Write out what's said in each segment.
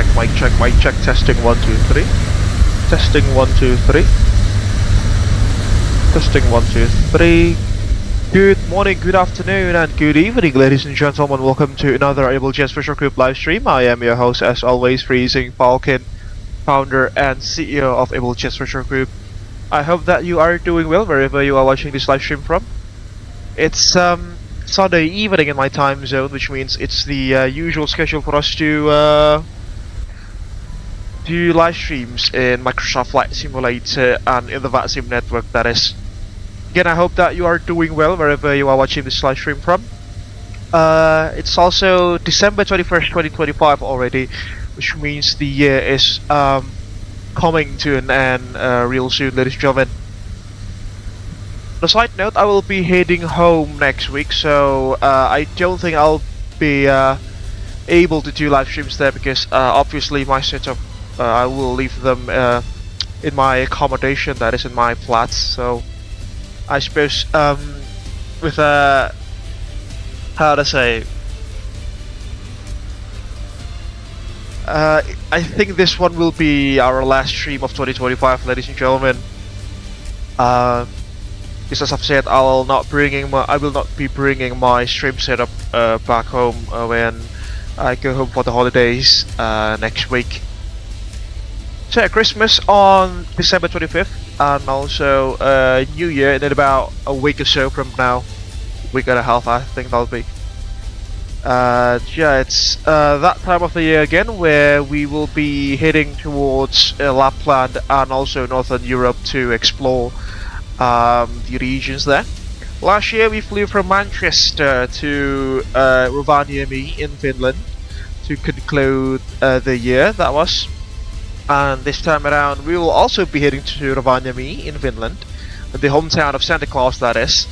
mic check, testing 1 2 3. Testing 1 2 3. Testing 1 2 3. Good morning, good afternoon, and good evening, ladies and gentlemen. Welcome to another Abel Jets Virtual Group live stream. I am your host, as always, Freezing Falcon, founder and CEO of Abel Jets Virtual Group. I hope that you are doing well wherever you are watching this live stream from. It's Sunday evening in my time zone, which means it's the usual schedule for us to do live streams in Microsoft Flight Simulator and in the VATSIM network, that is. Again, I hope that you are doing well wherever you are watching this live stream from. It's also December 21st, 2025 already, which means the year is coming to an end real soon, ladies and gentlemen. On a side note, I will be heading home next week, so I don't think I'll be able to do live streams there because obviously my setup, I will leave them in my accommodation, that is in my flats. So I suppose with how to say, I think this one will be our last stream of 2025, ladies and gentlemen. Because as I've said, I will not be bringing my stream setup back home when I go home for the holidays next week. So yeah, Christmas on December 25th, and also New Year in about a week or so from now, week and a half I think that'll be. Yeah, it's that time of the year again where we will be heading towards Lapland and also Northern Europe to explore the regions there. Last year we flew from Manchester to Rovaniemi in Finland to conclude the year, that was. And this time around we will also be heading to Rovaniemi in Finland, the hometown of Santa Claus, that is.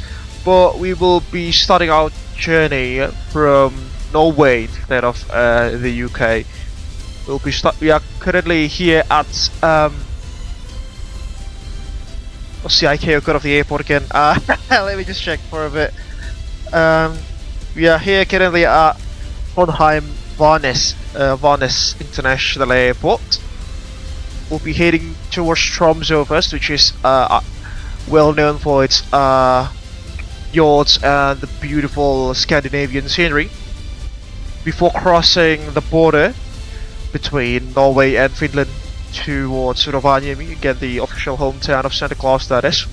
But we will be starting our journey from Norway instead of the UK. We are currently here at what's the ICAO code of the airport again? Let me just check for a bit. We are here currently at Trondheim Værnes International Airport. We'll be heading towards Tromsø first, which is well known for its fjords and the beautiful Scandinavian scenery, before crossing the border between Norway and Finland towards Rovaniemi, again the official hometown of Santa Claus, that is.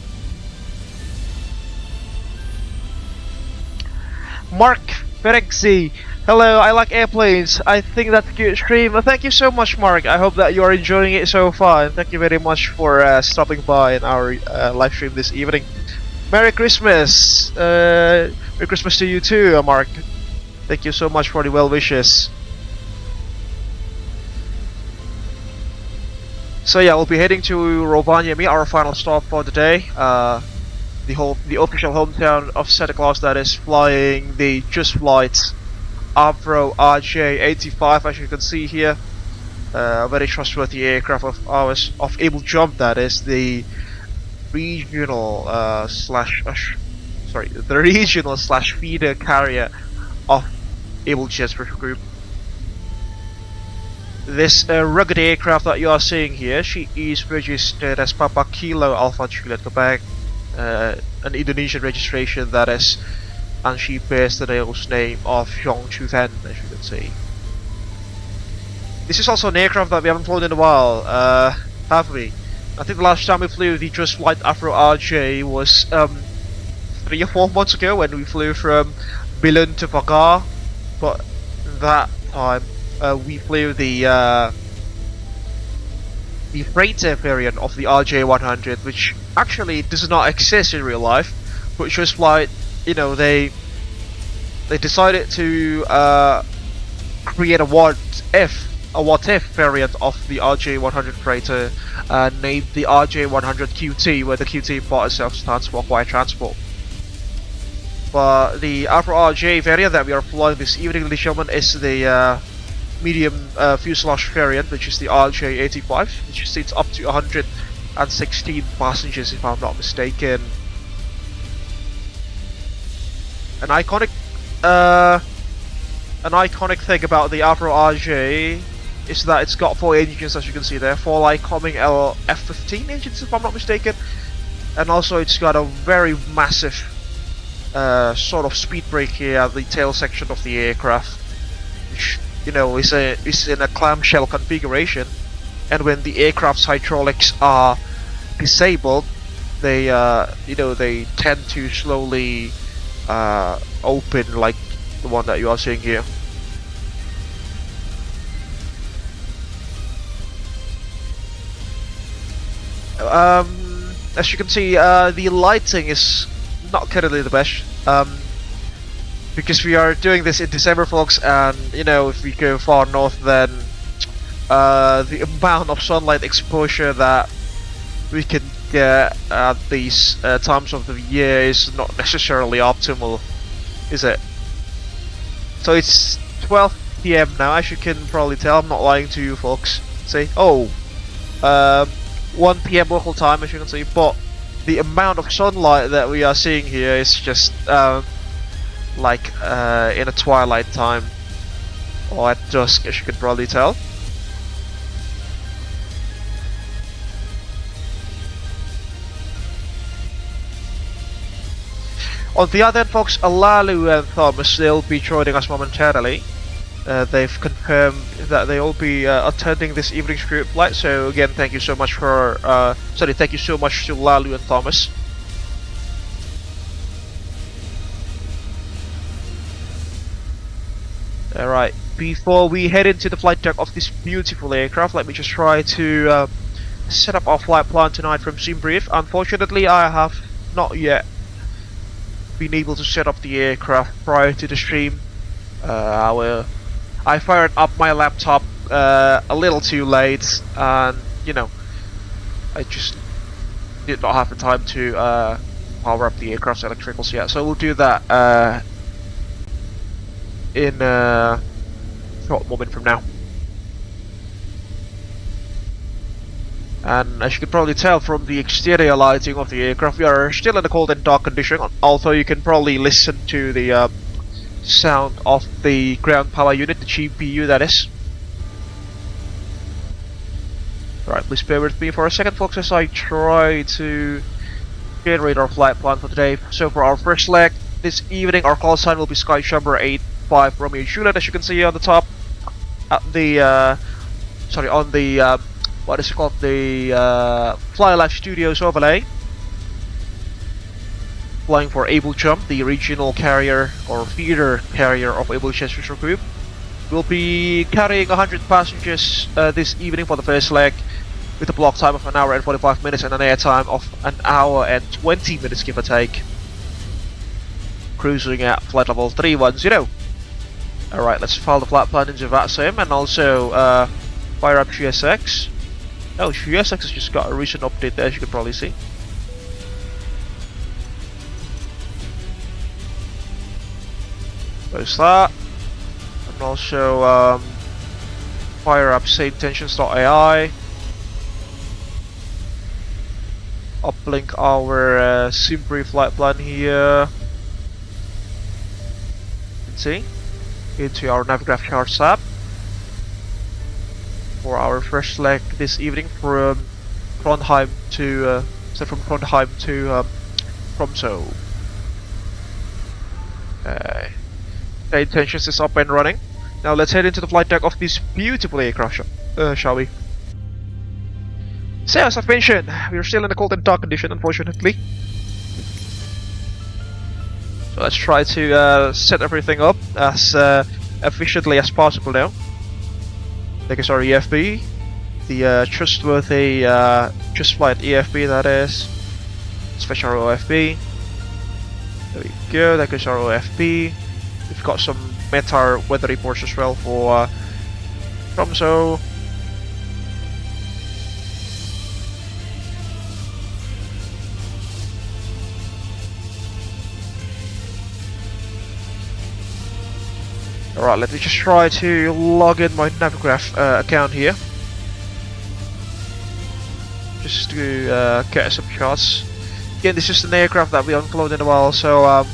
Mark Ferexi, hello, I like airplanes. I think that's a good stream. Thank you so much, Mark. I hope that you are enjoying it so far, and thank you very much for stopping by in our live stream this evening. Merry Christmas! Merry Christmas to you too, Mark. Thank you so much for the well wishes. So yeah, we'll be heading to Rovaniemi, our final stop for the day. The official hometown of Santa Claus, that is, flying the Just Flight Avro RJ85, as you can see here. A very trustworthy aircraft of ours, of Abel Jump, that is, the regional slash feeder carrier of Abel Jets Virtual Group. This rugged aircraft that you are seeing here, she is registered as Papa Kilo Alpha Juliet Quebec, an Indonesian registration, that is, and she bears the name of Zhong Cuifen, as you can see. This is also an aircraft that we haven't flown in a while, have we? I think the last time we flew the Just Flight Avro RJ was 3 or 4 months ago, when we flew from Billund to Vagar. But that time we flew the freighter variant of the RJ100, which actually does not exist in real life, but Just Flight, you know, they decided to create a what if variant of the RJ100 freighter, named the RJ100 QT, where the QT part itself stands for Quiet Transport. But the Avro RJ variant that we are flying this evening, ladies and gentlemen, is the medium fuselage variant, which is the RJ85, which seats up to 116 passengers, if I'm not mistaken. An iconic thing about the Avro RJ is that it's got 4 engines, as you can see there, 4 Lycoming F15 engines if I'm not mistaken, and also it's got a very massive sort of speed brake here at the tail section of the aircraft, which is in a clamshell configuration, and when the aircraft's hydraulics are disabled, they they tend to slowly open, like the one that you are seeing here. As you can see, the lighting is not currently the best, because we are doing this in December, folks, and if we go far north, then the amount of sunlight exposure that we can get at these times of the year is not necessarily optimal, is it? So it's 12 PM now, as you can probably tell. I'm not lying to you, folks. See, 1 PM local time, as you can see, but the amount of sunlight that we are seeing here is just like in a twilight time, or at dusk, as you can probably tell. On the other hand, folks, Lalu and Thomas, they'll be joining us momentarily. They've confirmed that they will be attending this evening's group flight. So again, thank you so much for thank you so much to Lalu and Thomas. Alright, before we head into the flight deck of this beautiful aircraft, let me just try to set up our flight plan tonight from SimBrief. Unfortunately, I have not yet been able to set up the aircraft prior to the stream. I fired up my laptop a little too late, and I just did not have the time to power up the aircraft's electricals yet. So we'll do that in a short moment from now. And as you can probably tell from the exterior lighting of the aircraft, we are still in a cold and dark condition, although you can probably listen to the sound of the ground power unit, the GPU that is. Right, please bear with me for a second, folks, as I try to generate our flight plan for today. So for our first leg this evening, our call sign will be SkyJumper 85 Romeo Juliet, as you can see on the top at the on the what is it called, the Fly Life Studios overlay. Flying for Abel Jump, the regional carrier or feeder carrier of Abel Jets Virtual Group. We'll be carrying 100 passengers this evening for the first leg, with a block time of 1 hour and 45 minutes and an air time of 1 hour and 20 minutes, give or take. Cruising at flight level 310. Alright, let's file the flight plan into VATSIM and also fire up GSX. Oh, GSX has just got a recent update there, as you can probably see. There's that. And also fire up SaintEngine's.ai. Uplink our SimBrief flight plan here. You can see into our Navigraph Charts app for our first leg this evening from Trondheim to Tromsø. SaintEngine's is up and running. Now let's head into the flight deck of this beautiful aircraft, shall we? So as I've mentioned, we are still in a cold and dark condition, unfortunately. So let's try to set everything up as efficiently as possible now. Like it's our EFB, the trustworthy Just Flight EFB, that is. Special OFB. There we go, that goes our OFB. We've got some METAR weather reports as well for Tromsø. Alright, let me just try to log in my Navigraph account here. Just to get some shots. Again, this is an aircraft that we haven't flown in a while, so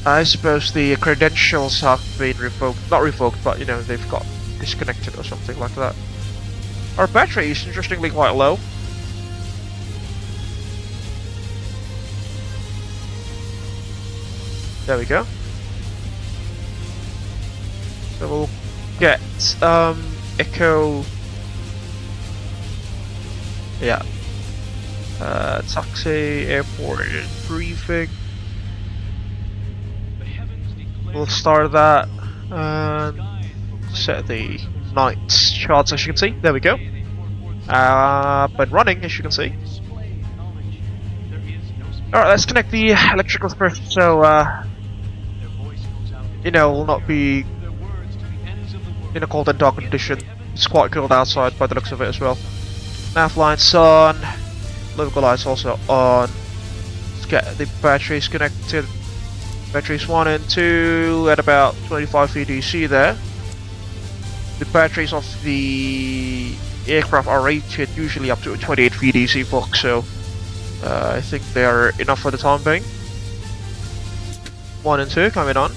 I suppose the credentials have been revoked, not revoked, but you know, they've got disconnected or something like that. Our battery is interestingly quite low. There we go. So we'll get echo. Yeah. Taxi, airport briefing. We'll start that and set the night charts, as you can see. There we go. But running, as you can see. Alright, let's connect the electricals first, so you know, we'll not be in a cold and dark condition. It's quite cold outside by the looks of it as well. Nav lights on, local lights also on. Let's get the batteries connected. Batteries 1 and 2 at about 25 VDC there. The batteries of the aircraft are rated usually up to 28 VDC, folks, so I think they are enough for the time being. 1 and 2 coming on.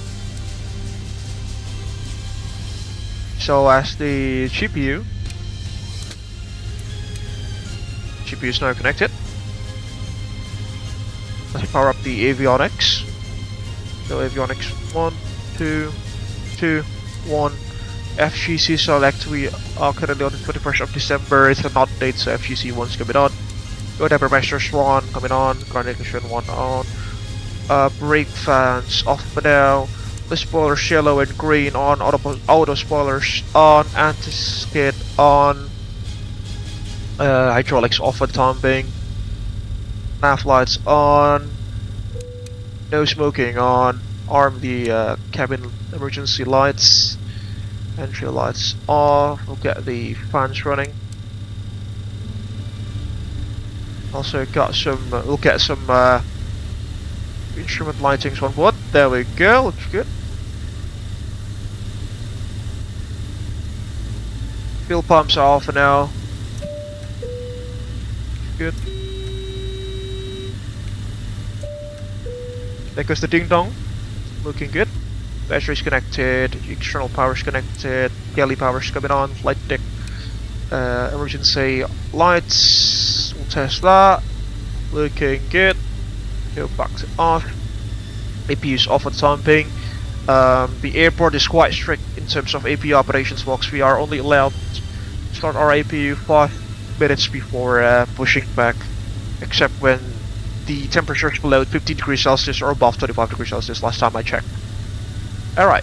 So as the GPU is now connected. Let's power up the avionics. So avionics 1, 2, 2, 1. FGC select. We are currently on the 21st of December. It's an odd date, so FGC 1's coming on. Whatever measures 1 coming on. Ground ignition 1 on. Brake fans off for now. The spoilers yellow and green on. Auto spoilers on. Anti-skid on. Hydraulics off for the time being. Nav lights on. No smoking on. Arm the cabin emergency lights. Entry lights off. We'll get the fans running. Also got some. We'll get some instrument lightings on board. There we go. Looks good. Fuel pumps are off for now. Good. There goes the ding dong. Looking good. Batteries connected. External power's connected. Galley power's coming on. Flight deck. Emergency lights. We'll test that. Looking good. Go back to off. APU's off for the time being. The airport is quite strict in terms of APU operations, folks. We are only allowed to start our APU 5 minutes before pushing back, except when the temperature is below 15 degrees Celsius or above 25 degrees Celsius last time I checked. Alright.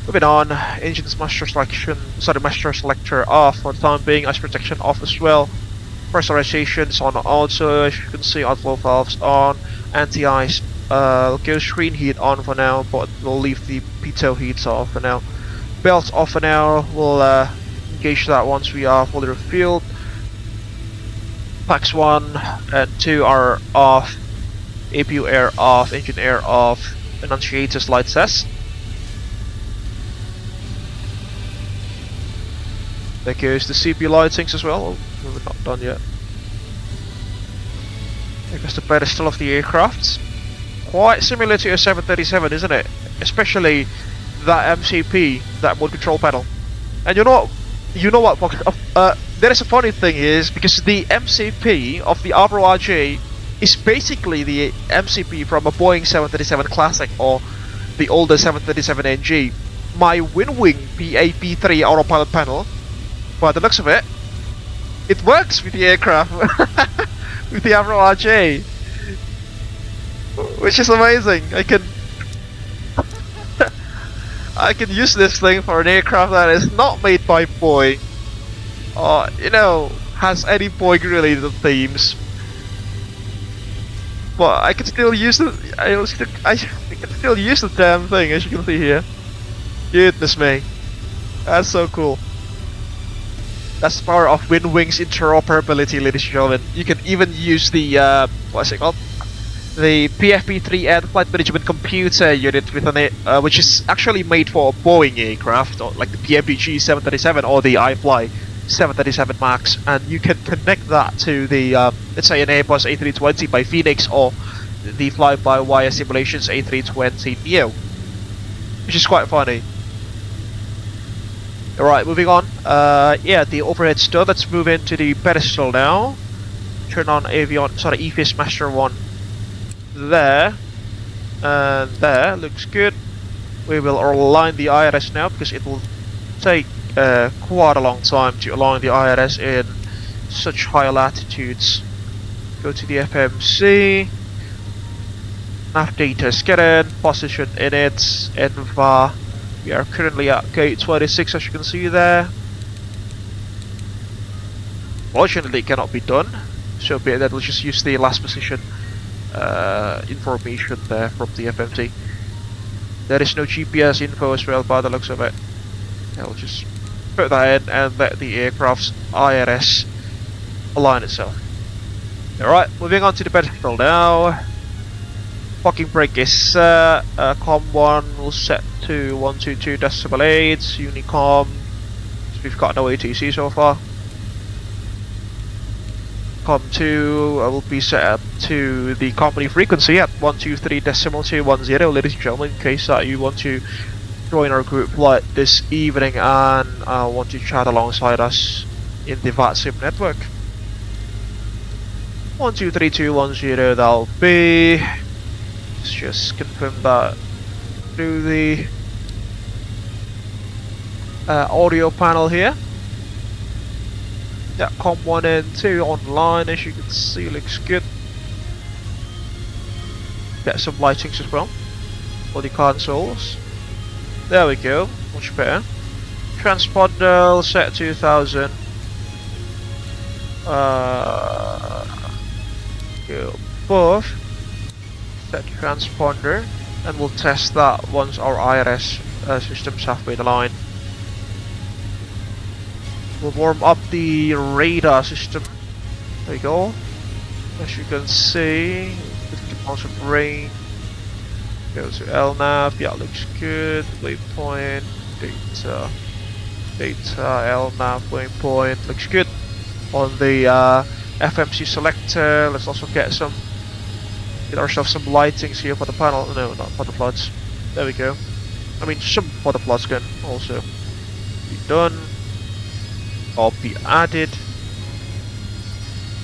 Moving on, engines master selector off for the time being, ice protection off as well. Pressurization is on also, as you can see, outflow valves on, anti-ice, go screen heat on for now, but we'll leave the pitot heats off for now. Belts off for now, we'll engage that once we are fully refueled. Packs 1 and 2 are off, APU air off, engine air off, annunciators light test. There goes the CPU lightings as well. Oh, we're not done yet. There goes the pedestal of the aircraft. Quite similar to a 737, isn't it? Especially that MCP, that mode control panel. And you know what, folks? There is a funny thing is because the MCP of the Avro RJ is basically the MCP from a Boeing 737 Classic or the older 737 NG. My WinWing PAP3 autopilot panel, by the looks of it, it works with the aircraft, with the Avro RJ, which is amazing. I can use this thing for an aircraft that is not made by Boeing, or you know, has any Boeing related themes. But I can still use the I can still use the damn thing, as you can see here. Goodness me, that's so cool. That's the power of WinWing's interoperability, ladies and gentlemen. You can even use the what's it called? The PFP3 Air Flight Management Computer unit with an which is actually made for a Boeing aircraft, or like the PMPG 737 or the iFly 737 Max, and you can connect that to the let's say an Airbus A320 by Phoenix or the fly-by-wire simulations A320neo, which is quite funny. Alright, moving on. Yeah, the overhead stuff. Let's move into the pedestal now. Turn on EFIS Master 1 there. And there, looks good. We will align the IRS now because it will take quite a long time to align the IRS in such high latitudes. Go to the FMC. Nav data is getting, position in it, ENVA. We are currently at gate 26 as you can see there. Fortunately it cannot be done, so be it that we'll just use the last position information there from the FMT. There is no GPS info as well by the looks of it. I'll just put that in and let the aircraft's IRS align itself. Alright, moving on to the pedestal now. Parking brake is set. Com1 will set to 122.8. Unicom, we've got no ATC so far. Com2 will be set up to the company frequency at 123.210, ladies and gentlemen, in case that you want to join our group flight this evening and want to chat alongside us in the VATSIM network. 123210, that'll be. Let's just confirm that through the audio panel here. Yeah, Com1 and 2 online, as you can see, looks good. Get some lightings as well for the consoles. There we go, much better. Transponder set 2000. Go above. Set transponder, and we'll test that once our IRS systems have been aligned. We'll warm up the radar system. There you go. As you can see, also brain. Go to LNAV. Yeah, looks good. Waypoint, data, LNAV, waypoint. Looks good. On the FMC selector, let's also get ourselves some lightings here for the panel. No, not for the floods. There we go. I mean, some for the floods can also be done or be added.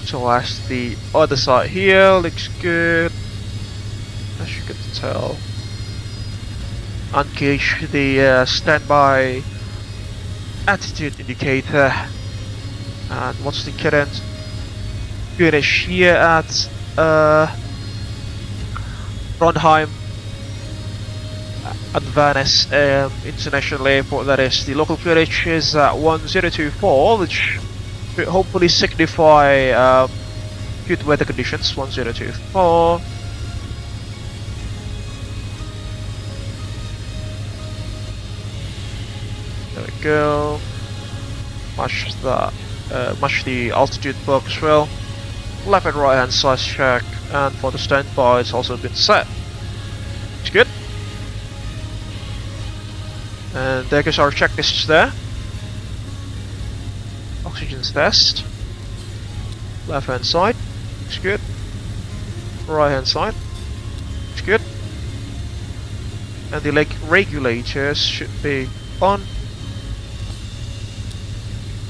So as the other side here looks good, as you can tell. Engage the standby attitude indicator. And what's the current finish here at Trondheim at Værnes International Airport? That is, the local footage is at 1024, which will hopefully signify good weather conditions. 1024. There we go. Match the altitude book as well. Left and right hand side check, and for the standby it's also been set. It's good. And there goes our checklists there. Oxygen test. Left hand side, looks good. Right hand side, looks good. And the leg regulators should be on.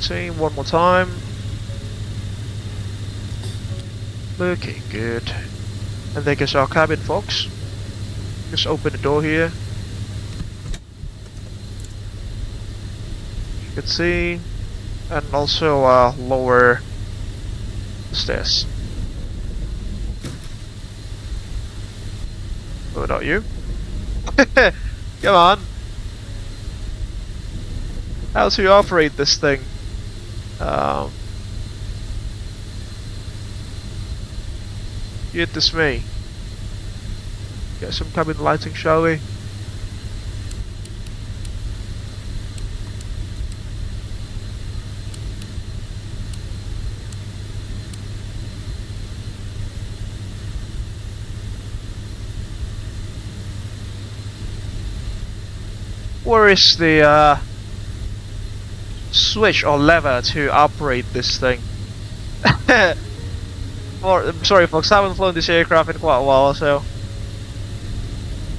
See, one more time. Looking good. And there goes our cabin, folks. Just open the door here. You can see. And also lower the stairs. Oh, not you. Come on. How to operate this thing? Goodness me. Get some cabin lighting, shall we? Where is the switch or lever to operate this thing? Or, I'm sorry folks, I haven't flown this aircraft in quite a while, so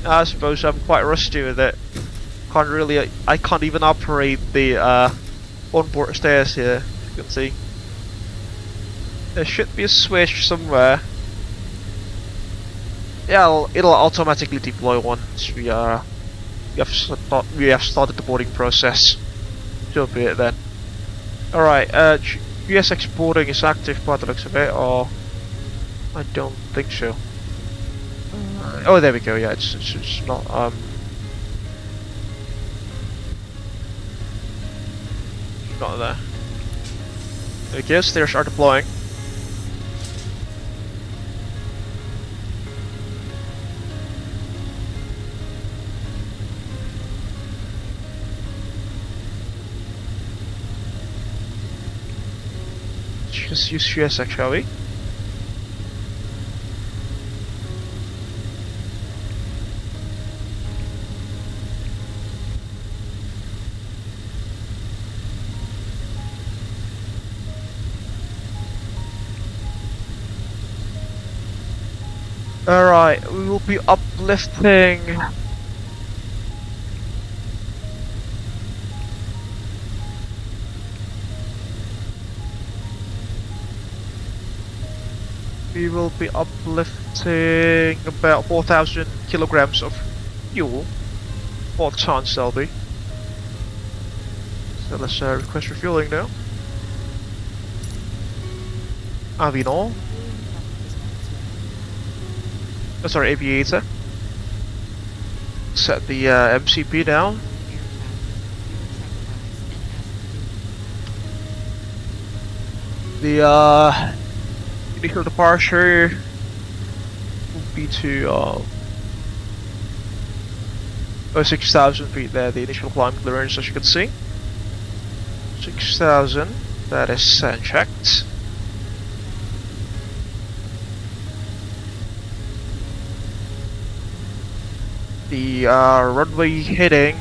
I suppose I'm quite rusty with it. I can't even operate the onboard stairs here, as you can see. There should be a switch somewhere. Yeah, it'll automatically deploy once we have started the boarding process. So be it then. Alright, GS exporting is active by the looks of it, or I don't think so. Oh, there we go. Yeah, it's not not there. There we go. Stairs are deploying. Let's just use GSX, shall we? Alright, we will be uplifting. We will be uplifting about 4,000 kilograms of fuel. 4 tons, that'll be. So let's request refueling now. Avion. Oh, sorry, aviator. Set the MCP down. The initial departure will be to 6,000 feet there, the initial climb clearance, as you can see. 6,000, that is checked. The runway heading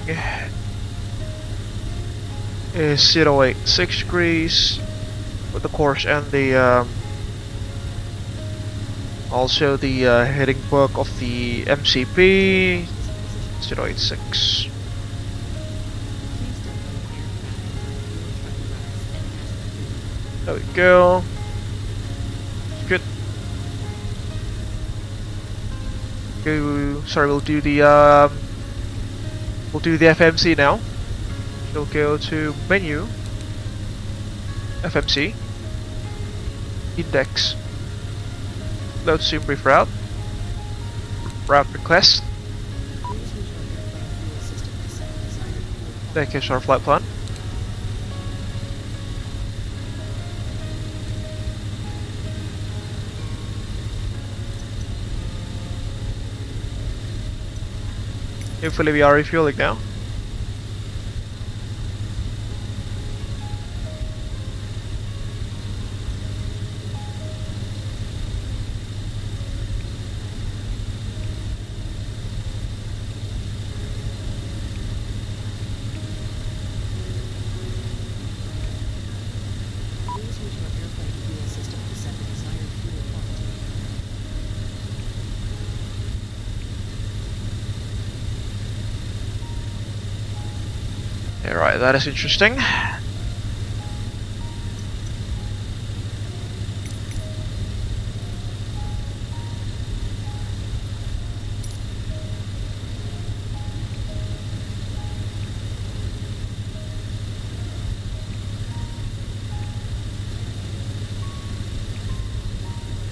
is 086 degrees with the course and the also the heading book of the MCP 086. There we go. Good. Sorry, we'll do the FMC now. We'll go to menu, FMC, index, load sim brief route request. There goes our flight plan. Hopefully we are refueling now. Alright, that is interesting.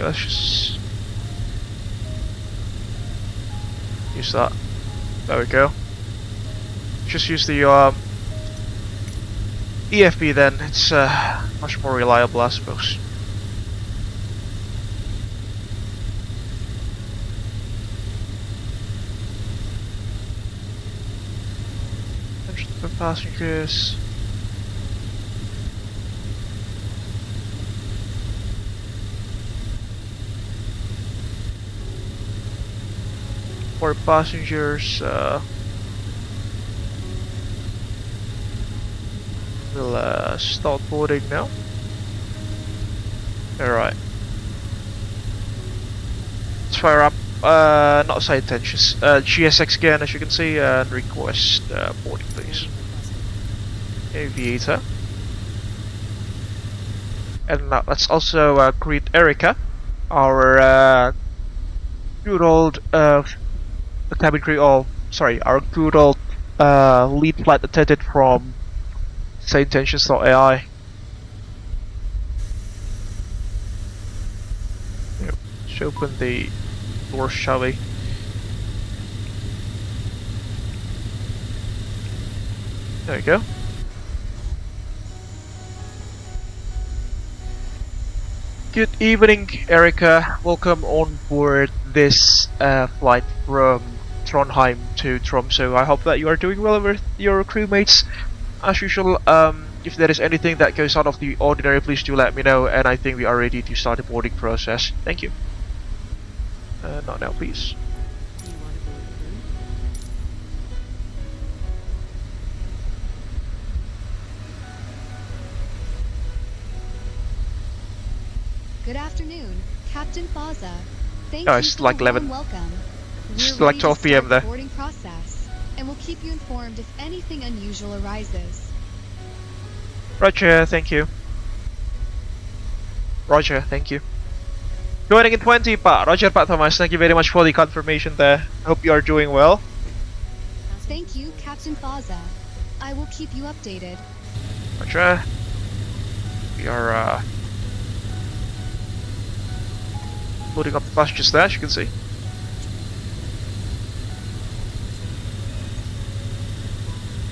Let's just use that. There we go. Just use the EFB then, it's much more reliable, I suppose. Attention for passengers. For passengers, we'll start boarding now. Alright. fire up not side intentions, GSX again, as you can see, and request boarding please. Aviator. And let's also greet Erica, our good old cabin crew, our good old lead flight attendant from Side Intentions.ai. Let's open the door, shall we? There we go. Good evening, Erica. Welcome on board this flight from Trondheim to Tromsø. I hope that you are doing well with your crewmates. As usual, if there is anything that goes out of the ordinary, please do let me know, and I think we are ready to start the boarding process. Thank you. Not now, please. Good afternoon, Captain Faza. Thank Oh, you it's for like the 11. warm welcome. It's We're like ready 12 to PM start there. the boarding process, and we'll keep you informed if anything unusual arises. Roger, thank you. Roger, thank you. Joining in 20, Pak. Roger, Pak Thomas. Thank you very much for the confirmation there. Hope you are doing well. Thank you, Captain Faza. I will keep you updated. Roger. We are loading up the passengers there, as you can see.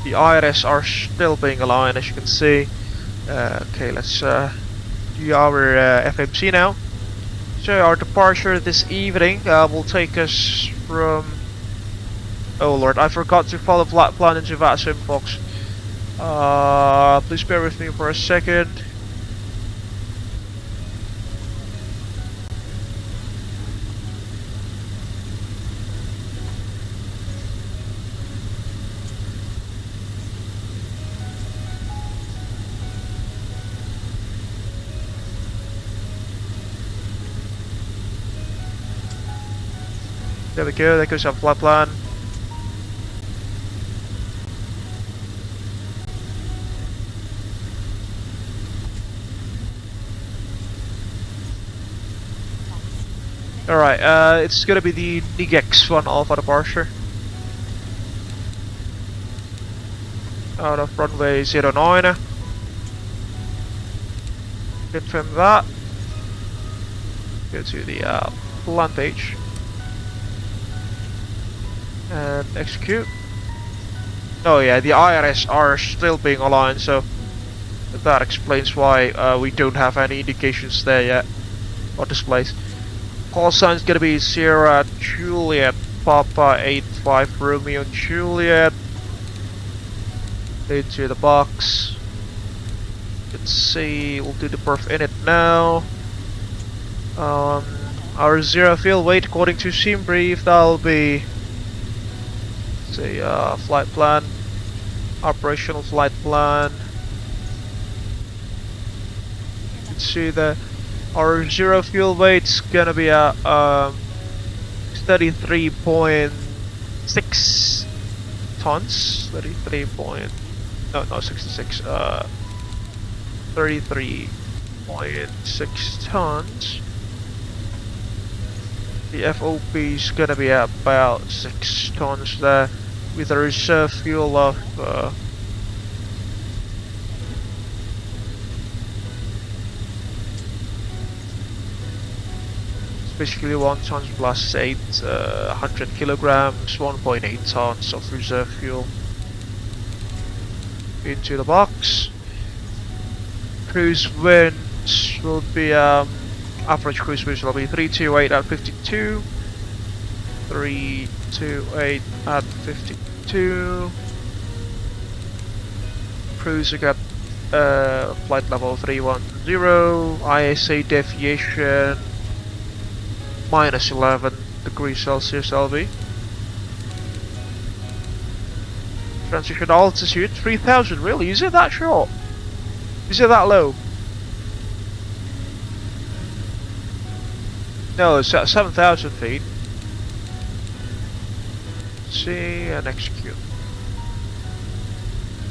The IRS are still being aligned, as you can see. Okay, let's do our FMC now. So our departure this evening will take us from... Oh lord, I forgot to follow Lapland into VATSIM, folks. Please bear with me for a second. There we go, there goes our flight plan. Alright, it's gonna be the NIGX 1 Alpha departure. Out of runway 09. Confirm that. Go to the plan page. And execute. Oh yeah, the IRS are still being aligned, so that explains why we don't have any indications there yet, or displays. Call sign is gonna be Sierra Juliet Papa 85 Romeo Juliet. Into the box. Let's see, we'll do the perf in it now. Our zero fuel weight according to Sim Brief, that'll be flight plan, operational flight plan. You can see that our zero fuel weight's gonna be at 33.6 tons. 66. 33.6 tons. The FOP is gonna be at about 6 tons there, with a reserve fuel of it's basically 1 ton plus 800 kilograms, 1.8 tons of reserve fuel. Into the box. Cruise winds will be average cruise winds will be 328 at 52. 328 at 52. Cruising at flight level 310. ISA deviation minus 11 degrees Celsius LV. Transition altitude 3000. Really? Is it that short? Is it that low? No, it's at 7,000 feet. See and execute.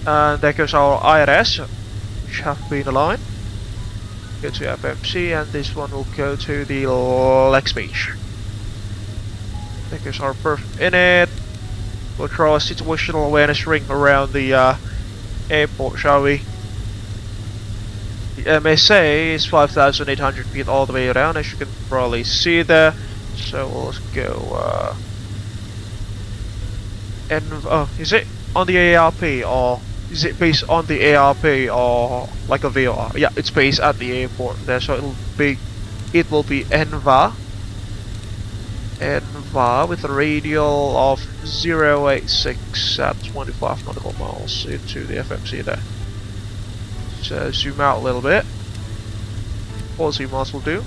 And there goes our IRS, which have been aligned. Go to FMC, and this one will go to the leg speech. There goes our perf in it. We'll draw a situational awareness ring around the airport, shall we? The MSA is 5,800 feet all the way around, as you can probably see there. So we'll go. Is it on the ARP, or is it based on the ARP, or like a VOR? Yeah, it's based at the airport there, so it will be ENVA with a radial of 086 at 25 nautical miles into the FMC there. So zoom out a little bit. 40 miles will do.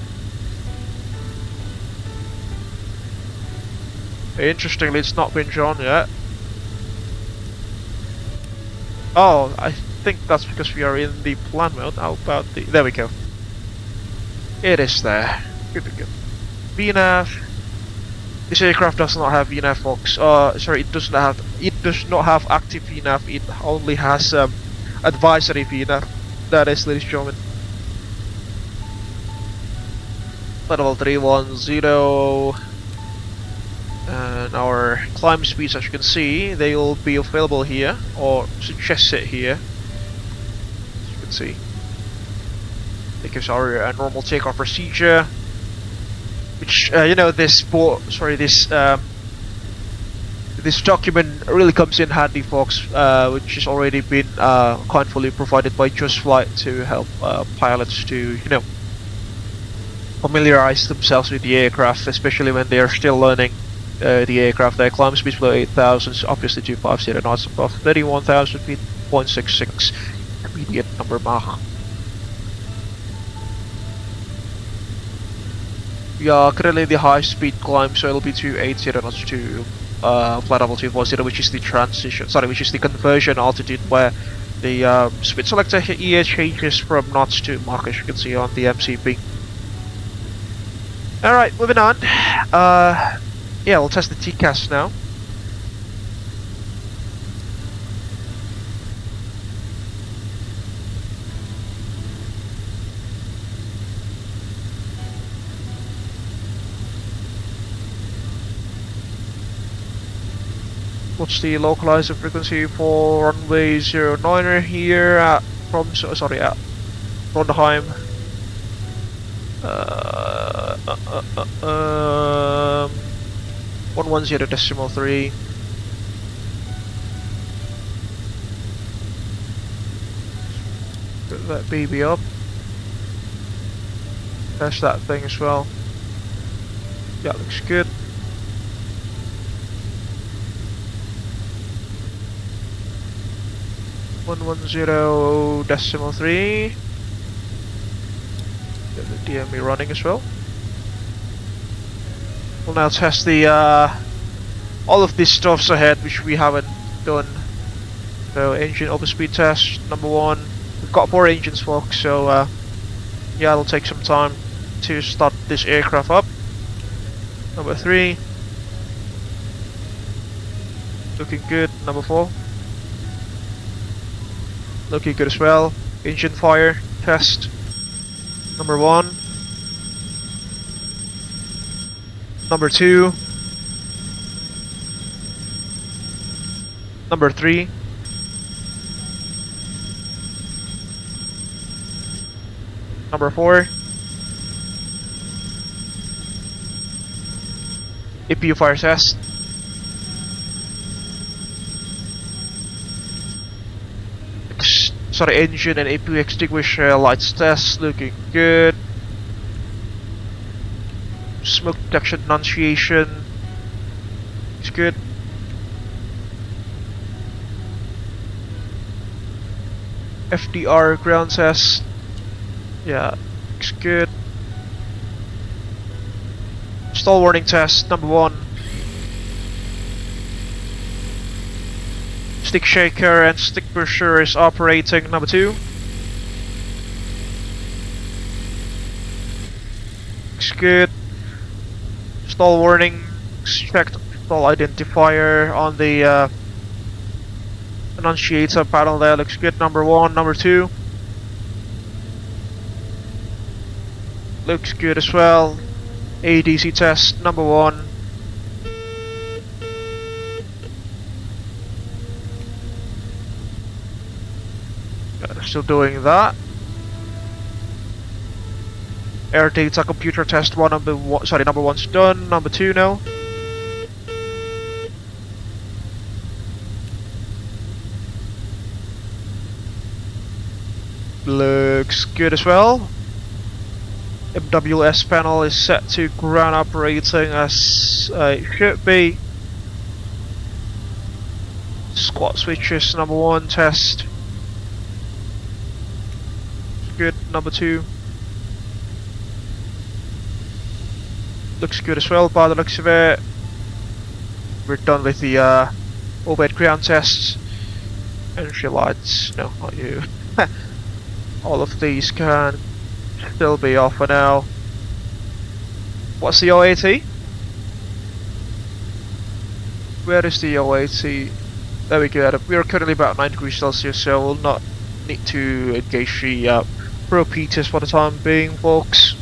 Interestingly, it's not been drawn yet. Oh, I think that's because we are in the plan mode. How about the... There we go. It is there. Good to go. VNAV. This aircraft does not have VNAV, folks. Sorry, it does not have active VNAV. It only has advisory VNAV. That is, ladies and gentlemen. Level 310. And our climb speeds, as you can see, they will be available here, or suggested here. As you can see. Because our normal takeoff procedure, which you know, this document really comes in handy, folks, which has already been kindly provided by Just Flight to help pilots to, you know, familiarize themselves with the aircraft, especially when they are still learning the aircraft. Their climb speeds below 8,000, obviously 250 knots, above 31,000 feet, 0.66 immediate number Mach. We are currently the high speed climb, so it'll be 280 knots to flight level 240, which is the transition, which is the conversion altitude, where the speed selector here changes from knots to Mach, as you can see on the MCP. Alright, moving on. Yeah, we'll test the TCAS now. What's the localizer frequency for runway 09er here at Trondheim? 110.3. Put that baby up. Test that thing as well. Yeah, looks good. .3. Get the DME running as well. We'll now test the all of these stuffs ahead, which we haven't done. So engine open speed test number 1. We've got 4 engines, folks. So yeah, it'll take some time to start this aircraft up. Number 3. Looking good. Number 4. Looking good as well. Engine fire test number 1. Number 2. Number 3. Number 4. APU fire test. Engine and APU extinguisher lights test, looking good. Smoke detection enunciation is good. FDR ground test, yeah, looks good. Stall warning test number 1. Stick shaker and stick pusher is operating number 2. Looks good. stall warning. Checked stall identifier on the annunciator panel there. Looks good. Number 1, number 2. Looks good as well. ADC test number 1. Still doing that. Air data computer test number 1's done. Number 2 now. Looks good as well. MWS panel is set to ground operating as it should be. Squat switches number 1 test. Good. Number 2 looks good as well by the looks of it. We're done with the overhead ground tests. Energy lights, no, not you. All of these can still be off for now. What's the OAT? Where is the OAT? There we go. We are currently about 9 degrees Celsius, so we'll not need to engage the repeaters for the time being, folks.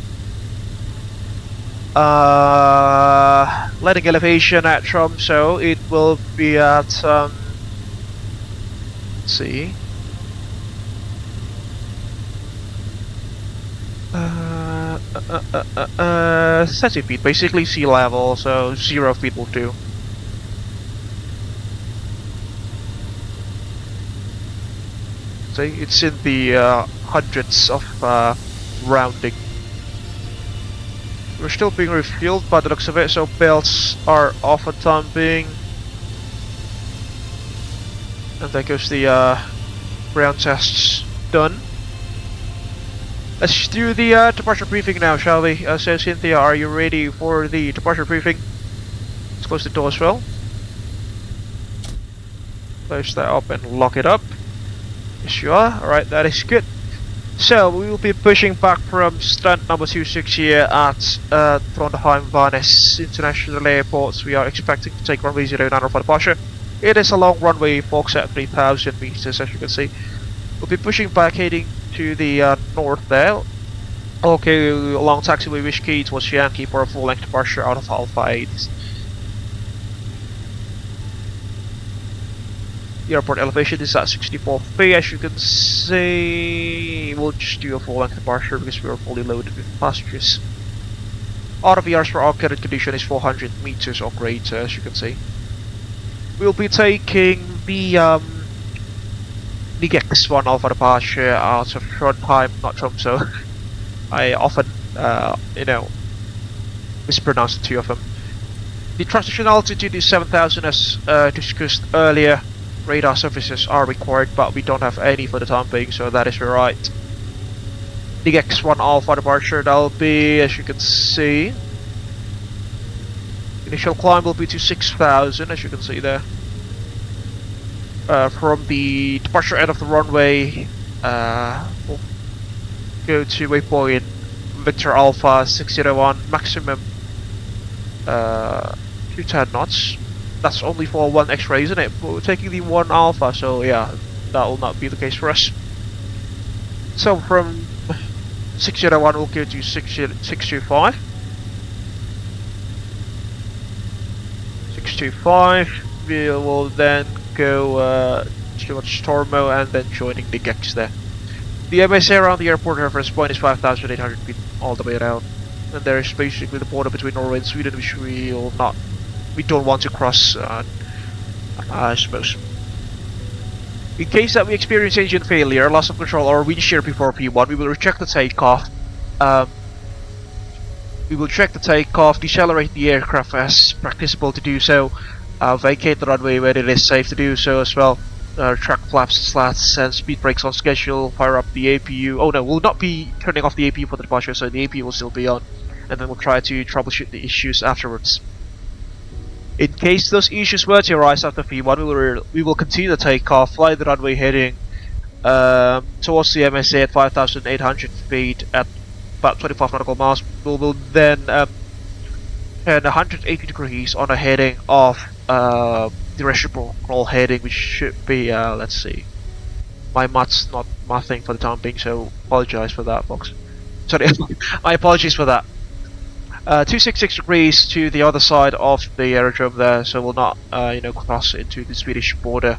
Landing elevation at Tromsø, it will be at let's see, 30 feet, basically sea level, so 0 feet will do. See, it's in the hundreds of rounding. We're still being refueled by the looks of it, so belts are off for the time being. And there goes the ground tests done. Let's do the departure briefing now, shall we? So Cynthia, are you ready for the departure briefing? Let's close the door as well. Close that up and lock it up. Yes you are. Alright, that is good. So we will be pushing back from stand number 26 here at Trondheim Værnes International Airport. We are expecting to take runway 09 for departure. It is a long runway, folks, at 3,000 meters, as you can see. We'll be pushing back, heading to the north there. Okay, along taxiway Whiskey towards Yankee for a full-length departure out of Alpha 8. The airport elevation is at 64 feet, as you can see. We'll just do a full-length departure because we are fully loaded with passengers. RVRs for our current condition is 400 meters or greater, as you can see. We'll be taking the X1 Alpha departure out of Trondheim, not Tromsø. I often, mispronounce the two of them. The transition altitude is 7,000 as discussed earlier. Radar services are required, but we don't have any for the time being, so that is right. The X1 Alpha departure, that'll be, as you can see, initial climb will be to 6,000, as you can see there. From the departure end of the runway, we'll go to waypoint Victor Alpha 601, maximum 210 knots. That's only for 1 X-ray, isn't it? But we're taking the 1 Alpha, so yeah, that will not be the case for us. So from 601 we'll go to 625. 625, we will then go towards Tormo and then joining the Gex there. The MSA around the airport reference point is 5,800 feet all the way around. And there is basically the border between Norway and Sweden, which we don't want to cross, I suppose. In case that we experience engine failure, loss of control or wind shear before P1, we will reject the takeoff. We will check the takeoff, decelerate the aircraft as practicable to do so, vacate the runway when it is safe to do so as well, track flaps, slats and speed brakes on schedule, fire up the APU. Oh no, we'll not be turning off the APU for the departure, so the APU will still be on, and then we'll try to troubleshoot the issues afterwards. In case those issues were to arise after P1, we will continue the takeoff, fly the runway heading towards the MSA at 5,800 feet at about 25 nautical miles. We will then and 180 degrees on a heading of the reciprocal heading, which should be, let's see. My math's not my thing for the time being, so apologize for that, folks. Sorry, my apologies for that. 266 degrees to the other side of the aerodrome there, so we'll not, cross into the Swedish border.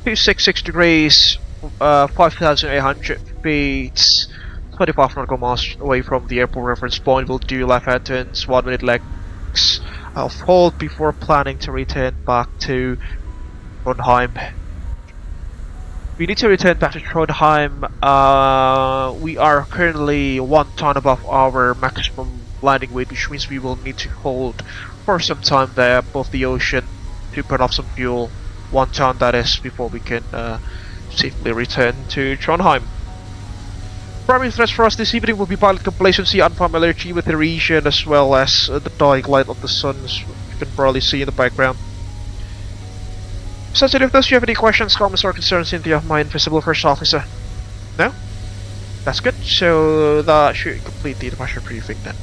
266 degrees, 5,800 feet, 25 nautical miles away from the airport reference point. We'll do left-hand turns, 1 minute legs of hold before planning to return back to Trondheim. We need to return back to Trondheim. We are currently 1 ton above our maximum landing weight, which means we will need to hold for some time there above the ocean to burn off some fuel. 1 ton, that is, before we can safely return to Trondheim. Primary threats for us this evening will be pilot complacency, unfamiliarity with the region, as well as the dying light of the sun, as you can probably see in the background. Sensitive, does you have any questions, comments, or concerns in the my invisible first officer? No? That's good, so that should complete the departure briefing then.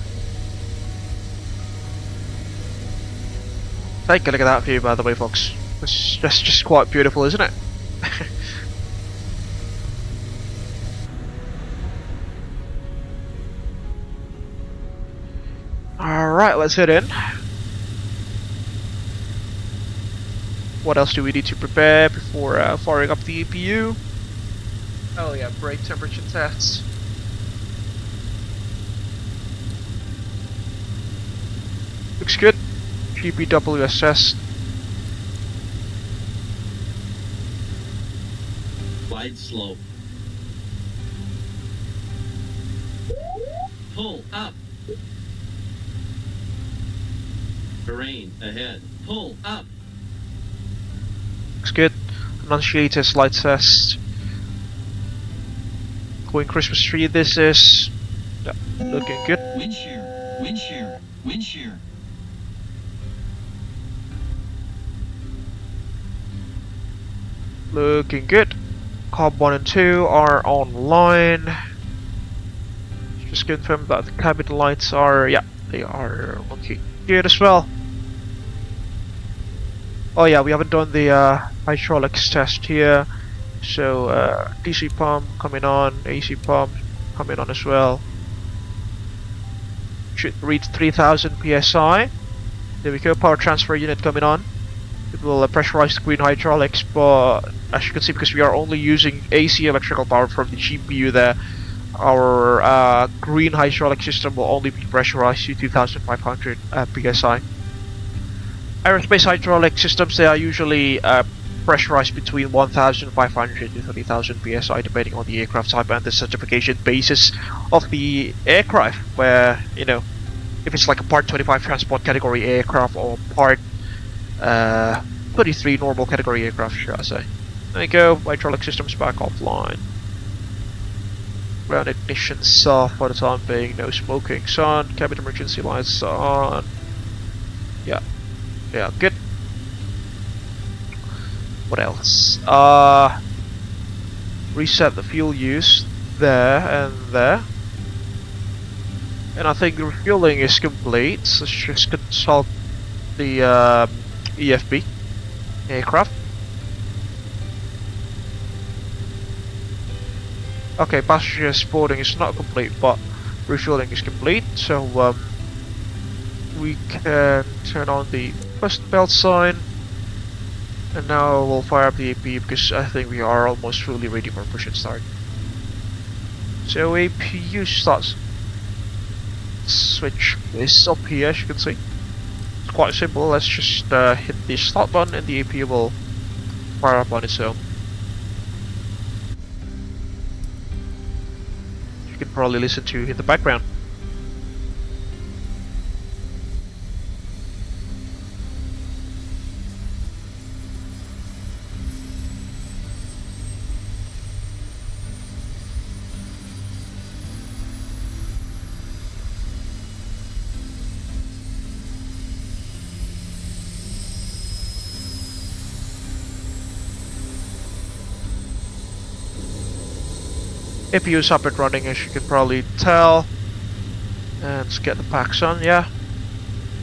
Take a look at that view, by the way, folks. It's just quite beautiful, isn't it? Alright, let's head in. What else do we need to prepare before firing up the APU? Oh yeah, brake temperature tests. Looks good. GPW assessed. Glide slope. Pull up. Terrain ahead. Pull up. Looks good. Annunciator slide test. Going Christmas tree. This is looking good. Wind shear. Wind shear. Wind shear. Looking good. Carb 1 and 2 are online. Just confirm that the cabin lights are, yeah, they are looking good as well. Oh yeah, we haven't done the hydraulics test here. So DC pump coming on, AC pump coming on as well. Should reach 3000 psi. There we go, power transfer unit coming on. It will pressurize the green hydraulics, but as you can see, because we are only using AC electrical power from the GPU there, our green hydraulic system will only be pressurized to 2500 psi. Aerospace hydraulic systems, they are usually pressurized between 1500 to 30,000 psi depending on the aircraft type and the certification basis of the aircraft, where, you know, if it's like a Part 25 transport category aircraft or Part 33 normal category aircraft, should I say. There you go, hydraulic systems back offline. Ground ignition's off for the time being, no smoking on, cabin emergency lights on. Yeah, good. What else? Reset the fuel use there and there. And I think the refueling is complete. Let's just consult the EFB aircraft. Okay, passenger boarding is not complete, but refueling is complete. So we can turn on the first belt sign. And now we'll fire up the APU because I think we are almost fully ready for push and start. So APU starts. Switch this up here, as you can see. It's quite simple. Let's just hit the start button and the APU will fire up on its own. You can probably listen to in the background. APU is up and running, as you can probably tell. And let's get the packs on, yeah.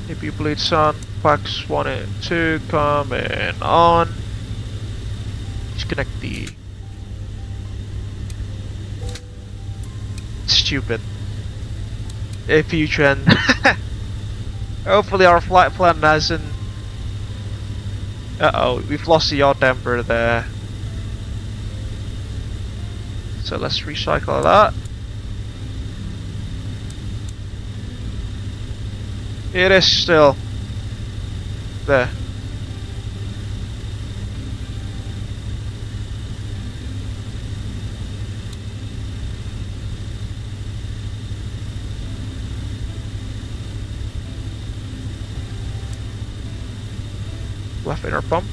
AP bleeds on. Packs 1 and 2 coming on. Disconnect the stupid AP trend. Hopefully our flight plan hasn't. Uh-oh, we've lost the yaw damper there. So let's recycle that. It is still there. Left inner pump.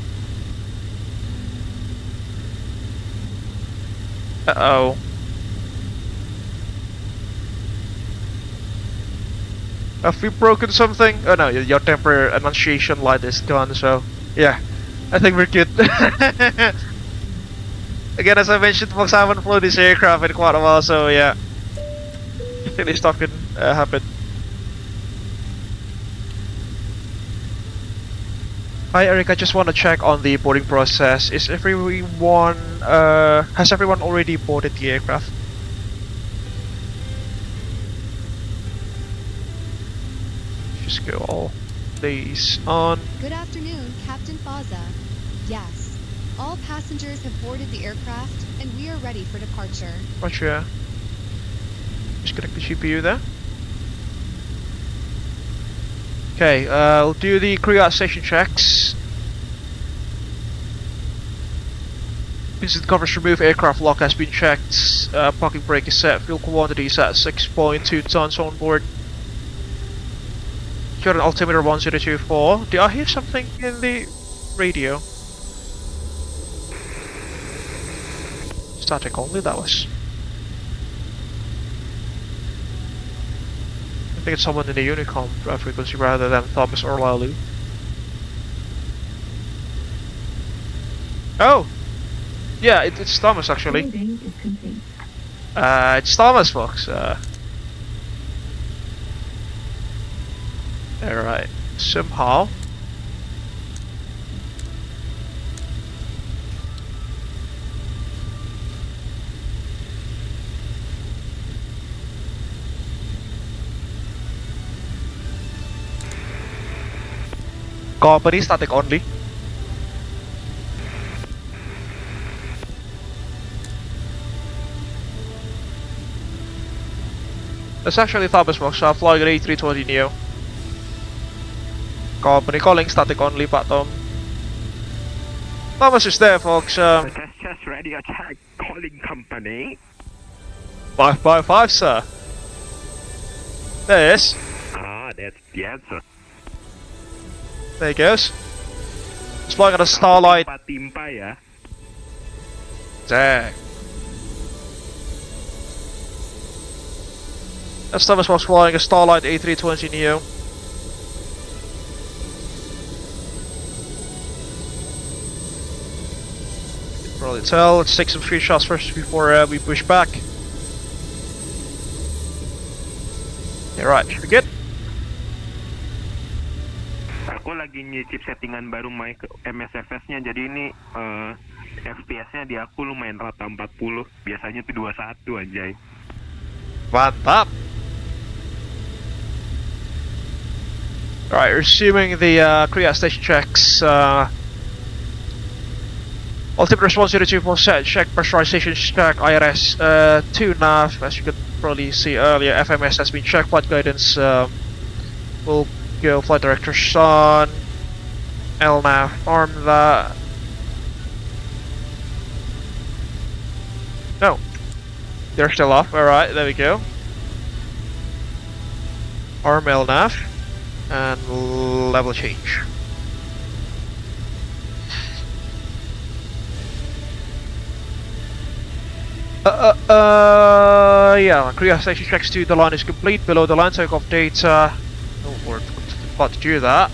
Uh-oh. Have we broken something? Oh no, your temper annunciation light is gone, so yeah, I think we're good. Again, as I mentioned, folks, I haven't flown this aircraft in quite a while, so yeah, I think this stuff can happen. Hi Eric, I just want to check on the boarding process. Is everyone, has everyone already boarded the aircraft? Just go all days on. Good afternoon, Captain Faza. Yes, all passengers have boarded the aircraft and we are ready for departure. Roger. Just connect the GPU there. Okay, we'll do the crew out station checks. Instant coverage remove, aircraft lock has been checked. Parking brake is set, fuel quantity is at 6.2 tons on board. Got an altimeter 1024. Did I hear something in the radio? Static only, that was. I think it's someone in the Unicom frequency rather than Thomas or Lalu. Oh! Yeah, it's Thomas actually. It's Thomas, folks. Alright, somehow. Company static only. That's actually Thomas Box, flying an A320 Neo. Company calling static only, Pat Tom. Thomas is there, folks. Just radio check calling company. 555, sir. There he is. Ah, that's the answer. There he goes. He's flying on a Starlight. Timpa ya. Dang. That's Thomas Box flying a Starlight A320 Neo. Probably tell. Let's take some free shots first before we push back. Yeah, right. Should we get? Aku lagi nyicip settingan baru MSFS-nya, jadi ini FPS-nya di aku lumayan rata 40, biasanya tuh 21 anjay. Mantap. Alright, resuming the crew station checks. Altimeter response 024 set, check pressurization, check IRS 2 nav, as you could probably see earlier. FMS has been checked, flight guidance will go flight directors on. LNAV, arm that. No, they're still off, alright, there we go. Arm LNAV, and level change. Yeah, crew station checks to the line is complete. Below the line, takeoff data. Oh, we're about to do that.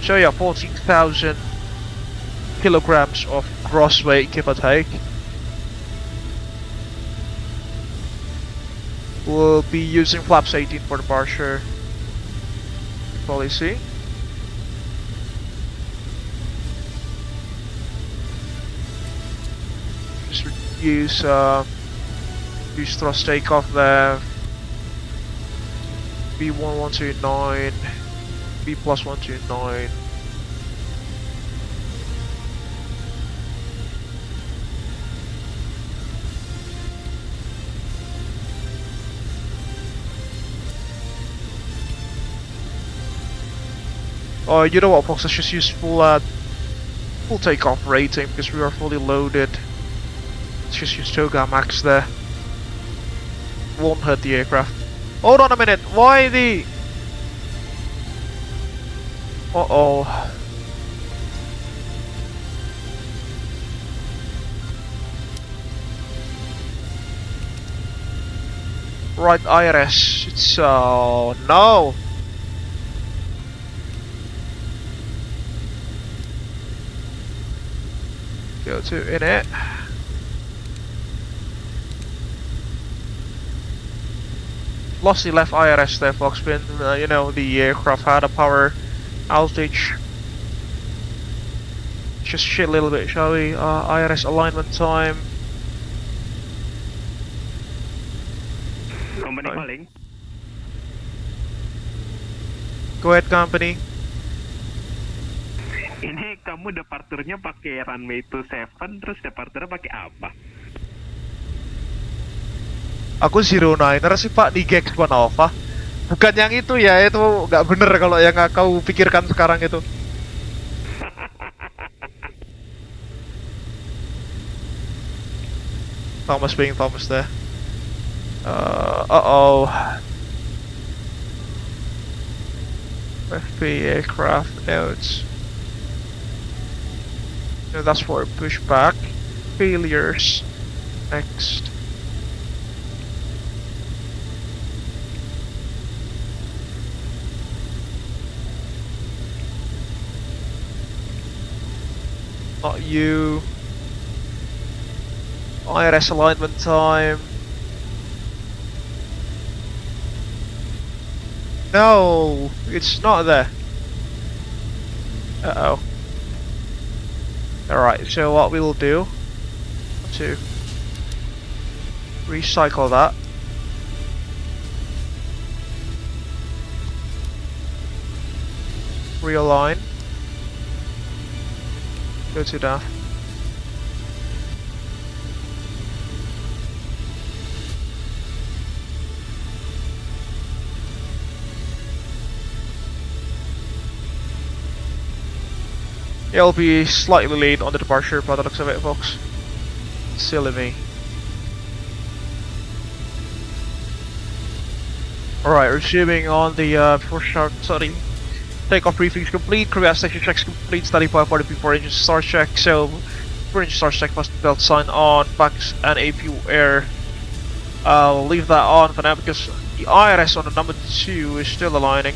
So yeah, 14,000 kilograms of gross weight, give or take. We'll be using flaps 18 for departure. policy. Just use thrust takeoff there. B1129, B plus 129. Oh, you know what, folks? Let's just use full takeoff rating because we are fully loaded. Let's just use Toga Max there. Won't hurt the aircraft. Hold on a minute. Why the? Uh-oh. Right, IRS. It's no. Go to init. Lost the left IRS there, Foxpin. You know, the aircraft had a power outage. Just shit a little bit, shall we? IRS alignment time. Company calling. Go ahead, company. Ini kamu departurnya pakai runway 27, terus departurnya pakai apa? Aku 09er sih Pak di Gex Nova. Bukan yang itu ya, itu nggak bener kalau yang kau pikirkan sekarang itu. Thomas being Thomas there. Uh-oh. FP aircraft notes. No, that's for pushback. Failures. Next. Not you. IRS alignment time. No, it's not there. Uh-oh. Alright, so what we'll do to recycle that. Realign. Go to that. It'll be slightly late on the departure by the looks of it, folks. Silly me. Alright, resuming on the before start study. Takeoff briefings complete, crew station checks complete, study by 40 before engine start check. So, for engine start check, must belt sign on, backs and APU air. I'll leave that on for now because the IRS on the number 2 is still aligning.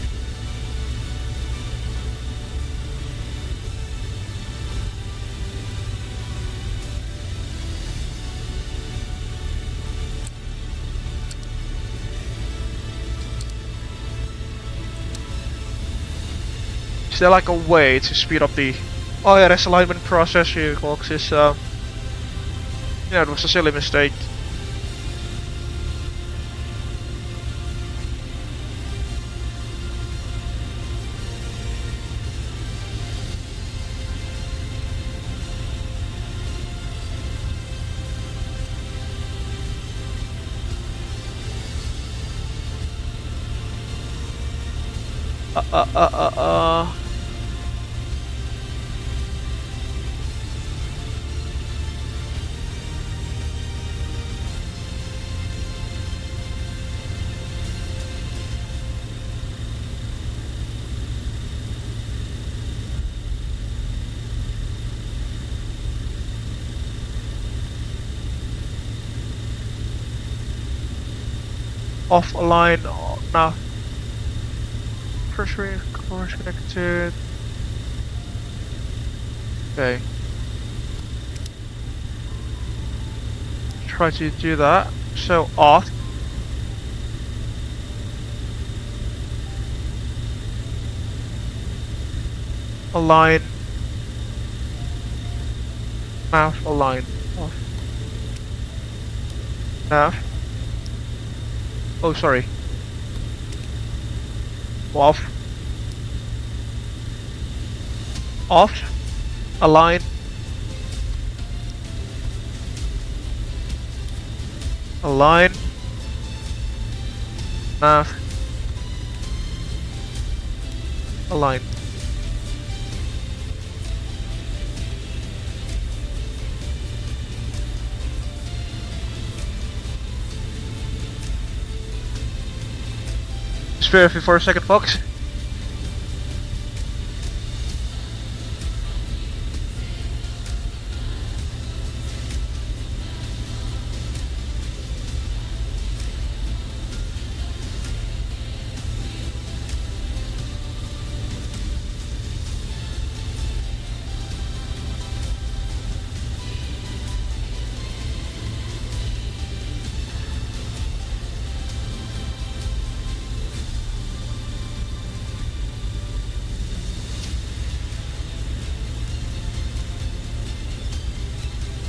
Is there like a way to speed up the IRS alignment process here, folks? It's yeah, it was a silly mistake. Off line now. First ring course connected. Okay. Try to do that. So off. Align. Nav, align. Off. Nav. Oh, sorry. Off. Off. Align. Align. Nav. Align. Just bear with me for a second, folks.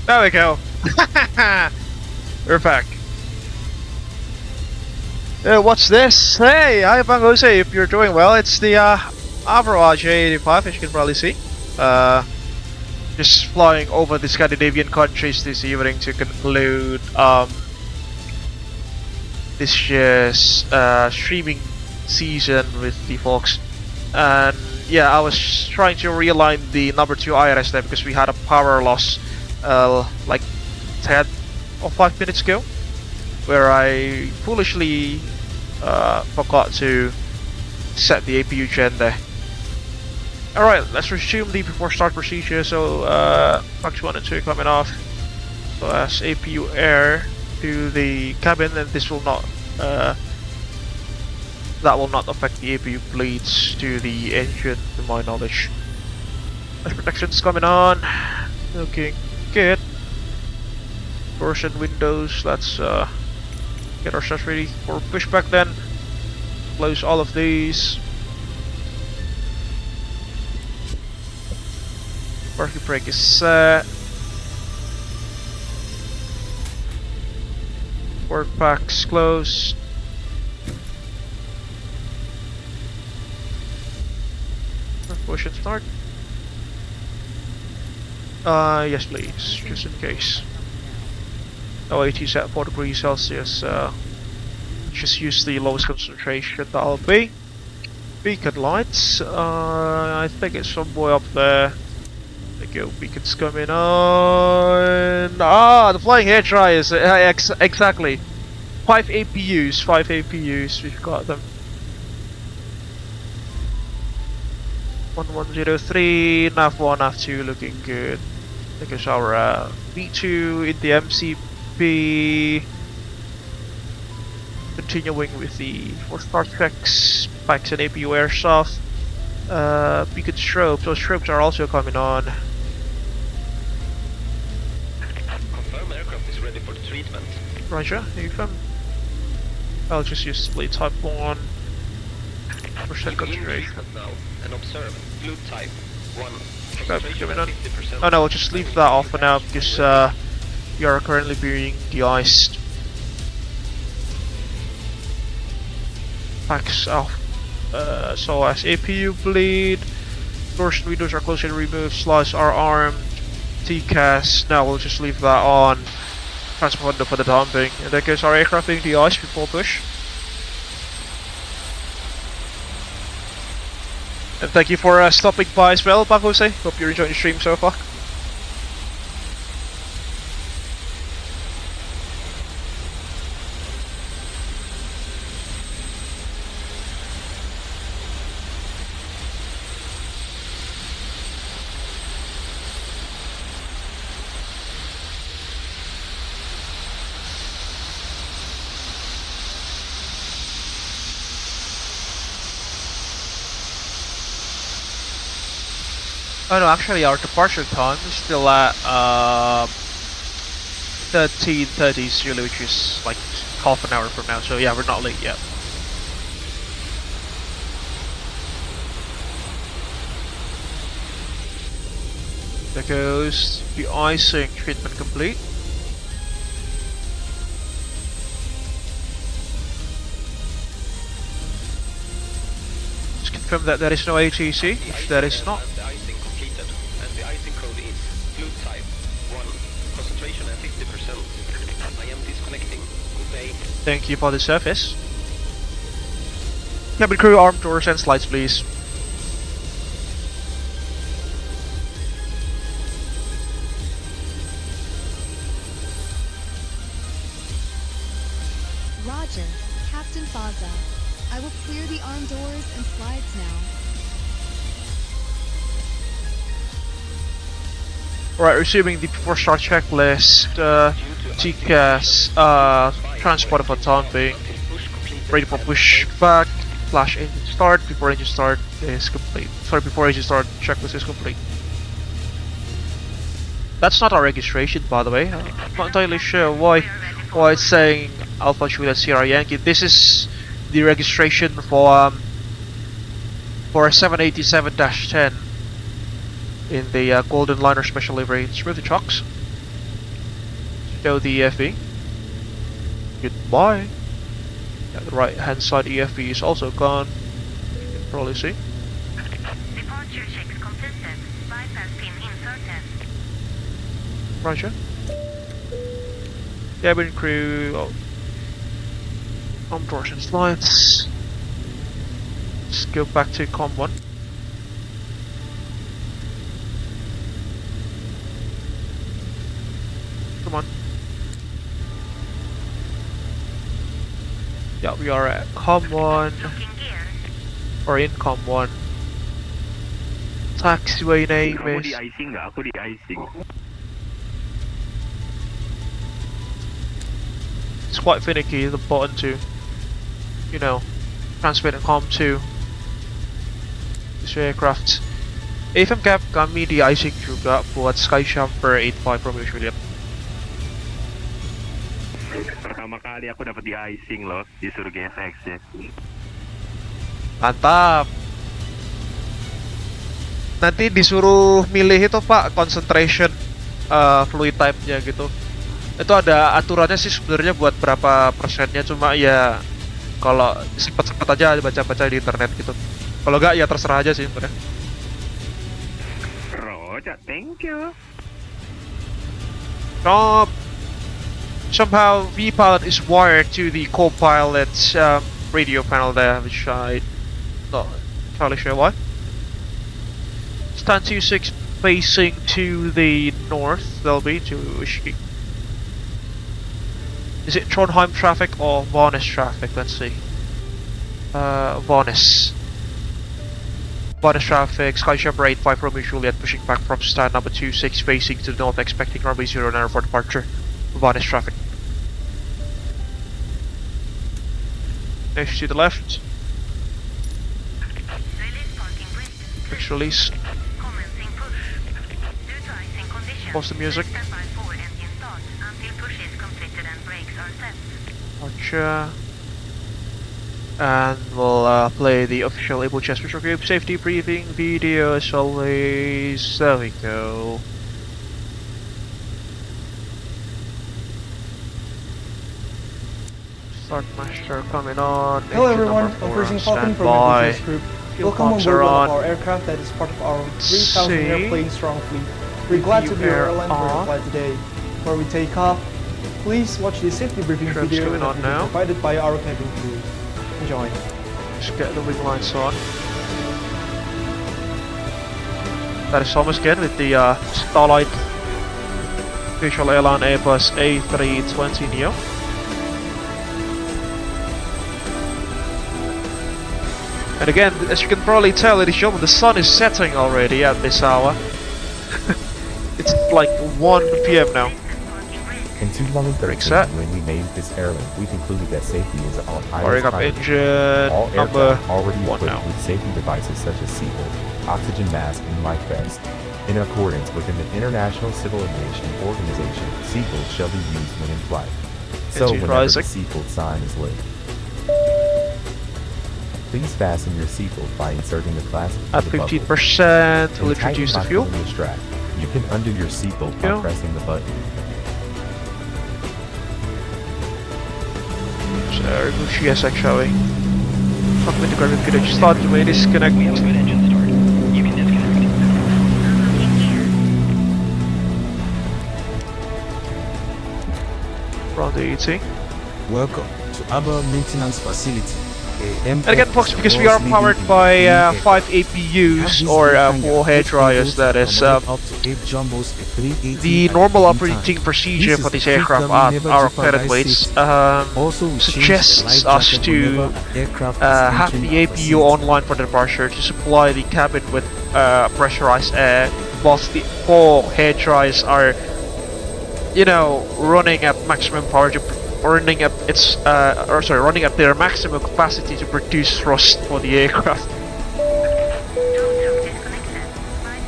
There we go. We're back. What's this? Hey, hi Jose, if you're doing well. It's the Avro RJ85, as you can probably see. Just flying over the Scandinavian countries this evening to conclude this year's streaming season with the folks. And yeah, I was trying to realign the number 2 IRS there because we had a power loss like 10 or 5 minutes ago, where I foolishly forgot to set the APU gen there. Alright, let's resume the before start procedure. So Max 1 and 2 coming off. So as APU air to the cabin, and this will not that will not affect the APU bleeds to the engine, to my knowledge. As protection's coming on, looking good. Doors and windows, let's get ourselves ready for pushback then. Close all of these. Parking brake is set. Work packs closed. Push and start. Yes please, just in case. OAT set 4 degrees Celsius, just use the lowest concentration that'll be. Beacon lights, I think it's somewhere up there. There you go, beacons coming on. Ah, the flying hair dryers, exactly. 5 APUs, we've got them. 1103, nav 1, nav 2 looking good. Because our V2 in the MCP. Continuing with the 4 start checks, packs and APU air soft. Beacon strobes, those strobes are also coming on. Confirm aircraft is ready for treatment. Roger, AFM. I'll just use split type 1. Percent concentration. Now and observe fluid type 1. Coming on. Oh no, we'll just leave that off for now because you are currently being de-iced. Packs off. So as APU bleed, doors and windows are closed and removed, slides are armed, TCAS, now we'll just leave that on. Transponder for the dumping. And there goes our aircraft being de-iced before push. And thank you for stopping by as well, Bang Jose. Hope you're enjoying the stream so far. Oh no, actually our departure time is still at 13:30 really, which is like half an hour from now, so yeah, we're not late yet. goes the icing treatment complete. Just confirm that there is no ATC, if that is not. And the icing completed. And the icing code is fluid type 1. Concentration at 50%. I am disconnecting. Good day. Thank you for the service. Cabin crew, arm doors and slides please. Roger, Captain Faza. I will clear the arm doors and slides now. Alright, resuming the before start checklist. TCAS, transport for time being. Ready for push back. Flash engine start. Before engine start is complete. Sorry, before engine start checklist is complete. That's not our registration, by the way. I'm not entirely sure why it's saying Alpha Juliet Sierra Yankee. This is the registration for a 787-10 in the Golden Liner Special Livery. Smooth the trucks. Show the EFE. Goodbye. Yeah, the right hand side EFE is also gone. You can probably see. Departure checks completed. Bypass pin inserted. Roger. Cabin crew. Arm doors and slides. Let's go back to Com 1. Come on. Yeah, we are at Com 1. Looking gear. Or in Com 1. Taxiway name Kamu is. di icing nggak? Aku di icing. It's quite finicky, the button to, you know, transmit and com to this aircraft. AFM cap kami di icing juga buat SkyJumper 85 from Juliet. Pertama kali aku dapat di icing loh, disuruh GSX-nya. Mantap. Nanti disuruh milih itu Pak, concentration fluid type-nya gitu. Itu ada aturannya sih sebenarnya buat berapa persennya, cuma ya kalau sempet aja baca-baca di internet gitu. Kalau enggak ya terserah aja sih sebenarnya. Roger, thank you. Stop. Somehow V-pilot is wired to the co-pilot's radio panel there, which I not entirely sure why. Stand 26 facing to the north, they'll be to Ishiki. Is it Trondheim traffic or Værnes traffic? Let's see. Værnes. Værnes traffic, SkyJumper 85 Romeo Juliet pushing back from stand number 26 facing to the north, expecting runway 09 for departure. Værnes traffic. Next to the left. Release parking brake. Next release. Commencing push. Due to icing conditions, Pause the music. stand by for engine start until push is completed and brakes are set. Archer. And we'll play the official Abel Jets Virtual Group safety briefing video as always. There we go. Start master coming on. Hello Engine everyone, number I'm 4 Pershing on Falcon from standby. Abel Jets Group. Fuel Welcome on pumps board are one on. of our aircraft that is part of our 3,000 See. airplane strong fleet. We're glad to be your Air airline for your on. flight today. Before we take off, please watch the safety briefing Trips video going that on will be now. provided by our cabin crew. Enjoy. Just get the wing lights on. That is Thomas again with the Starlight Visual Airline Airbus A320neo. And again, as you can probably tell, ladies and gentlemen, the sun is setting already at this hour. It's like 1 PM now. In 2013, set. when we named this airline, we concluded that safety is our Firing highest up priority. engine All number aircraft already 1 equipped now. with safety devices such as seatbelt, oxygen mask, and life vest. In accordance with the International Civil Aviation Organization, seatbelts shall be used when in flight. So Engine whenever rising. the seatbelt sign is lit, please fasten your seatbelt by inserting the plastic At in the buckle. 15%, we'll And tighten introduce the by fuel. pulling the strap. You can undo your seatbelt by pressing the button. So remove GSX, shall we? Fuck with the gravity connection. Start to disconnect. We have a good engine start. You can disconnect. From the ET. Welcome to Abel Maintenance Facility. And again, folks, because we are powered by 5 APUs or 4 hair dryers, that is, the normal operating procedure for this aircraft at our credit weights suggests us to have the APU online for departure to supply the cabin with pressurized air, whilst the 4 hair dryers are, you know, running at maximum power to running at their maximum capacity to produce thrust for the aircraft.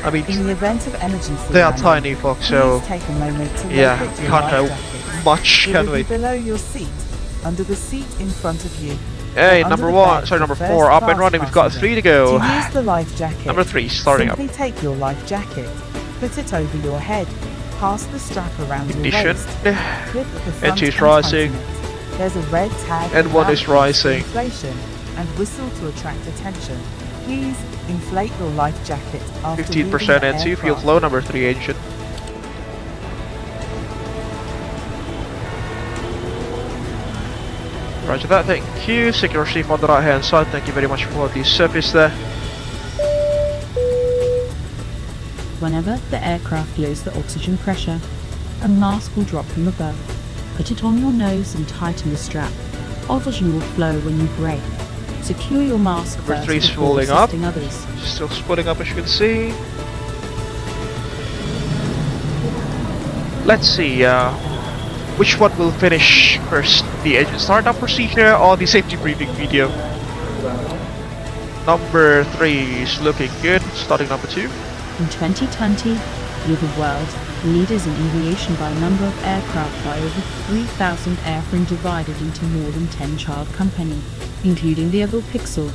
I mean, in the event of emergency, they are tiny, folks, so take a moment to yeah, locate your can't life know jacket. much, It can will we? be below your seat, under the seat in front of you. Hey, or number under the one, bed sorry, for number first 4, up and class running. We've got passenger. 3 to go. To use the life jacket, Number 3, starting up. simply take your life jacket, put it over your head, pass the strap around your Ignition. waist, clip the front N2 is and rising. tighten it. There's a red tag N1 about is rising. inflation and whistle to attract attention. Please inflate your life jacket after 15% leaving the N2, fuel aircraft. flow, number 3 engine. Roger that, thank you. Secure safe on the right hand side, thank you very much for the service there. Whenever the aircraft loses the oxygen pressure, a mask will drop from above. Put it on your nose and tighten the strap. Oxygen will flow when you brake. Secure your mask Number first 3 is before falling up. assisting others. Still splitting up as you can see. Let's see, which one will finish first? The engine startup procedure or the safety briefing video? Number 3 is looking good, starting number 2. In 2020, we're the world leaders in aviation by number of aircraft by over 3,000 airframe divided into more than 10 child companies, including the Abel Pixel,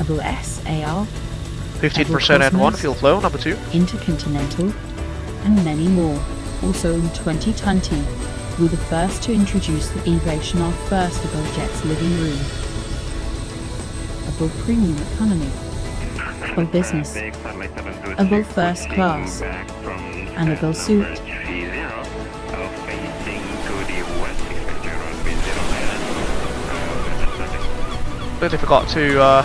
Abel S, AR, 15% N1, fuel flow, number 2. Intercontinental, and many more. Also in 2020, we were the first to introduce the innovation of first Abel Jets living room, Abel Premium Economy, Abel Business, Abel First Class, and Abel Suite. Really forgot to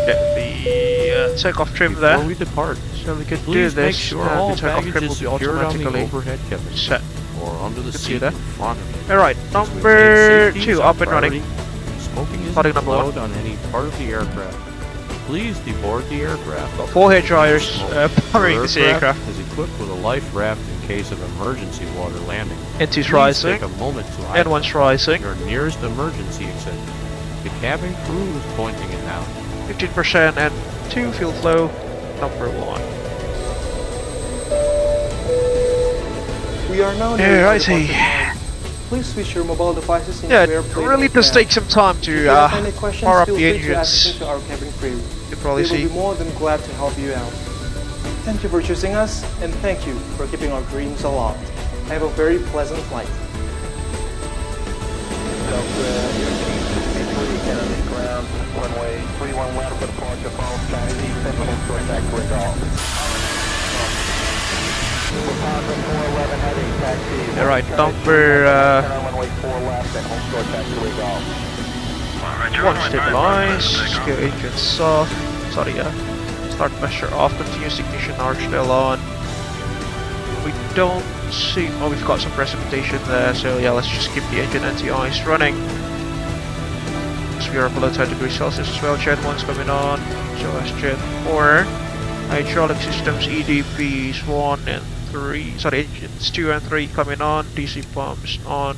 get the takeoff trim there. Before we depart, So we could do please this, make sure and all the takeoff baggage trim is will be secured on the automatically overhead cabin set. or under the Can see seat that. in front of you. Alright, As we number place 2 safety up as and our running. priority, Smoking is Starting number allowed on any part of the aircraft. Please deboard the aircraft. Got 4 hair dryers Smoke. powering Your this aircraft. is equipped with a life raft in case of emergency water landing. N2's Please rising, take a moment to idle N1's rising, your nearest emergency exit. The cabin crew is pointing it now. 15% and 2 fuel flow, number 1. We are now Yeah, near I the see. departure point. Please switch your mobile devices into Yeah, it airplane really does mode. take some time If to you have any questions, power up feel the free to ask engines. them to our cabin crew. You We probably will see. be more than glad to help you out. Thank you for choosing us, and thank you for keeping our dreams aloft. Have a very pleasant flight. Runway 31 left for departure, follow strategy, central short back to Alright, number 1 stabilized, secure engine soft, start measure off, continuous ignition arch still on. We don't see, oh we've got some precipitation there, so yeah, let's just keep the engine anti-ice running. Because we are below 10 degrees Celsius as well. Gen 1's coming on, so as Gen 4. Hydraulic systems, EDPs 1 and 3, sorry, engines 2 and 3 coming on, DC pumps on,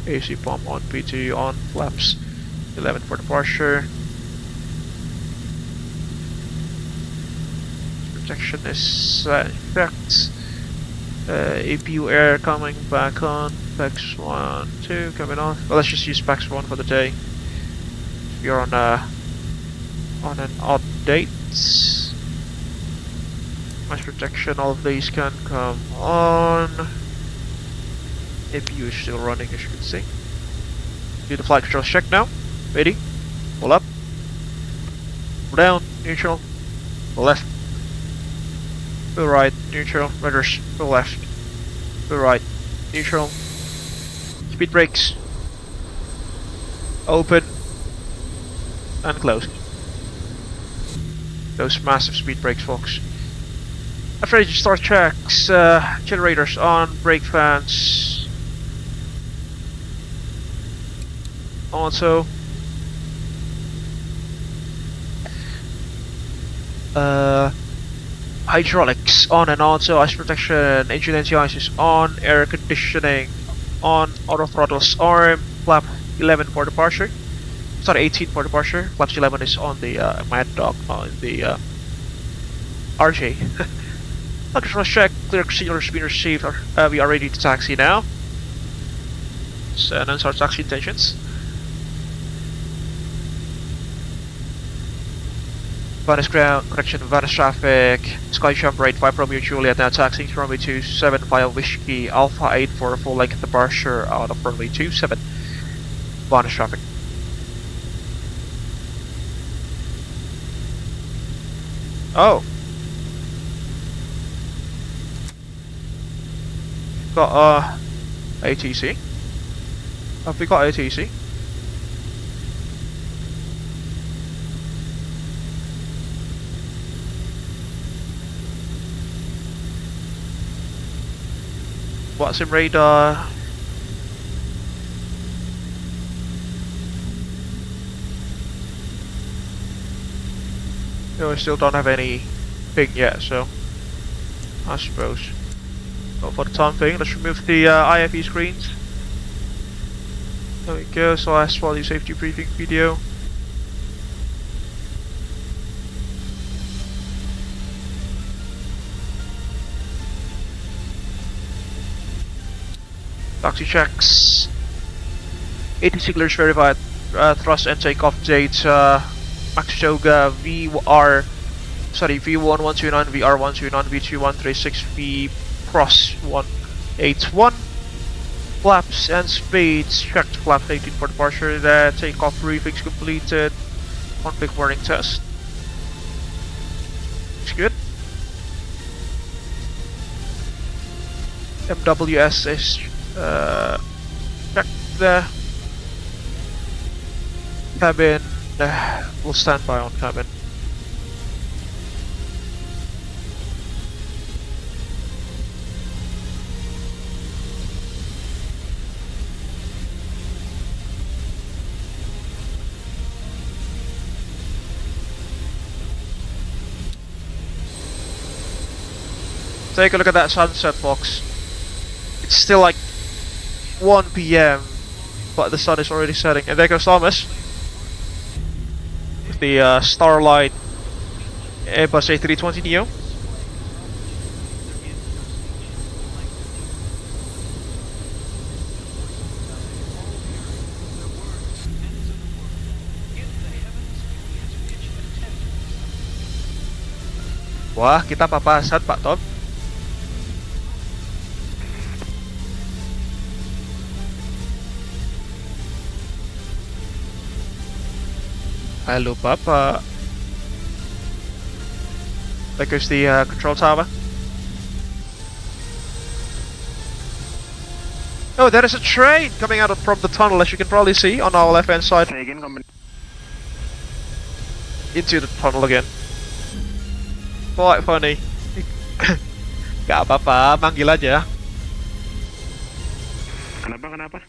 AC pump on, P2 on, flaps 11 for departure. Protection is set, APU air coming back on, PAX 1, 2 coming on. Well, let's just use PAX 1 for the day. You're on an odd date. Noise protection, all of these can come on. APU is still running, as you can see. Do the flight control check now. Ready? Pull up. Pull down. Neutral. Pull left. Pull right. Neutral. Reverse. Pull left. Pull right. Neutral. Speed brakes. Open. And close. Those massive speed brakes, folks. After you start checks, generators on, brake fans also. Hydraulics on and also, ice protection, engine anti-ice is on, air conditioning on, auto throttles arm, flap 11 for departure. Sorry, 18 for departure. Flaps 11 is on the Mad Dog, on the RJ. Control check, clear signal has been received. We are ready to taxi now. So announce our taxi intentions. Værnes ground, correction, Værnes traffic, SkyJumper 85 Romeo Juliet now taxiing to runway 27 via Whiskey Alpha 8 for a full length departure out of runway 27. Værnes traffic. Oh. Got ATC. Have we got ATC? VATSIM radar. No, I still don't have any ping yet, so I suppose. But for the time being, let's remove the IFE screens. There we go, so last while the safety briefing video. Taxi checks. ATC clears verified. Thrust and takeoff date. Max Yoga V129, VR129, V2136, V Pros 181. Flaps and speeds checked. Flaps 18 for departure. The takeoff briefings completed. One big warning test. Looks good. MWS is checked there. Cabin. We'll stand by on cabin. Take a look at that sunset, folks. It's still like 1 PM, but the sun is already setting. And there goes Thomas. With the Starlight Airbus A320neo. Wah, kita papasan Pak Tom. Hello, Papa. There goes the control tower. Oh, there is a train coming out from the tunnel, as you can probably see on our left-hand side. Into the tunnel again. Quite funny. Gak apa-apa, manggil aja. Kenapa?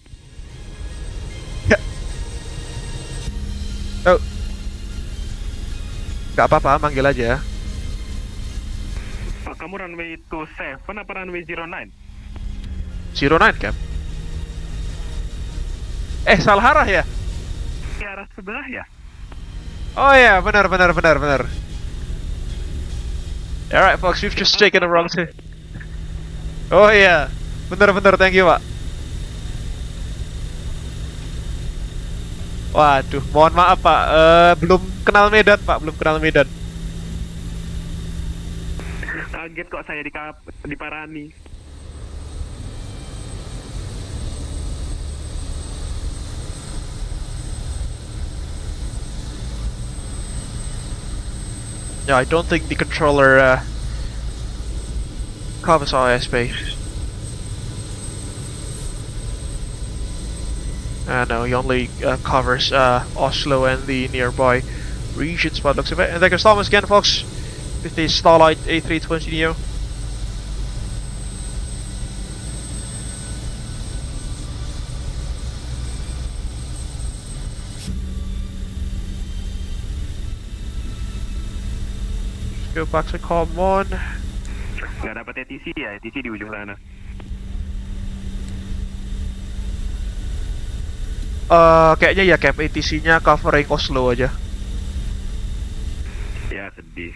Oh. Gak apa-apa, manggil aja. Pak, kamu runway 27 apa runway 09? 09 kan? Salah arah ya? Di arah sebelah ya? Oh ya, benar. Alright folks, we've just taken a wrong turn. Oh iya, benar, thank you Pak. Waduh, mohon maaf Pak, belum kenal Medan Pak, belum kenal Medan. Kaget kok saya diparani. Yeah, I don't think the controller covers our airspace. No, he only covers Oslo and the nearby regions by the looks of it. And there goes Thomas again, folks, with the Starlight A320 Neo. Go back to column 1. Nggak dapat ETC ya, ETC di ujung sana. Kayaknya ya cap ATC-nya covering Oslo aja. Ya sedih.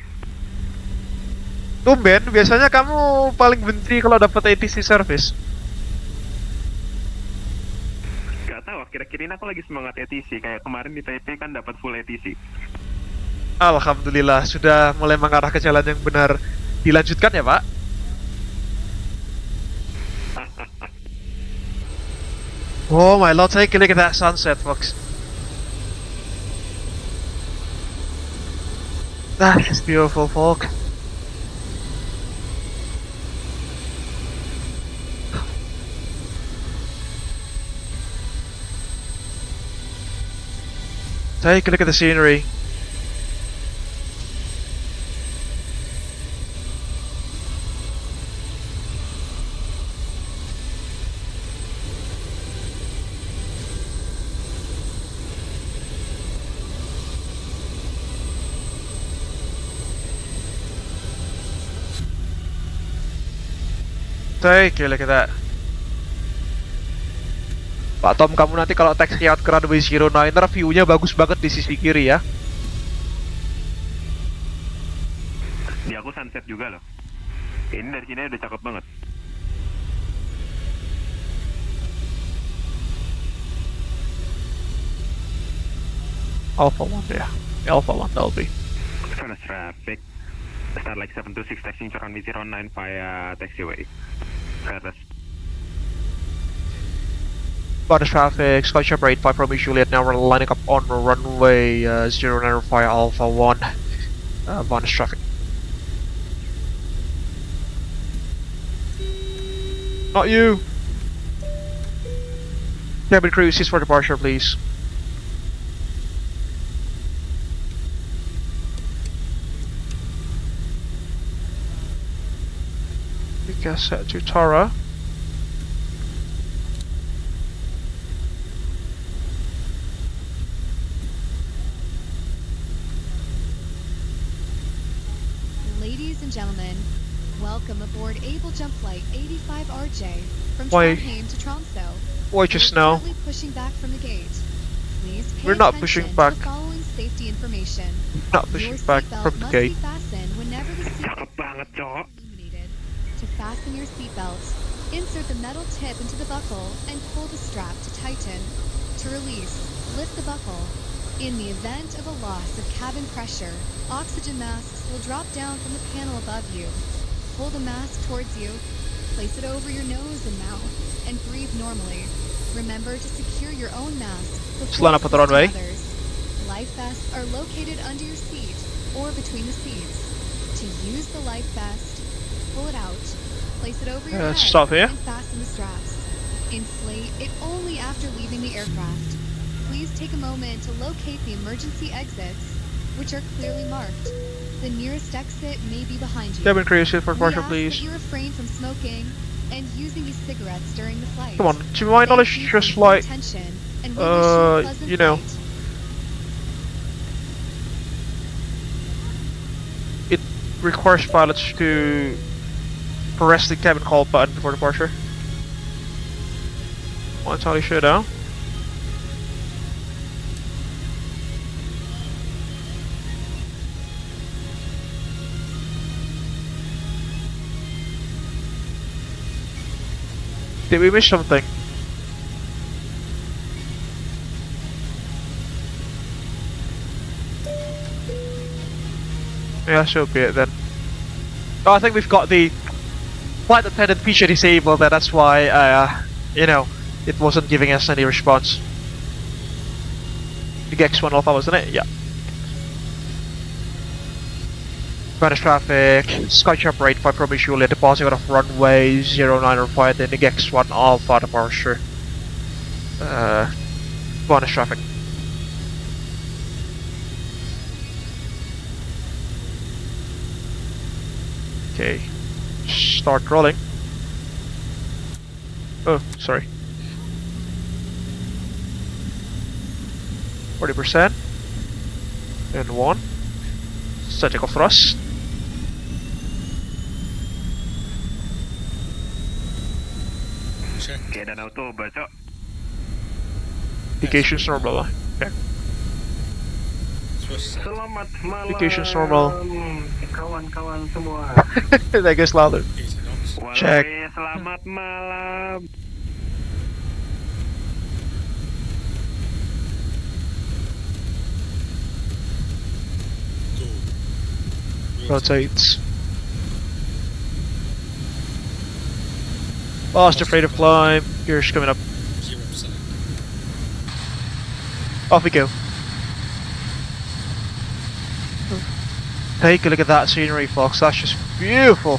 Tumben, biasanya kamu paling benci kalau dapat ATC service. Gak tahu, akhir-akhir ini aku lagi semangat ETC. Kayak kemarin di Taipei kan dapat full ETC. Alhamdulillah, sudah mulai mengarah ke jalan yang benar. Dilanjutkan ya, Pak? Oh my lord, take a look at that sunset, folks. That is beautiful, folk. Take a look at the scenery. Take a look at that. Pak Tom, kamu nanti kalau taxi out ke runway 09er view-nya bagus banget di sisi kiri ya. Di aku sunset juga loh. Ini dari sini udah cakep banget. Alpha 1 ya. Alpha 1 that'll be. Finnish traffic. Starlight 726 taxiing to runway 09 via taxiway. Værnes. Finnish traffic, SkyJumper 85 from Juliet, now we're lining up on runway 09 via Alpha 1. Finnish traffic. Not you! Cabin crew, cease for departure, please. Set to Tara. Ladies and gentlemen, welcome aboard Abel Jump Flight 85 RJ from Why- Trondheim to Tromsø. Why just We're now? currently pushing back from the gate. Please pay We're not attention pushing to back. the following safety information. Not pushing Your back seatbelt from the must gate. be fastened whenever the seat Cakep banget, cowok. illuminated. To fasten your seatbelt, insert the metal tip into the buckle and pull the strap to tighten. To release, lift the buckle. In the event of a loss of cabin pressure, oxygen masks will drop down from the panel above you. Pull the mask towards you, place it over your nose and mouth, and breathe normally. Remember to secure your own mask before Line up with the runway. assisting others. Life vests are located under your seat or between the seats. To use the life vest, pull it out, place it over your Let's head, stop here. and fasten the straps. Inflate it only after leaving the aircraft. Please take a moment to locate the emergency exits, which are clearly marked. The nearest exit may be behind you. Cabin crew, cease for We departure, ask please. that you refrain from smoking and using e-cigarettes during the flight. Come on, to my knowledge, Thank you Just for your Flight, attention, and we wish you a pleasant you know, flight. it requires pilots to press the cabin call button before departure. Not entirely sure though. Did we miss something? Yeah, so be it then. Oh, I think we've got the flight attendant feature disabled, and that's why, you know, it wasn't giving us any response. The X1 Alpha, wasn't it? Yeah. Managed traffic, SkyJumper 85 from Juliet, departing out of runway 09 required in the X1 Alpha departure. Managed traffic. Okay, start rolling. Oh, sorry. 40%. And 1. Statical thrust. Keadaan auto, baca. Indications normal. Okay. Selamat malam. Indications normal. Kawan-kawan semua. That gets louder. Check. Selamat malam. Rotates. Faster rate of climb. Gears coming up. Off we go. Take a look at that scenery, folks. That's just beautiful.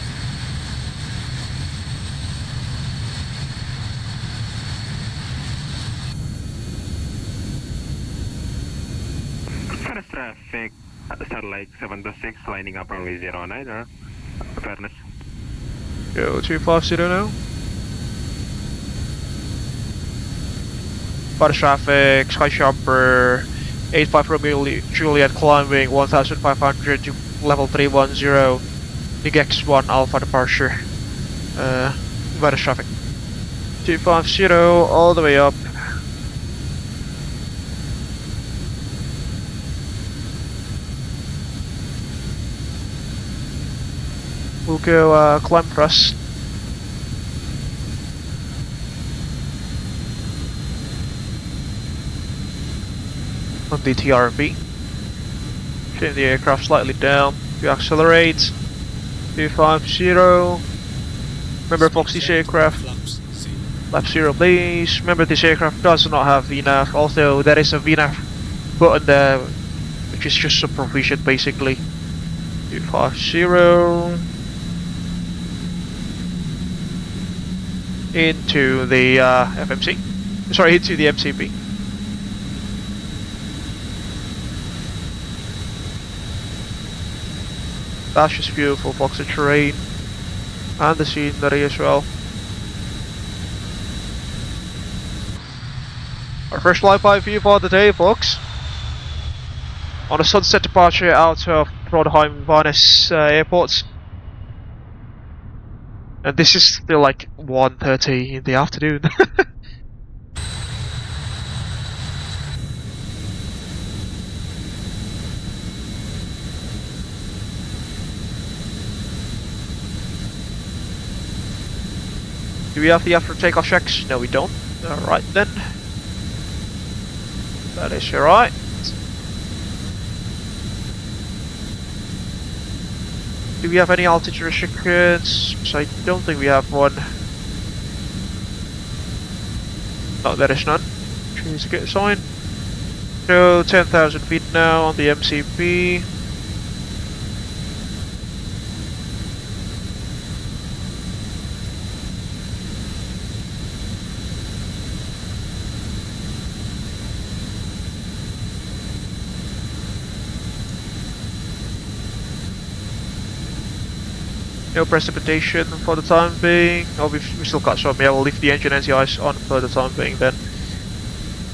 First traffic. Starlight 726 lining up runway 09 or Værnes. Go 250 now. Fast traffic, SkyJumper 85 Romeo Juliet climbing 1500 to level 310. Big X1 Alpha departure. Værnes traffic. 250 all the way up. We'll go climb thrust. On the TRB. Turn the aircraft slightly down. You accelerate. 250. Remember, folks, this aircraft. Lap 0, please. Remember, this aircraft does not have VNAV. Although there is a VNAV button there, which is just a provision basically. 250. Into the FMC. Sorry, into the MCP. That's just beautiful, folks. The terrain and the scenery as well. Our first flyby view for the day, folks. On a sunset departure out of Trondheim Værnes Airport. And this is still like 1:30 in the afternoon. Do we have the after takeoff checks? No, we don't. Alright then. That is alright. Do we have any altitude restrictions? Because I don't think we have one. No, there is none. Choose to get a sign. So 10,000 feet now on the MCP. No precipitation for the time being. Oh, we still got some. Yeah, we'll leave the engine NCIs on for the time being then.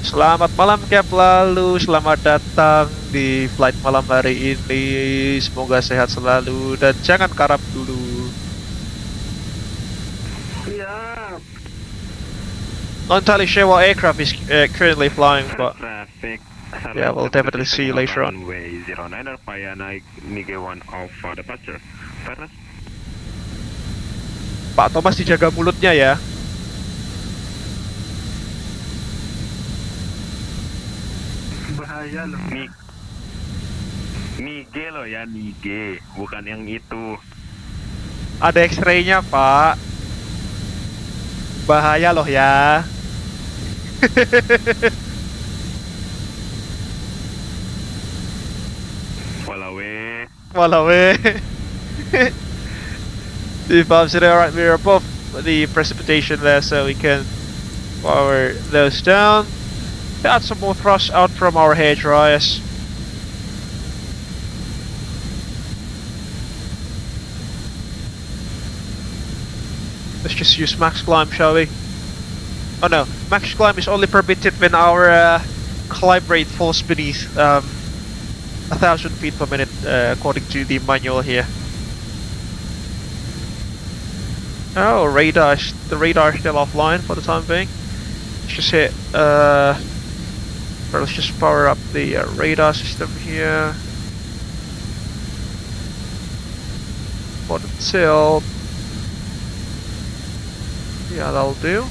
Selamat malam Cap Lalu, selamat datang di flight malam hari ini. Semoga sehat selalu dan jangan karap dulu. Yeah. Not entirely sure what aircraft is currently flying, but yeah, we'll definitely see you later on. Runway 09 via Nige 1 Alpha departure. Værnes. Pak Thomas dijaga mulutnya ya. Bahaya loh. Nige loh ya, Nige, bukan yang itu. Ada X-ray-nya, Pak. Bahaya loh ya. Walau The valves are alright, we're above the precipitation there, so we can power those down. Add some more thrust out from our hair dryers. Let's just use max climb, shall we? Oh no, max climb is only permitted when our climb rate falls beneath 1,000 feet per minute, according to the manual here. Oh, the radar is still offline for the time being. Let's just hit, let's just power up the radar system here. For the tilt. Yeah, that'll do.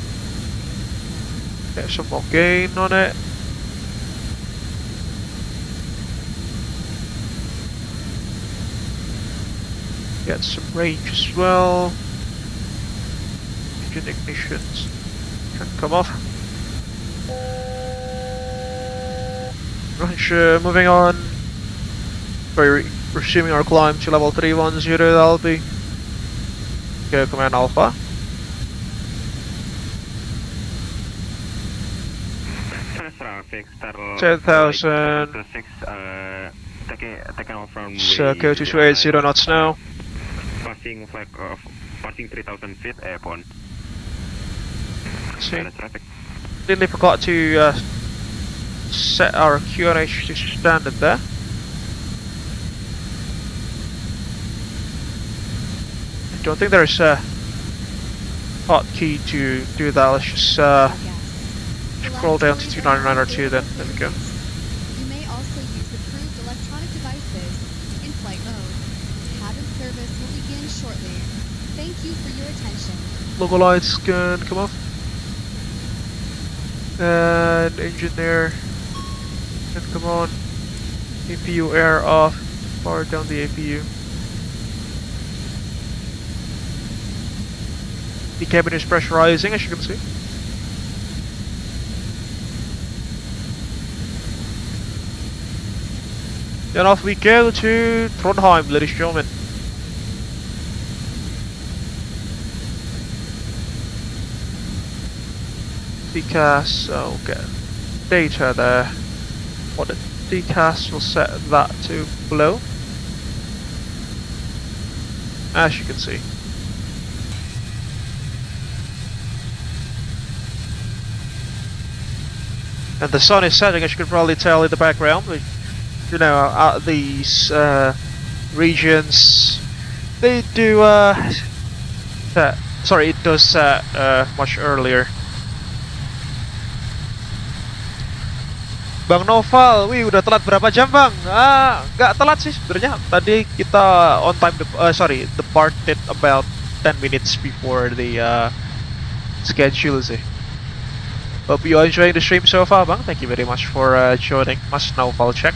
Get some more gain on it. Get some range as well. Engine ignitions can come off. Right, moving on. We're resuming our climb to level 310, that'll be. Go command Alpha. Victor 10,000. Taking off from So go to 280 knots now. Passing flag of passing 3,000 feet airborne. See. Nearly forgot to set our QNH to standard there. I don't think there's a hotkey to do that. Let's just scroll down to 299R2 then. There we go. You may also use approved electronic devices in flight mode. Cabin service will begin shortly. Thank you for your attention. Logo lights can come off. And engine there can come on. APU air off. Power down the APU. The cabin is pressurizing, as you can see. Then off we go to Trondheim, ladies and gentlemen. Decast, I'll get data there. What the decast will set that to below. As you can see. And the sun is setting, as you can probably tell in the background. You know, these regions, they do set. Sorry, it does set much earlier. Bang Noval, wih udah telat berapa jam bang? Nggak telat sih sebenarnya. Tadi kita on time, departed about 10 minutes before the schedule sih. Hope you are enjoying the stream so far bang. Thank you very much for joining Mas Noval check.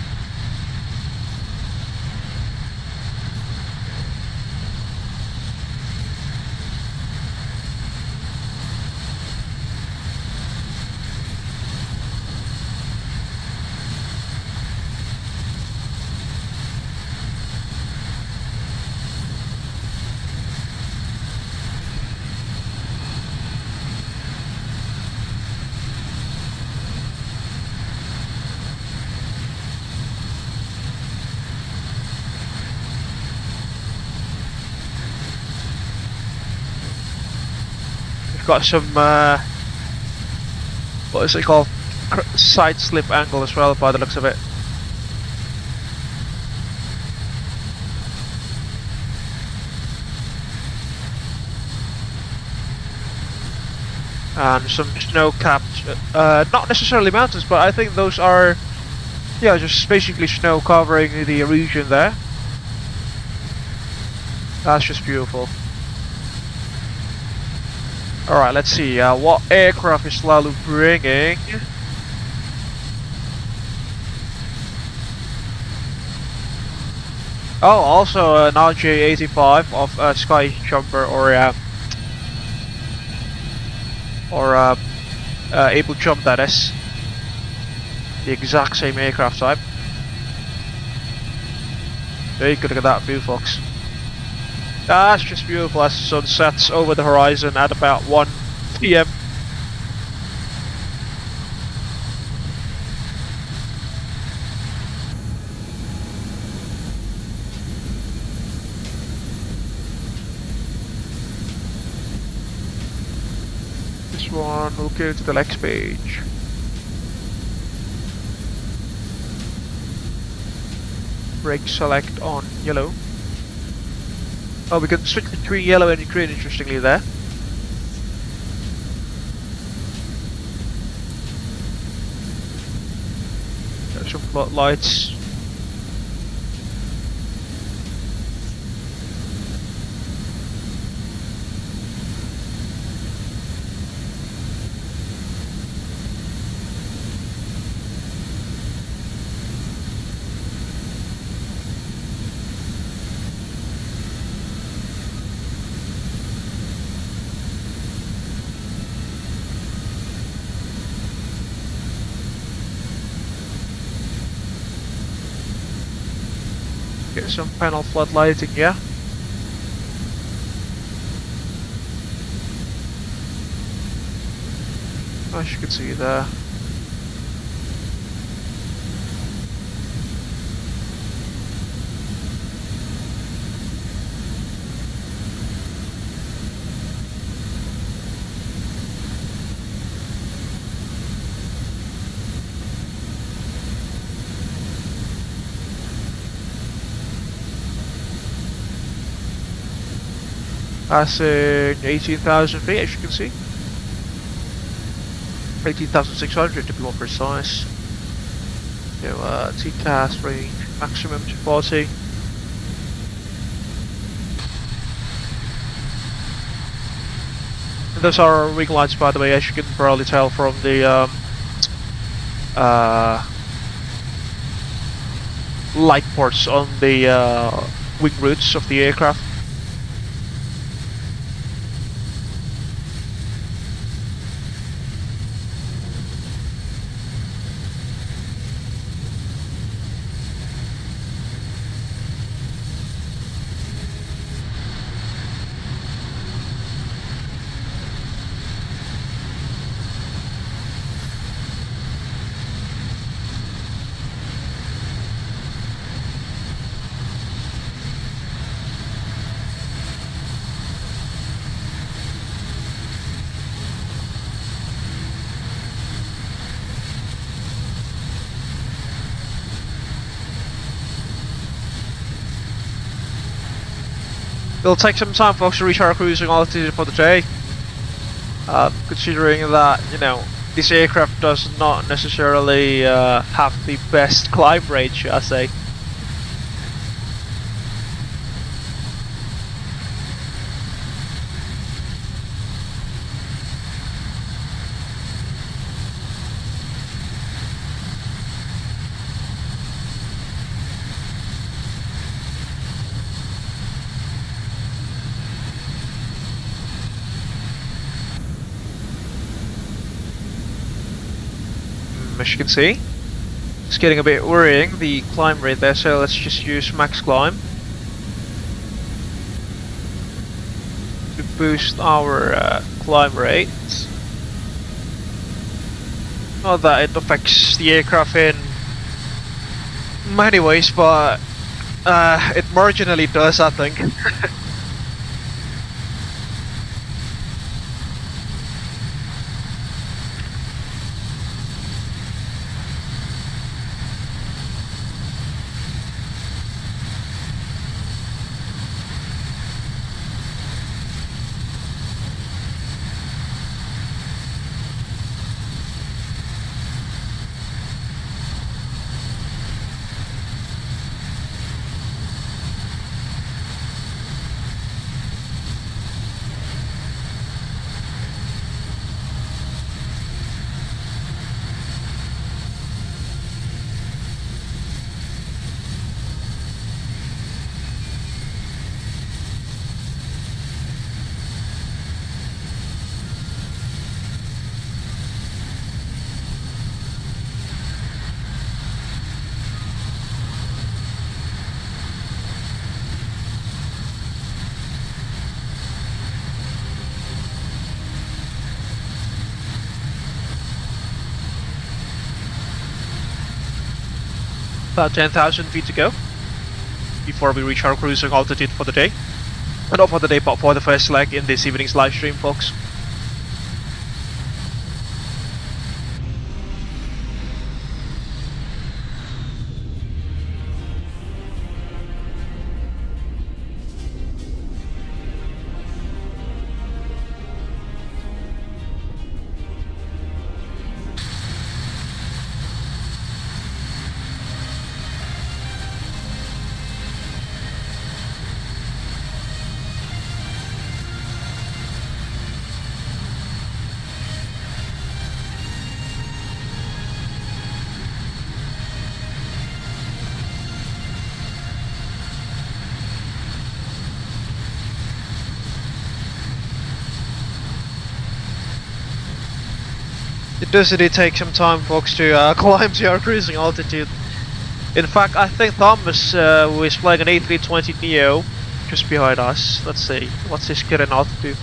Got some what is it called, side slip angle as well by the looks of it. And some snow capped, not necessarily mountains, but I think those are, yeah, just basically snow covering the region there. That's just beautiful. Alright, let's see, what aircraft is Lalu bringing? Oh, also an RJ85 of SkyJumper or Abel Jump, that is. The exact same aircraft type. There you could look at that view, folks. That's just beautiful as the sun sets over the horizon at about 1 PM. This one will go to the next page. Brake select on yellow. Oh, we can switch between yellow and green, interestingly, there. There's some floodlights. Get some panel floodlighting, yeah. As you can see there. Passing 18,000 feet, as you can see. 18,600 to be more precise. TCAS range maximum to 40. And those are our wing lights, by the way, as you can probably tell from the light ports on the wing roots of the aircraft. It'll take some time for us to reach our cruising altitude for the day. Considering that, this aircraft does not necessarily have the best climb rate, should I say. As you can see, it's getting a bit worrying, the climb rate there, so let's just use max climb to boost our climb rate. Not that it affects the aircraft in many ways, but it marginally does, I think. About 10,000 feet to go before we reach our cruising altitude for the day. Not for the day, but for the first leg in this evening's live stream, folks. It does indeed take some time, folks, to climb to our cruising altitude. In fact, I think Thomas, who is flying an A320neo, just behind us. Let's see, what's his current altitude?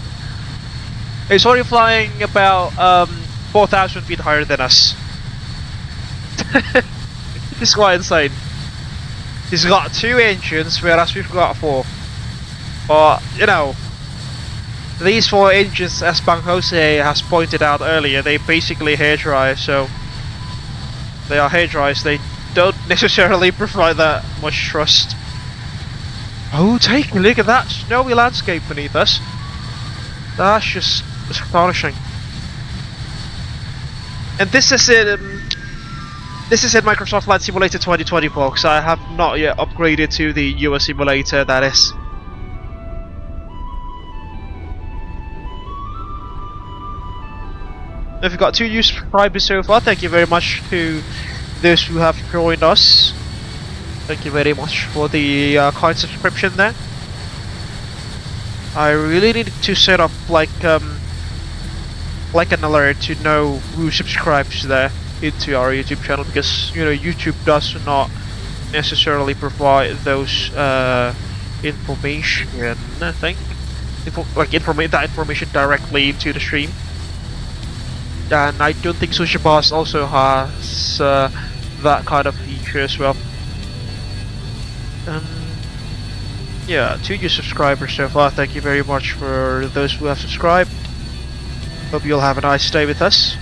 He's already flying about 4,000 feet higher than us. It's quite insane. He's got 2 engines, whereas we've got 4. But, you know, these 4 engines, as Bang Jose has pointed out earlier, they basically hair dry, so they are hair dries, they don't necessarily provide that much thrust. Oh, take a look at that snowy landscape beneath us. That's just astonishing. And this is it. This is in Microsoft Flight Simulator 2020, folks. I have not yet upgraded to the US simulator, that is. We've got 2 new subscribers so far. Thank you very much to those who have joined us. Thank you very much for the kind subscription there. I really need to set up like an alert to know who subscribes there into our YouTube channel, because you know YouTube does not necessarily provide those information. I think that information directly into the stream. And I don't think Sushi Boss also has that kind of feature as well. Yeah, 2 new subscribers so far. Thank you very much for those who have subscribed. Hope you'll have a nice day with us.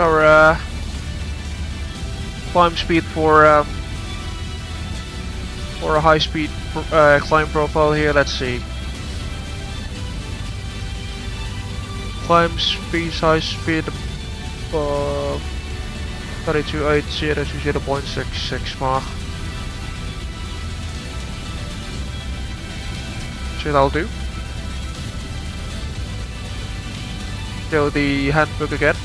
Our climb speed for a high speed climb profile here. Let's see. Climb speed, high speed 3280 to 0.66 Mach. So that'll do. Show the handbook again.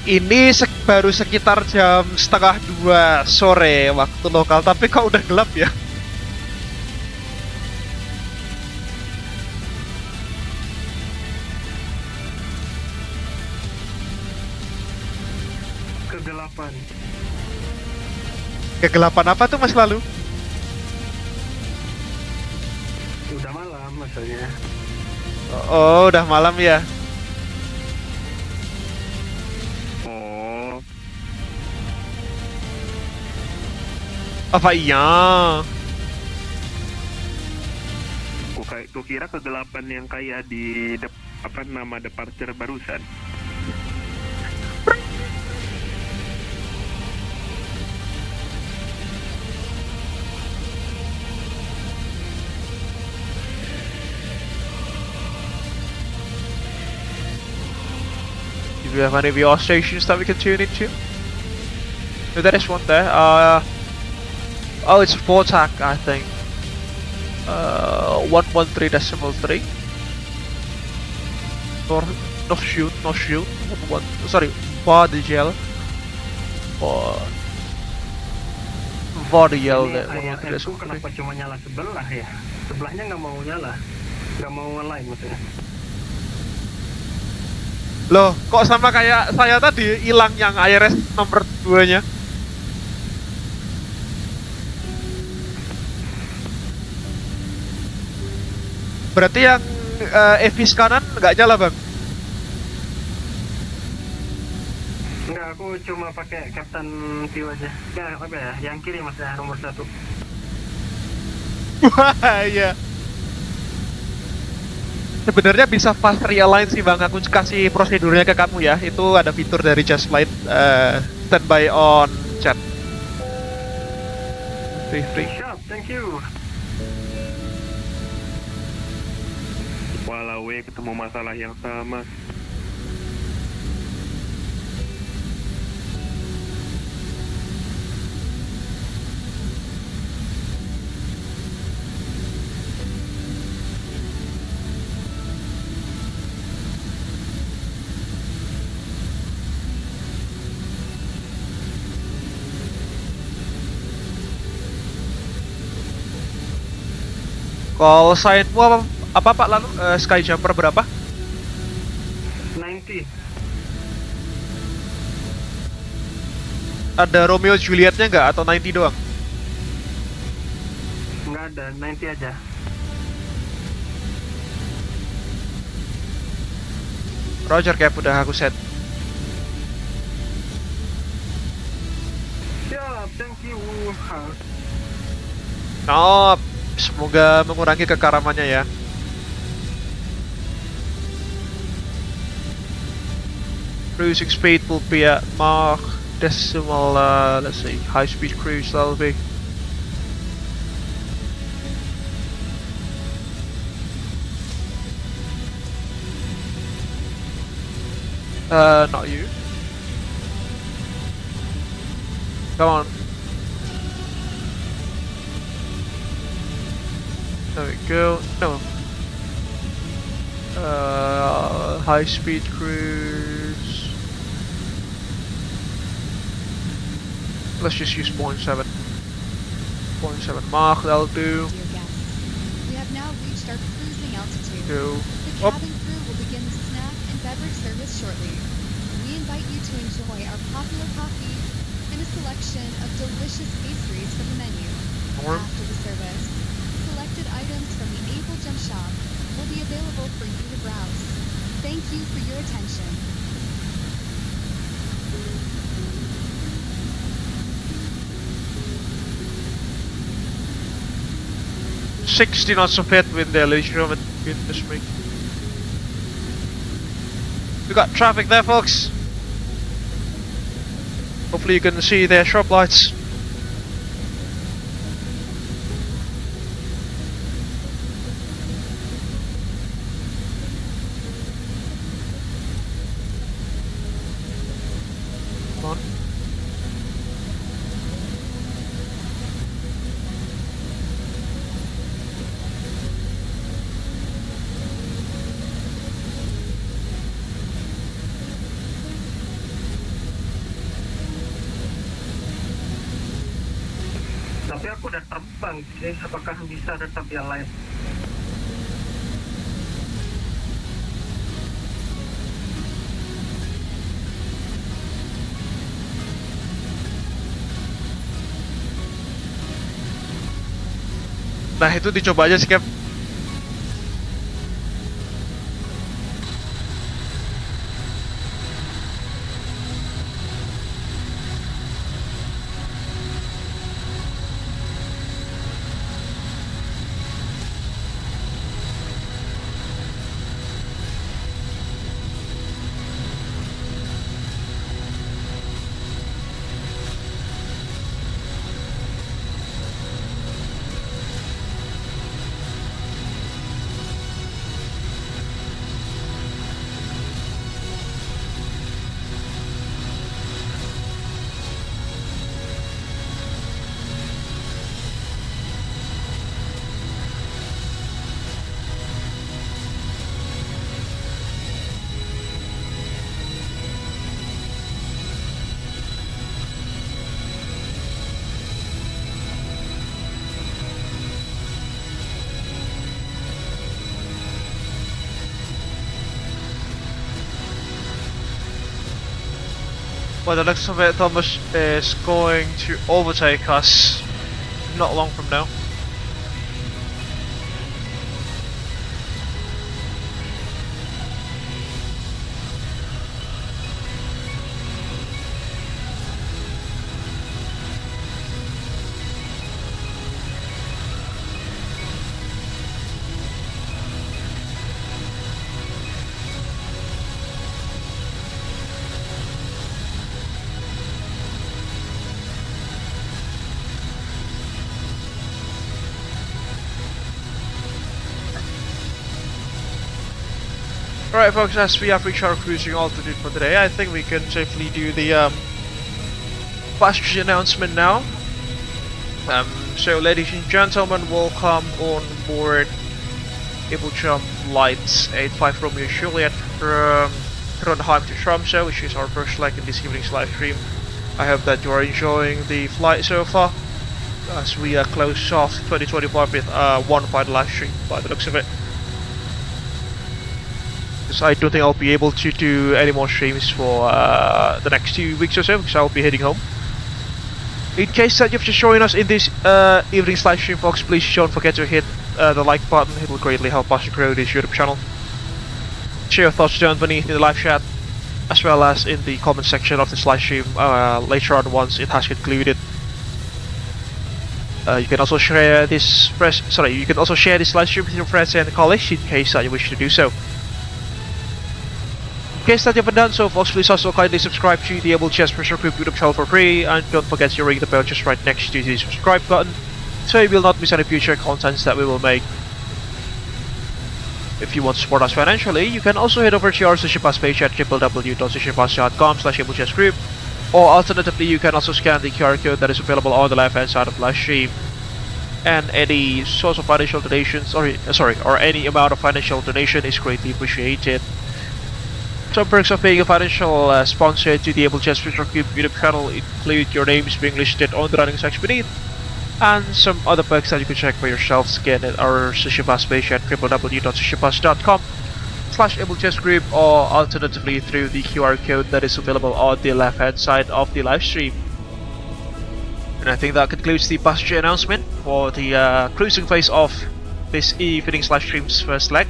Ini baru sekitar jam 1:30 sore waktu lokal, tapi kok udah gelap ya? Kegelapan. Kegelapan apa tuh Mas Lalu? Udah malam maksudnya. Oh, udah malam ya. Apa iya? Kukira kegelapan yang kayak di apa nama departure barusan. Do we have any VR stations that we can tune into? No, there is one there. Oh, it's Vortac, I think. 113.3. Norwegian. Sorry, Vardijel. Vardijel. IFRO kenapa cuma nyala sebelah ya? Sebelahnya nggak mau nyala, nggak mau nge-line maksudnya. Loh, kok sama kayak saya tadi hilang yang IRS nomor 2-nya? Berarti yang EVIS kanan nggak nyala, Bang? Enggak, aku cuma pakai Captain View aja. Ya, apa ya? Yang kiri mas ya, nomor 1. Wah, iya. Sebenarnya bisa fast realign sih, Bang. Aku kasih prosedurnya ke kamu ya. Itu ada fitur dari Just Flight standby on chat. Free. Thank you. Walau ketemu masalah yang sama. Call sign-mu apa Pak lalu? SkyJumper berapa? 90. Ada Romeo Julietnya nggak atau 90 doang? Nggak ada, 90 aja. Roger, Cap, udah aku set. Siap, thank you. Nope. Semoga mengurangi kekaramannya ya. Cruising speed will be at Mach decimal, let's see, high speed cruise that'll be. Not you. Come on. There we go. No. High speed cruise. Let's just use 0.7. 0.7 Mach, that'll do. Dear guests, we have now reached our cruising altitude. Go. The cabin crew will begin the snack and beverage service shortly. We invite you to enjoy our popular coffee and a selection of delicious pastries from the menu. After the service, selected items from the Abel Jump shop will be available for you to browse. Thank you for your attention. $60 knots of headwind there, ladies and gentlemen. Goodness me. We got traffic there, folks. Hopefully you can see their strobe lights. Come on. Tapi aku udah terbang sih, apakah bisa tetap yang lain? Nah itu dicoba aja sih, Cap. By the looks of it, Thomas is going to overtake us not long from now. Alright folks, as we have reached our cruising altitude for today, I think we can safely do the passenger announcement now. So ladies and gentlemen, welcome on board Abel Jump Flight 85 Romeo Juliet from Trondheim to Tromsø, which is our first leg in this evening's live stream. I hope that you are enjoying the flight so far, as we close off 2025 with one final live stream by the looks of it. Because I don't think I'll be able to do any more streams for the next 2 weeks or so, because I'll be heading home. In case that you've just joined us in this evening's live stream, folks, please don't forget to hit the like button. It will greatly help us to grow this YouTube channel. Share your thoughts down beneath in the live chat, as well as in the comment section of this live stream later on once it has concluded. You can also share this live stream with your friends and colleagues in case that you wish to do so. In case that you haven't done so, folks, please also kindly subscribe to the Abel Jets Virtual Group YouTube channel for free, and don't forget to ring the bell just right next to the subscribe button, so you will not miss any future contents that we will make. If you want to support us financially, you can also head over to our SkyJumper page at www.skyjumper.com/AbelJetsGroup, or alternatively, you can also scan the QR code that is available on the left hand side of the live stream. And any source of financial donations, or any amount of financial donation is greatly appreciated. Some perks of being a financial sponsor to the Abel Jets Virtual Group YouTube channel include your names being listed on the running section beneath, and some other perks that you can check for yourselves again at our SkyJumper page at www.skyjumper.com/AbelJetsGroup, or alternatively through the QR code that is available on the left hand side of the live stream. And I think that concludes the passenger announcement for the cruising phase of this evening's live stream's first leg.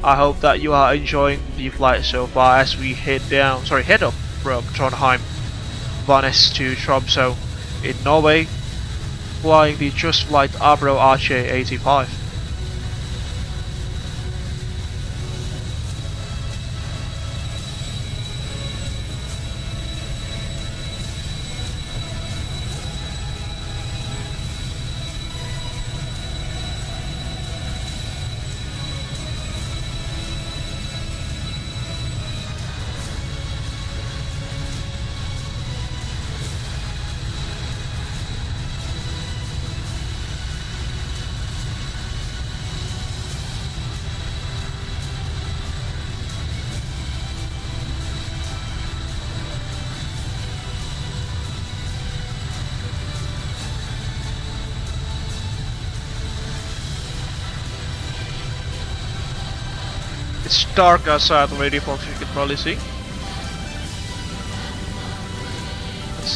I hope that you are enjoying the flight so far as we head up from Trondheim, Værnes to Tromsø in Norway, flying the Just Flight Avro RJ85. It's dark outside already, folks, you can probably see. Let's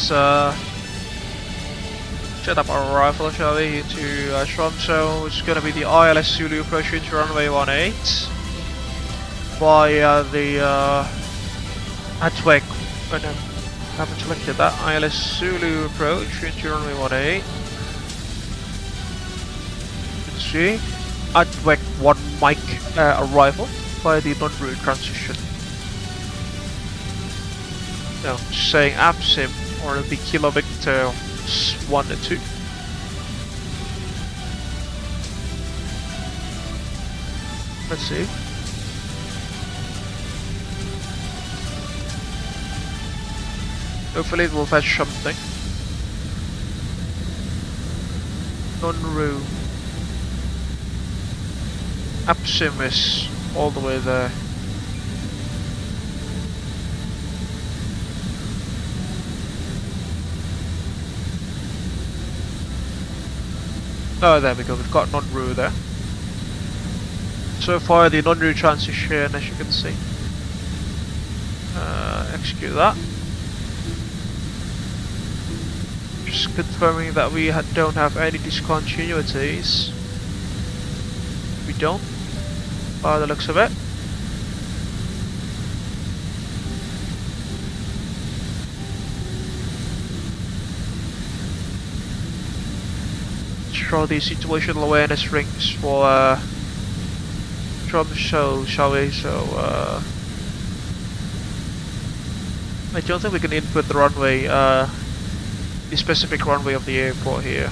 set up our arrival, shall we, to Tromsø. It's gonna be the ILS Zulu approach into runway 18 via the AJQ. Oh no, haven't selected that. ILS Zulu approach into runway 18. Let's see. AJQ 1 mic arrival by the non-route transition. No, saying VATSIM or the Kilo Victor 1 and 2. Let's see. Hopefully it will fetch something. Non-route. VATSIM is all the way there. Oh, there we go, we've got non-route there. So far the non-route transition, as you can see. Execute that. Just confirming that we don't have any discontinuities. We don't, by the looks of it. Throw the situational awareness rings for Tromsø, shall we? So I don't think we can input the runway, the specific runway of the airport here,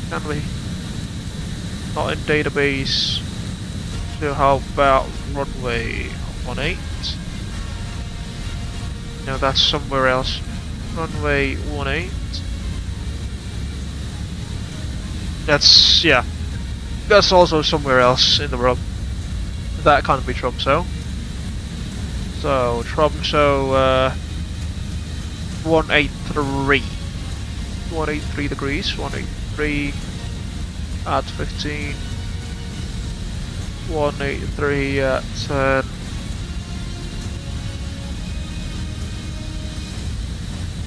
can we? Not in database. So how about runway 18? No, that's somewhere else. Runway 18. That's, yeah, that's also somewhere else in the world. That can't be Tromsø. So Tromsø 183. 183 degrees, 183 at 15. 183 at 10.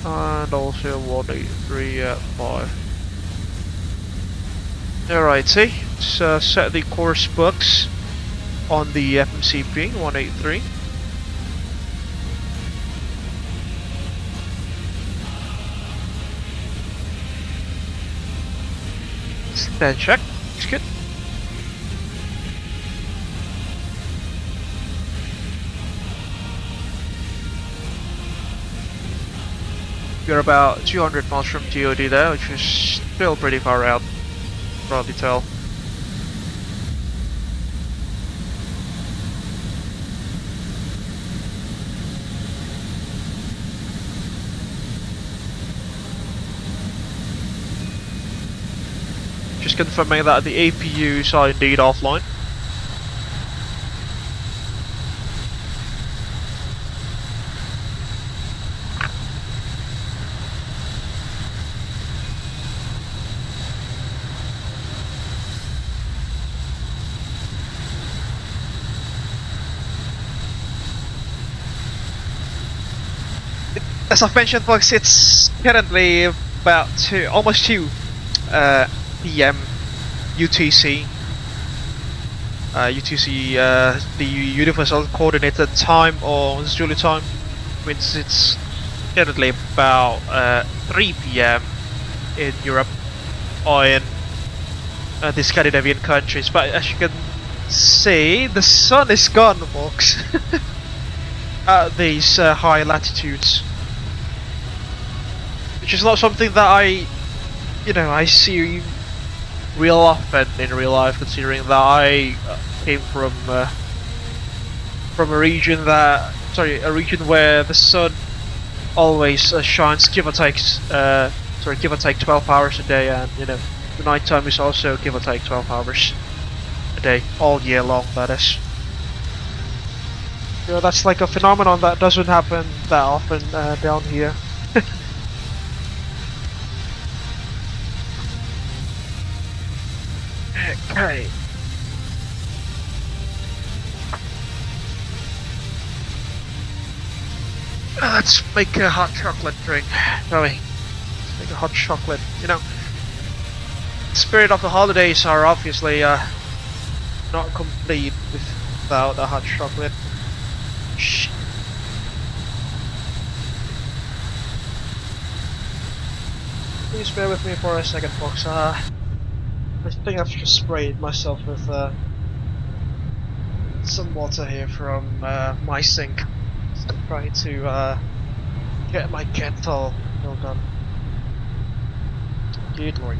And also 183 at 5. Alrighty, let's set the course books on the FMCP 183. Stand check, it's good. We're about 200 miles from TOD there, which is still pretty far out. Probably tell. Just confirming that the APUs are indeed offline. As I've mentioned, folks, it's currently about almost 2 p.m. UTC. The Universal Coordinated Time, or Zulu time, means it's currently about 3 p.m. in Europe or in the Scandinavian countries. But as you can see, the sun is gone, folks, at these high latitudes. Which is not something that I see real often in real life, considering that I came from a region where the sun always shines, give or take 12 hours a day, and the nighttime is also give or take 12 hours a day, all year long. That is. That's like a phenomenon that doesn't happen that often down here. Okay. Let's make a hot chocolate drink, shall we? Let's make a hot chocolate. The spirit of the holidays are obviously not complete without a hot chocolate. Shh. Please bear with me for a second, folks. I think I've just sprayed myself with some water here from my sink. So I'm trying to get my kettle all done. Good lord.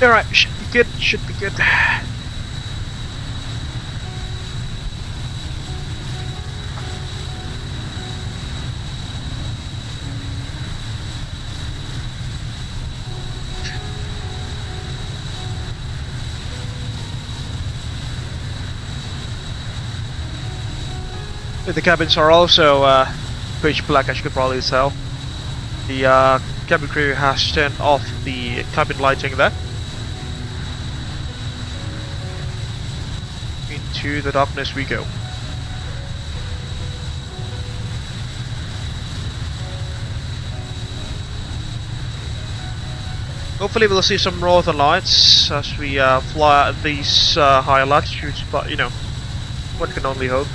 Alright, should be good, should be good. The cabins are also pitch black, as you can probably tell. The cabin crew has turned off the cabin lighting there. Into the darkness we go. Hopefully we'll see some northern lights as we fly at these higher latitudes, but you know, one can only hope.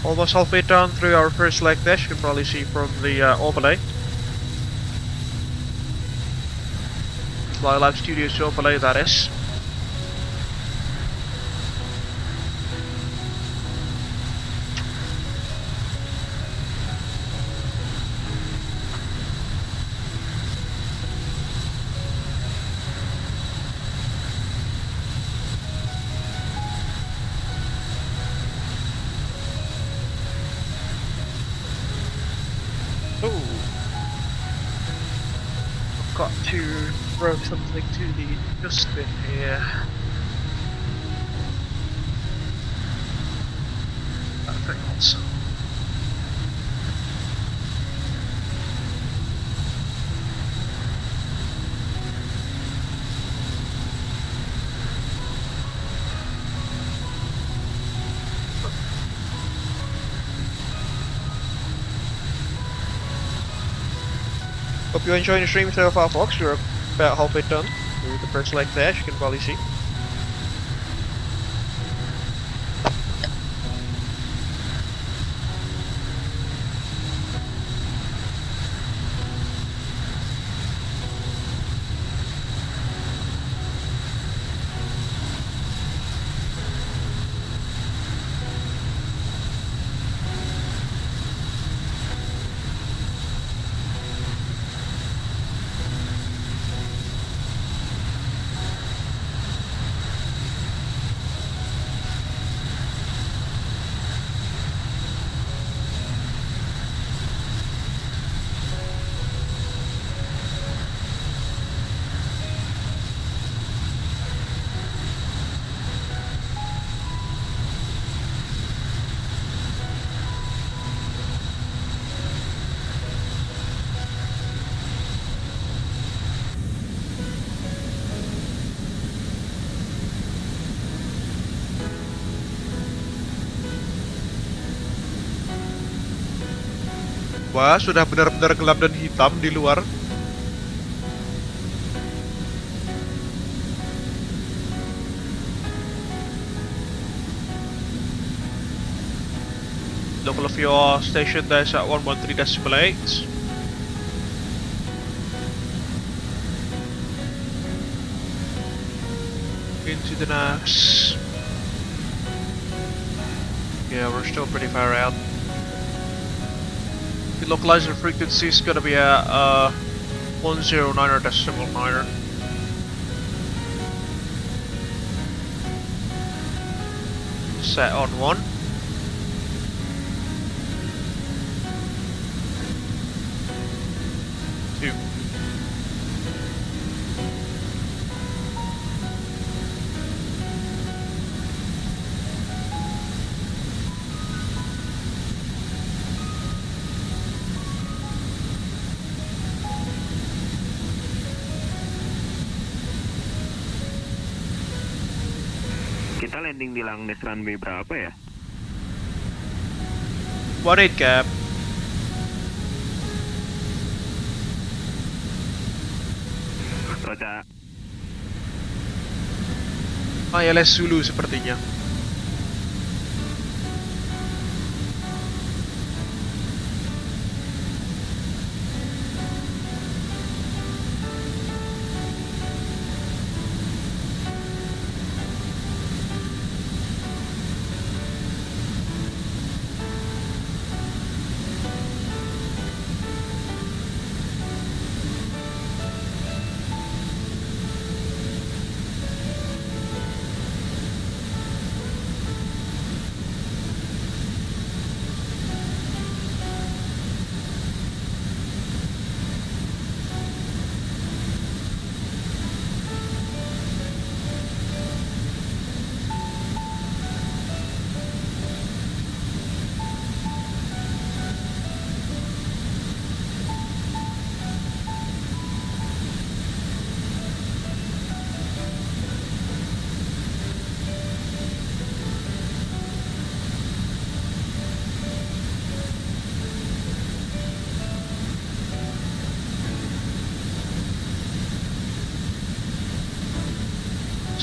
Almost halfway down through our first leg there, you can probably see from the overlay. Fly Live Studios overlay, that is. Got to throw something to the dustbin here. That fails. Hope you're enjoying the stream so far, folks. We're about halfway done with the first leg there, as you can probably see. Wah, sudah benar-benar gelap dan hitam di luar. Local of your station there is at 113.8. Into the next. Yeah, we're still pretty far out. The localizer frequency is gonna be at 109.9. Set on 1. Kita landing di Langnes runway berapa ya? 18 cap. Roca. ILS Zulu sepertinya.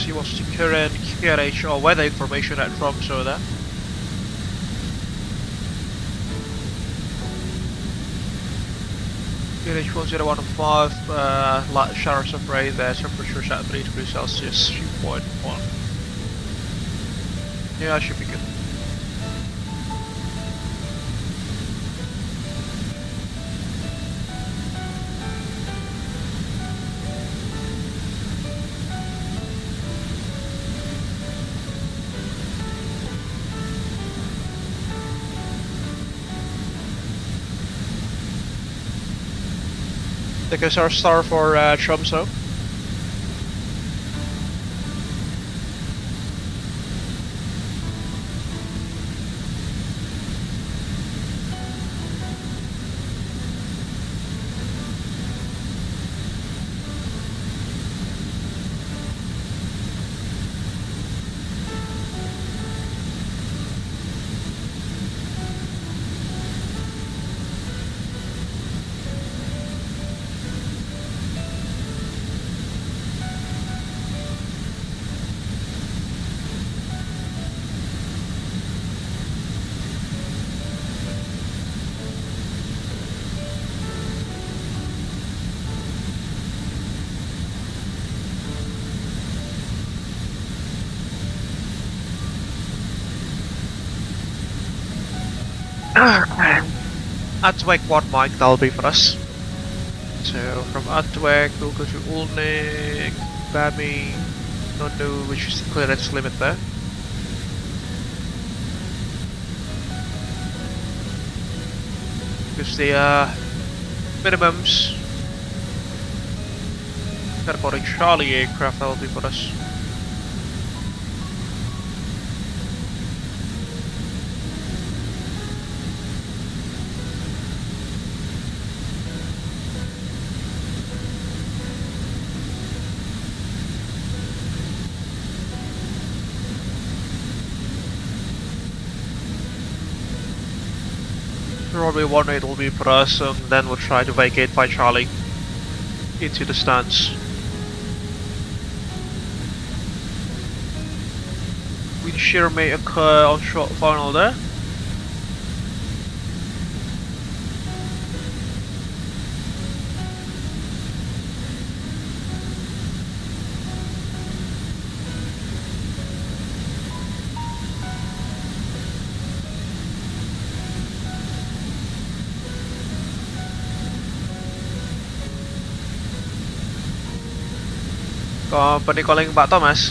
see what's the current PK-AJQ weather information at Tromsø there. PK-AJQ 1015, light showers of rain there, temperature at 3 degrees Celsius, 3.1. Yeah, I should be good. Take us our star for Tromsø. Atweg, what mic that'll be for us. So from Atweg we'll go to Ulnik, Bami, Nondu, which is the clearance limit there. Because the minimums for a Charlie aircraft that'll be for us. Probably 18 will be for us, and then we'll try to vacate by Charlie into the stands. Wind shear may occur on short final there. Company calling Pak Thomas.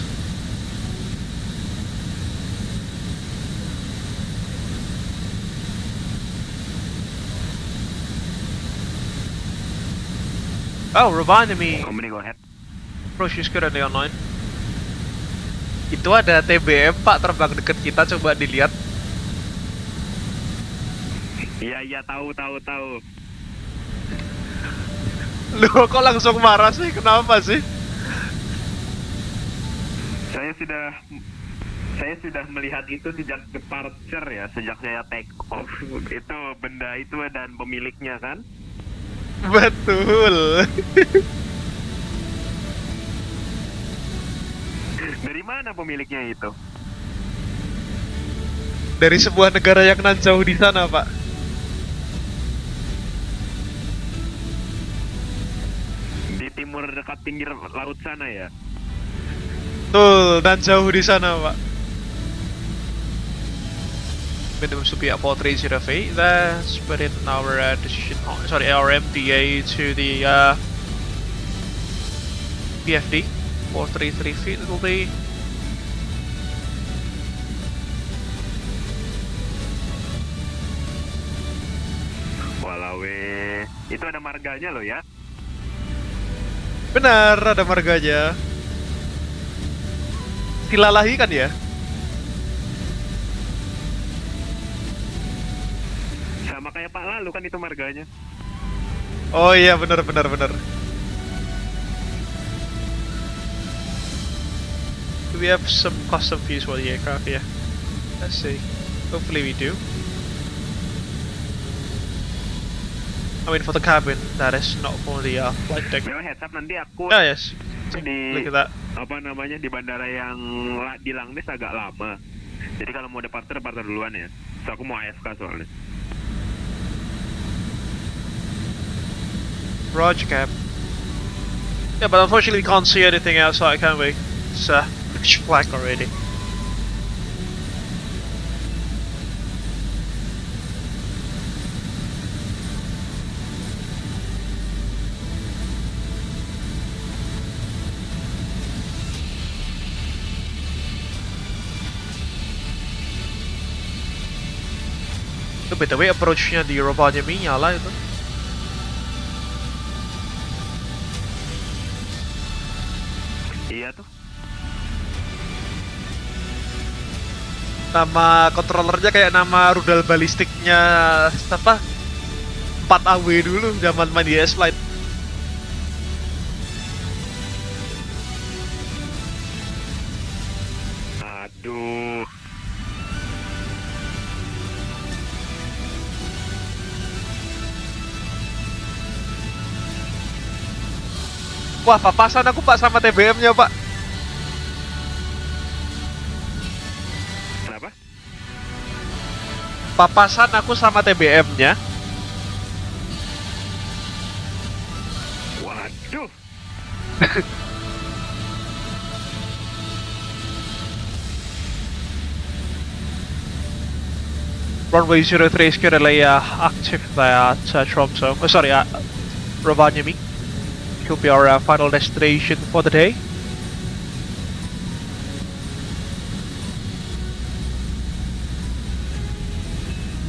Oh, Rovaniemi. Company, go ahead. Approach is currently online. Itu ada TBM Pak terbang dekat kita, coba dilihat. Iya, tahu. Lu kok langsung marah sih? Kenapa sih? Saya sudah melihat itu sejak departure ya, sejak saya take off. Itu benda itu dan pemiliknya kan? Betul. Dari mana pemiliknya itu? Dari sebuah negara yang nan jauh di sana, Pak. Di timur dekat pinggir laut sana ya? Betul, dan jauh di sana, Pak. Minimum should be at 430 feet there. Spread in our decision, our MDA to the PFD. 433 feet it will be. Walau itu ada marganya loh ya. Benar, ada marganya. Tilalahi kan ya? Sama kayak Pak Lalu kan itu marganya. Oh iya, benar. Do we have some custom views for the aircraft? Yeah. Let's see. Hopefully we do. I mean for the cabin, that is, not for the flight deck. Heads up, nanti aku yes. di Look at that. apa namanya di bandara yang di Langnes agak lama. Jadi kalau mau departure duluan ya. So aku mau AFK soalnya. Roger, Cap. Yeah, but unfortunately we can't see anything outside, can we? It's pitch black already. Itu BTW approach-nya di Rovaniemi nyala itu. Iya tuh. Nama controllernya kayak nama rudal balistiknya apa? 4AW dulu zaman main di S-Flight. Aduh. Wah, papasan aku Pak sama TBM-nya Pak. Kenapa? Papasan aku sama TBM-nya. Waduh. Runway 03 is currently active at Tromsø. Rovaniemi. It will be our final destination for the day.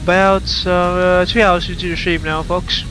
About 3 hours into the stream now, folks.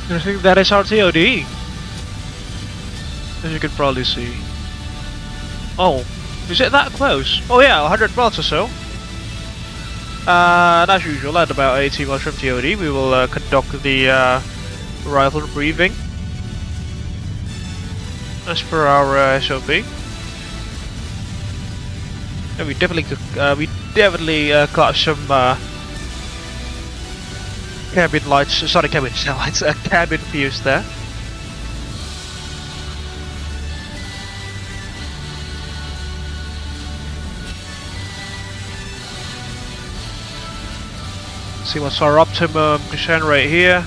I think that is our TOD, as you can probably see. Oh, is it that close? Oh yeah, 100 miles or so. And as usual, at about 80 miles from TOD, we will conduct the arrival briefing, as per our SOP. And we definitely got some cabin lights, cabin views there. See what's our optimum descent rate here.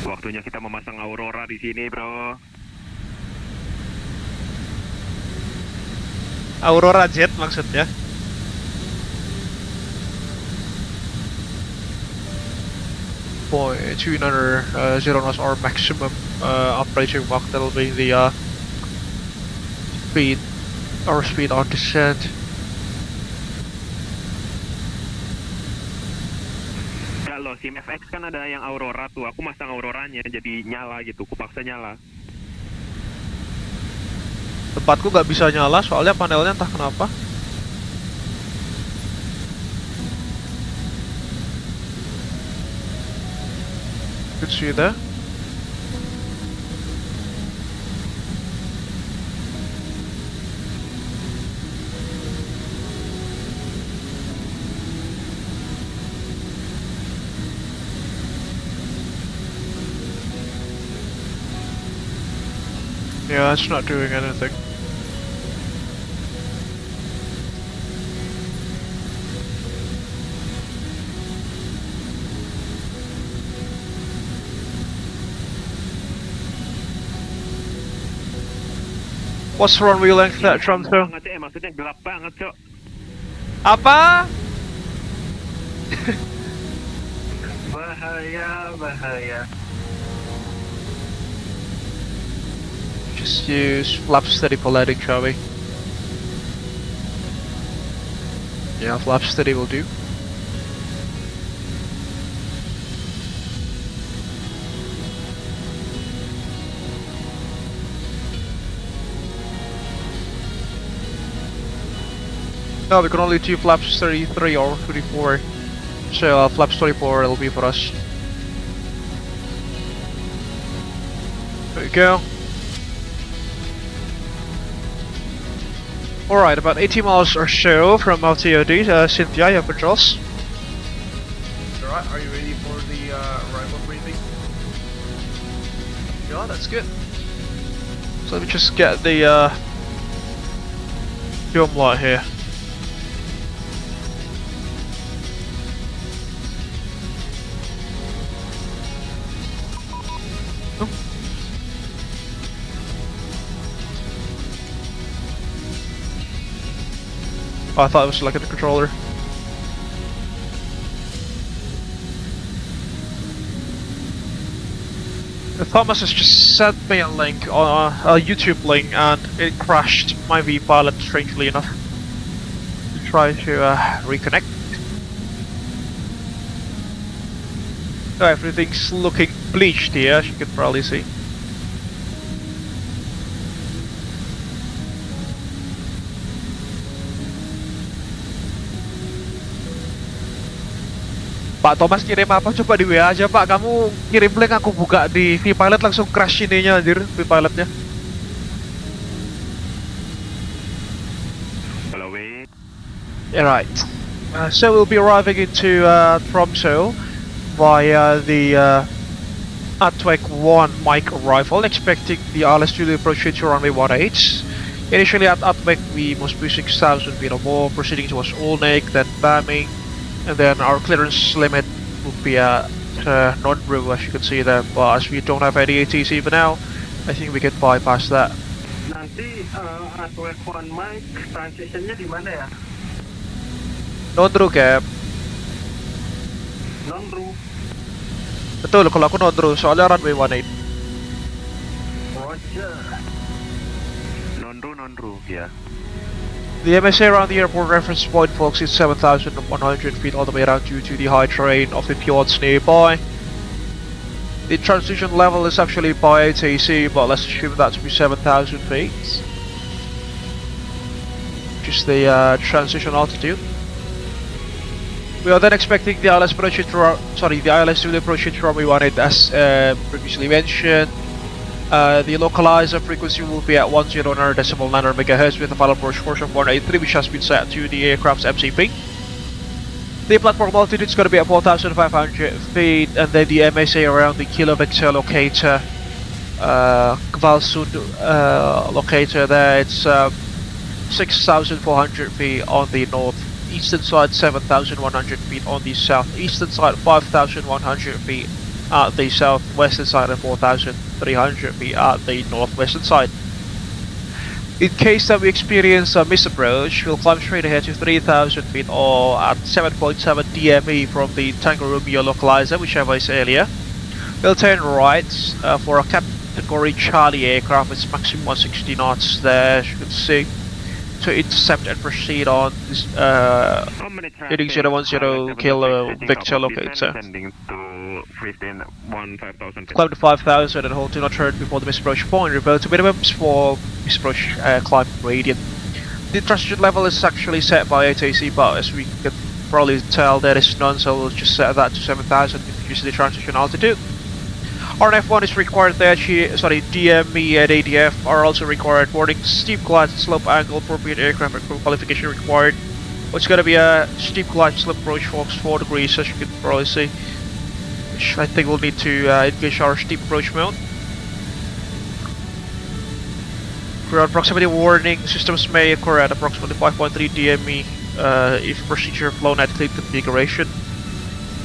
Waktunya kita memasang Aurora di sini, bro. Aurora Jet maksudnya. Point 200 0 knots our maximum operating Mach. That'll be the speed on descent. Gak lost VATSIM FX kan ada yang Aurora tuh, aku masang Auroranya jadi nyala gitu, kupaksa nyala. Tempatku nggak bisa nyala soalnya panelnya entah kenapa. You can see there. Yeah, it's not doing anything. What's the runway length that Tromsø? Maksudnya gelap banget, Cok. Apa? Bahaya. Just use flap steady piloting, shall we? Yeah, flap steady will do. No, we can only do flaps 33 or 34. So flaps 24 will be for us. There we go. Alright, about 80 miles or so from LTOD. Cynthia, you have controls. Alright, are you ready for the arrival briefing? Yeah, that's good. So let me just get the film light here. Oh, I thought it was like a controller. Thomas has just sent me a link on a YouTube link and it crashed my V-Pilot strangely enough. To try to reconnect. So everything's looking bleached here, as you can probably see. Pak Thomas kirim apa? Coba di WA aja Pak, kamu kirim link aku buka di V-Pilot langsung crash ininya anjir, V-Pilotnya. Yeah, right. So we'll be arriving into Tromsø via the aircraft 1 mic rifle, expecting the ILS to approach to runway 18. Initially at aircraft we must be 6,000 feet or more, proceeding towards Olnik, then Bamming. And then our clearance limit will be at non-brew, as you can see there, but as we don't have any ATC for now, I think we can bypass that. Nanti aircraft 1 mic transitionnya di mana ya? Non-brew cap. Non-brew. Betul, kalau aku non-brew, soalnya runway 18. Roger. Non-brew, ya. The MSA around the airport reference point, folks, is 7,100 feet all the way around due to the high terrain of the fjords nearby. The transition level is actually by ATC, but let's assume that to be 7,000 feet. Just the transition altitude. We are then expecting the ILS to approach to runway 18 as previously mentioned. The localizer frequency will be at 109.9 MHz with a final approach force of 183, which has been set to the aircraft's MCP. The platform altitude is going to be at 4,500 feet, and then the MSA around the Kilo Victor locator, Kvalsund locator there, it's 6,400 feet on the northeastern side, 7,100 feet on the southeastern side, 5,100 feet at the southwestern side, and 4,300 feet at the northwestern side. In case that we experience a misapproach, we'll climb straight ahead to 3,000 feet or at 7.7 DME from the Tango Romeo localizer, whichever is earlier. We'll turn right for a category Charlie aircraft. It's maximum 160 knots there, as you can see. to intercept and proceed on this heading 010 Kilo Victor locator. Climb to 5000 and hold do not turn before the misapproach point. Revert to minimums for misapproach climb gradient. The transition level is actually set by ENTC, but as we can probably tell there is none, so we'll just set that to 7000 if you see the transition altitude. RNF1 is required there, DME and ADF are also required. Warning, steep glide slope angle, appropriate aircraft and crew qualification required. It's going to be a steep glide slope approach forks 4 degrees, as you can probably see. Which I think we'll need to engage our steep approach mode. Ground proximity warning, systems may occur at approximately 5.3 DME if procedure flown at clean configuration.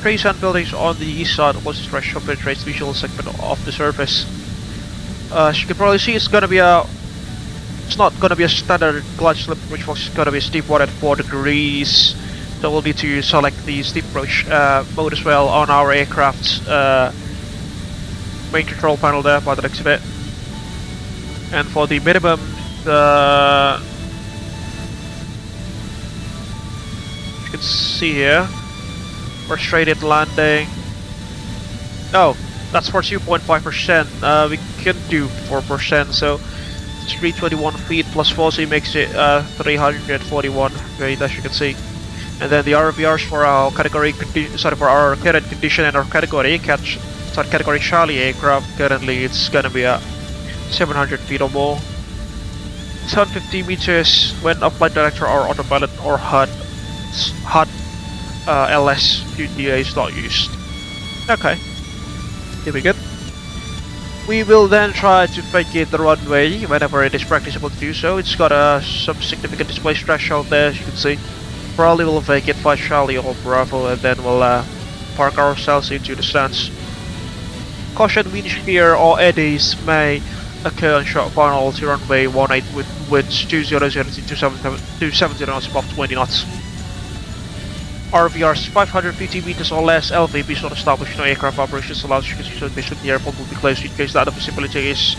Trees and buildings on the east side closest threshold penetrates the visual segment of the surface. As you can probably see, it's not gonna be a standard glide slope approach forks, it's gonna be a steep one at 4 degrees. So we'll need to select the steep approach mode as well on our aircraft's main control panel there by the looks of it. And for the minimum, you can see here, we're straight in landing. No, that's for 2.5%. We can do 4%, so it's 321 feet plus 40 makes it 341 feet, as you can see. And then the RVRs for our category for our current condition and our category category Charlie aircraft, currently it's gonna be a 700 feet or more. 750 meters when a flight director or autopilot or HUD LS QTA is not used. Okay, here we go. We will then try to vacate the runway whenever it is practicable to do so. It's got some significant display threshold there, as you can see. Probably we'll vacate 5 Charlie or Bravo and then we'll park ourselves into the stands. Caution, wind shear or eddies may occur on short final to runway 18 with winds 200 to 270 knots above 20 knots. RVRs 550 meters or less, LVBs not established, no aircraft operations allowed, so the airport will be closed in case that visibility is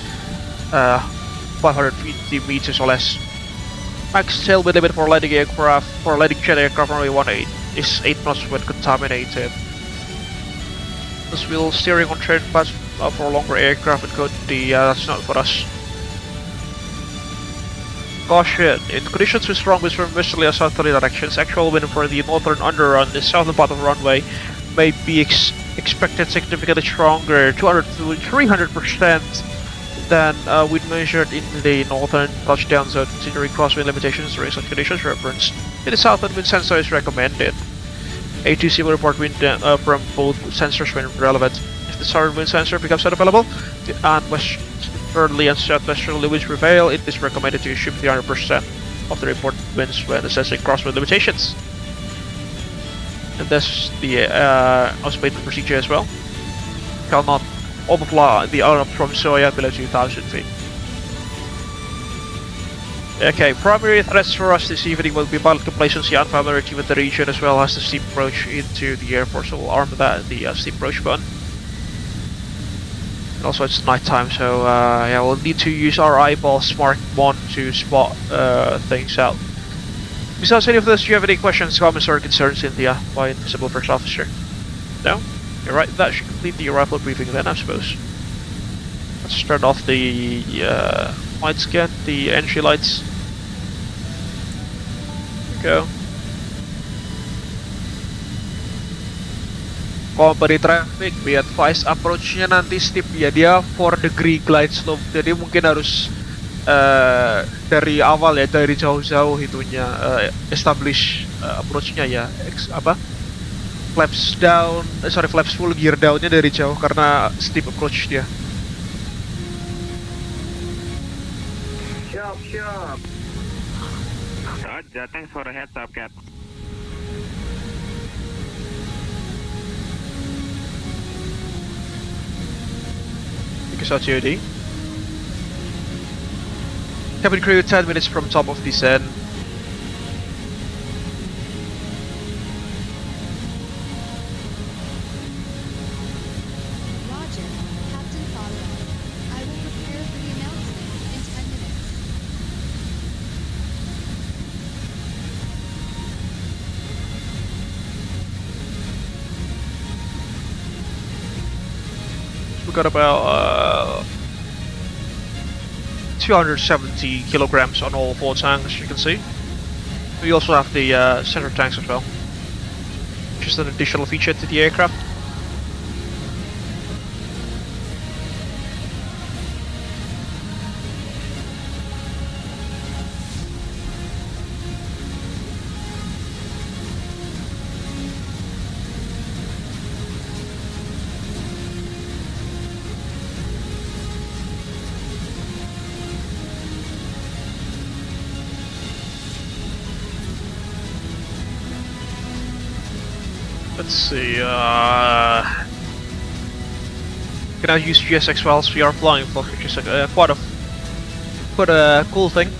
550 meters or less. Max tail wind limit for landing jet aircraft runway 18 is 8 knots when contaminated. This wheel steering on train paths for longer aircraft and code D, that's not for us. Caution, in conditions with strong winds from westerly or southerly directions, actual wind for the northern underrun, the southern part of the runway, may be expected significantly stronger, 200 to 300% than wind measured in the northern touchdown zone, considering crosswind limitations during such conditions referenced. In the southern wind sensor is recommended. ATC will report wind from both sensors when relevant. If the southern wind sensor becomes unavailable and westerly and southwesterly winds prevail, it is recommended to assume 300% of the reported winds when assessing crosswind limitations. And that's the automated procedure as well. Cannot overfly the aeroplane from Tromsø below 2,000 feet. Okay, primary threats for us this evening will be pilot complacency and familiarity with the region, as well as the steep approach into the airport, so we'll arm that the steep approach button. And also it's night time, so yeah, we'll need to use our eyeball Smart 1 to spot things out. Besides any of this, do you have any questions, comments or concerns in the by Invisible First Officer? No? You're right, that should complete the arrival briefing then, I suppose. Let's turn off the light scan, the entry lights. There we go. Company traffic, be advised approach-nya nanti steep ya, dia 4 degree glide slope, jadi mungkin harus dari awal ya, dari jauh-jauh itunya establish approach-nya ya, flaps down, flaps full gear down-nya dari jauh karena steep approach dia. Sharp. Roger, thanks for the heads up, Cap. Because RTOD. Cabin crew 10 minutes from top of descent. Roger, Captain Father. I will prepare for the announcement in 10 minutes. got about 270 kilograms on all 4 tanks, as you can see. We also have the center tanks as well. Just an additional feature to the aircraft. Let's see, can I use GSX whilst we are flying, which is quite a cool thing.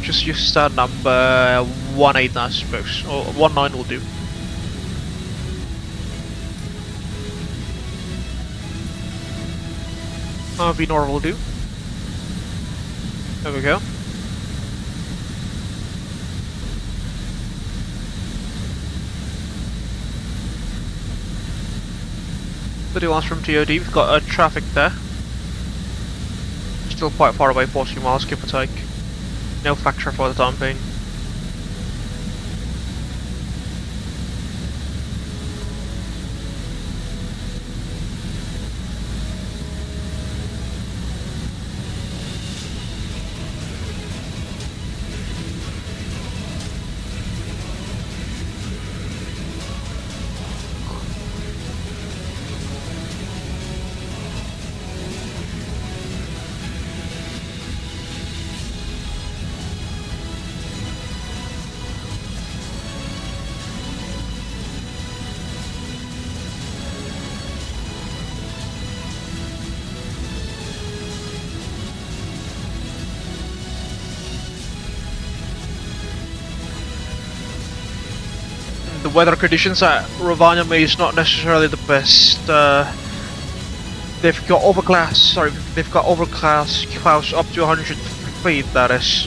Just use star number 18 I suppose, or 19 will do. V-Nor will do. There we go. But ones from TOD, we've got traffic there. Still quite far away, 40 miles give or take. No factor for the time being. The weather conditions at Rovaniemi is not necessarily the best. They've got overcast clouds up to 100 feet, that is,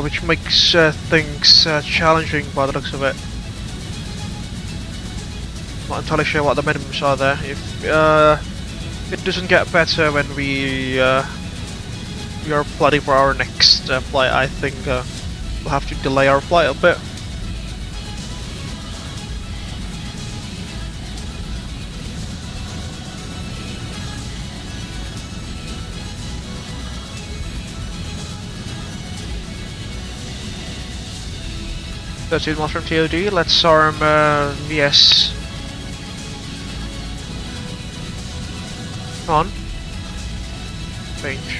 which makes things challenging by the looks of it. Not entirely sure what the minimums are there. If it doesn't get better when we are planning for our next flight, I think we'll have to delay our flight a bit. That's it, from TOD. Let's arm VS on range.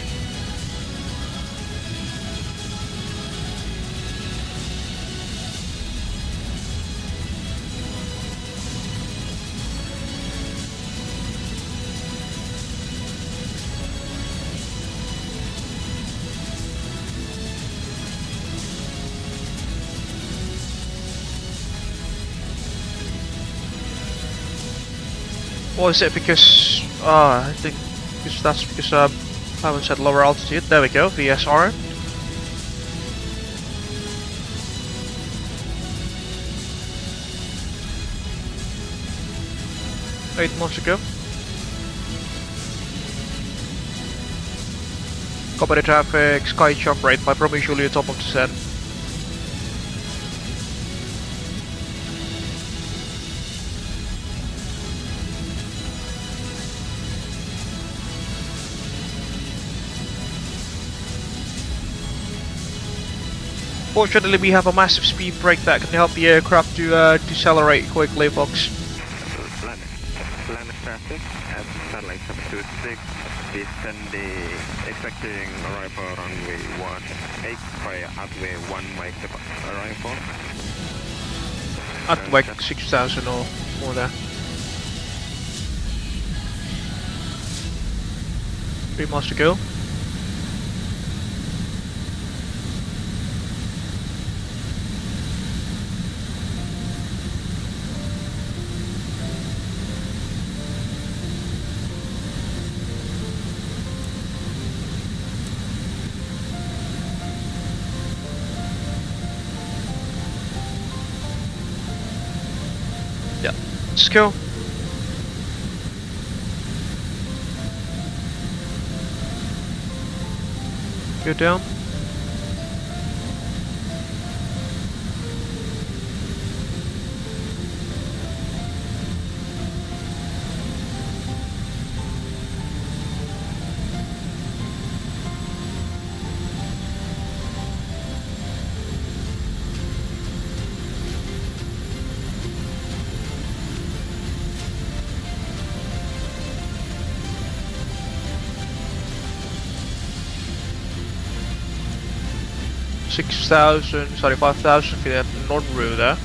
Or is it because I think that's because I haven't set lower altitude. There we go, VSR. Eight months ago. Copy the traffic, SkyJumper rate by Romeo Juliet top of descent. Fortunately, we have a massive speed brake that can help the aircraft to decelerate quickly, folks. Landing traffic at satellite 726, descending, expecting arrival runway 18 via Atway 1 mic arrival. At like 6,000 or more there. 3 miles to go. Let's go. Go down. Sorry, 5,000 feet at the northern route there.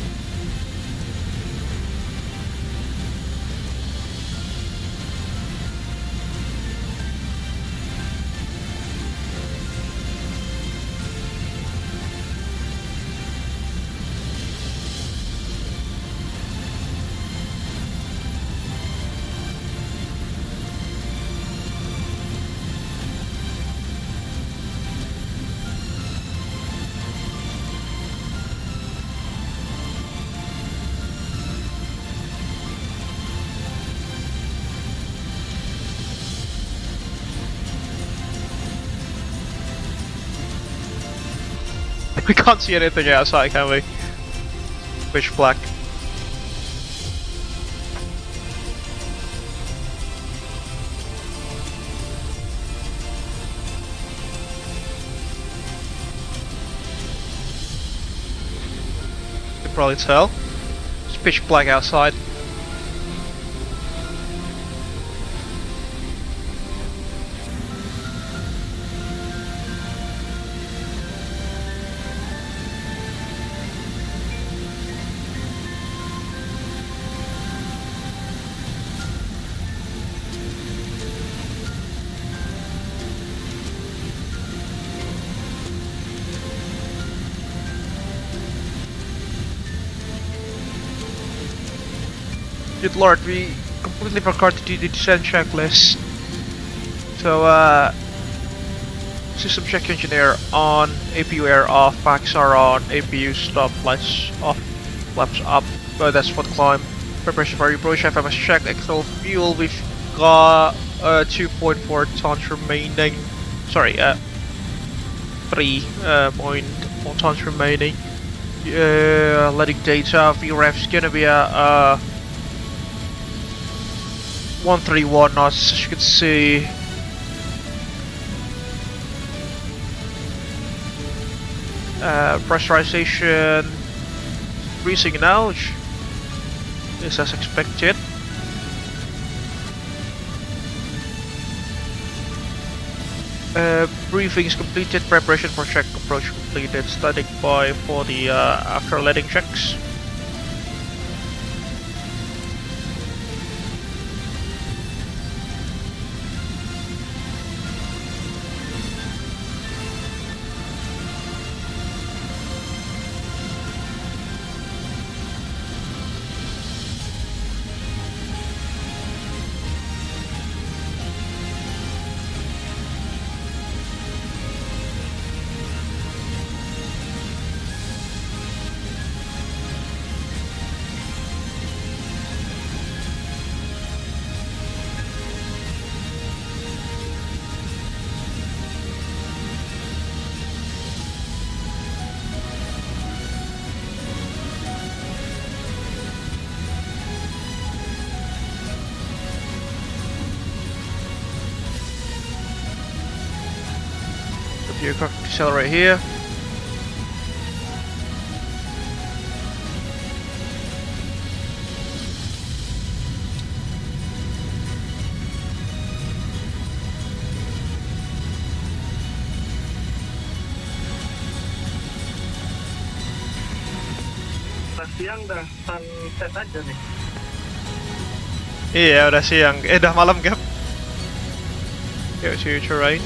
We can't see anything outside, can we? Pitch black. You can probably tell. It's pitch black outside. Good lord, we completely forgot to do the descent checklist. So, system check engineer on, APU air off, packs are on, APU stop, lights off, flaps up. That's for the climb. Preparation for approach, FMS check, external fuel. We've got 2.4 tons remaining. Sorry, 3.4 tons remaining. Letting data, VREF's gonna be a 131 knots, as you can see. Pressurization increasing now, which is as expected. Briefing is completed, preparation for check approach completed, static by for the after letting checks. You can accelerate here. Siang dah sunset aja nih. Iya, udah siang. Udah malam, Gap. Go to terrain.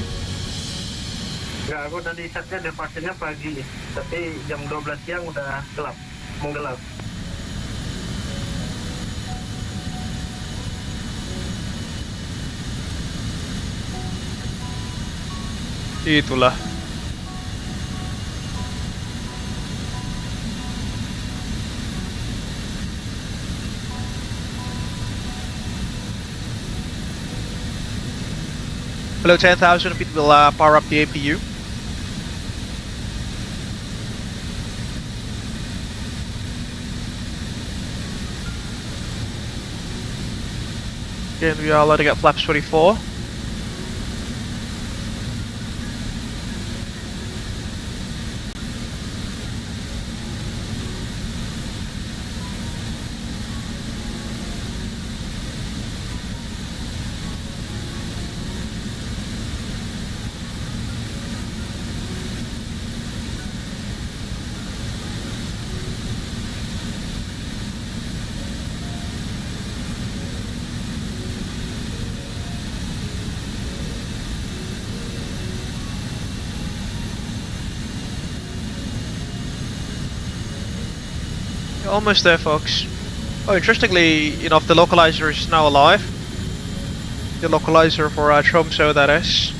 Enggak, aku tadi setnya departure-nya pagi, tapi jam 12 siang udah gelap, menggelap. Itulah. Below 10,000 feet, we'll power up the APU. Again, we are loading up flaps 24. Almost there, folks. Oh, interestingly enough, the localizer is now alive. The localizer for Tromsø, that is.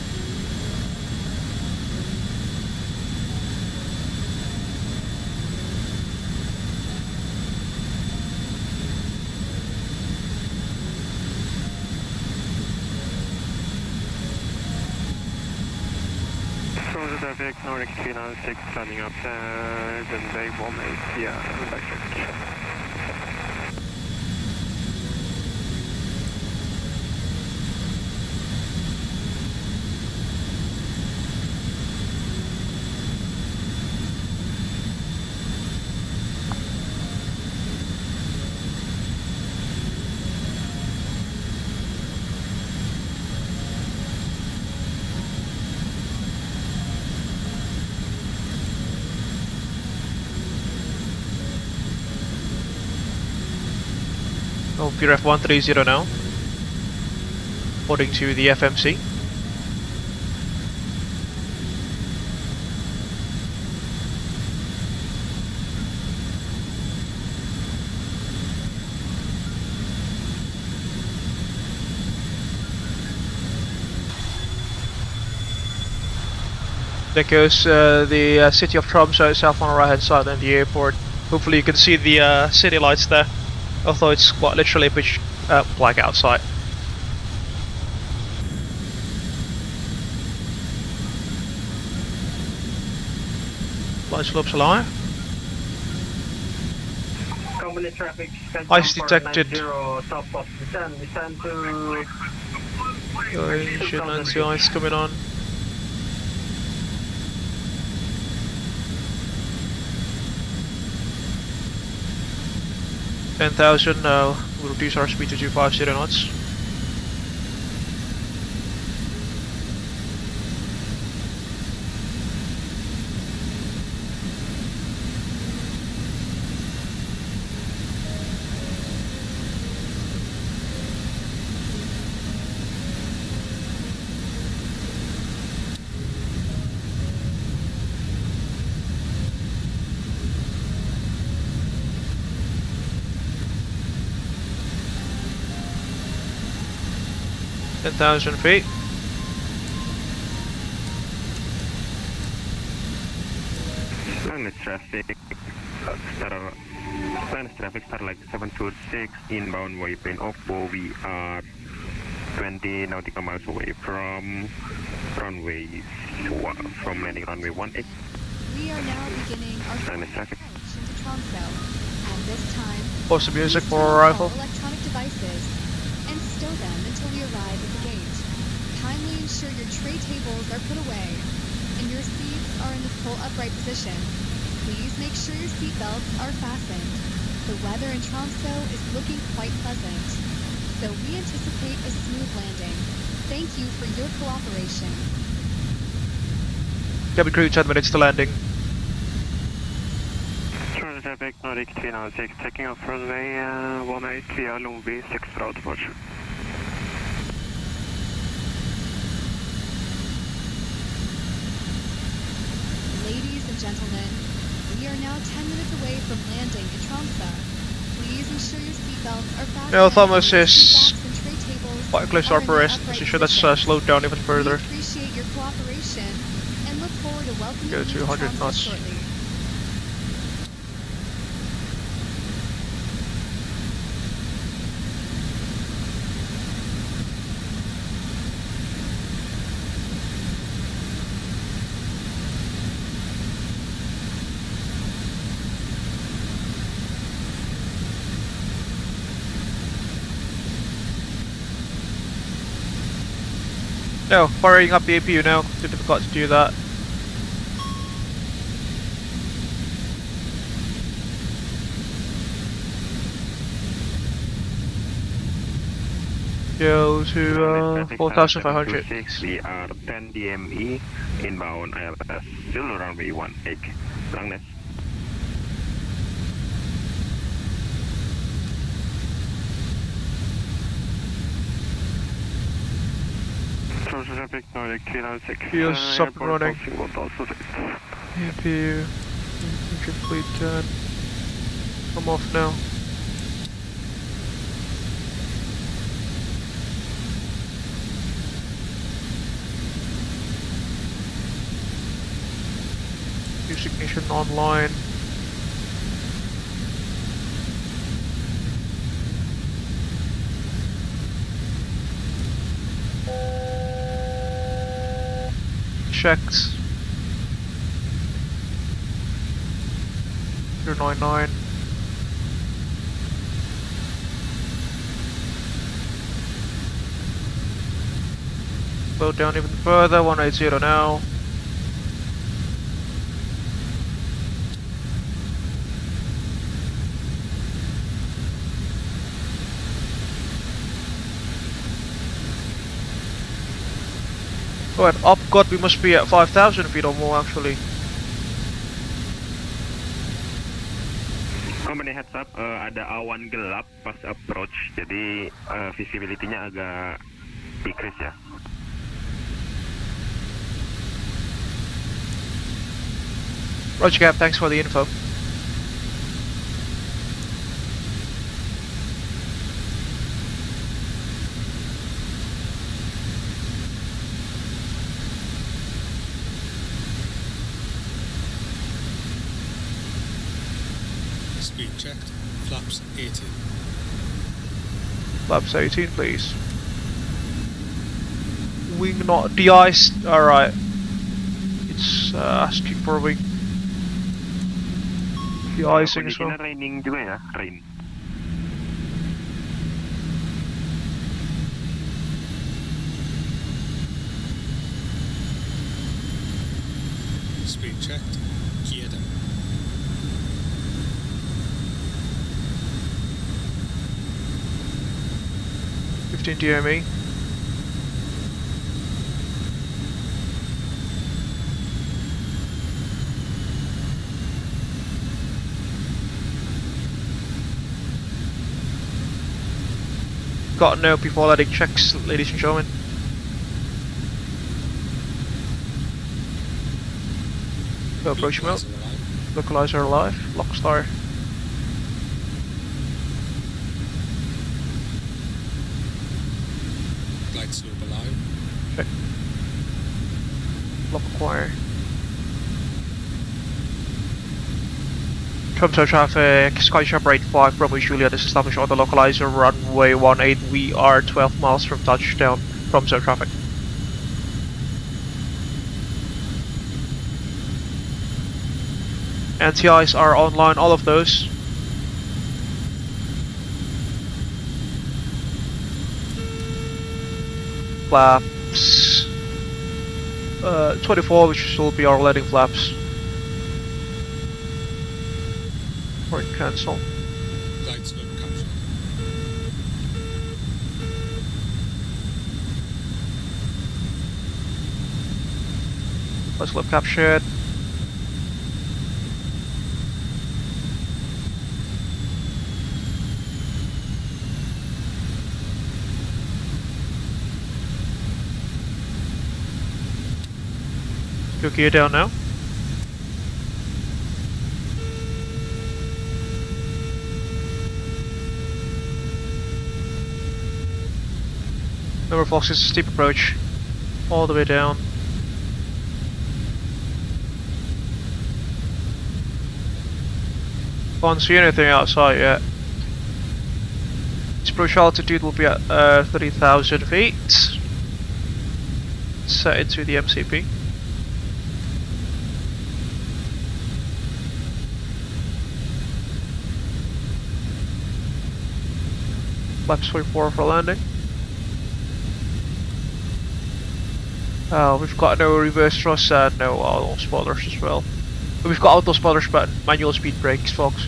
Tromsø traffic, Nordic 396, landing up, runway 18, yeah, back check. Oh, PRF 130 now. According to the FMC. There goes the city of Tromsø itself on the right hand side and the airport. Hopefully you can see the city lights there. Although it's quite literally pitch black outside. Flight slopes alive. Company traffic. Ice detected. Top of descend to. Should not see ice coming on. $10,000 now. We'll reduce our speed to 250 knots. $10,000 feet. Landed traffic start like 726 inbound waypoint Oppo. We are 20 nautical miles away from landing runway 18. We are now beginning our Landed traffic. approach into Tromsø, and this time, Pause the music please for turn off arrival. all electronic devices and stow them until we arrive at the gate. Kindly ensure your tray tables are put away and your seats are in the full upright position. Please make sure your seat belts are fastened. The weather in Tromsø is looking quite pleasant, so we anticipate a smooth landing. Thank you for your cooperation. Cabin crew 10 minutes to landing. Tromsø traffic, Nordic 396, taking off runway 18 via Lomvi 6 for departure. Ladies and gentlemen, we are now 10 minutes away from landing in Tromsø. Please ensure your seatbelts are fastened. Yeah, Thomas is Seat backs and tray tables quite close to are our in the rest. upright So sure that's position. slowed down even further. We appreciate your cooperation and look forward to welcoming Go you to 200 Tromsø knots. shortly. No, firing up the APU now. Completely forgot to do that. Go to 4,500. We are 10 DME inbound ILS. Still runway 18. Langnes. Tromsø traffic Nordic 306. Fuel's up and running. APU. Engine fleet 10. I'm off now. Use ignition online. Checked. 099. Slow down even further, 180 now. Oh, and up God, we must be at 5,000 feet or more actually. Company heads up, ada awan gelap pas approach, jadi visibility-nya agak decrease ya. Roger Cap, thanks for the info. Speed checked. Flaps 18. Flaps 18, please. Wing not de-iced. Alright. It's asking for a wing. De-icing as well. Raining juga ya, rain. Speed checked. Gear down. DME. Got to know before letting checks, ladies and gentlemen. Go approach mode. Localizer alive. Lock star. Slope alive. Check. Lock acquire. Tromsø traffic, SkyJumper 85 Bravo Juliet is established on the localizer runway 18. We are 12 miles from touchdown. Tromsø traffic. NTIs are online, all of those. Flaps 24, which will be our landing flaps. Or cancel. Flight slope captured. Flight slope captured. Go gear down now. Number Fox is a steep approach. All the way down. Can't see anything outside yet. Its approach altitude will be at 30,000 feet. Set into the MCP. Flaps 24 for landing. We've got no reverse thrust and no auto spoilers as well. But we've got auto spoilers but manual speed brakes, folks.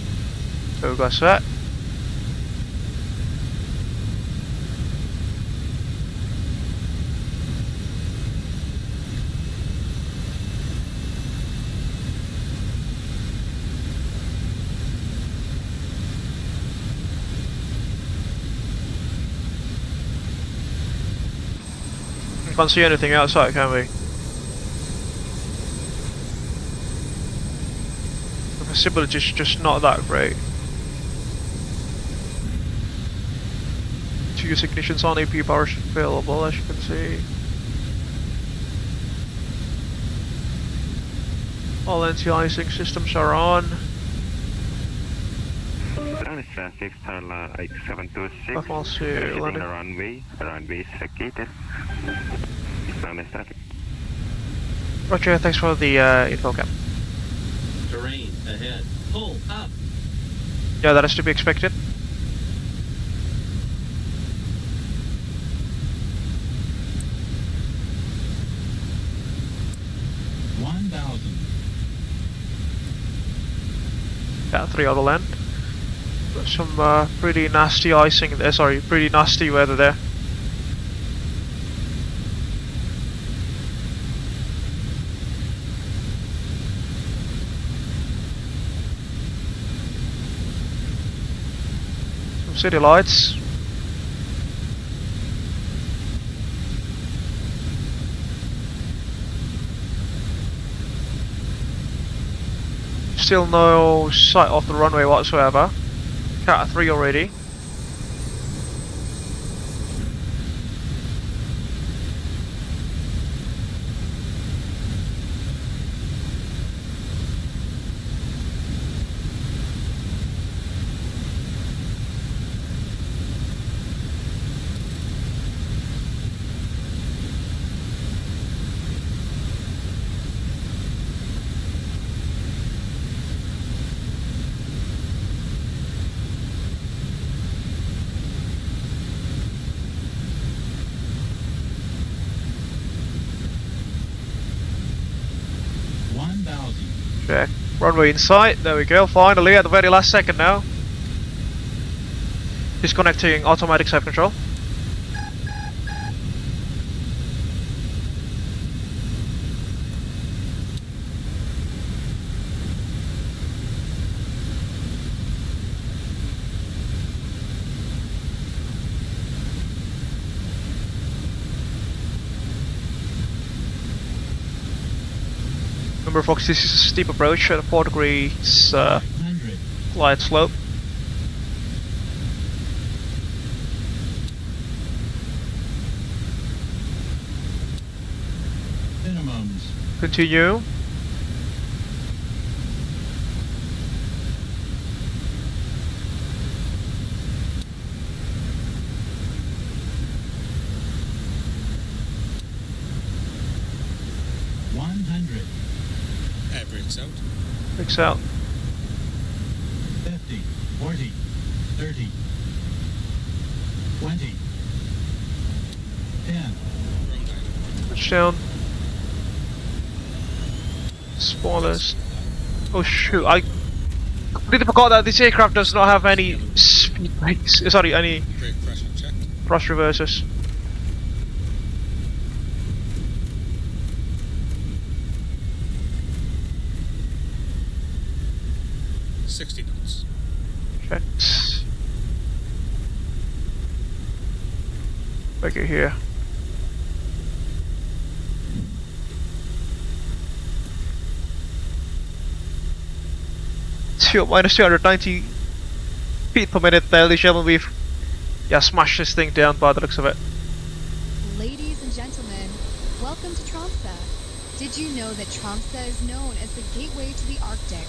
So we've got that. Can't see anything outside, can we? The visibility is just not that great. Two ignitions on, AP powers available, as you can see. All anti-icing systems are on. Traffic, 8726. I'll see you on the runway. The runway is vacated. Traffic. Roger, thanks for the info, Cap. Terrain ahead. Pull up. Yeah, that is to be expected. Cat 3 auto land. Some pretty nasty icing there, sorry, pretty nasty weather there. Some city lights. Still no sight off the runway whatsoever. Cat 3 already. Check. Runway in sight, there we go, finally at the very last second now. Disconnecting automatic safe control. Remember folks, this is a steep approach at a 4 degrees glide slope. Minimums. Continue. Brakes out. 50, 40, 30, 20, 10. Touchdown. Spoilers. Oh shoot, I completely forgot that this aircraft does not have any speed brakes. Sorry, any thrust reversers. Checked. Back here. Minus 290 feet per minute, ladies and gentlemen. We've smashed this thing down by the looks of it. Ladies and gentlemen, welcome to Tromsø. Did you know that Tromsø is known as the gateway to the Arctic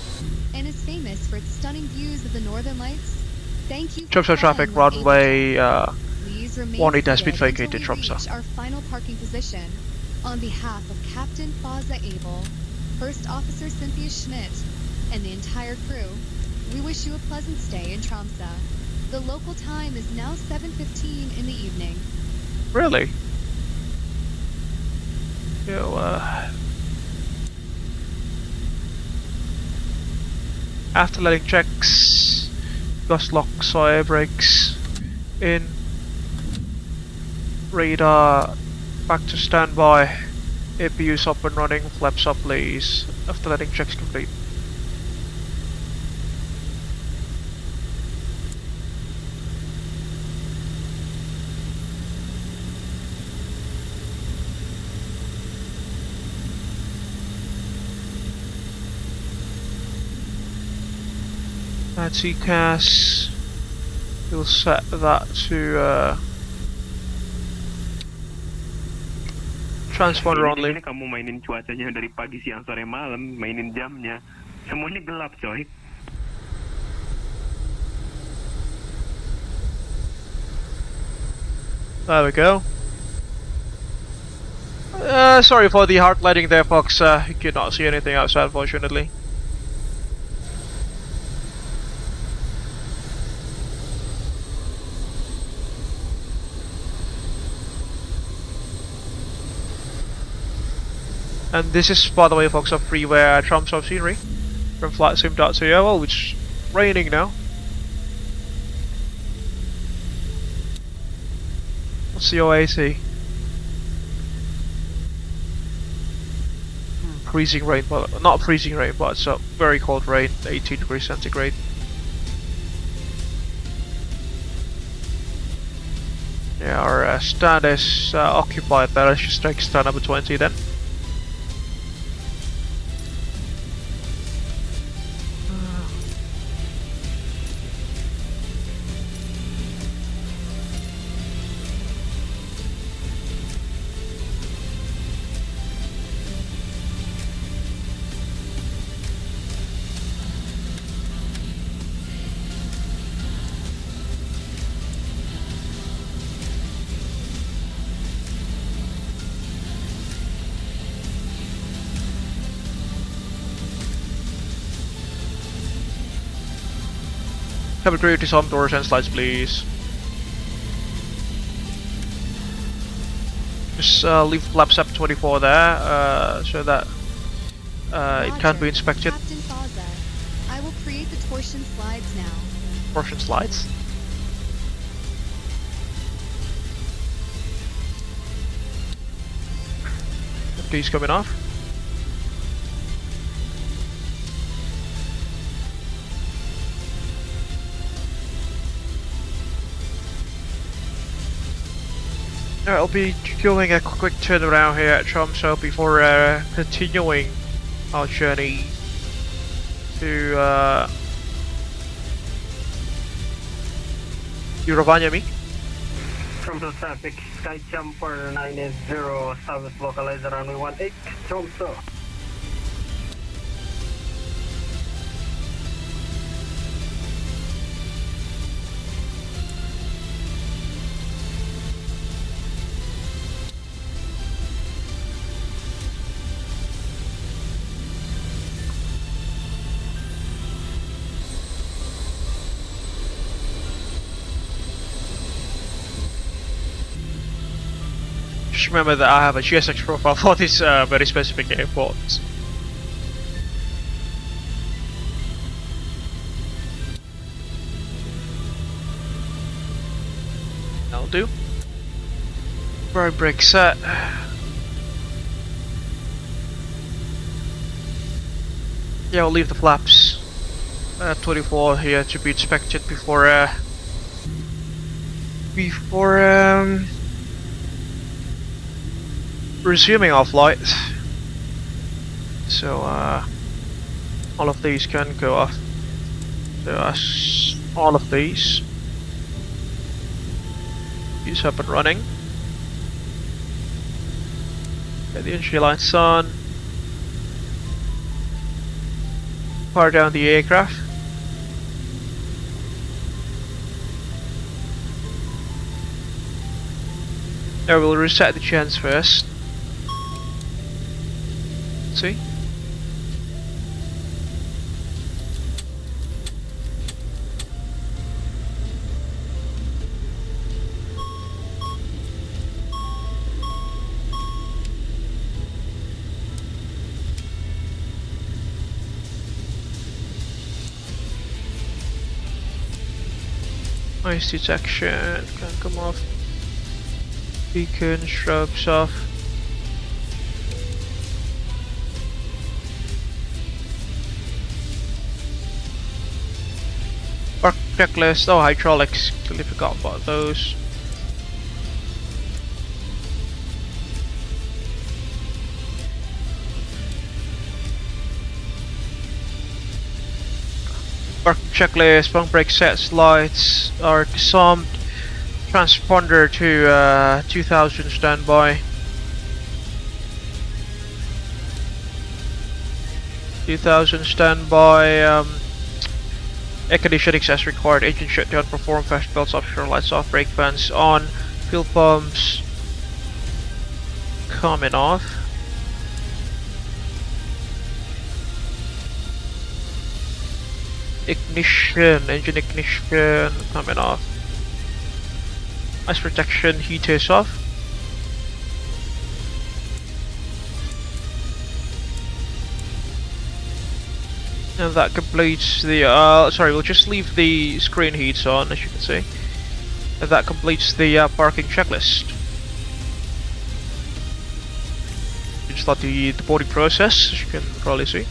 and is famous for its stunning views of the Northern Lights? Thank you. Tromsø traffic runway 18 has been vacated. Tromsø. Our final parking position. On behalf of Captain Faza Abel, First Officer Cynthia Schmidt, and the entire crew, we wish you a pleasant stay in Tromsø. The local time is now 7:15 in the evening. Really? So, after letting checks, gust locks, air brakes in, radar back to standby, APU's up and running, flaps up please, after letting checks complete. TCAS, we'll set that to transponder only. Ini kamu mainin cuacanya dari pagi, siang, sore, malam, mainin jamnya, semuanya gelap coy. There we go. Sorry for the hard lighting there, folks. You could not see anything outside, unfortunately. And this is, by the way, folks, a freeware Tromsø scenery from flightsim.co. Well, it's raining now. What's the OAC? Freezing rain, well, not freezing rain, but it's a very cold rain, 18 degrees centigrade. Yeah, our stand is occupied there. Let's just take stand number 20 then. Cabin crew, disarm doors and slides, please. Just leave flaps up 24 there, so that it can be inspected. Captain Faza, I will create the torsion slides now. Torsion slides? These coming off. I'll be doing a quick turnaround here at Tromsø before continuing our journey to Rovaniemi. Tromsø traffic, SkyJumper 980, service localizer runway 18, Tromsø. Just remember that I have a GSX profile for this very specific airport. That'll do. Right brake set. Yeah, I'll leave the flaps at 24 here to be inspected before resuming our flight. So all of these can go off. So all of these is up and running. Get the entry lights on. Power down the aircraft. Now we'll reset the gens first. See? Ice detection can come off. Beacon strobes off. Park checklist. Oh, hydraulics. Completely forgot about those. Park checklist. Bunk brake sets. Lights are disarmed. Transponder to 2000 standby. 2000 standby. Air conditioning as required. Engine shutdown. Perform. Fast belts offshore. Lights off. Brake fans on. Fuel pumps coming off. Ignition. Engine ignition coming off. Ice protection, heaters off. And that completes the, sorry, we'll just leave the screen heats on, as you can see. And that completes the parking checklist. You start the boarding process, as you can probably see.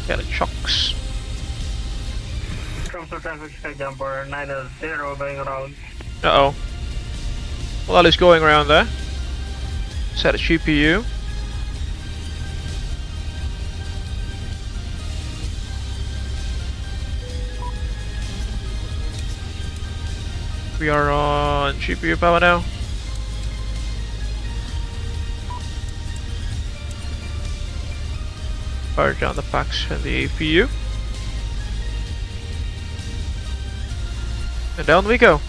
Get the chocks. Tromsø traffic SkyJumper 900 going around. Uh-oh. Well, that is going around there. Set a GPU. We are on GPU power now. Fire down the packs and the APU. And down we go.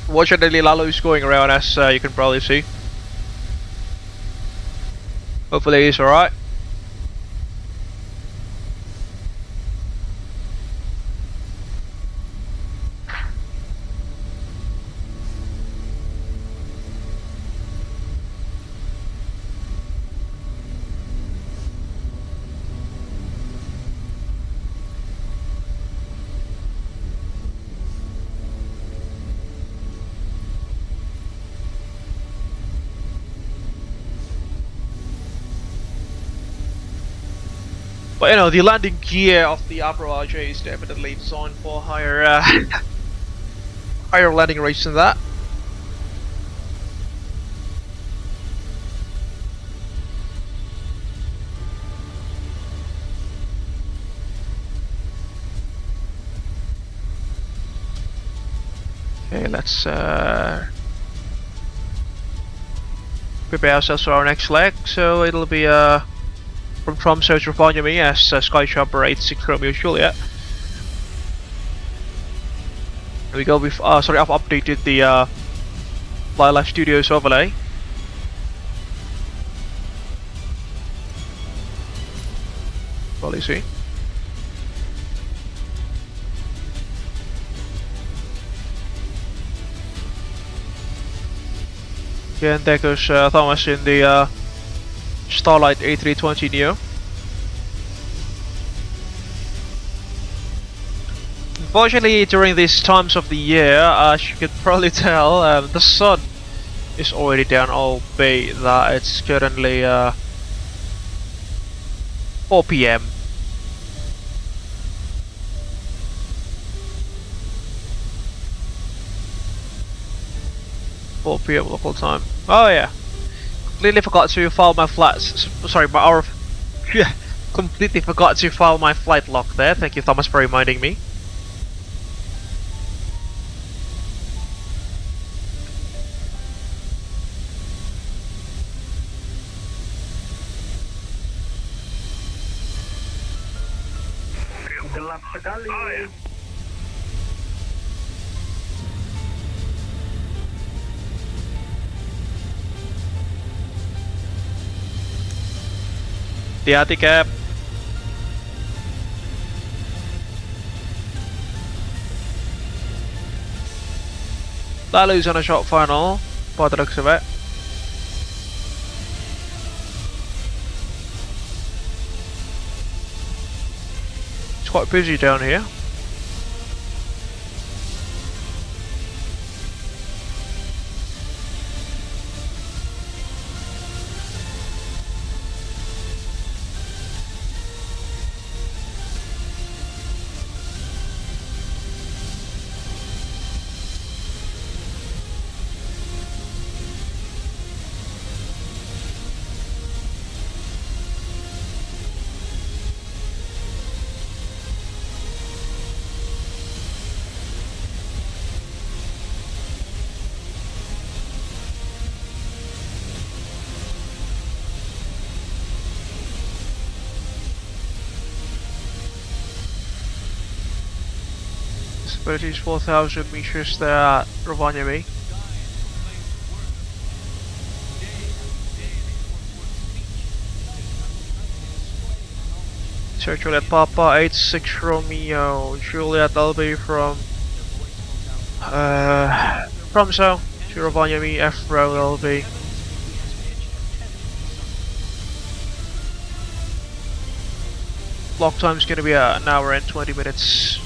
Fortunately, Lalo is going around, as you can probably see. Hopefully he's alright. But you know, the landing gear of the Avro RJ is definitely designed for higher higher landing rates than that. Okay, let's prepare ourselves for our next leg. So it'll be from Tromsø to Rovaniemi as SkyJumper 86 Romeo Juliet. Here we go. We've sorry, I've updated the Live Studios overlay. Well, you see. Yeah, and there goes Thomas in the Starlight A320 Neo. Unfortunately, during these times of the year, as you can probably tell, the sun is already down, albeit that it's currently 4 PM. Local time. Oh yeah. Completely forgot to file my completely forgot to file my flight log there. Thank you, Thomas, for reminding me. Gelap sekali. Oh, ya. Hati-hati, Cap. Lalu's on a short final, by the looks of it. It's quite busy down here. But it's 4,000 meters there at Rovaniemi. Search Juliet Papa 86 Romeo Juliet LB from Tromsø to Rovaniemi EFRO LB. Block time is going to be an hour and 20 minutes.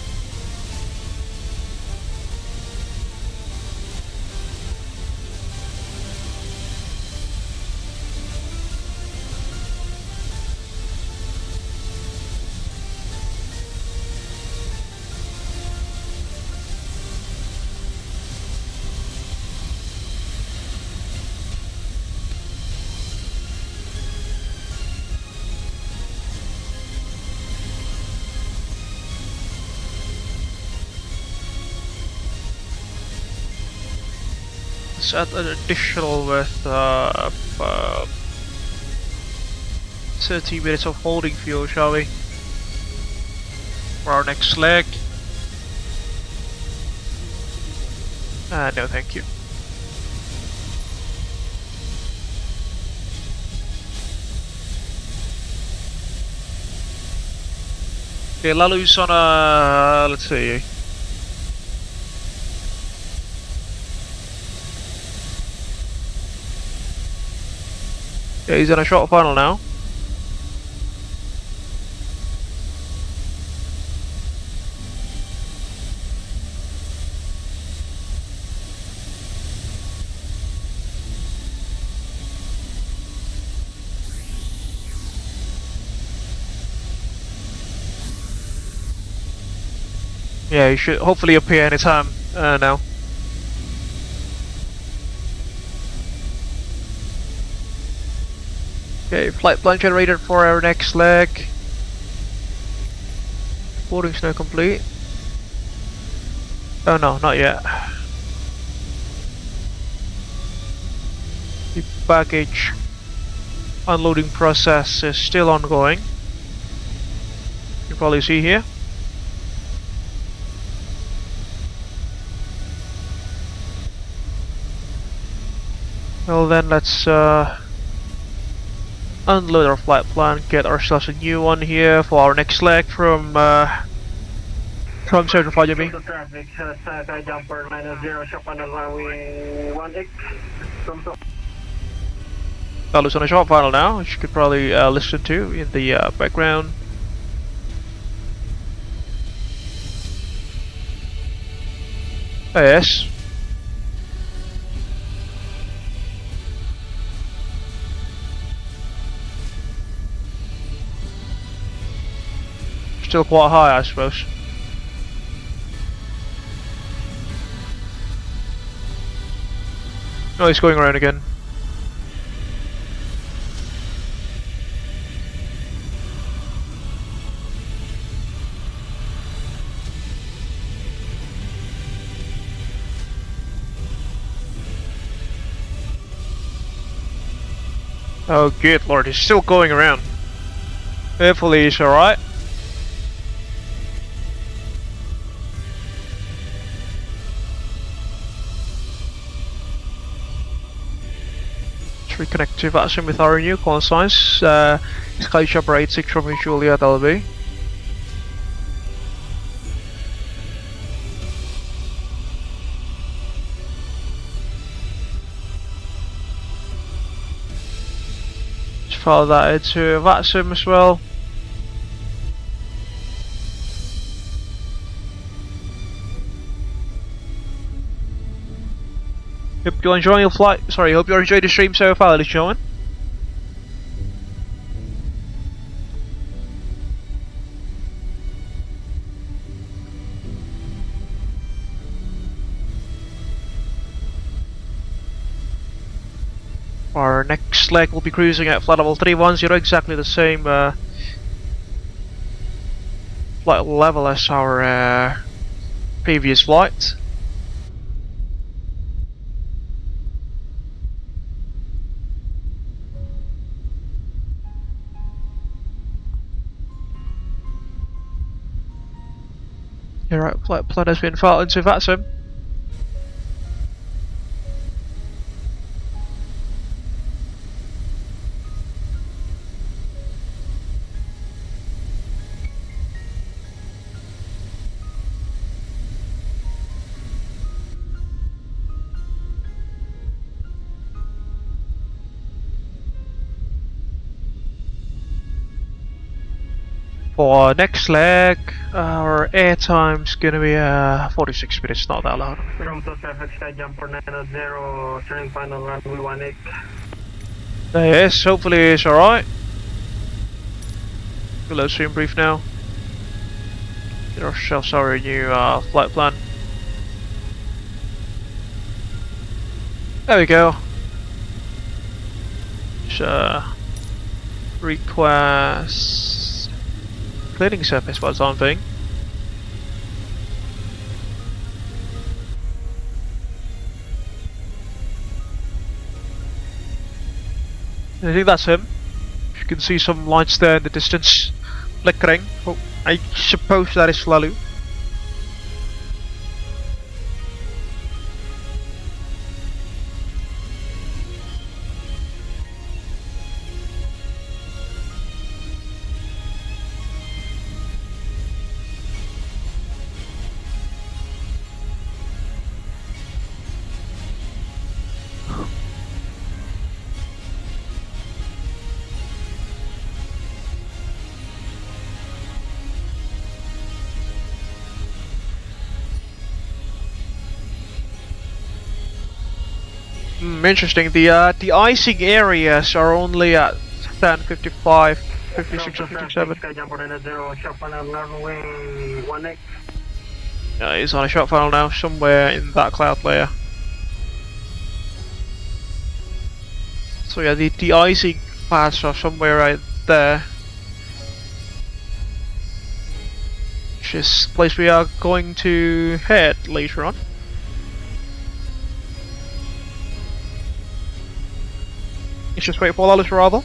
Let's add an additional with 30 minutes of holding fuel, shall we? For our next leg. No thank you. Okay, Lalu's on a... let's see. Yeah, he's in a short final now. Yeah, he should hopefully appear anytime now. Okay, flight plan generated for our next leg. Boarding's now complete. Oh no, not yet. The baggage unloading process is still ongoing. You can probably see here. Well then, let's unload our flight plan, get ourselves a new one here for our next leg from Tromsø to Rovaniemi. Traffic, SkyJumper -0, shop on the runway 18, Tromsø. Lalu's on a short final now, which you could probably listen to in the background. Oh, yes. Still quite high, I suppose. Oh, he's going around again. Oh, good lord, he's still going around. Hopefully he's alright. Reconnect to VATSIM with our new call signs. SkyJumper 86 from Juliet LB. file that into VATSIM as well. Hope you're enjoying your flight. Sorry, hope you enjoyed the stream so far, ladies and gentlemen. Our next leg will be cruising at flight level 310, exactly the same flight level as our previous flight. Alright, flight plan has been filed into VATSIM. For next leg, our air time's gonna be 46 minutes, not that long. Tromsø SkyJumper 900, turning final runway 18. Yes, hopefully it's alright. We'll stream brief now. Get ourselves our new flight plan. There we go. Just request cleaning surface for the time being. I think that's him. You can see some lights there in the distance flickering. Oh, I suppose that is Lalu. Interesting. The icing areas are only at 10, 55, 56, or 57. Yeah, he's on a shot funnel now, somewhere in that cloud layer. So yeah, the icing paths are somewhere right there. Which is the place we are going to head later on. It's just wait for Alice rather.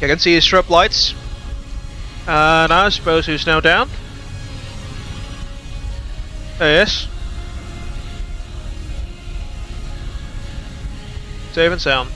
You can see his strobe lights. And I suppose he's now down. Yes. Safe and sound.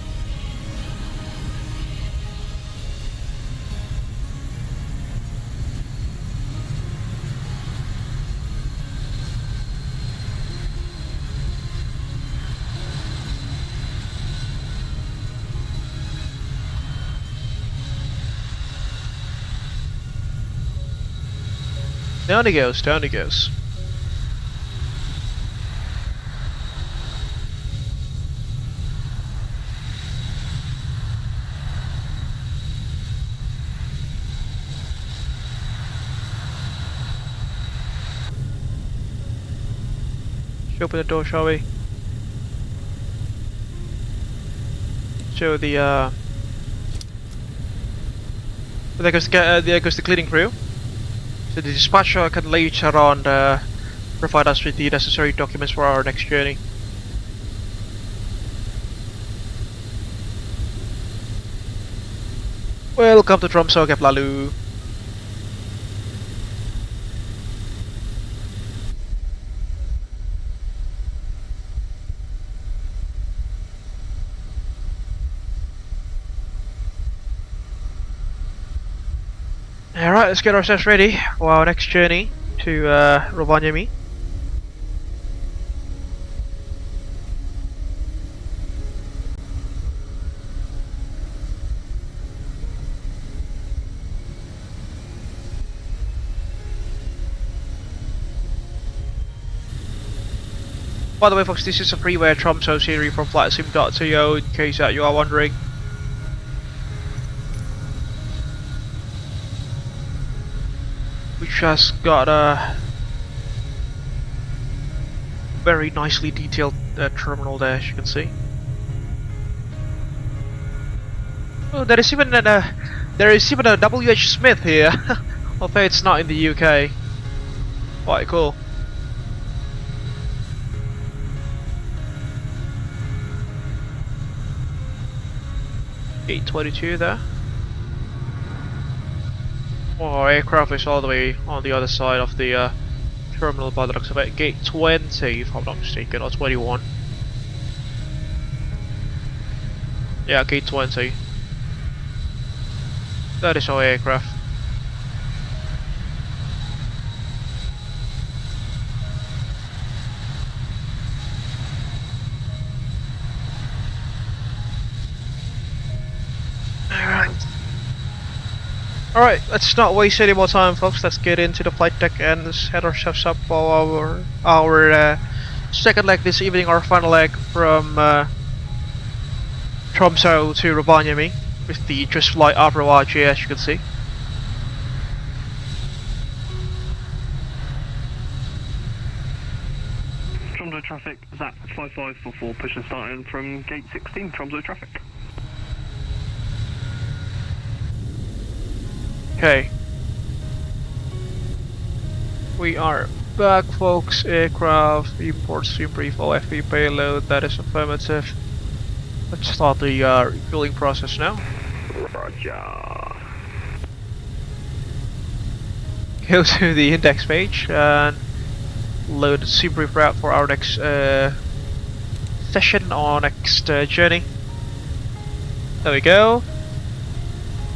Down he goes, down he goes. Let's open the door, shall we? Show the there goes the cleaning crew. So the dispatcher can later on provide us with the necessary documents for our next journey. Welcome to Tromsø, Lalu. Alright, let's get ourselves ready for our next journey to Rovaniemi. By the way folks, this is a freeware Tromsø series from VATSIM.to in case that you are wondering. Which has got a very nicely detailed terminal there, as you can see. Oh, there is even a W.H. Smith here, although it's not in the UK. Quite cool. Gate 22 there. Our aircraft is all the way on the other side of the terminal by the looks of it. Gate 20, if I'm not mistaken, or 21. Yeah, gate 20. That is our aircraft. Alright, let's not waste any more time folks, let's get into the flight deck and let's head ourselves up for our second leg this evening, our final leg from Tromsø to Rovaniemi with the Just Flight Avro RJ, as you can see. Tromsø traffic, ZAP 5544, push and start in from gate 16, Tromsø traffic. Okay. We are back folks, aircraft, import, stream brief, OFB payload, that is affirmative. Let's start the refueling process now. Roger. Go to the index page and load the stream brief route for our next session or next journey. There we go.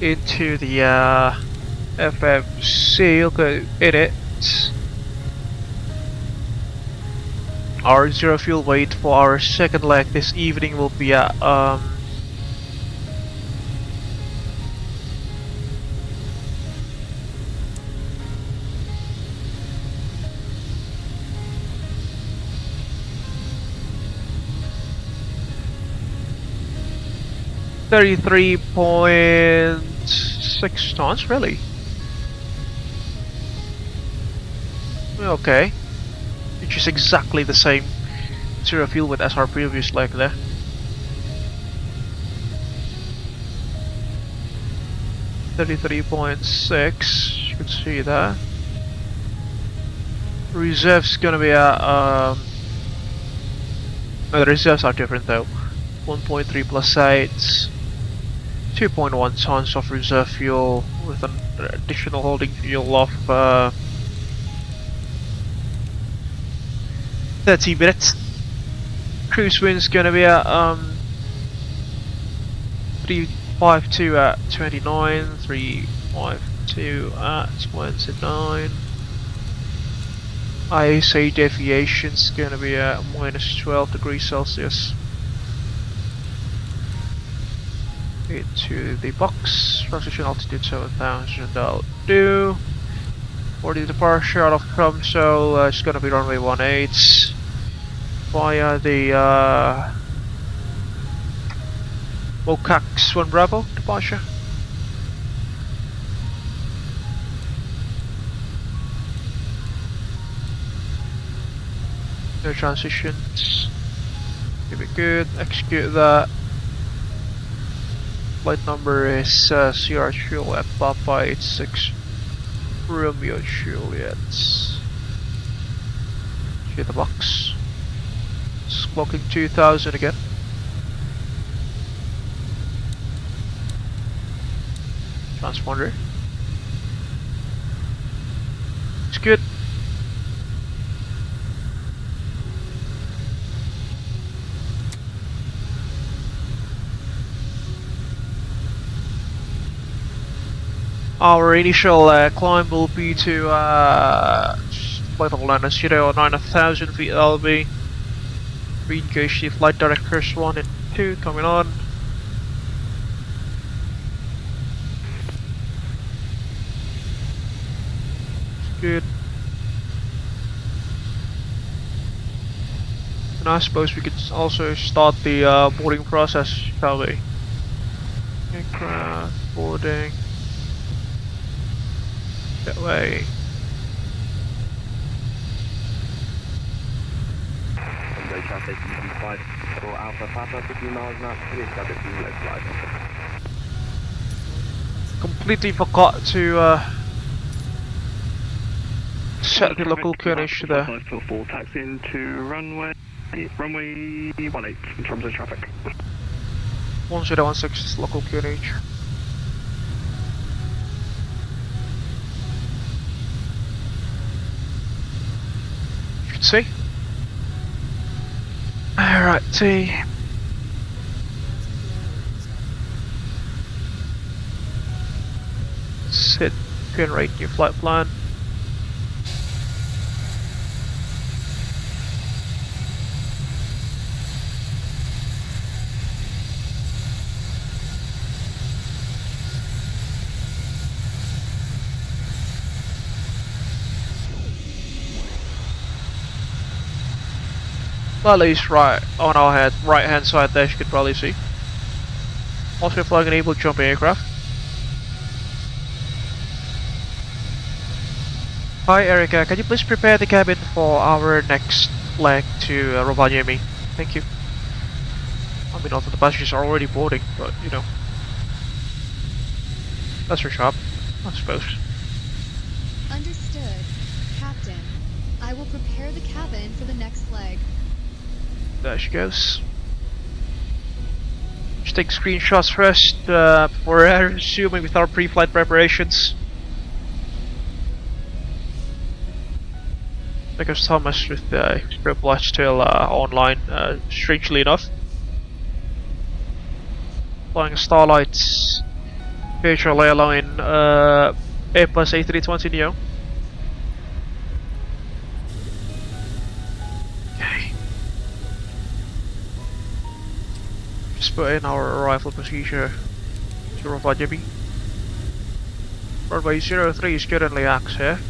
Into the FMC, okay, edit. Our zero fuel weight for our second leg this evening will be at 33.6 tons, really? Okay. Which is exactly the same zero fuel weight as our previous leg there. $33.6, you can see that. Reserve's gonna be at no, the reserves are different though. 1.3 plus 8, 2.1 tons of reserve fuel with an additional holding fuel of 30 minutes. Cruise wind's gonna be at 352 at 29, 352 at 29. ISA deviation's gonna be at minus 12 degrees Celsius. Into the box, transition altitude 7,000, that'll do. For the departure out of Tromsø, it's gonna be runway 18 via the Mocax 1 Bravo departure. No transitions. Give it good, execute that. Flight number is CR2 at Papa 86 Romeo Juliet. Hit the box. It's clocking 2000 again. Transponder. It's good. Our initial climb will be to flight line 09,000 feet LB. Green gauge flight directors 1 and 2 coming on. Good. And I suppose we could also start the boarding process, shall we? Aircraft boarding. That way. Traffic 5 for Alpha Papa, 15 miles an hour, please got it to left flight. Completely forgot to set the local coordination there. 544 taxi into runway 18 in terms of traffic. 1016 is local QNH. You can see. Alright, T. Sit, generate new flight plan. Well, at least right on our right hand side there, you could probably see. Also flying an Abel Jump aircraft. Hi Erica, can you please prepare the cabin for our next leg to Rovaniemi? Thank you. I mean, also the passengers are already boarding, but you know. That's your job, I suppose. Understood. Captain, I will prepare the cabin for the next leg. There she goes. Just take screenshots first before resuming with our pre-flight preparations. Because Thomas with the Reply still online, strangely enough. Flying Starlight's virtual airline Airbus A320 Neo. Just put in our arrival procedure to Rovaniemi. Runway 03 is currently active.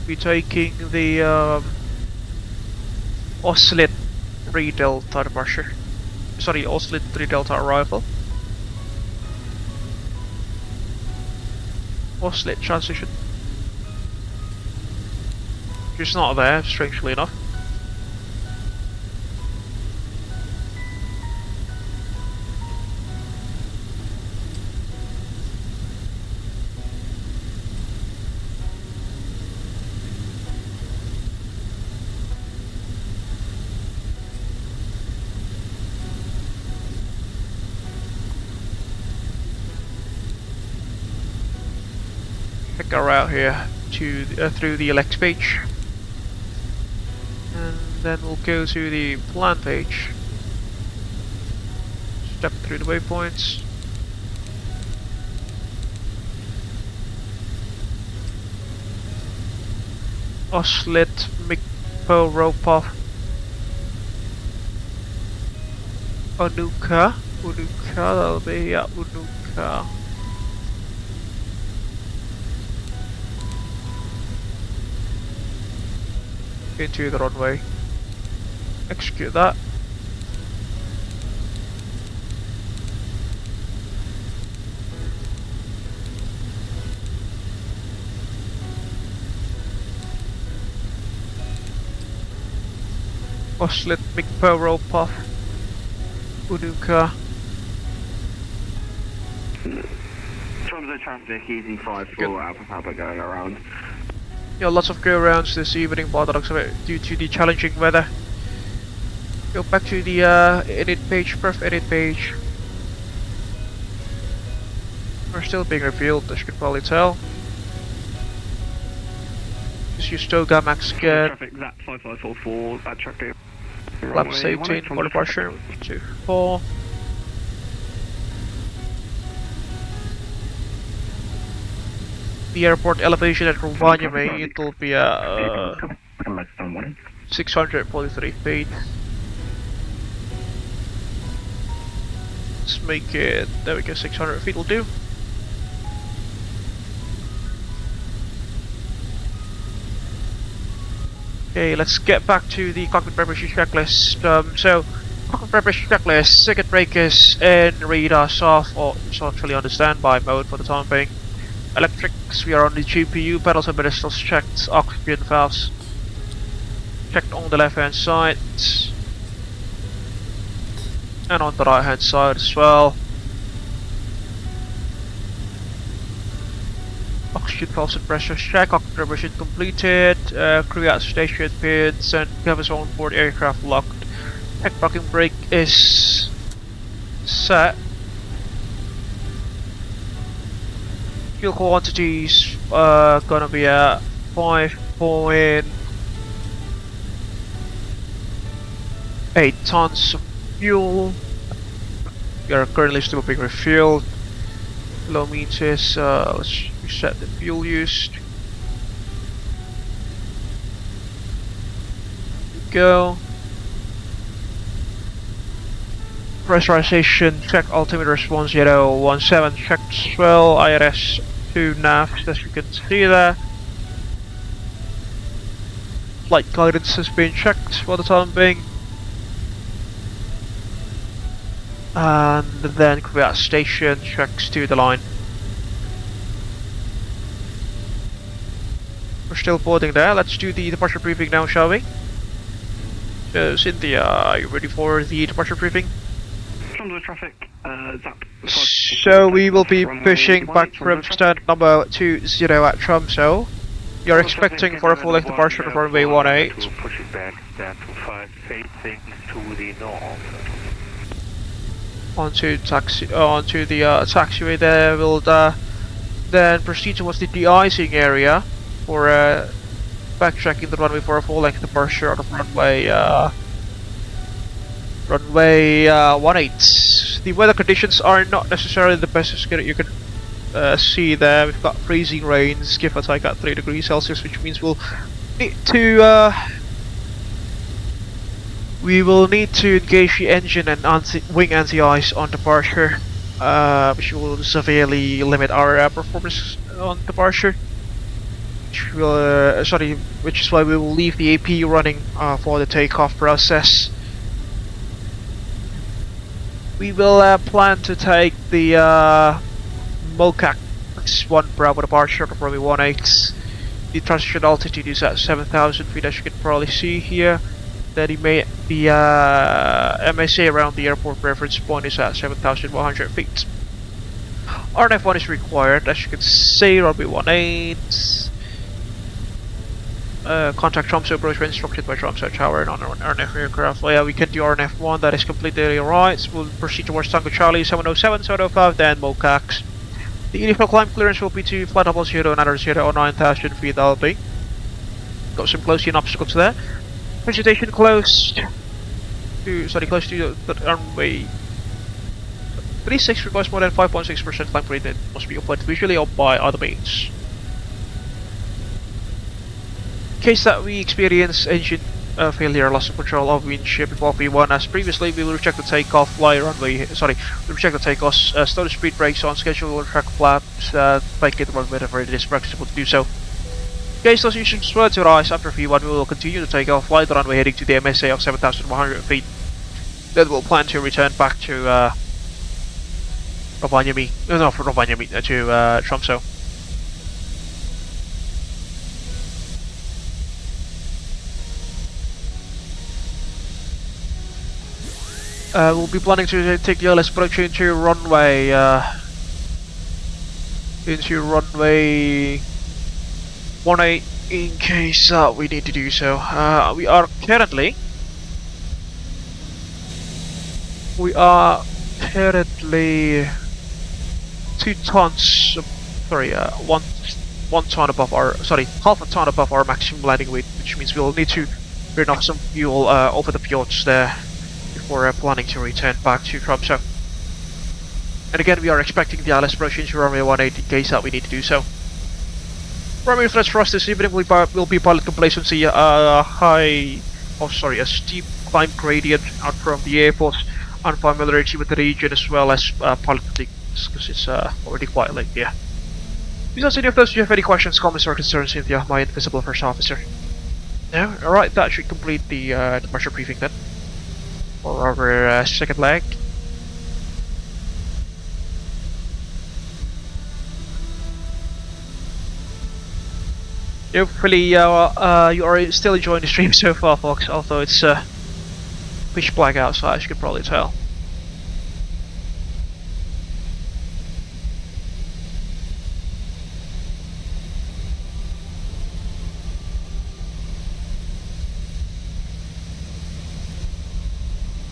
We're taking the Oscillate 3 Delta departure. Sorry, Oscillate 3 Delta arrival. Oscillate transition. It's not there, strangely enough. Pick our route here to through the Alex page, and then we'll go to the plan page. Step through the waypoints. Oscillate Mikpo Ropa Unuka, that'll be Unuka. Into the runway. Execute that. Oscillate Mikpo Ropa Unuka. Tromsø traffic, easy 5 for Alpha Papa going around. Yeah, lots of go arounds this evening by the looks of it due to the challenging weather. Go back to the edit page, perf edit page. We're still being revealed, as you can probably tell. Just use Toga Max get. Traffic ZAP 5544, that traffic. Laps 18 for departure, 24. the airport elevation at Rovaniemi, it will be 643 feet. Let's make it, there we go, 600 feet will do. Okay, let's get back to the cockpit preparation checklist. So, cockpit preparation checklist, circuit breakers and radars off, or it's actually on the standby mode for the time being. Electrics, we are on the GPU, pedals and pedestals checked, oxygen valves checked on the left hand side, and on the right hand side as well. Oxygen valves and pressures check, cockpit preparation completed, crew out station pins and cabins on board aircraft locked. Tech parking brake is set. Fuel quantities gonna be at 5.8 tons of fuel. We are currently still being refueled. Kilometers, let's reset the fuel used. Go. Pressurization check, altimeter 1017 checked as well, IRS 2 navs as you can see there. Flight guidance has been checked for the time being. And then crew out station checks to the line. We're still boarding there, let's do the departure briefing now, shall we? So Cynthia, are you ready for the departure briefing? Traffic, Zap. So we will be pushing back from stand number 20 at Tromsø. You're expecting for a full length departure of runway 18. Pushing back stand 25 facing to the north. Onto the taxiway there. We'll then proceed towards the de-icing area for backtracking the runway for a full length departure of runway 18. The weather conditions are not necessarily the best as you can see there. We've got freezing rains, give or take at 3 degrees Celsius, which means we'll need to engage the engine and wing anti-ice on departure, which will severely limit our performance on departure. Which is why we will leave the AP running for the takeoff process. We will plan to take the MOCAC 1 Bravo departure of runway 18. The transition altitude is at 7,000 feet, as you can probably see here. Then the MSA around the airport reference point is at 7,100 feet. RNF1 is required, as you can see, runway 18. Contact Tromsø approach when instructed by Tromsø Tower and on RNF aircraft. Well, yeah, we can do RNF1, that is completely alright. So we'll proceed towards Tango Charlie 707, 705, then MOCACs. The initial climb clearance will be to flight level 0 and another 0 or 9,000 feet that'll be. Got some close in obstacles there. Vegetation close to the runway 36 requires more than 5.6% climb rate that must be applied visually or by other means. In case that we experience engine failure, loss of control of windshield before V1 as previously, we will reject the takeoff, slow the speed brakes on schedule, track flaps, make it whenever it is practicable to do so. In case those engines were to rise after V1, we will continue to take off, fly the runway heading to the MSA of 7,100 feet. Then we'll plan to return back to Rovaniemi, to Tromsø. We'll be planning to take the LS approach into runway 18 in case we need to do so. We are currently 2 tons, one ton above our, half a ton above our maximum landing weight, which means we'll need to burn off some fuel over the fjords there before planning to return back to Tromsø. And again, we are expecting the LS approach into runway 18 in case that we need to do so. Primary threats for us this evening will be pilot complacency, a steep climb gradient out from the airport, unfamiliarity with the region, as well as pilot fatigue, because it's already quite late here. Besides any of those, do you have any questions, comments, or concerns, Cynthia, my invisible first officer? No? Alright, that should complete the departure briefing then. For our second leg. Hopefully you are still enjoying the stream so far, folks, although it's pitch black outside, as you can probably tell.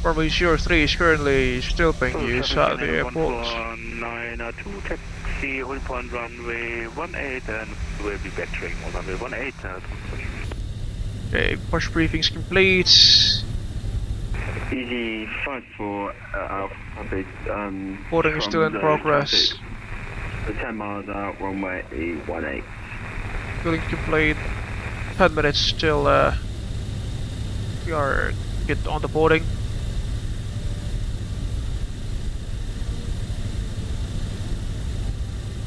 Probably 03 is currently still being used at the airport. 902 taxi, hold point runway 18 and we'll be vectoring on runway 18. Okay, push briefing's complete. Easy 54 Boarding is still in progress. 10 miles out, runway 18. Building complete. 10 minutes still. We are get on the boarding.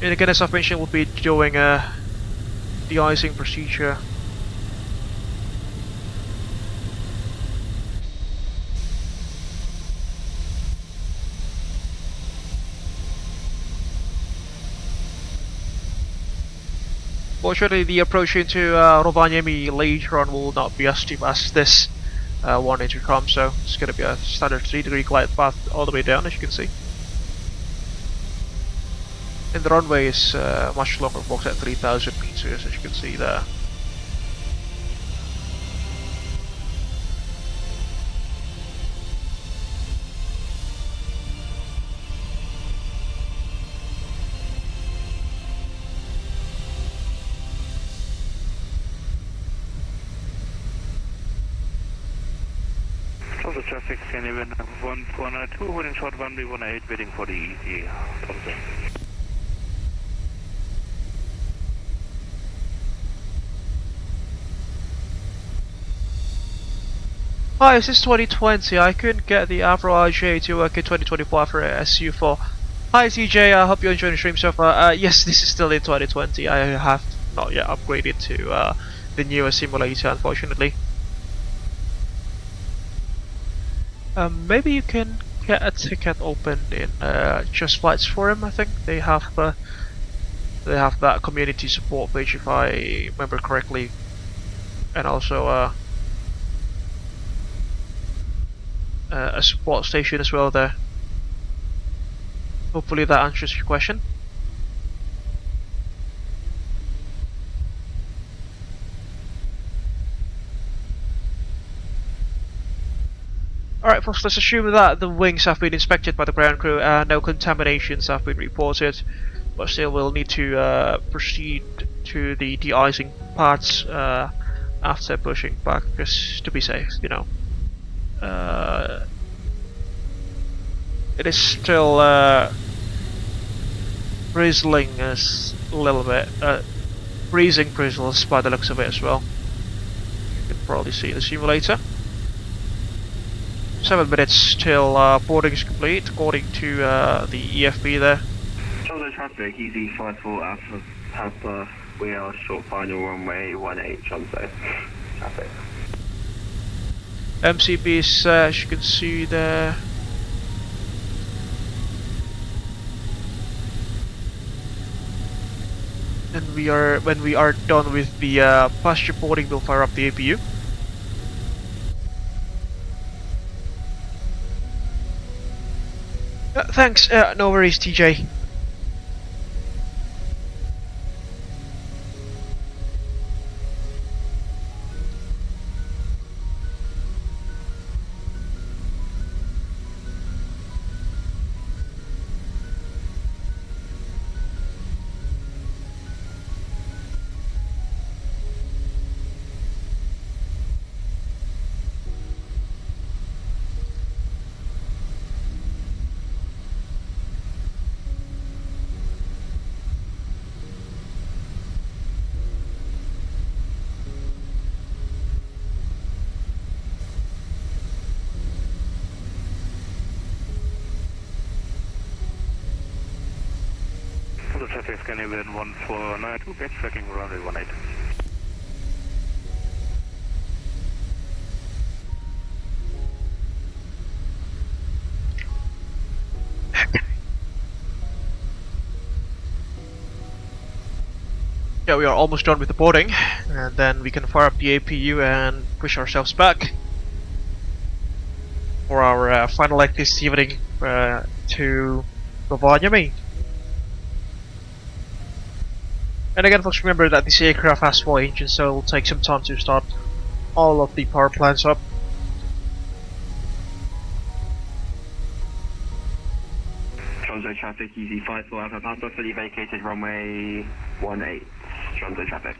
And again, as I've mentioned, we'll be doing a de-icing procedure. Fortunately, the approach into Rovaniemi later on will not be as steep as this one into Tromsø. It's going to be a standard 3-degree glide path all the way down, as you can see. And the runway is much longer, folks, at 3,000 meters, as you can see there. Tromsø traffic, can you win 1492, holding short runway 18, waiting for the easy Tromsø. Hi, this is 2020. I couldn't get the Avro RJ to work in 2024 for SU4. Hi TJ, I hope you're enjoying the stream so far. Yes, this is still in 2020. I have not yet upgraded to the newer simulator, unfortunately. Maybe you can get a ticket open in Just Flight's forum. I think they have that community support page, if I remember correctly, and also a support station as well there. Hopefully that answers your question. Alright folks, let's assume that the wings have been inspected by the ground crew and no contaminations have been reported, but still we'll need to proceed to the de-icing parts after pushing back, just to be safe, you know. It is still drizzling a little bit, freezing drizzles by the looks of it as well. You can probably see the simulator. 7 minutes till boarding is complete, according to the EFB there. Tromsø traffic, easy 54 Alpha Papa, we are short final runway 18 Tromsø traffic. MCBs, as you can see there. And when we are done with the passenger boarding, we'll fire up the APU. Thanks, no worries TJ. traffic Scandinavian 1492, backtracking runway 18. Yeah, we are almost done with the boarding, and then we can fire up the APU and push ourselves back for our final leg this evening to Rovaniemi. And again, folks, remember that this aircraft has 4 engines, so it will take some time to start all of the power plants up. Tromsø traffic, easy 54 Alpha Papa, fully vacated runway 18, Tromsø traffic.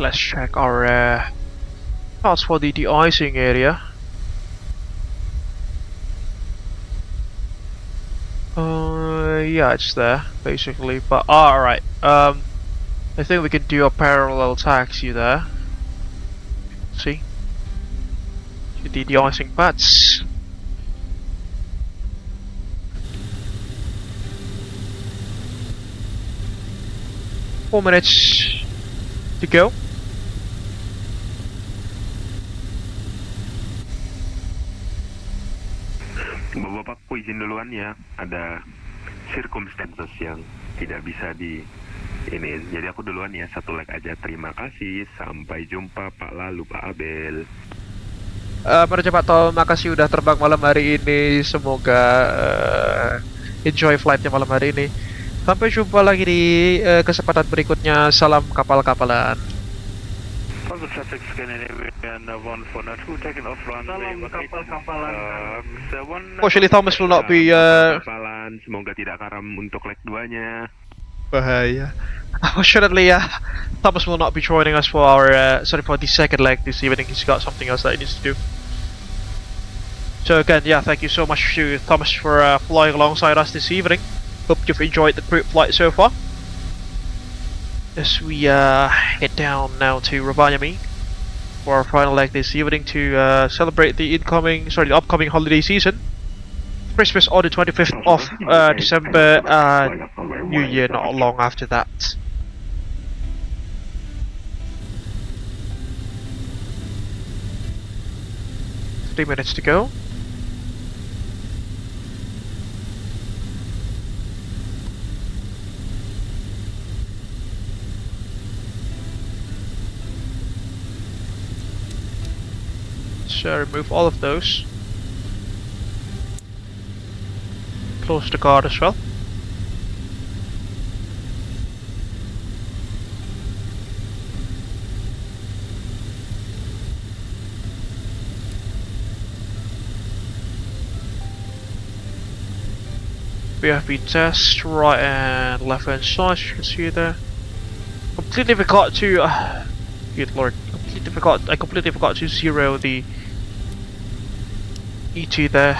Let's check our paths for the de-icing area. Yeah, it's there basically. But alright, I think we can do a parallel taxi there. See, to the de-icing paths. Four minutes to go. Bapak, aku izin duluan ya. Ada circumstances yang tidak bisa di ini. Jadi aku duluan ya, 1 leg aja. Terima kasih. Sampai jumpa Pak Lalu, Pak Abel. Manajer Pak Tom, makasih udah terbang malam hari ini. Semoga enjoy flightnya malam hari ini. Sampai jumpa lagi di kesempatan berikutnya. Salam kapal-kapalan. Tromsø traffic Scandinavian 1492, taking off runway 18. Fortunately, Thomas will not be. Kapalan, semoga tidak karam untuk leg 2-nya. Bahaya. Unfortunately, Thomas will not be joining us for our for the second leg this evening. He's got something else that he needs to do. So again, yeah, thank you so much to Thomas for flying alongside us this evening. Hope you've enjoyed the group flight so far. As we head down now to Rovaniemi for our final leg this evening to celebrate the upcoming holiday season. Christmas on the 25th of December, New Year not long after that. Three minutes to go. So remove all of those. Close the guard as well. We have been test right and left hand side, as you can see there. Completely forgot to good lord, I completely forgot to zero the ET there.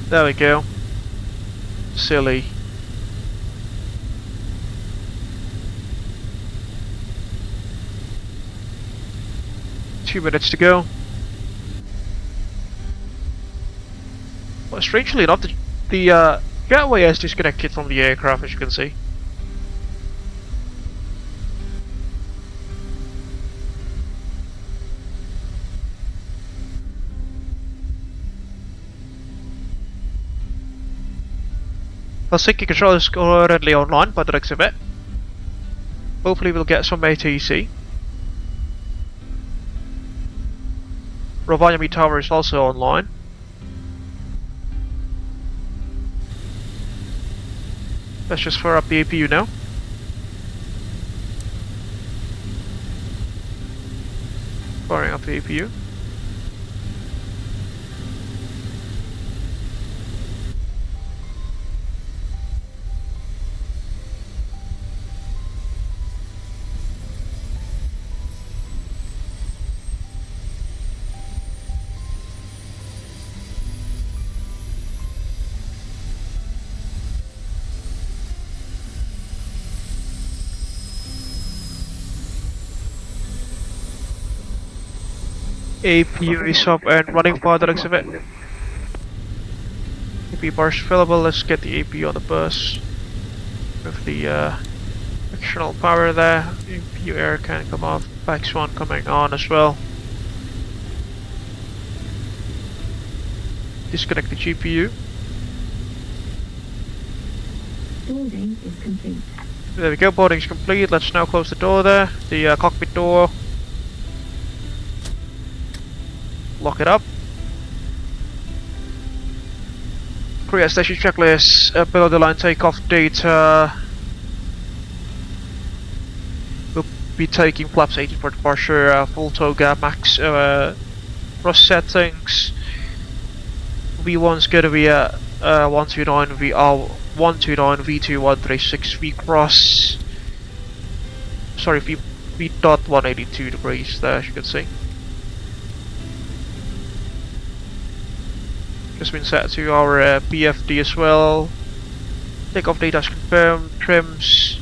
There we go. Silly. Two minutes to go. Well, strangely enough, the gateway is disconnected from the aircraft, as you can see. Helsinki control is currently online by the looks of it. Hopefully we'll get some ATC. Rovaniemi Tower is also online. Let's just fire up the APU now. Firing up the APU. APU is up and running by the looks of it. APU bars available, let's get the APU on the bus. With the external power there, APU air can come off, PAX 1 coming on as well. Disconnect the GPU. Boarding is complete. There we go, boarding is complete. Let's now close the door there, the cockpit door. Lock it up. Create station checklist, below the line takeoff data. We'll be taking flaps 18 for departure, full tow gap, max cross settings. V1's gonna be at 129 129 V2136 V cross. Sorry, V dot 182 degrees there, as you can see. Just been set to our PFD as well. Takeoff data is confirmed. Trims.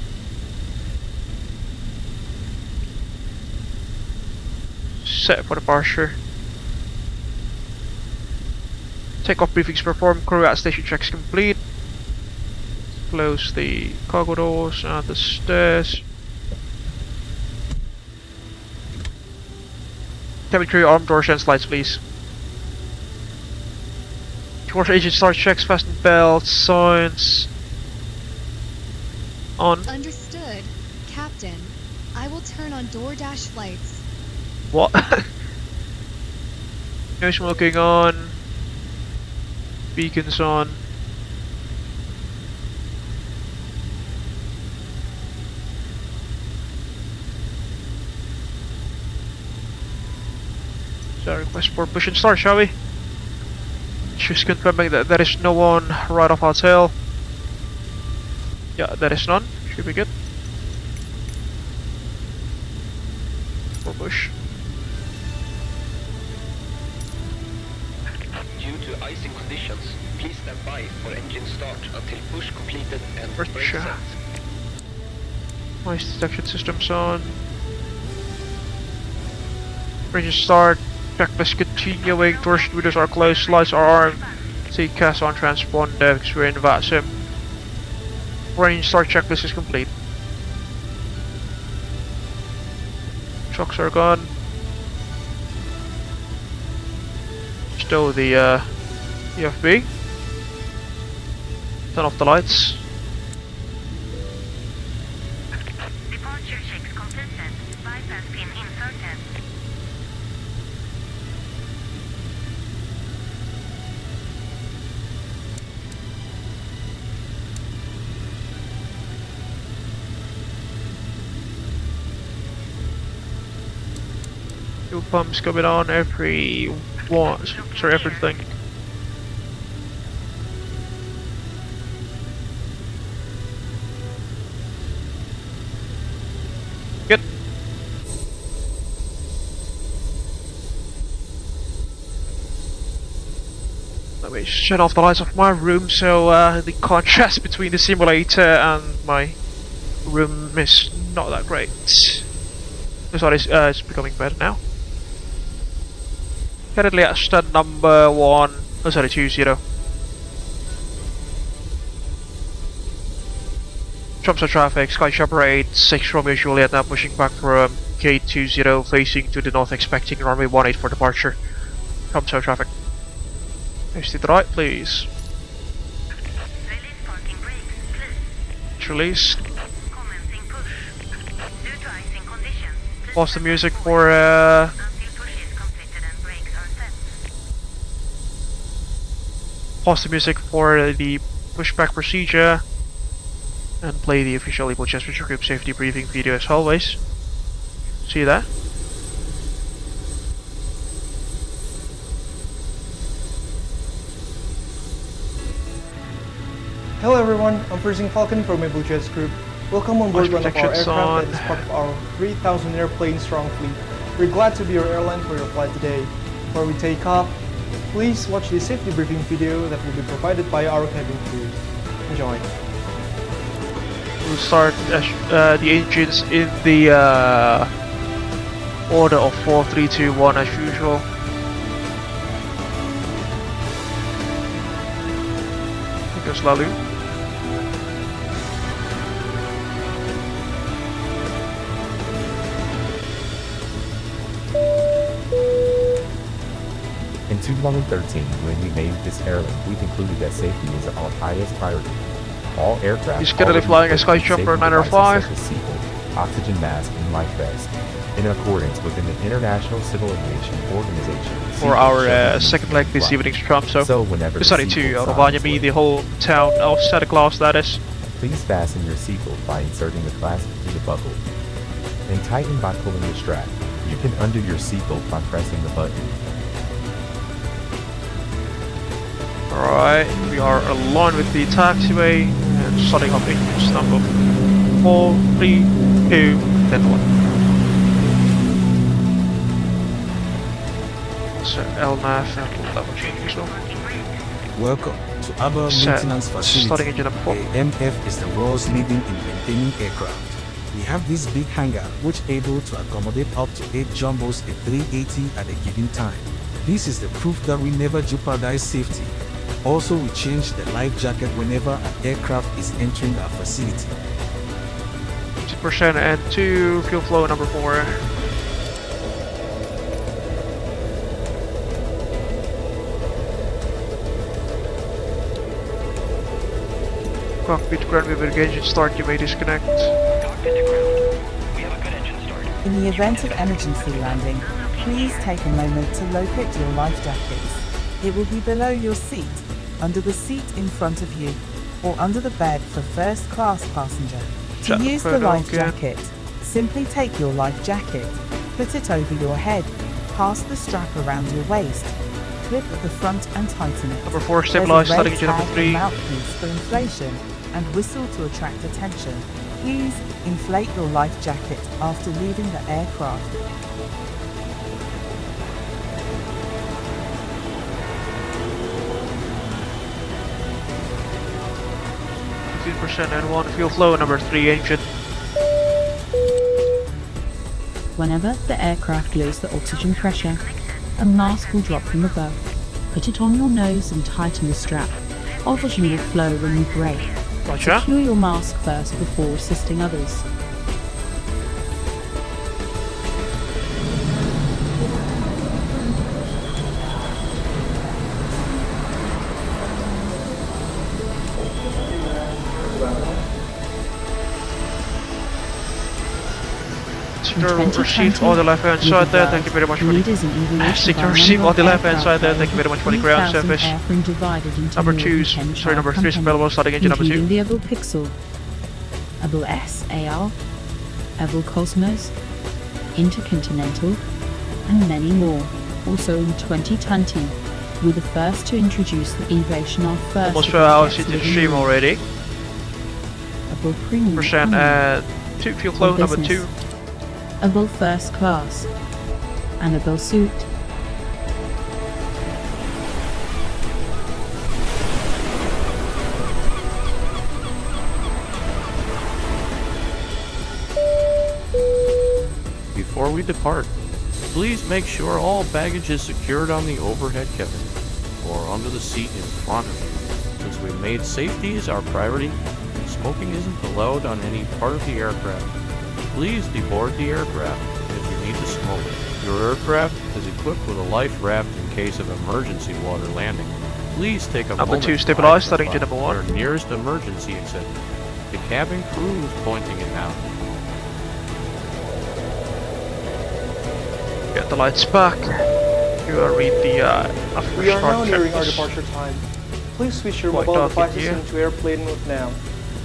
Set for departure. Takeoff briefings performed. Crew at station checks complete. Close the cargo doors and the stairs. Cabin crew, arm doors and slides, please. Force agent start checks, fasten belts, signs. On. Understood, Captain. I will turn on DoorDash flights. What? No smoking on. Beacons on. So request for push and start, shall we? Just confirming that there is no one right off our tail. Yeah, there is none. Should be good. For push. Due to icing conditions, please stand by for engine start until push completed and brake set. Noise detection systems on. Engine start. Checklist continuing. Doors windows are closed. Lights are armed. TCAS on transponder because we're in VATSIM. Range start checklist is complete. Trucks are gone. Stow the EFB. Turn off the lights. Departure checks completed. Bypass pin inserted. Fuel pumps coming on everything. Good. Let me shut off the lights of my room so the contrast between the simulator and my room is not that great. Sorry, it's becoming better now. Currently at stand number 20. Tromsø traffic, SkyJumper 86 Romeo Juliet now pushing back from gate 20 facing to the north expecting runway 18 for departure. Tromsø traffic. Next to the right, please. Release parking brakes, please. Release. Commencing push. Due to icing conditions, please Pause the music for until push is completed and brakes are set. pause the music for the pushback procedure and play the official Abel Jets Virtual Group safety briefing video as always. See that? Hello everyone, I'm Freezing Falcon from Abel Jets Group. Welcome on board one of our aircraft that is part of our 3,000 airplane strong fleet. We're glad to be your airline for your flight today. Before we take off, please watch the safety briefing video that will be provided by our cabin crew. Enjoy. We'll start the engines in the Order of 4, 3, 2, 1 as usual. Go slowly. In 2013, when we named this airline, we concluded that safety is our highest priority. All aircraft He's currently flying a SkyJumper 905. Oxygen mask and life vest, in accordance with the International Civil Aviation Organization. For our second leg this evening to Tromsø. So whenever deciding to Rovaniemi, the whole town of Santa Claus, that is. Please fasten your seatbelt by inserting the clasp through the buckle, and tighten by pulling the strap. You can undo your seatbelt by pressing the button. Alright, we are aligned with the taxiway and starting off engine number 4, 3, 2, then 1. So LNAV and level change as well. Welcome to Abel Maintenance Facility. Starting engine number 4. AMF is the world's leading in maintaining aircraft. We have this big hangar which able to accommodate up to 8 jumbos at 380 at a given time. This is the proof that we never jeopardize safety. Also, we change the life jacket whenever an aircraft is entering our facility. 2% and 2, fuel flow number 4. Cockpit ground, we have an engine start, you may disconnect. In the event of emergency landing, please take a moment to locate your life jackets. It will be below your seat, under the seat in front of you, or under the bed for first class passenger. To use the life jacket, simply take your life jacket, put it over your head, pass the strap around your waist, clip at the front and tighten it. Number 4, stabilize, starting engine number 3. Mouthpiece for inflation and whistle to attract attention. Please inflate your life jacket after leaving the aircraft. 15% and 1, fuel flow number 3 engine. Whenever the aircraft loses the oxygen pressure, a mask will drop from above. Put it on your nose and tighten the strap. Oxygen will flow when you brake. Gotcha. Secure your mask first before assisting others. Secure receive on the left hand side there, thank you very much for the secure receive on the left hand side there, thank you very much for the ground service. Number 2, sorry, number 3 is available, starting engine number 2. The Abel Pixel, Abel SAR, Abel Cosmos, Intercontinental, and many more. Also in 2020, we're the first to introduce the aviation of first. Almost 4 hours into the stream already. Abel Premium Percent and 2, fuel flow number 2. Abel First Class, and Abel Suite. Before we depart, please make sure all baggage is secured on the overhead cabin or under the seat in front of you. Since we've made safety as our priority, smoking isn't allowed on any part of the aircraft. Please deboard the aircraft if you need to smoke. Your aircraft is equipped with a life raft in case of emergency water landing. Please take a moment 2, stabilize, starting engine number 1. our nearest emergency exit. The cabin crew is pointing it now. Get the lights back. You are read the We are now nearing our departure time. Please switch your mobile devices into airplane mode now.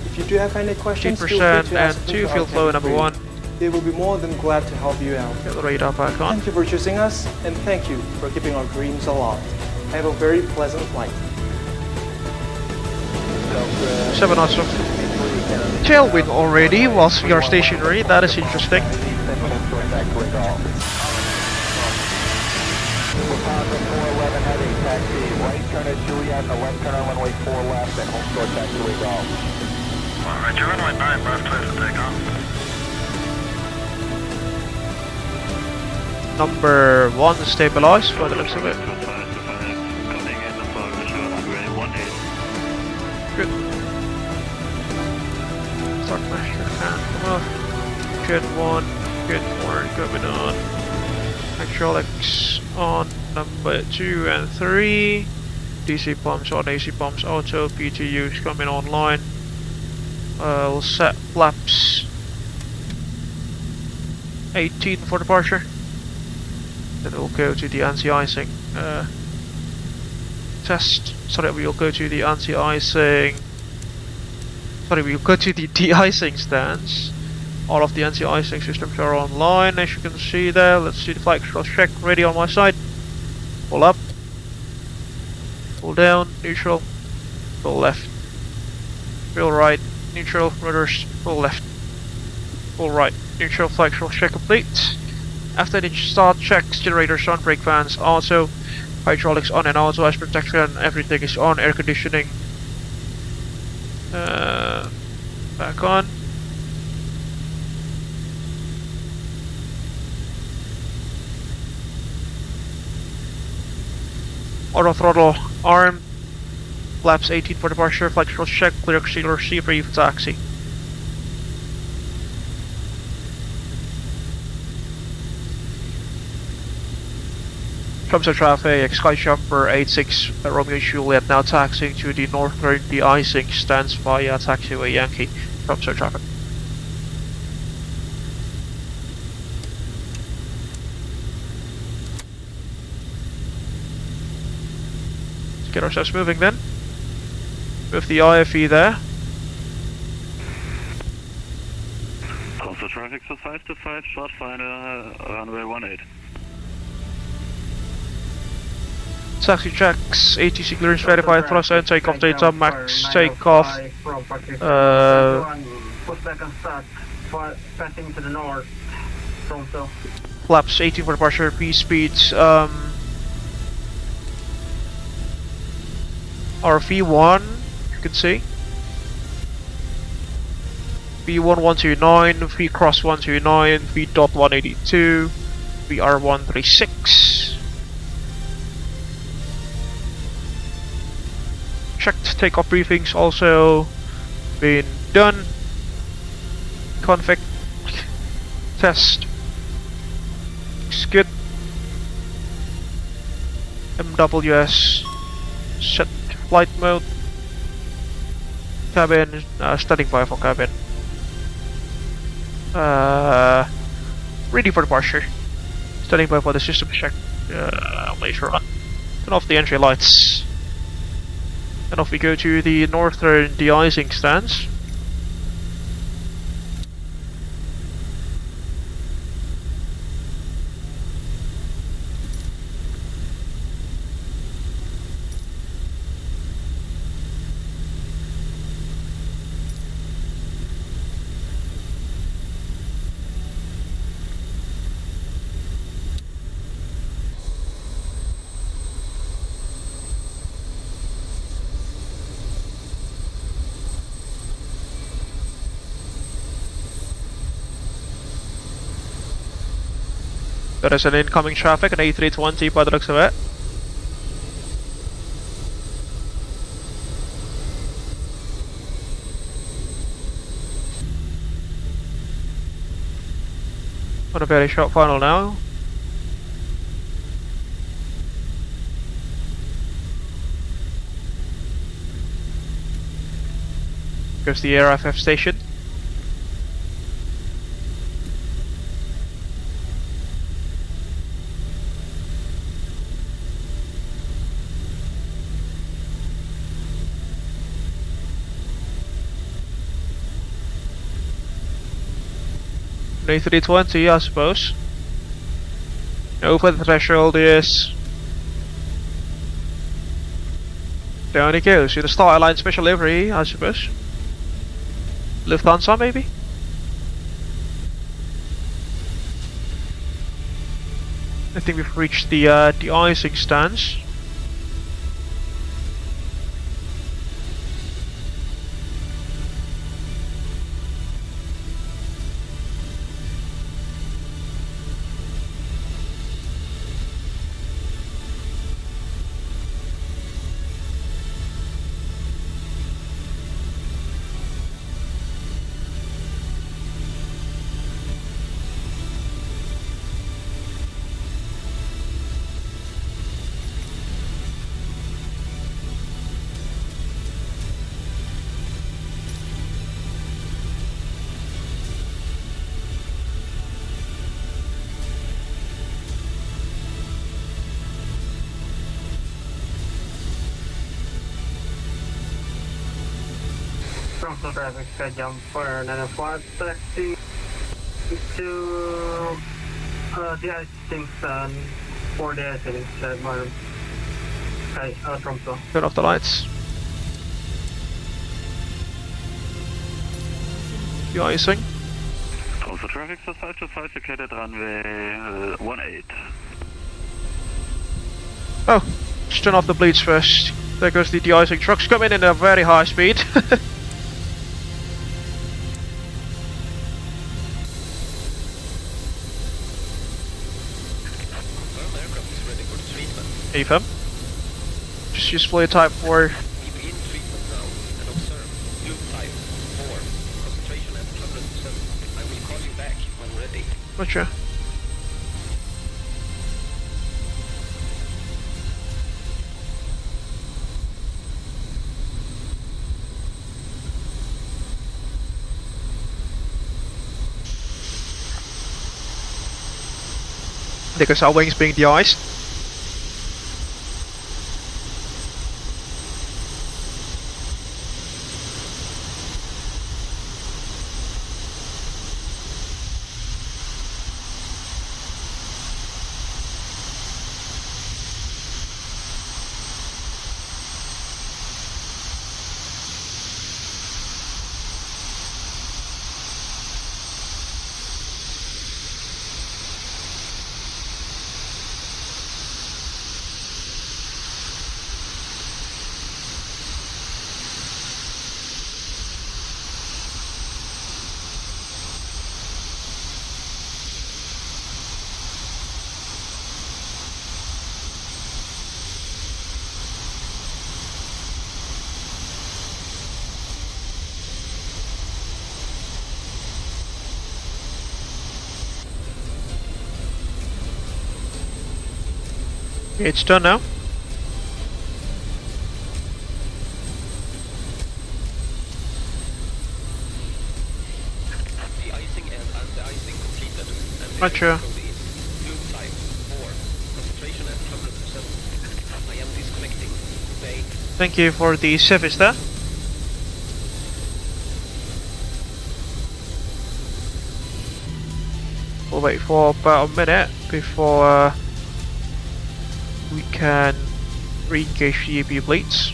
If you do have any questions, feel free to ask and them 2, to fuel our flow tech number crew. 1. They will be more than glad to help you out. Get the radar back on. Thank you for choosing us, and thank you for keeping our dreams aloft. Have a very pleasant flight. 7 knots of tailwind already whilst we are stationary, that is interesting. Roger, runway 9, left clear for takeoff. number 1 stabilized by the looks of it. Good. Start master fan, come off. Jet 1, Jet 4 coming on. Hydraulics on number 2 and 3. DC pumps on, AC pumps auto, PTUs coming online. We'll set flaps 18 for departure. Then we'll go to the anti-icing test. Sorry, we'll go to the anti-icing. Sorry, we'll go to the de-icing stance. All of the anti-icing systems are online, as you can see there. Let's see the flight control check. Ready on my side. Pull up. Pull down. Neutral. Pull left. Pull right. Neutral. Rudders. Pull left. Pull right. Neutral. Flight control check complete. After the start checks, generators on, brake fans auto, hydraulics on and auto, ice protection, everything is on, air conditioning back on. Auto throttle arm, flaps 18 for departure, flight control check, clear sealer C3 for taxi. Tromsø traffic, SkyJumper 86 Romeo Juliet now taxiing to the northern de-icing stance via taxiway Yankee. Tromsø traffic. Let's get ourselves moving then. With the IFE there. Tromsø traffic for 525, short final, runway 18. Taxi checks, ATC clearance verified, thrust and takeoff data, max takeoff. Push back and start, passing to the north, Tromsø. Flaps 18 for departure, P speeds, RV1, you can see. V1 129, V cross 129, V dot 182, VR 136. Checked takeoff briefings also been done. Config test skid MWS set flight mode cabin standing by for cabin ready for departure, standing by for the system check later on. Turn off the entry lights. And off we go to the northern de-icing stance. There is an incoming traffic, an A320 by the looks of it. On a very short final now. Goes the AirFF station. A320, I suppose. Over the threshold, yes. Down he goes. To the Star Airline special livery, I suppose. Lufthansa, maybe? I think we've reached the de-icing stance. Tromsø traffic, SkyJumper, and then flight taxi to the icing sun for the icing at bottom. Tromsø. Turn off the lights. The icing. Also traffic to 525 located runway 18. Oh, just turn off the bleeds first. There goes the de-icing trucks coming in at a very high speed. EFM. Just use fluid type 4. Gotcha. Because our wings being de-iced. It's done now. The icing and anti-icing completed. And Gotcha. Blue type 4. Concentration at 100%. I am disconnecting. Bay. Thank you for the service there. We'll wait for about a minute before we can re-engage the EB bleeds.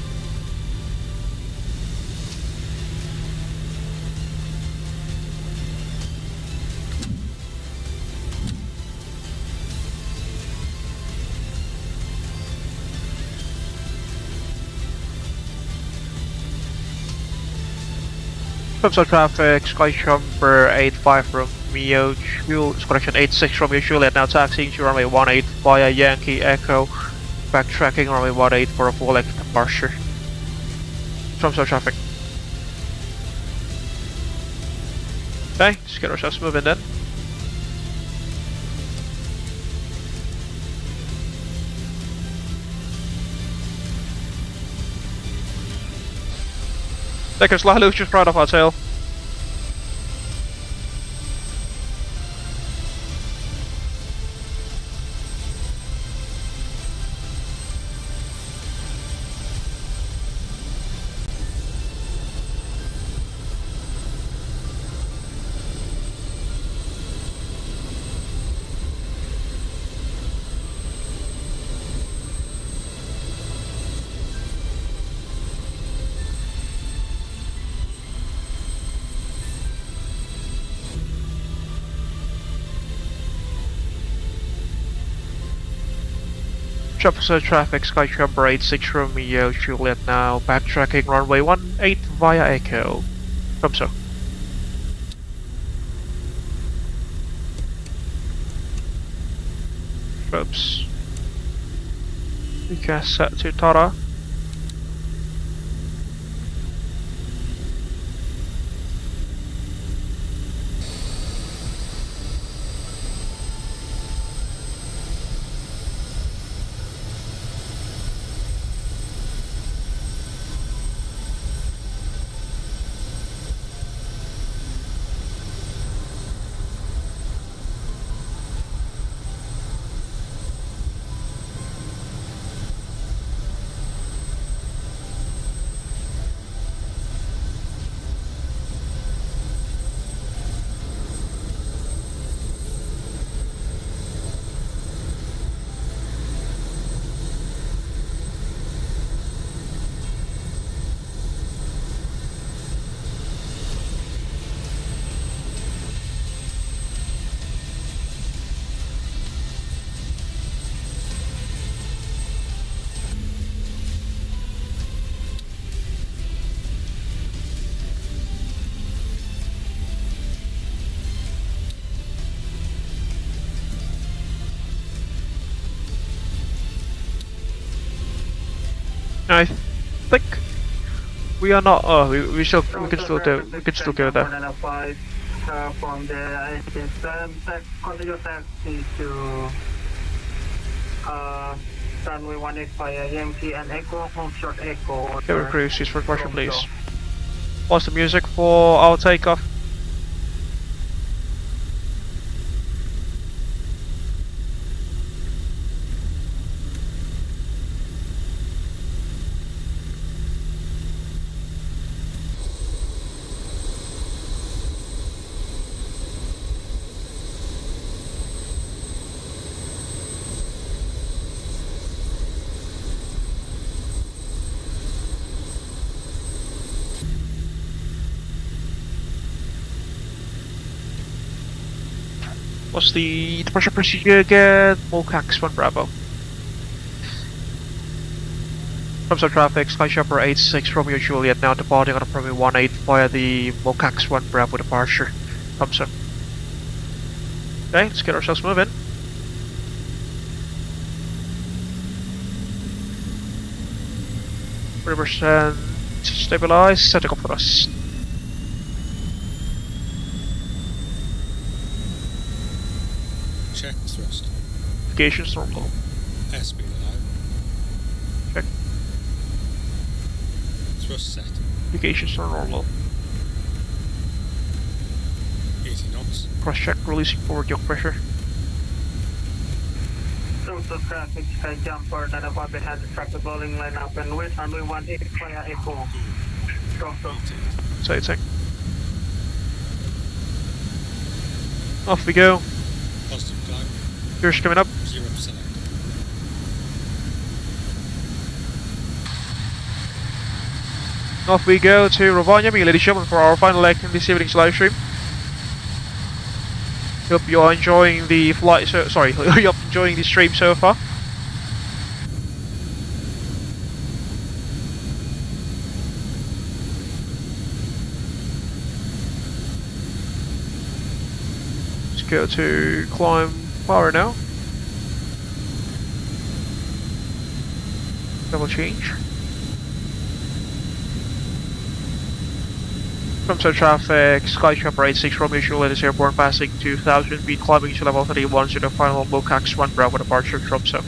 Tromsø traffic, SkyJumper 85 from Mio, fuel correction 86 from Juliet, now taxiing to runway 18 via Yankee Echo, backtracking runway 18 for a full length departure. Tromsø traffic. Okay, just get ourselves moving then. Lekker slagluchtjes proud of our tail. Tromsø traffic, SkyJumper 86 Romeo Juliet now backtracking runway 18 via Echo. Tromsø. Oops. We can set to Tara. I think we are not. Oh, we can still go there. From there, I think continue taxi to runway 185 EMT and Echo, home short Echo. Cabin crew, cease for departure, please. What's the music for our takeoff? What's the departure procedure again? Mocax 1 Bravo. Tromsø traffic, SkyJumper 86 Romeo Juliet now departing on a runway 18 via the Mocax 1 Bravo departure. Tromsø. Okay, let's get ourselves moving. %, stabilize, setting up for us. Check thrust. Navigation's normal. Airspeed allowed. Check. Thrust set. Navigation's normal. 80 knots. Cross check, releasing forward yoke pressure. Tromsø traffic, SkyJumper, that above has a traffic rolling line up and with runway 18 via Echo. Tromsø. Sighting. Off we go. Positive climb. Here's coming up. 0 select. Off we go to Rovaniemi, ladies and gentlemen, for our final leg in this evening's live stream. Hope you are enjoying the flight. Sorry, you're enjoying the stream so far. Let's go to climb power now. Double change. Tromsø traffic, SkyJumper 86 Romeo Juliet Airport passing 2,000 feet, climbing to level 31 to the final Mocax 1 Bravo departure Tromsø.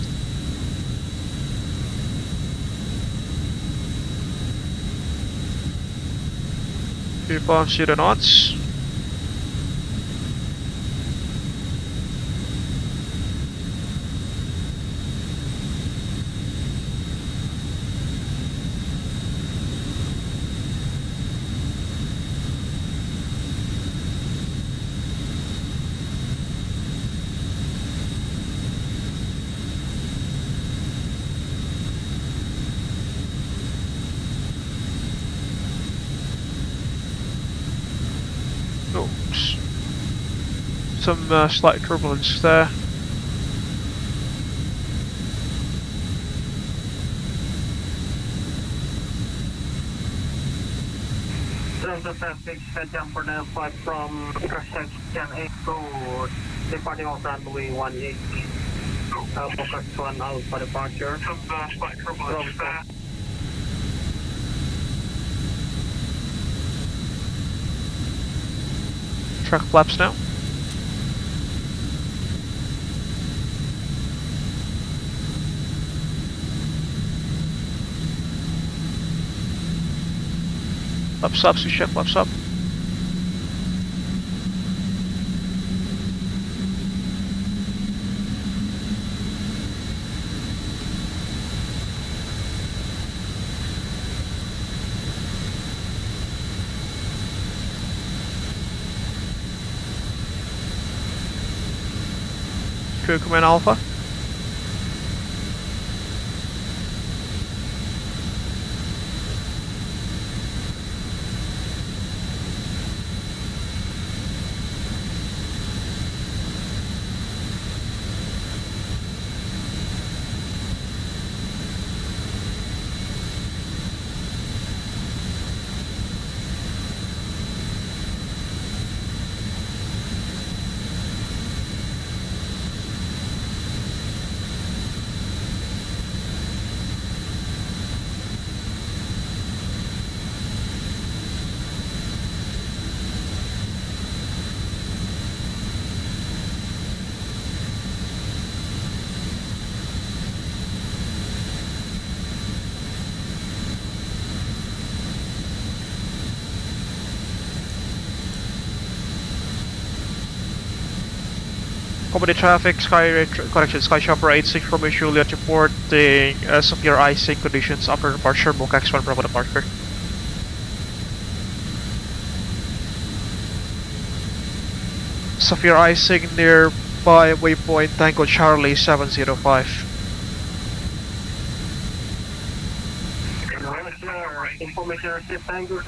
Keep on to the knots. Oops. Some slight turbulence there. Tromsø traffic, SkyJumper now flight from Tromsø Echo, departing off runway 18. Mocax 1 Alpha departure. Some slight turbulence there. Track flaps now. Flaps up, check flaps up. Crew command Alpha. Comedy traffic, SkyJumper 86 from Juliet reporting severe icing conditions after departure, book X1 Bravo departure. Severe icing nearby waypoint Tango Charlie 705. Information received, Tango.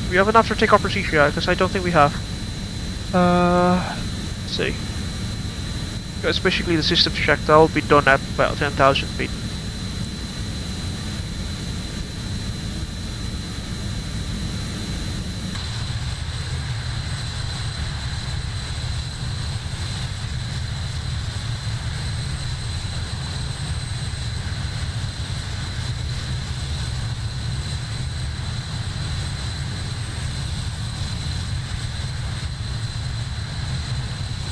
We have enough to take our procedure because I don't think we have. Let's see. Because basically the system check that will be done at about 10,000 feet.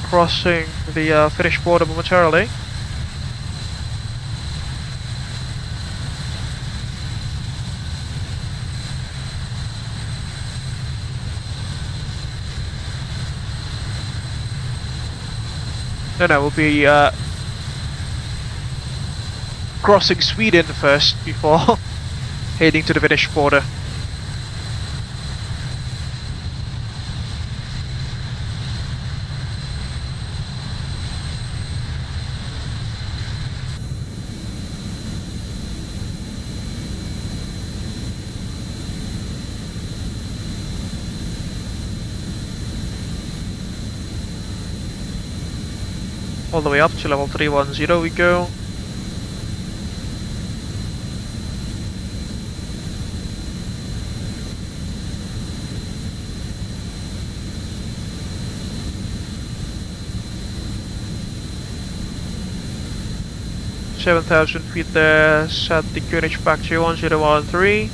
Crossing the Finnish border momentarily. Then I will be crossing Sweden first before heading to the Finnish border. All the way up to level 310 we go. $7,000 feet there, set the QNH back to 1013.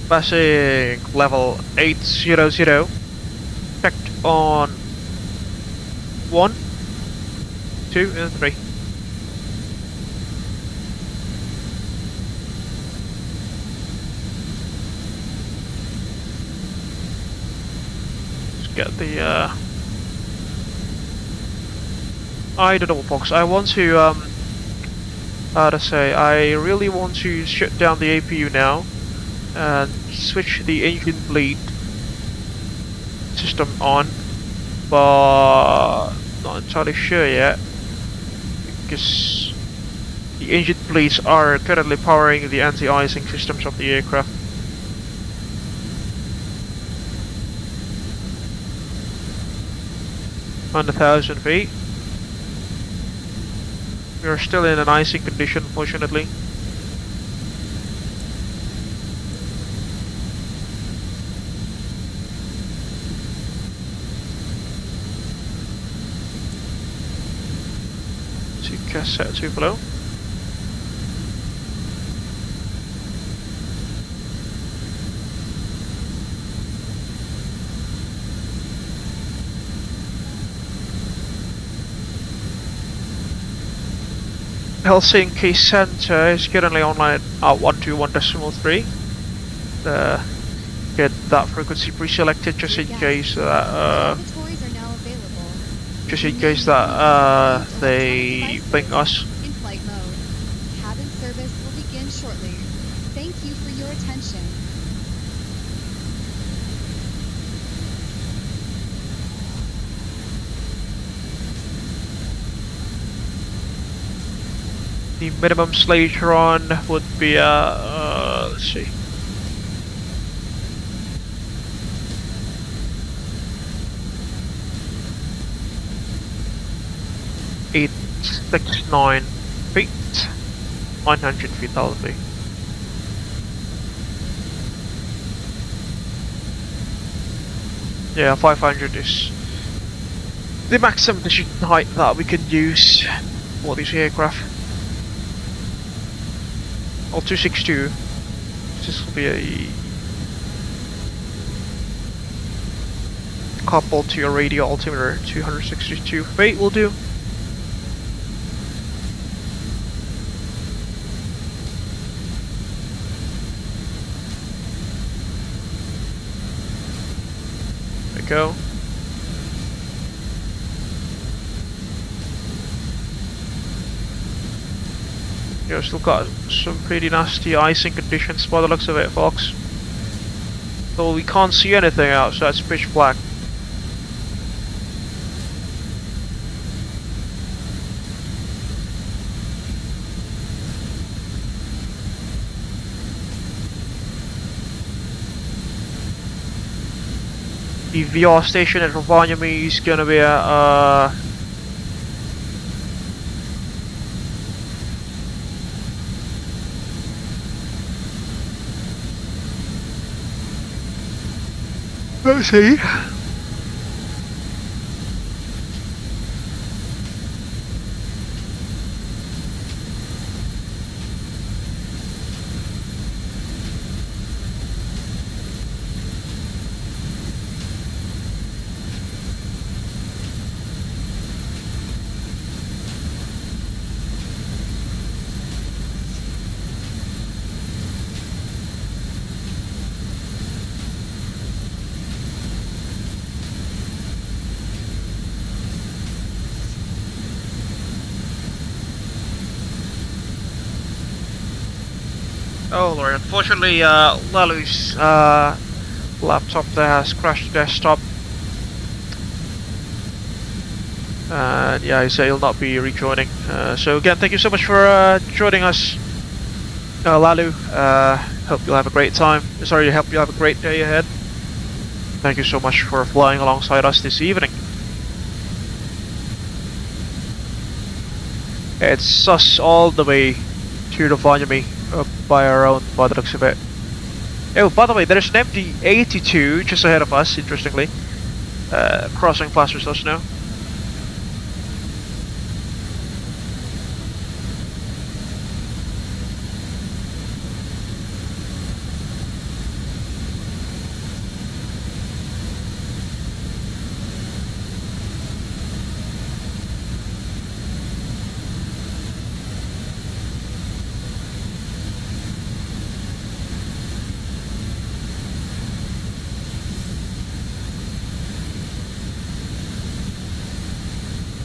Passing level 800. Checked on 1, 2 and 3. Let's get the I don't know, folks. I want to how to say, I really want to shut down the APU now and switch the engine bleed system on, but not entirely sure yet because the engine bleeds are currently powering the anti-icing systems of the aircraft. On 1,000 feet. We are still in an icing condition, fortunately. Set to below. Helsinki Center is currently online at 121.3. Get that frequency pre-selected just in case that they ping us. In flight mode. Cabin service will begin shortly. Thank you for your attention. The minimum stage run would be let's see. Eight, 6, 9 feet, 900 feet that'll be. Yeah, 500 is the maximum decision height that we can use for this aircraft. Or 262. This will be a coupled to your radio altimeter. 262 feet will do. go. Yeah, still got some pretty nasty icing conditions by the looks of it, folks. So we can't see anything out, so it's pitch black. The VR station at Rovaniemi is gonna be a let's see. Oh lord, unfortunately Lalu's laptop there has crashed the desktop. And yeah, he'll not be rejoining. So again, thank you so much for joining us, Lalu. Hope you'll have a great time. Sorry, hope you have a great day ahead. Thank you so much for flying alongside us this evening. It's us all the way to Rovaniemi by our own, by the looks of it. Oh, by the way, there's an MD-82 just ahead of us, interestingly. Crossing faster slow snow.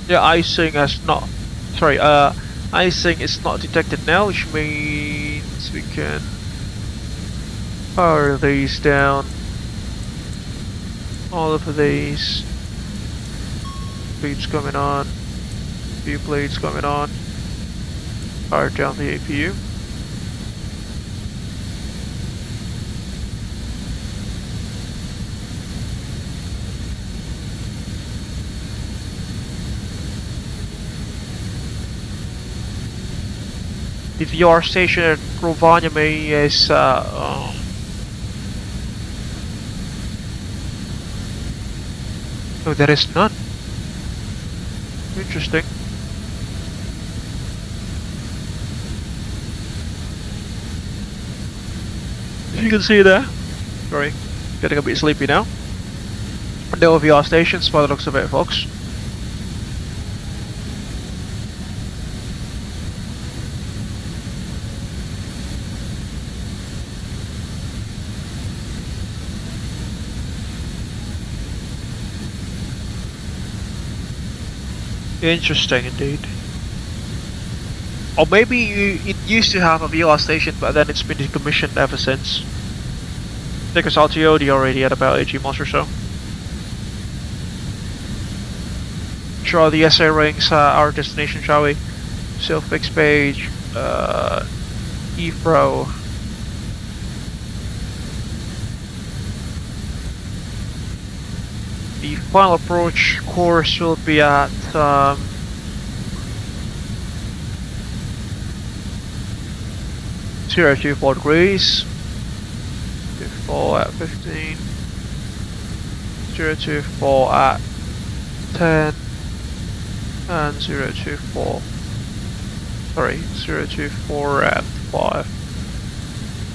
Yeah, icing is not detected now, which means we can power these down. All of these. Blades coming on. Few blades coming on. Power down the APU. The VR station at Rovaniemi is oh, there is none. Interesting. As you can see there, sorry, getting a bit sleepy now. No VR stations by the looks of it, folks. Interesting indeed. Or maybe it used to have a VR station, but then it's been decommissioned ever since. Because Altiodi already had about 18 months or so. Draw the SA rings, our destination, shall we? Self-fix page, EFRO. The final approach course will be at 024 degrees. 24 at 15. 024 at 10. And 024. Sorry, 024 at 5.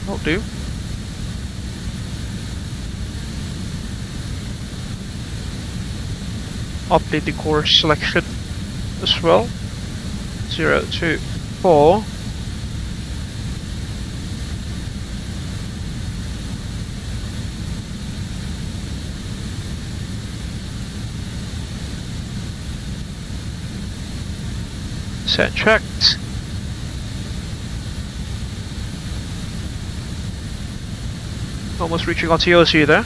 That'll do. Update the course selection as well. 024. Set checked. Almost reaching our TOC there.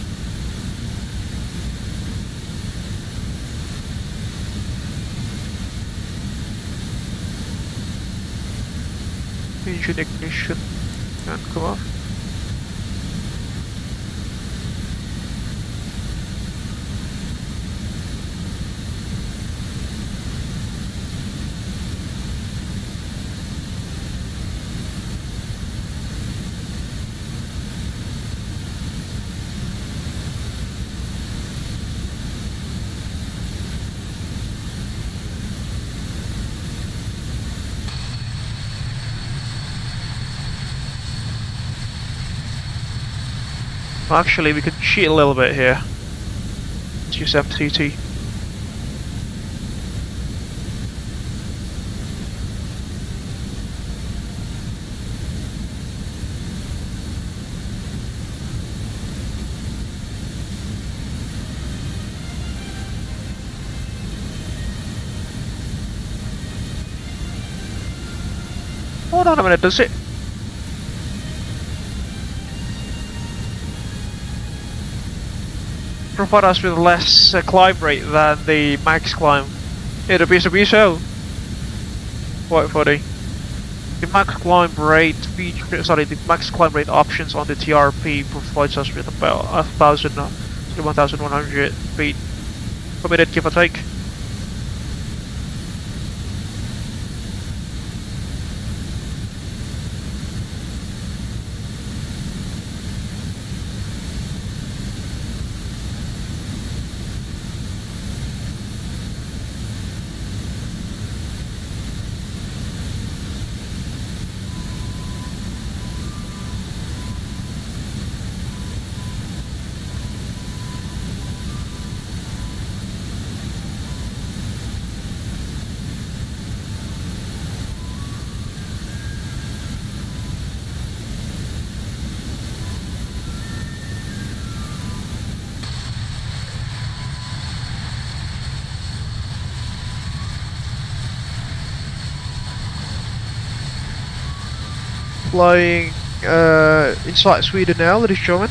Engine ignition and come off. Actually, we could cheat a little bit here. Let's use MCT. Hold on a minute, does it? Provide us with less climb rate than the max climb. It appears to be so. Quite funny. The max climb rate feature, the max climb rate options on the TRP provides us with about 1,000 to 1,100 feet per minute, give or take. Flying inside Sweden now, ladies and gentlemen.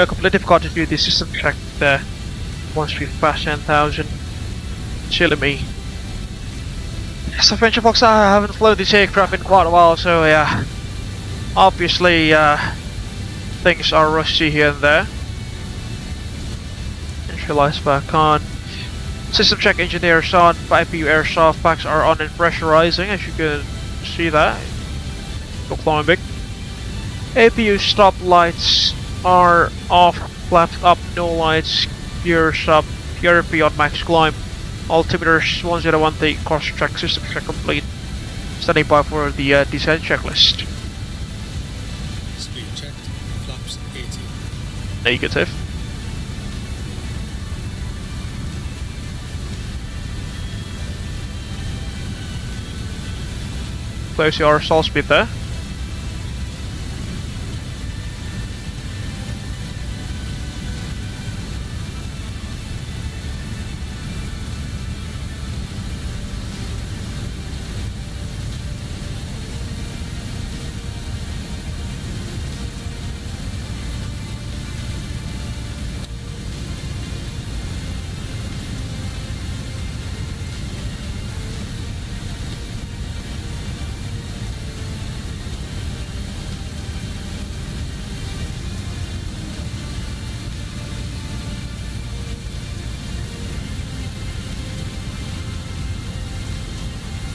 Completely forgot to do the system check there once we've passed 10,000. Silly me. So Venture Fox, I haven't flown this aircraft in quite a while, so yeah. Obviously, things are rusty here and there. Initialize back on. System check engineers on. IPU air soft packs are on and pressurizing, as you can see that. Go climbing. APU stop lights are off, flaps up, no lights, gears up, PRP on max climb, altimeters 1013, cross track system check complete, standing by for the descent checklist. Speed checked, flaps 80. Negative. Close your stall speed there.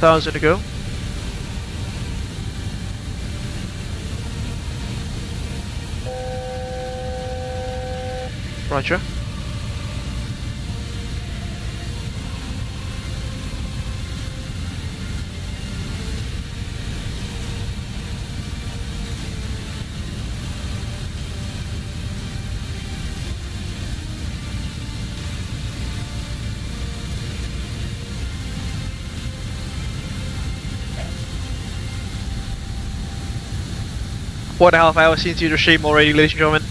1000 to go. Roger. What the hell have I seen to the stream already, ladies and gentlemen?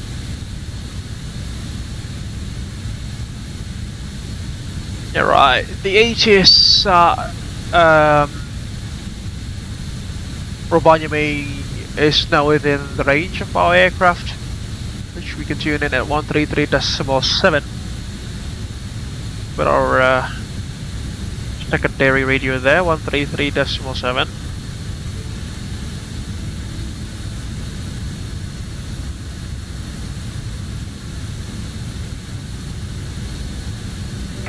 Yeah, right. The Aegis Rovaniemi is now within the range of our aircraft, which we can tune in at 133.7 with our secondary radio there, 133.7.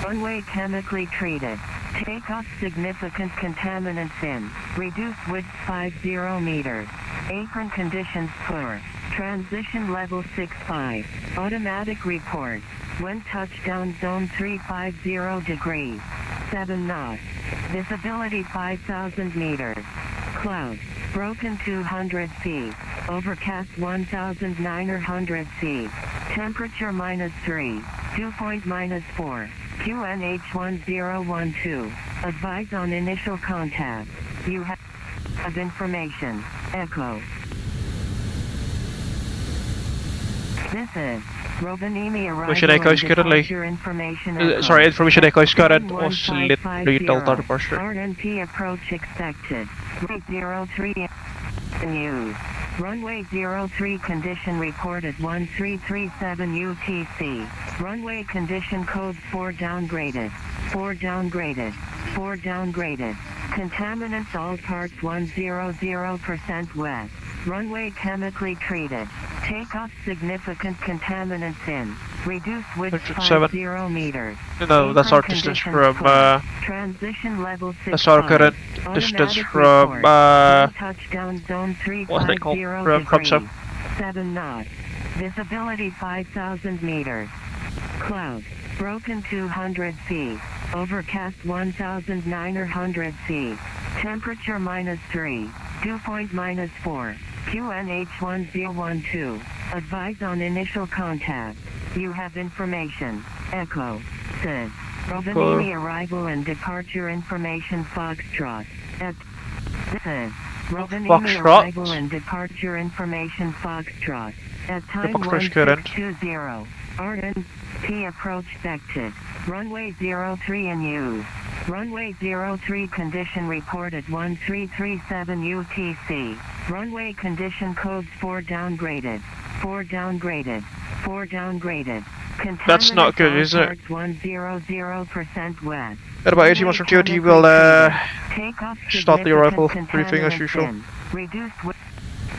Runway chemically treated. Takeoff significant contaminants in. Reduced width 50 meters. Apron conditions poor. Transition level 65. Automatic report. When touchdown zone 350 degrees. 7 knots. Visibility 5,000 meters. Clouds. Broken 200 feet. Overcast 1,900 feet. Temperature -3. Dew point -4. QNH 1012. Advise on initial contact. You have information. Echo. This is Rovaniemi Information echo is currently. Sorry, information echo is current. Oscillate 3 Delta departure. RNP approach expected. Runway 03 news. Runway 03 condition reported 1337 UTC. Runway condition code 4 downgraded. 4 downgraded. 4 downgraded. Contaminants all parts 100% wet. Runway chemically treated. Takeoff significant contaminants in. Reduced width 50 meters. No, that's our distance from transition level 6. That's our current distance from touchdown zone 350 what's they called? From Tromsø. 7 knots. Visibility 5,000 meters. Clouds. Broken 200 feet. Overcast 1,900 feet. Temperature -3. Dew point -4. QNH 1012. Advise on initial contact. You have information. Echo. Says. Rovaniemi arrival and departure information Foxtrot. At says. Rovaniemi arrival and departure information Foxtrot. At time 1620. RNP approach expected. Runway 03 in use. Runway 03 condition reported 1337 UTC. Runway condition codes 4 downgraded. 4 downgraded. 4 downgraded. That's not good, is it? 100% wet. At about 80 miles from TOD, we'll start the arrival briefing as usual. Reduced width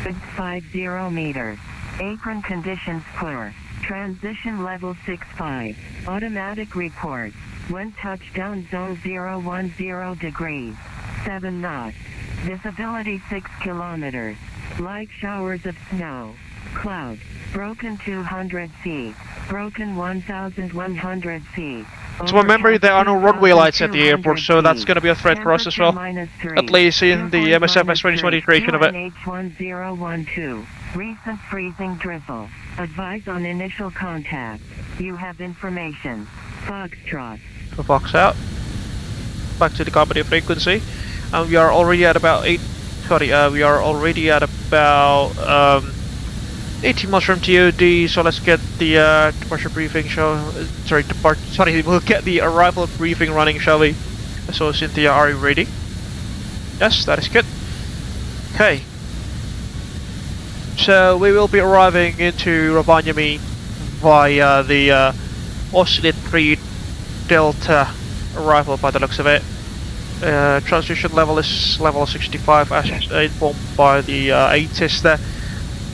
50 meters. Apron conditions poor. Transition level 65. Automatic report. When touchdown zone 010 degrees. 7 knots. Visibility 6 kilometers. Light showers of snow. Clouds. Broken 200 feet. Broken 1,100 feet. So remember, there are no runway lights at the airport, so that's going to be a threat for us as well. At least in the MSFS 2020 creation of it. H1012. Recent freezing drizzle. Advise on initial contact. You have information. Foxtrot. So Fox out. Back to the company frequency. We are already at about 18 miles from TOD, so let's get the departure briefing we'll get the arrival briefing running, shall we? So Cynthia, are you ready? Yes, that is good. Okay. So we will be arriving into Rovaniemi via the Oscillate 3 Delta arrival by the looks of it. Transition level is level 65 as informed by the ATIS there.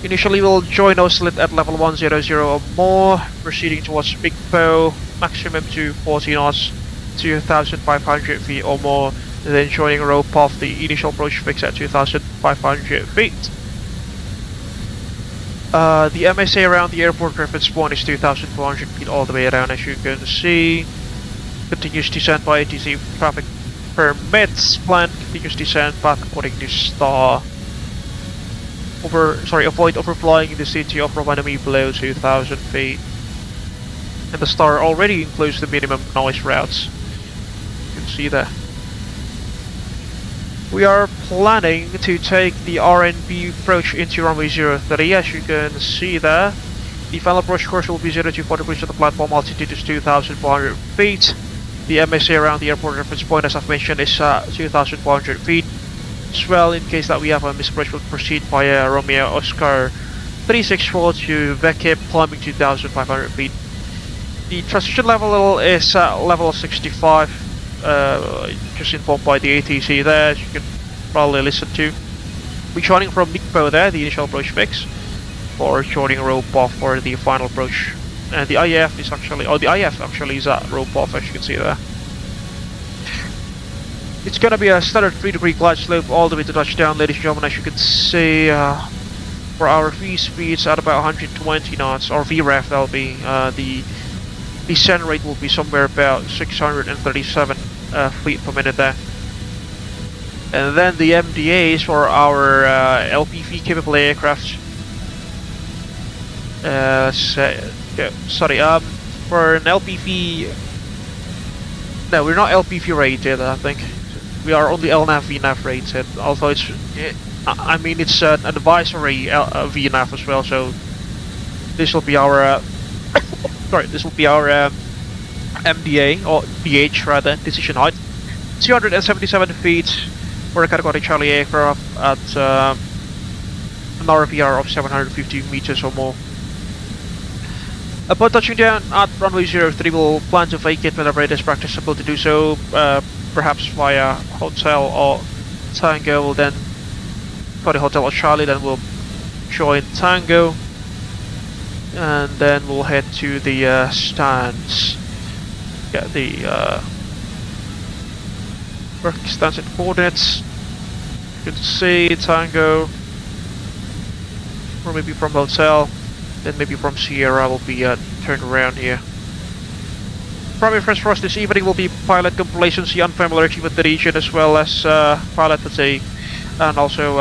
Initially we'll join Oscillate at level 100 or more, proceeding towards Big Bow, maximum to 40 knots, 2,500 feet or more, then joining rope off the initial approach fix at 2,500 feet. The MSA around the airport reference point is 2,400 feet all the way around, as you can see. Continuous descent by ATC traffic permits. Planned continuous descent path according to star. Avoid overflying in the city of Rovaniemi below 2,000 feet. And the star already includes the minimum noise routes. You can see that. We are planning to take the RNB approach into runway 03, as you can see there. The final approach course will be 024 degrees at the platform, altitude is 2,400 feet. The MSA around the airport reference point, as I've mentioned, is 2,400 feet. As well, in case that we have a misapproach, we'll proceed via Romeo Oscar 364 to VECIP, climbing 2,500 feet. The transition level is level 65, just informed by the ATC there, as you can probably listen to. We're joining from Nikpo there, the initial approach fix, for joining rope off for the final approach. And the IF is actually, is at rope off, as you can see there. It's gonna be a standard 3-degree glide slope all the way to touchdown, ladies and gentlemen, as you can see. For our V speeds at about 120 knots, or VREF, that'll be, the descent rate will be somewhere about 637 feet per minute there. And then the MDAs for our LPV capable aircraft. For an LPV, no, we're not LPV rated, I think. We are only LNAV VNAV rated, although it's an advisory VNAV as well, so this will be our MDA, or DH rather, decision height. 277 feet for a category Charlie aircraft at an RPR of 750 meters or more. Upon touching down at runway 03, we'll plan to vacate whenever it is practicable to do so, perhaps via hotel or Tango. We'll then go to hotel or Charlie, then we'll join Tango, and then we'll head to the stands. Get the work stands and coordinates. You can see Tango, or maybe from hotel. Then maybe from Sierra will be turned around here. Primary friends for us this evening will be pilot complacency, unfamiliarity with the region, as well as pilot fatigue, and also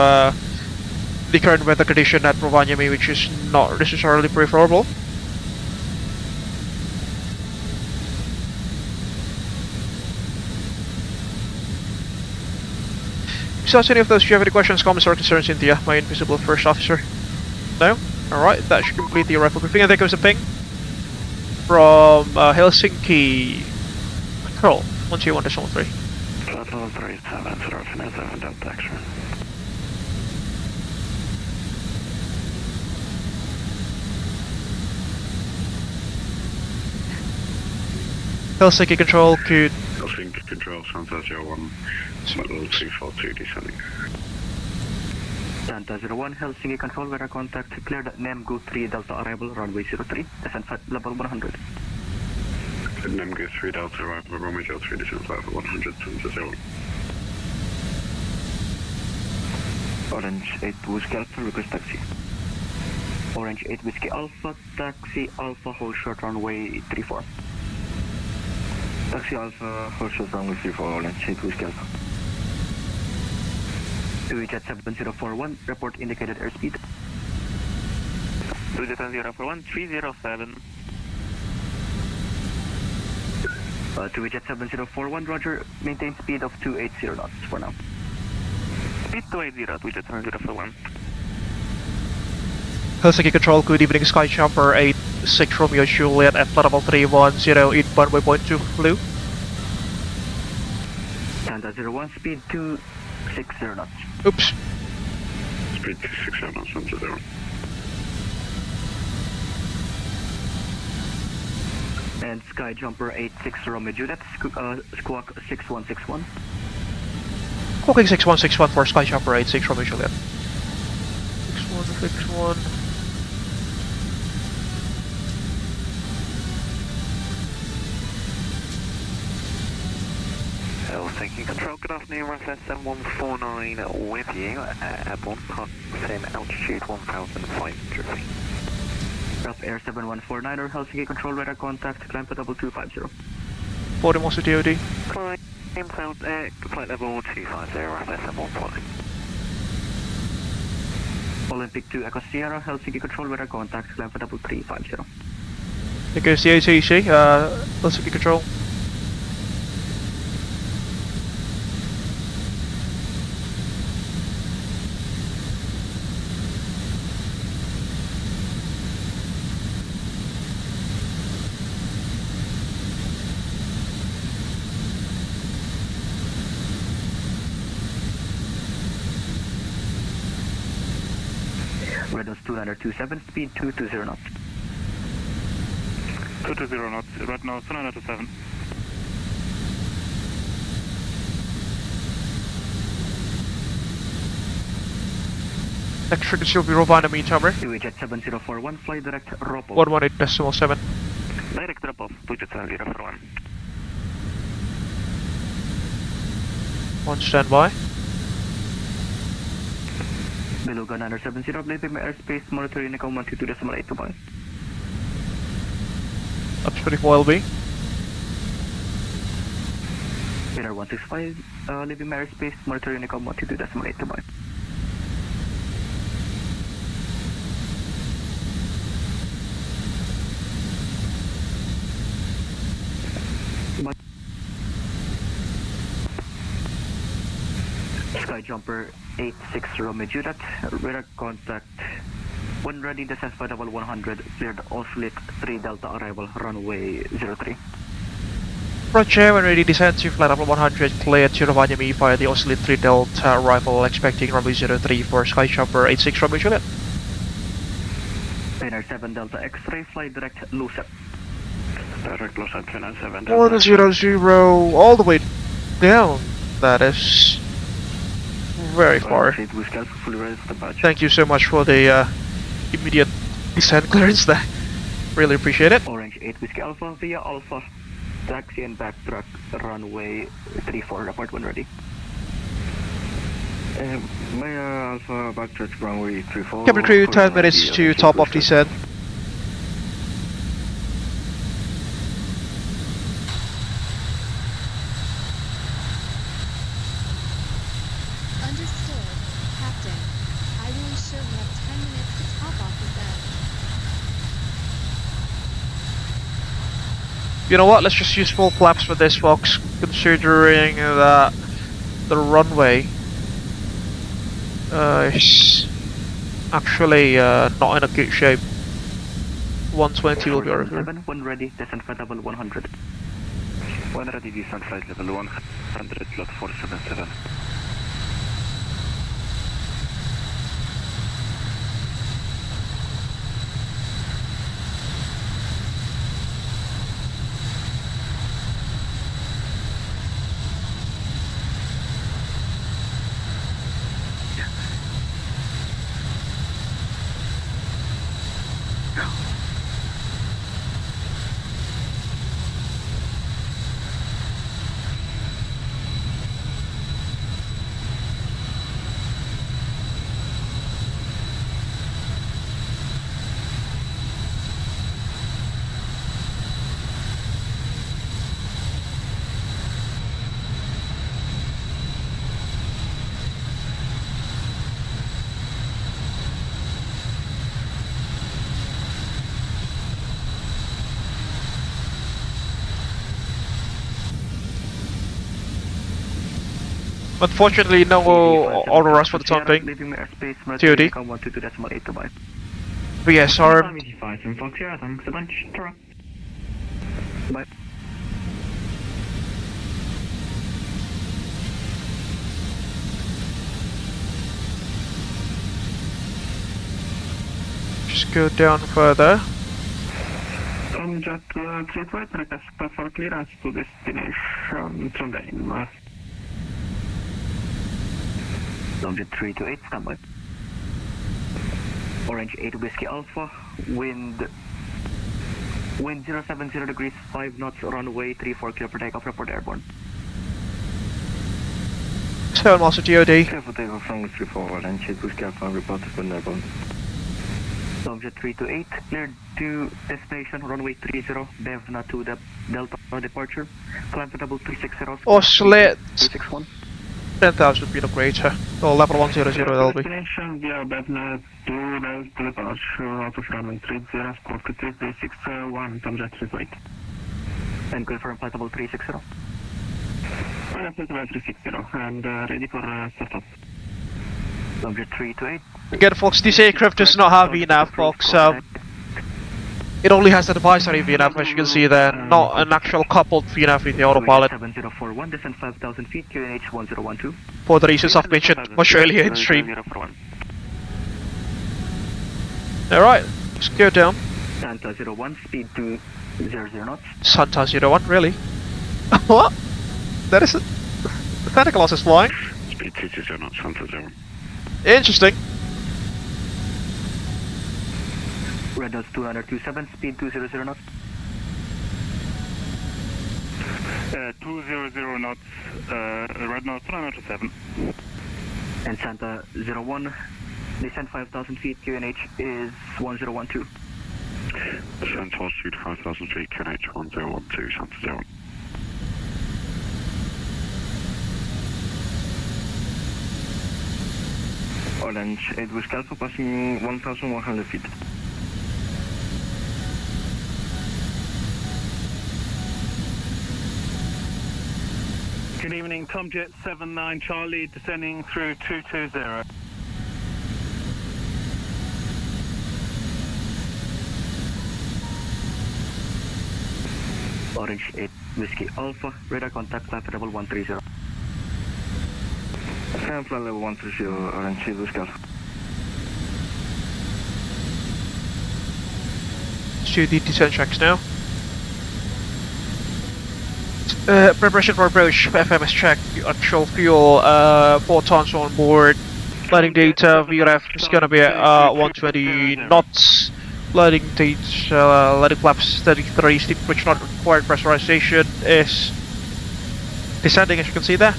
the current weather condition at Rovaniemi, which is not necessarily preferable. Besides any of those, do you have any questions, comments, or concerns, Cynthia, my invisible first officer? No? Alright, that should complete the arrival briefing, and there goes a ping from Helsinki. Control 121.3. Shuttle 370, Delta X-ray. Helsinki Control, good. Helsinki Control, Santa 01, level 242 descending. Santa 01, Helsinki Control, weather contact cleared at NEMGO 3 Delta arrival, runway 03, descent flight level 100. NEMGO 3 Delta arrival, runway 03, descent level 100, Santa 01. Orange 8 Whiskey Alpha, request taxi. Orange 8 Whiskey Alpha, taxi Alpha, hold short runway 34. Taxi Alpha, hold short runway 34, Orange 8 Whiskey Alpha. Jet 7041, report indicated airspeed. Jet 7041, 307. Jet 7041, roger, maintain speed of 280 knots for now. Speed 280, Jet 7041. Helsinki Control, good evening, SkyJumper 86 Romeo Juliet at level 310, inbound waypoint 2 blue. Santa 01, speed 260 knots. Oops. Speed 260 knots, Santa 01. And SkyJumper 86 Romeo Juliet, squawk 6161. Squawking 6161 for SkyJumper 86 Romeo Juliet. 6161. Thank you, control. Good afternoon, Rough 7149 with you. Airborne, same altitude, 1,500 feet. Rough Air 7149 or Helsinki control radar contact, climb for double 250. 40 miles to DOD. Climb south, flight level 250, Rough 7149. Olympic 2 Echo Sierra, Helsinki control radar contact, climb for double 350. There goes the ATC, Helsinki control. Redos 2927, speed 220 knots. 220 knots, right now 2927. Next frequency will be Rovaniemi Tower. EVA Jet 7041, fly direct drop off. 118.7. Direct drop off, 27041. On standby. Beluga 970, leaving my airspace, monitoring Nicole 122.8 miles. Up 24 LB. Radar 165, leaving my airspace, monitoring Nicole 122.8 miles. SkyJumper 860 Mejudat, radar contact. When ready, descent for level 100, cleared oscillate 3 Delta arrival, runway 03. Roger, when ready, descend to flight level 100, cleared to Rovaniemi via the oscillate 3 Delta arrival, expecting runway 03 for SkyJumper 86 from Juliet. Radar 7 Delta X-ray, fly direct Lucep. Direct Lucep 397 100, all the way down, that is very far. Thank you so much for the immediate descent clearance there. Really appreciate it. Orange 8 Whiskey Alpha via Alpha. Taxi and backtrack runway 34, report when ready. Maya Alpha backtrack runway 34. Cabin crew, 10 minutes to top of descent. Understood, Captain. I will ensure we have 10 minutes to top off descent. You know what, let's just use full flaps for this, folks, considering that the runway is actually not in a good shape. 120 will be our record. When ready, descent flight level 100. When ready, descent flight level 100, lot 477. Unfortunately, no auroras for the time being. TOD. VS armed. Just go down further. Jet 328 request for clearance to destination Trondheim. Jet 328, standby. Orange 8 Whiskey Alpha, wind 070 degrees, 5 knots, runway 34, clear for takeoff, report airborne. 7 miles to DOD. Careful takeoff from 34 and check with Alpha reported when airborne. Jet 328 cleared to destination runway 30, Devna to the Delta departure. Climb to double 360. Oscillate 361. 10,000 feet of greater. Oh, level 100 LB. Destination via Devna to Delta departure out of runway 30, squawk 361, Jet 328. And confirm flight level 360. Flight level 360 and ready for startup. Jet 328. Again, folks, this aircraft does not have VNAV, folks. It only has the advisory VNAV, as you can see there, not an actual coupled VNAV with the autopilot. 7041, descend 5,000 feet, QNH 1012. For the reasons I've mentioned much earlier in stream. Alright, let's go down. Santa 01, speed 200 knots. Santa 01, really? What? That is it? Santa Claus is flying? Speed 220 knots, Santa 0. Interesting. Red Nose 227, speed 200 knots. 200 knots, Red Nose 227. And Santa 01, descend 5,000 feet, QNH is 1012. Descend altitude 5,000 feet, QNH 1012, Santa 0. Orange 8 with Alpha passing 1,100 feet. Good evening, Tomjet 79 Charlie, descending through 220. Orange 8 Whiskey Alpha, radar contact, flight level 130. And flight level 130, Orange 8 Whiskey Alpha. Let's do the descent checks now. Preparation for approach, FMS check, actual fuel, 4 tons on board. Landing data, VRF is gonna be at 120 knots. Landing data, landing flaps 33, steep pitch not required, pressurization is descending as you can see there.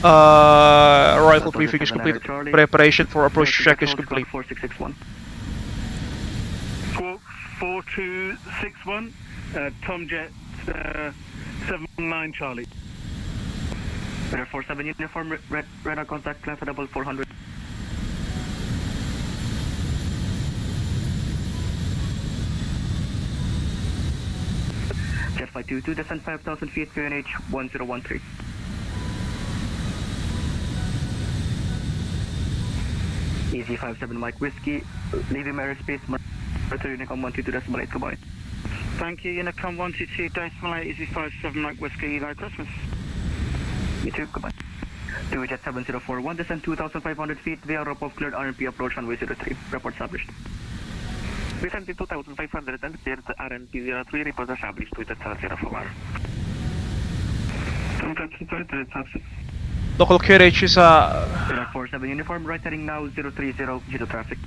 Rifle briefing is complete. Preparation for approach check is complete. 4661. Squawk 4261, Tomjet 79 Charlie. Radar 47 uniform, radar contact, climb for double 400. Jet Flight 22, descend 5,000 feet, QNH 1013. Easy 57 Mike Whiskey, leaving airspace, Monitor Unicom 122.8, goodbye. Thank you, Unicom 122.8, Easy 57 Mike Whiskey, Eli Christmas. You too, goodbye. 2 Jet 7041, descend 2,500 feet via rope of cleared RNP approach runway 03. Report established. Descend 2,500 and cleared RNP 03, report established with a 041. Local QRH is Radar 47 uniform, right heading now 030 G2 traffic.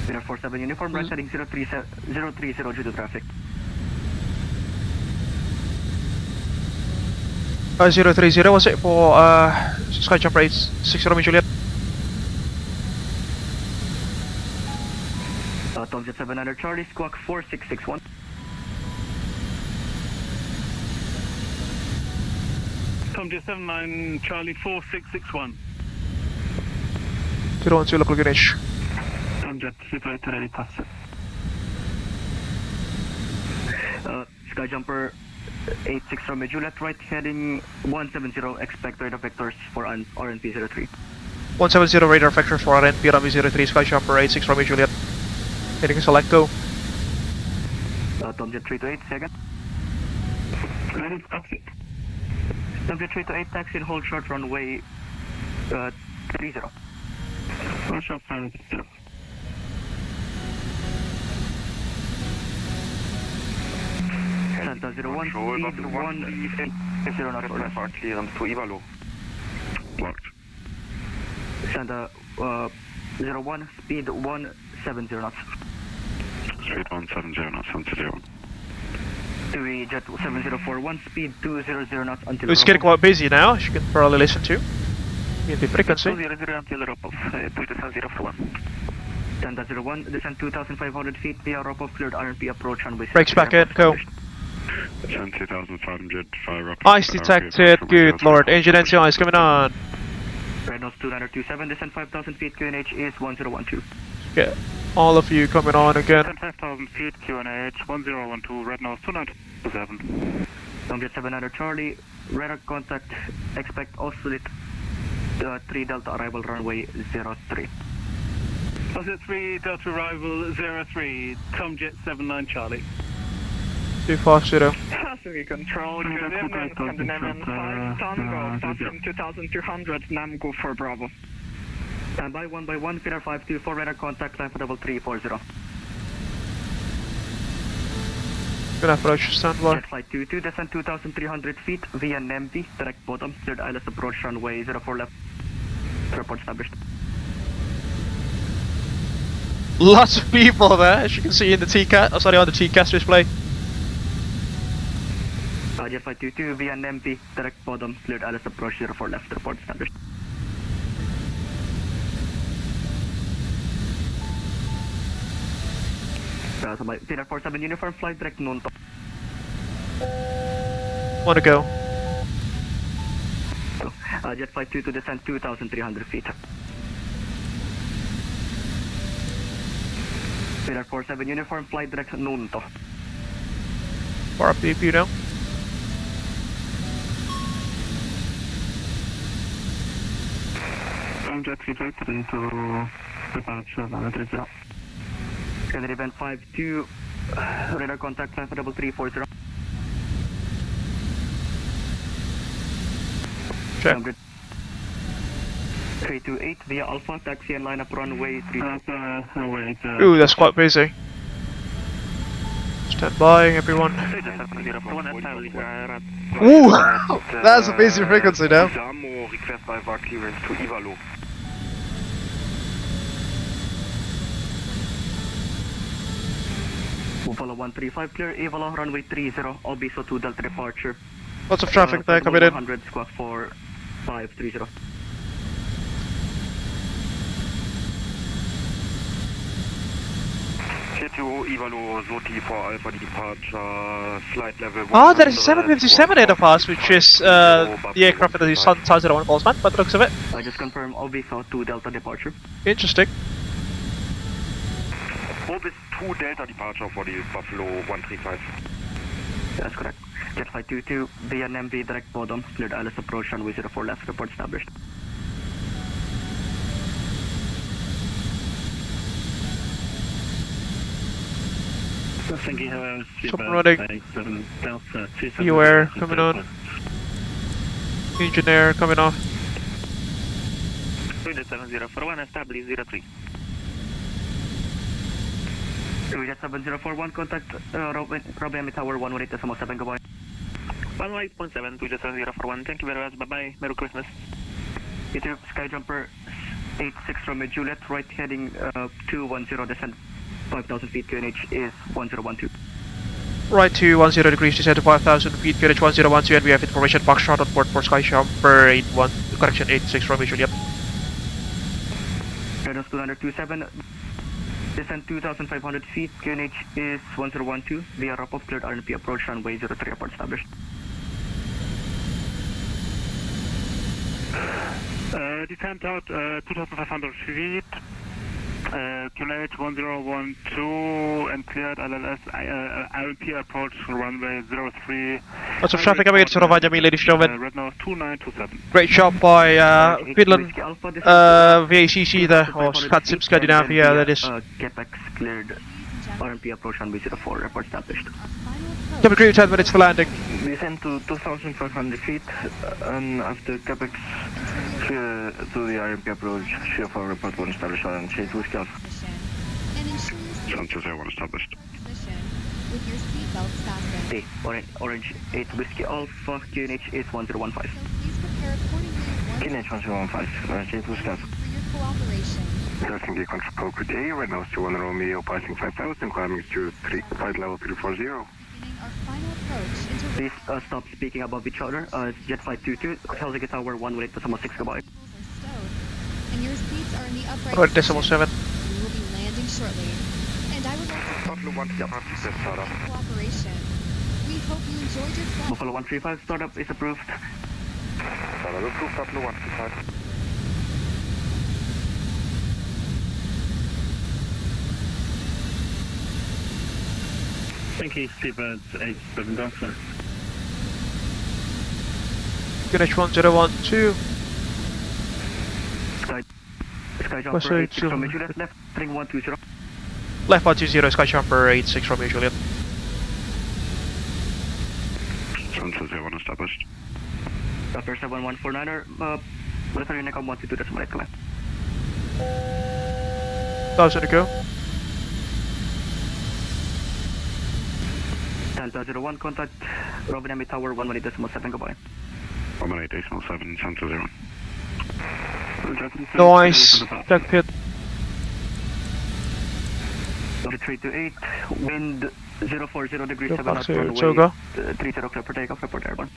Radar 47 uniform, right heading 030 G2 traffic. 030 was it for SkyJumper 860 Romeo Juliet? Tomjet 700 Charlie, squawk 4661. Tomjet 79 Charlie 4661. 012 local QRH. Tomjet situated ready pass. SkyJumper 86 Romeo Juliet, right heading 170, expect radar vectors for RNP 03. 170 radar vector for RNP runway 03, SkyJumper 86 Romeo Juliet. Heading select go. Tomjet 328, second. Ready to taxi. Tomjet 328, taxi and hold short runway 30. Hold short runway 30. Santa 01, speed 150 knots or less. Clearance to Ivalo. Blocked. Santa 01, speed 170 knots. Speed 170 knots, Santa 0. Jet 7041, speed 200 knots until It's getting quite busy now, as you can probably listen to. In the frequency. 200 until drop-off, 27041. Santa 01, descend 2,500 feet via drop-off, cleared RP approach runway. Brakes back in, go. Descend 2,500, fire up. Ice detected, good lord. Engine NCI is coming on. Red nose 2927, descend 5,000 feet, QNH is 1012. Okay, all of you coming on again. Descend 5,000 feet, QNH 1012, red nose 2927. Jet 700 Charlie, radar contact, expect oscillate 3 Delta arrival runway 03. Oscillate 3 Delta arrival 03, Jet 79 Charlie. 250. Passenger control, good evening, Scandinavian 5, Tango, passing 2200, Namgo for Bravo. Stand by 1 by 1, Feeder 524, radar contact, climb for double 340. Good approach, standby. Jet flight 22, descend 2,300 feet via NEMD, direct bottom, cleared ILS approach runway 04 left. Report established. Lots of people there, as you can see in the TCAS, oh, sorry, on the TCAS display. Jet flight 22 via NEMD, direct bottom, cleared ILS approach 04 left. Report established. Feeder 47 uniform flight direct noon. Wanna go? Jet flight 2 to descend 2,300 feet. Feeder 47 uniform flight direct noon. Far up DP now. Jet 3 to departure 930. Scanner event 52, radar contact, climb for double 340. Check. 328 via Alpha, taxi and line up runway 3. Ooh, that's quite busy. Stand by, everyone. Ooh, that's a busy frequency now. Request by VAR clearance to EVA. Buffalo 135 clear, Avalo runway 30, Obiso 2 Delta departure. Lots of traffic there coming in. 100 squawk 4530. Ivalo Zoti for Alpha departure, flight level 1. Oh, there is a 757 ahead of us, which is the aircraft that the Santa Claus Ballsman, by the looks of it. I just confirm Obiso 2 Delta departure. Interesting. Orbis 2 Delta departure for the Buffalo 135. That's correct. Jet flight 22 via NMV direct bottom, cleared ILS approach runway 04 left, report established. Stop running. Beware, coming on. Engineer coming off. 7041, establish 03. Jet 7041, contact Rovaniemi Tower 118.7, goodbye. 118.7, Jet 7041, thank you very much, bye bye, Merry Christmas. You too, SkyJumper 86 from Juliet, right heading 210, descent 5,000 feet, QNH is 1012. Right to 10 degrees, descent to 5,000 feet, QNH 1012, and we have information Foxtrot on board for SkyJumper 86 from Juliet. Redos 227, descent 2,500 feet, QNH is 1012, via drop-off cleared RNP approach runway 03, report established. Descent out 2,500 feet, QNH 1012 and cleared LLS RNP approach runway 03. Lots of traffic coming into Rovaniemi, ladies and gentlemen. Red nose 2927. Great job by Finland, VATSIM there, or VATSIM Scandinavia, that is. CapEx cleared RNP approach runway 04, report established. Cabin crew 10 minutes for landing. Descend to 2,500 feet and after CapEx clear to the RNP approach, for report 1 established on Change Whiskey Alpha. Chances 1 established. With your seatbelts fastened. Hey, Orange 8 Whiskey Alpha, QNH is 1015. Please prepare accordingly QNH 1015, Change Whiskey Alpha. for your cooperation. Passing the control code A, right now to 1 Romeo, passing 5,000, climbing to flight level 340. our final approach into Please stop speaking above each other. It's Jet Flight 22, Helsinki Tower 118.6, goodbye. and your seats are in the upright Right, position. 7. We will be landing shortly. And I would like to thank you for your cooperation. We hope you enjoyed your flight. Buffalo 135 startup is approved. Approved, Buffalo 135. Thank you, Seabirds 87 Delta. Finish 1012. SkyJumper 86 from Juliet, left, heading 120. Left 120, SkyJumper 86 from Juliet. Tromsø 1 established. Upper 7149er, left Unicom 122.8 left. 1000 to go. 1001, contact Rovaniemi Tower 118.7, goodbye. 118.7, Santa 0. Noise, cockpit. 328, wind 040 degrees, Go 7 knots, back to runway Toga. 30 clear for takeoff, report airborne.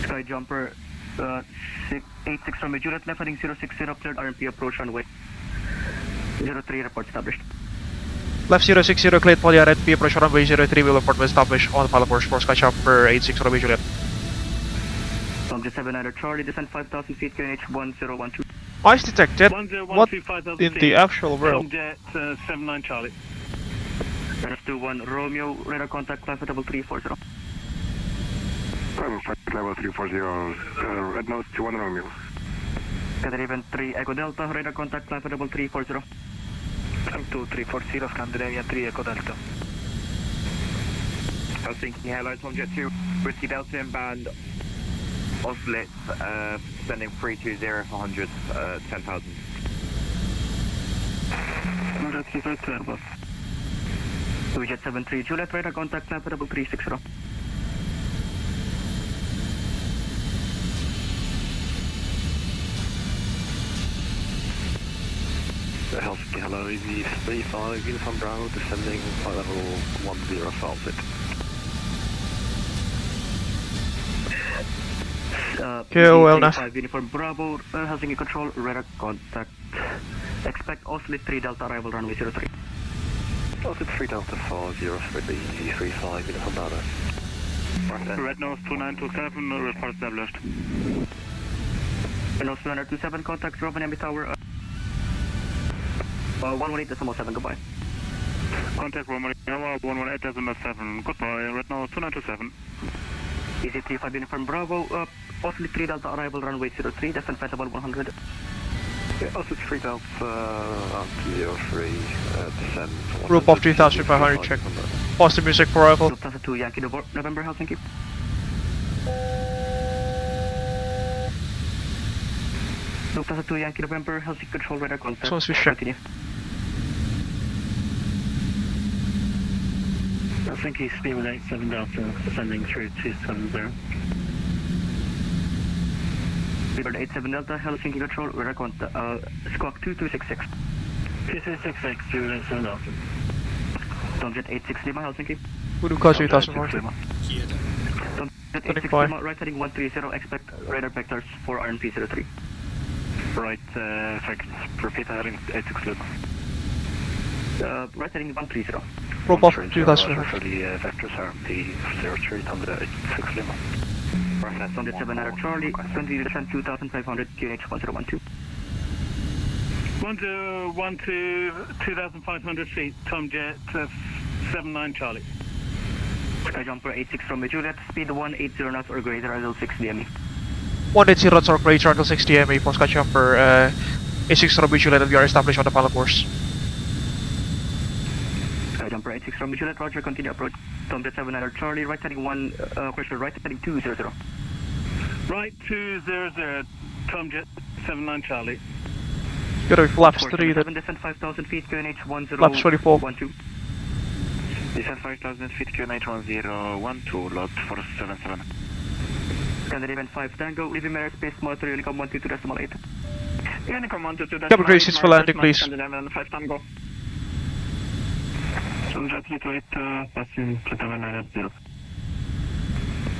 SkyJumper 86 from Juliet, left heading 060, cleared RMP approach runway 03, report established. Left 060, cleared for the RMP approach runway 03, will report established on pilot course for SkyJumper 86 from Juliet. Tomjet 79 Charlie, descent 5,000 feet, QNH 1012. Ice detected. What in the actual world? Jet 79 Charlie. Radar 21 Romeo, radar contact, class level 340. Level 340, red nose 21 Romeo. Qatar Event 3 Echo Delta, radar contact, class level 340. M2340, Scandinavia 3 Echo Delta. Helsinki, hello, Tomjet 2, Whiskey Delta inbound, Oslit, sending 320 for 100, 10,000. Jet 73 Juliet, radar contact, class level 360. Helsinki, hello, Easy 35, Uniform Bravo, descending flight level 10 for Alfred. KOL now. 5 Uniform Bravo, Helsinki Control, radar contact. Expect Oslit 3 Delta arrival runway 03. Oslit 3 Delta 403, Easy 35, Uniform Bravo. Red nose 2927, report established. Red nose 2927, contact Rovaniemi Tower. 118.7, goodbye. Contact Rovaniemi 118.7, goodbye. Red nose 2927. Easy 35 Uniform Bravo, Oslit 3 Delta arrival runway 03, descent flight level 100. Yeah, Oslit 3 Delta, 03, descend. Group of 3500, check. Positive music for arrival. Lufthansa 2 Yankee November, Helsinki. Lufthansa 2 Yankee November, Helsinki Control, radar contact. So check. Continue. Helsinki Speedway 87 Delta, descending through 270. Speedbird 87 Delta, Helsinki Control, radar contact, squawk 2266. 2266, Speedway 87 Delta. Tomjet 86 Lima, Helsinki. Voodoo Call 3000 more. Tomjet 86 Lima, right heading 130, expect radar vectors for RNP 03. Right, repeat heading 86 Lima. Right heading 130. Rope off 2000 for the vectors RMP 03, Tomjet 86 Lima. Tomjet 7 Charlie, 20 descent 2500, QNH 1012. 1012, 2500 feet, Tomjet 79 Charlie. SkyJumper 86 from Juliet, speed 180 knots or greater until 6 DME. 180 knots or greater until 60 DME for SkyJumper 86 from Juliet, and we are established on the pilot course. SkyJumper 86 from Juliet, roger, continue approach. Tomjet 7 Charlie, right heading 1, question, right heading 200. Right 200, Tomjet 79 Charlie. Good with flaps 3 7 then. descent 5000 feet, QNH 1012. Flaps 24. Descent 5000 feet, QNH 1012, lot 477. Canada Event 5 Tango, leaving airspace, motor Unicom 122.8. Unicom 122.8. Double graces for landing, please. Canada Event 5 Tango. Jet 328, passing Trondheim 980.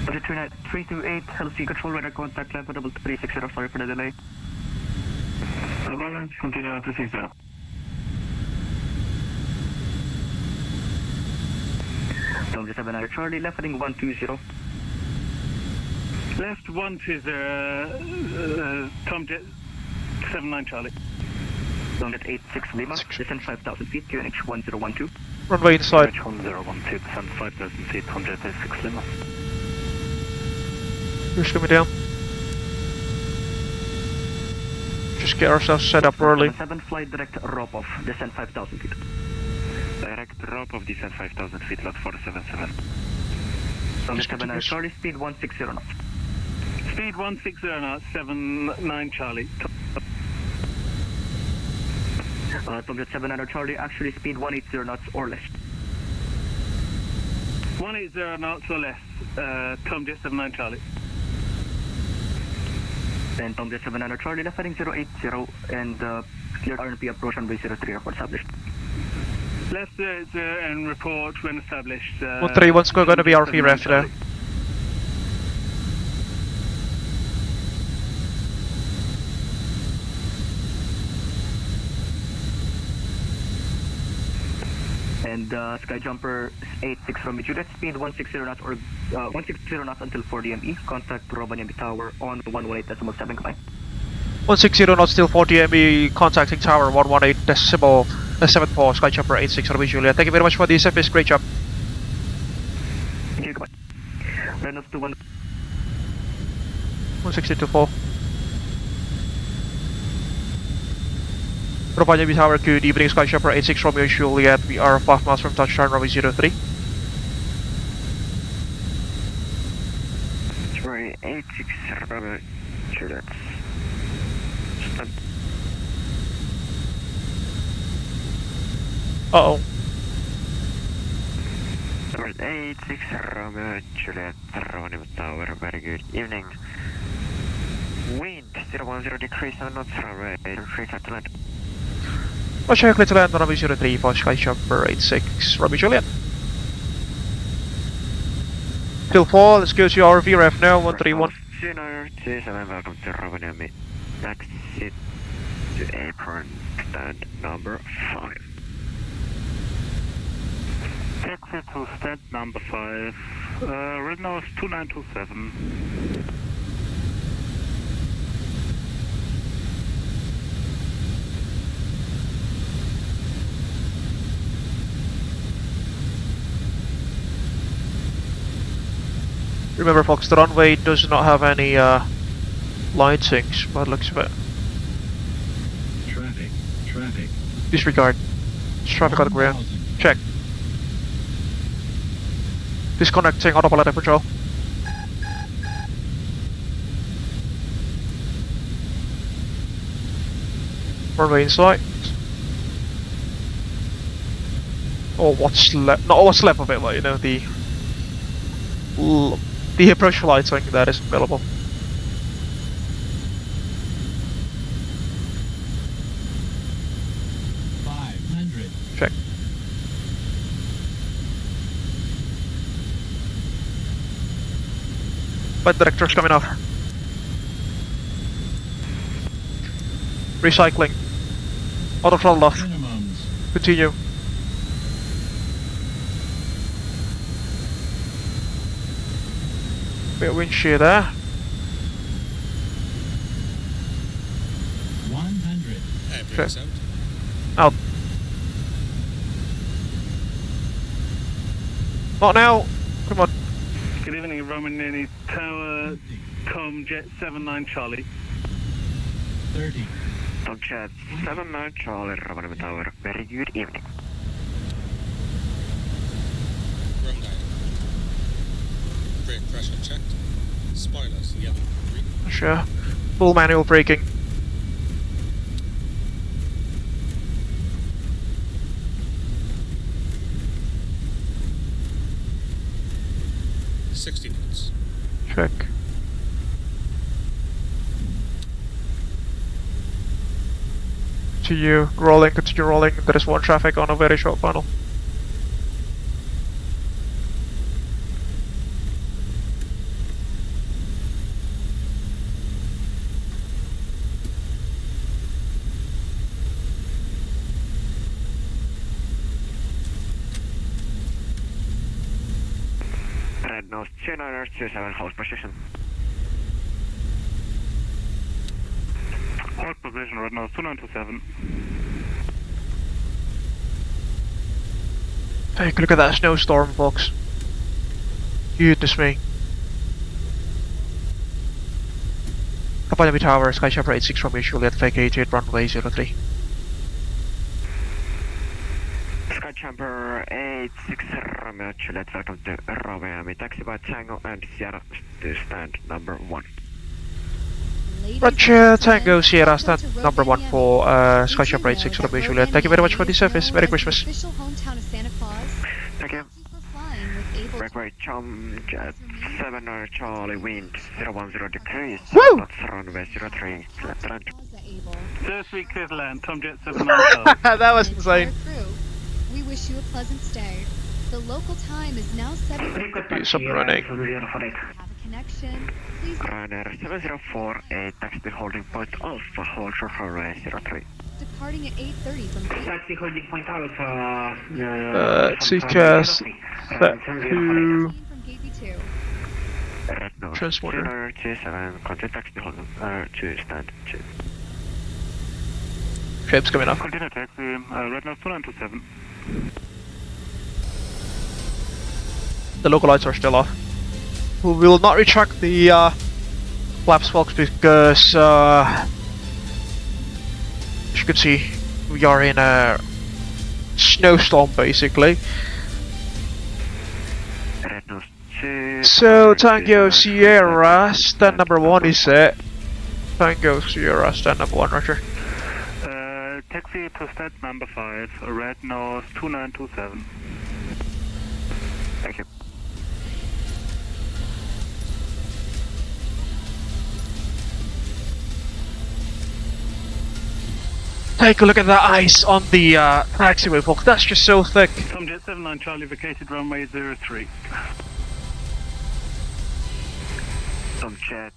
Jet 328, Helsinki control radar contact, climb for double 360, sorry for the delay. Balance, continue on 360. Tom Jet 700 Charlie, left heading 120. Left 120, Tom Jet 79 Charlie. Tom Jet 86 Lima, descend 5,000 feet, QNH 1012. Runway inside. QNH 1012, descend 5,000 feet, Tom Jet 86 Lima. Who's coming down? Just get ourselves set up early. 7 flight direct drop off, descend 5,000 feet. Direct drop off, descend 5,000 feet, lot 477. Tom Jet 700 Charlie, speed 160 knots. Speed 160 knots, 79 Charlie. Tom Jet 700 Charlie, actually speed 180 knots or less. 180 knots or less, Tom Jet 79 Charlie. Then Tom Jet 700 Charlie, left heading 080 and cleared RNP approach runway 03 report established. Left 080 and report when established. 131's going to be our VREF now. And SkyJumper 86 from Juliet, speed 160 knots or 160 knots until 4 DME. Contact Rovaniemi Tower on 118.7 climb. 160 knots till 40 ME, contacting tower 118.7 for SkyJumper 86 from Juliet. Thank you very much for the service, great job. Thank you, goodbye. Reynolds to 160.4. Rovaniemi Tower, good evening, SkyJumper 86 Romeo Juliet. We are 5 miles from touchdown, runway 03. Sorry, 86 Romeo Juliet. Uh-oh. Number 86 Romeo Juliet, Rovaniemi Tower, very good evening. Wind 010 degrees, 7 knots, runway 3 to land. Roger, clear to land on runway 03 for SkyJumper 86 Romeo Juliet. Till 4, let's go to our VREF now, 131. 2927, welcome to Rovaniemi. Next seat to apron stand number 5. Taxi to stand number 5. Right now is 2927. Remember folks, the runway does not have any lightings by the looks of it. Traffic. Disregard. It's traffic on the ground. Check. Disconnecting autopilot control. Runway inside. Or what's left, not what's left of it, but you know, the approach lighting that is available. Check. Flight director's coming off. Recycling. Auto throttle off. Continue. Bit of wind shear there. 100. Check. Out. Not now. Come on. Good evening, Rovaniemi Tower, Tom Jet 79 Charlie. 30. Tom Jet 79 Charlie, Rovaniemi Tower, very good evening. Wrong guy. Brake pressure checked. Spoilers, yellow, green. Sure. Full manual braking. Check. Continue rolling, there is one traffic on a very short funnel. nose 2927, hold position. Hold position, red nose 2927. Take a look at that snowstorm, folks. Goodness me. Rovaniemi Tower, SkyJumper 86 from Juliet, fake 88, runway 03. SkyJumper 86 Romeo Juliet, welcome to Rovaniemi. Taxi by Tango and Sierra to stand number 1. Roger, Tango Sierra, stand number 1 for SkyJumper 86 Romeo Juliet. Thank you very much for the service. Merry Christmas. Official hometown of Santa Claus. Thank you. For flying with Abel Breakaway Jump Jet 7 Charlie, wind 010 degrees. Woo! That's runway 03, left land. Thursday, Cleveland, Tom Jet 79. That was insane. We wish you a pleasant stay. The local time is now 7. Do some running. Have a connection. Please Ryanair 7048, taxi to holding point Alpha, hold short runway 03. departing at 8:30 from Taxi holding point Alpha. CCAS set to from gate B2. Red nose transporter. 027, contact taxi holding to stand 2. Shape's coming up. Continue taxi, red nose 2927. The local lights are still off. We will not retract the flaps, folks, because as you can see, we are in a snowstorm basically. Red nose 2. So Tango Sierra, stand number 1 is set. Tango Sierra, stand number 1, Roger. Taxi to stand number 5, red nose 2927. Thank you. Take a look at the ice on the taxiway, folks. That's just so thick. Tom Jet 79 Charlie vacated runway 03. Tom Jet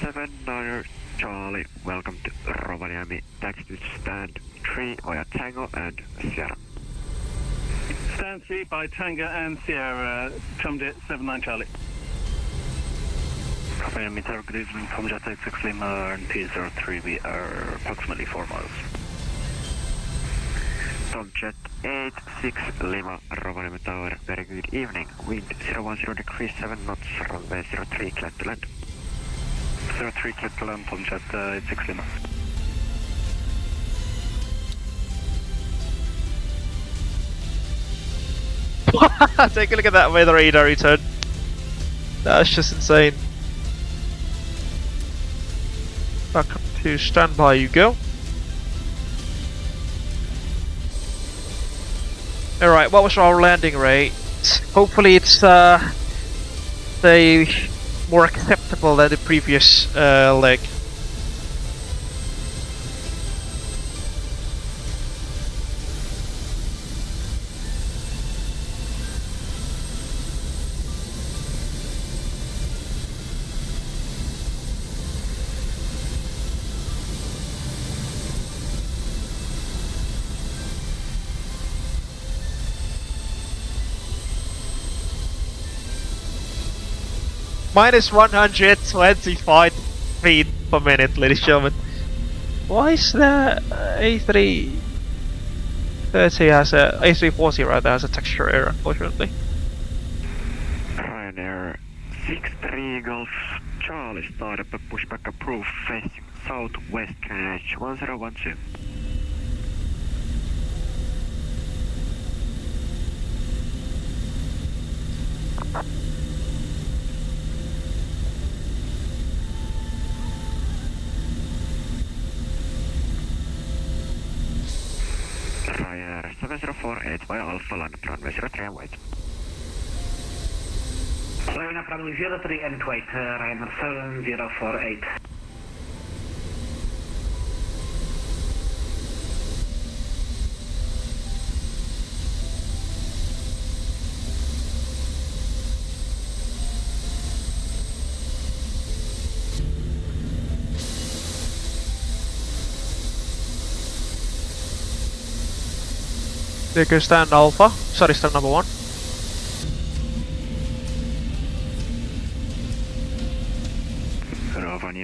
79 Charlie, welcome to Rovaniemi. Taxi to stand 3 via Tango and Sierra. Stand 3 by Tango and Sierra, Tom Jet 79 Charlie. Rovaniemi Tower, good evening, Tom Jet 86 Lima and T03, we are approximately 4 miles. Tom Jet 86 Lima, Rovaniemi Tower, very good evening. Wind 010 degrees, 7 knots, runway 03, clear to land. 03 clear to land, Tom Jet 86 Lima. Take a look at that weather radar return. That's just insane. Back to standby you go. Alright, what was our landing rate? Hopefully it's more acceptable than the previous leg. Minus 125 feet per minute, ladies and gentlemen. Why is the A330 has a A340 rather has a texture error, unfortunately. Ryanair 63 Golf Charlie, start up a pushback approved facing southwest Greenwich 1012. Ryanair 7048 via Alpha land runway 03 and wait. Line up runway 03 and wait, Ryanair 7048. Take a stand Alpha, sorry, stand number 1.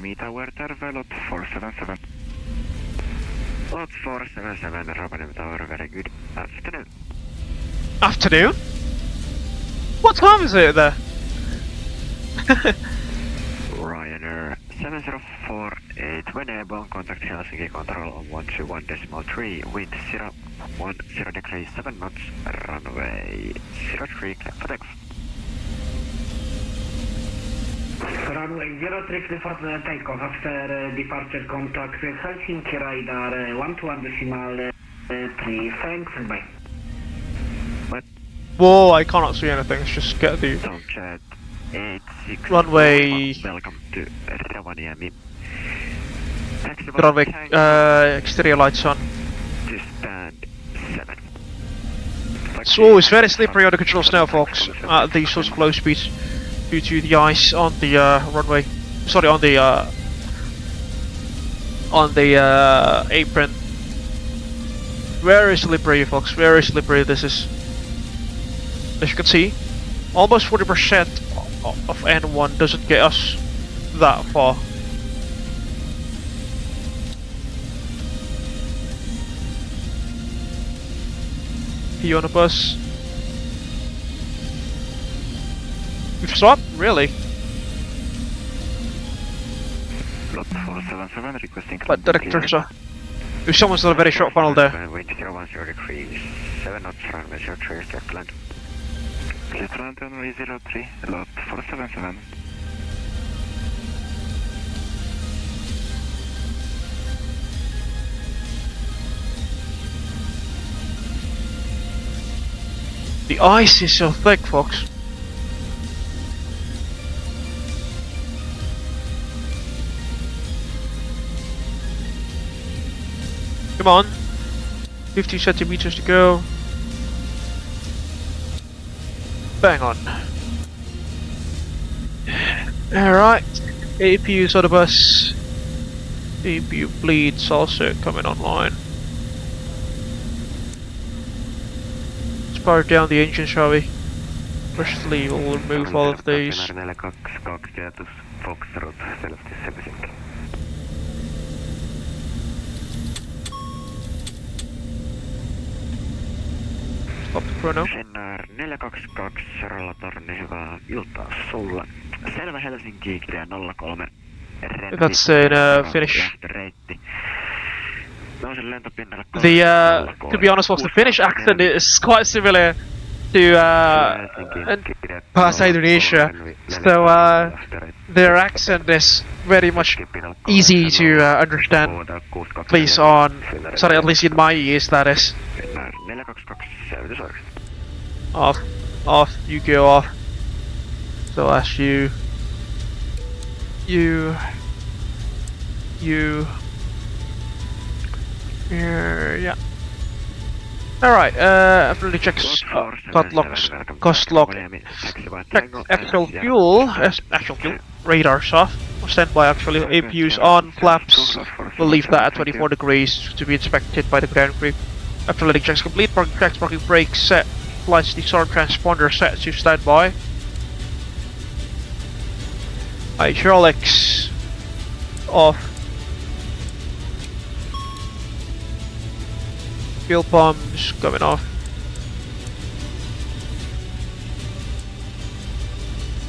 Rovaniemi Tower, lot 477. Lot 477, Rovaniemi Tower, very good afternoon. Afternoon? What time is it there? Ryanair 7048, when able, contact Helsinki Control on 121.3, wind 010 degrees 7 knots, runway 03, clear for takeoff. Runway 03 clear for takeoff after departure contact Helsinki radar 121.3, thanks and bye. Whoa, I cannot see anything, let's just get the Chat 86 runway. Welcome to Rovaniemi. Runway exterior lights on. To stand 7. So it's very slippery on the controls now, folks, at these sorts of low speeds due to the ice on the runway. Sorry, on the apron. Very slippery, folks. Very slippery this is. As you can see, almost 40% of N1 doesn't get us that far. He on a bus. We've swapped? Really? Lot 477 requesting. But directors are. If someone's got a very short funnel there. Wind 010 degrees 7 knots, runway 03, Lapland. Lapland runway 03, lot 477. The ice is so thick, folks. Come on. 50 centimeters to go. Bang on. Alright. APU's on the bus. APU bleeds also coming online. Let's power down the engine, shall we? Firstly, we'll remove all of these. Stop the chrono. Finnair 422, rollatorni, hyvää iltaa sulle. Selvä Helsinki, kirja 03. That's in Finnish. To be honest, folks, the Finnish accent is quite similar to past Indonesia, so their accent is very much easy to understand. At least at least in my ears, that is. Off, you go off. So as yeah. Alright, after the checks, cost log, check actual fuel, radar's off, standby actually, APU's on, flaps, we'll leave that at 24 degrees to be inspected by the ground crew. After letting checks complete, parking checks, parking brakes set, flights disarm, transponder set to standby. Hydraulics off. Fuel pumps coming off.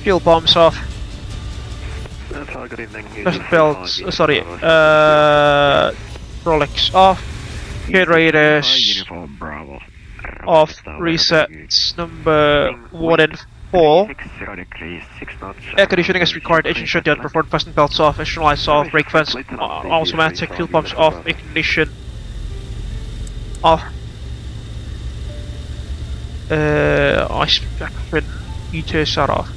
Fuel pumps off. Best belts, hydraulics off. Head radius off. Resets number 1 and 4. Air conditioning is required. Engine shutdown. Perform fasten belts off. External lights off. Brake fans automatic. Fuel pumps off. Ignition off. Ice fin heaters are off.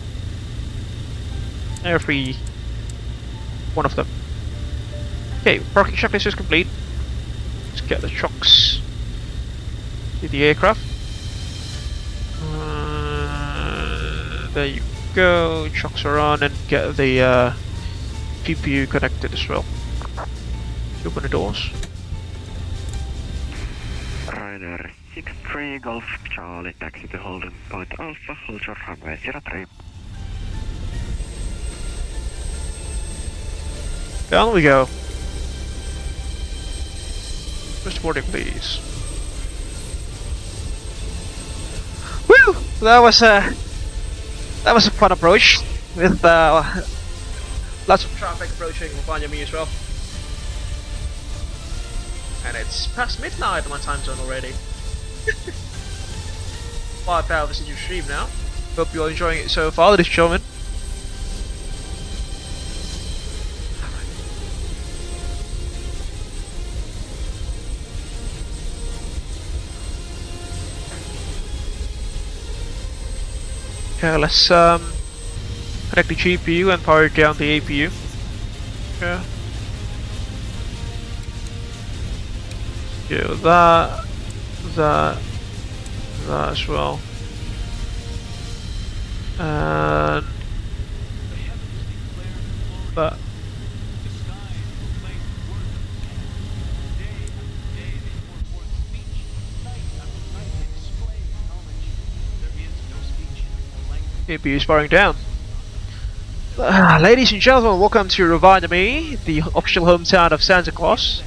Every one of them. Okay, parking checklist is complete. Let's get the trucks to the aircraft. There you go. Trucks are on, and get the GPU connected as well. Open the doors. Ryanair 63 Golf Charlie, taxi to Holden Point Alpha, hold your runway 03. Down we go. First boarding, please. Woo! That was a fun approach with lots of traffic approaching Rovaniemi as well. And it's past midnight on my time zone already. 5 hours in your stream now. Hope you're enjoying it so far, ladies and gentlemen. Okay, let's connect the GPU and power down the APU. Okay. Do that as well. And that. APU is powering down. Ladies and gentlemen, welcome to Rovaniemi, the official hometown of Santa Claus.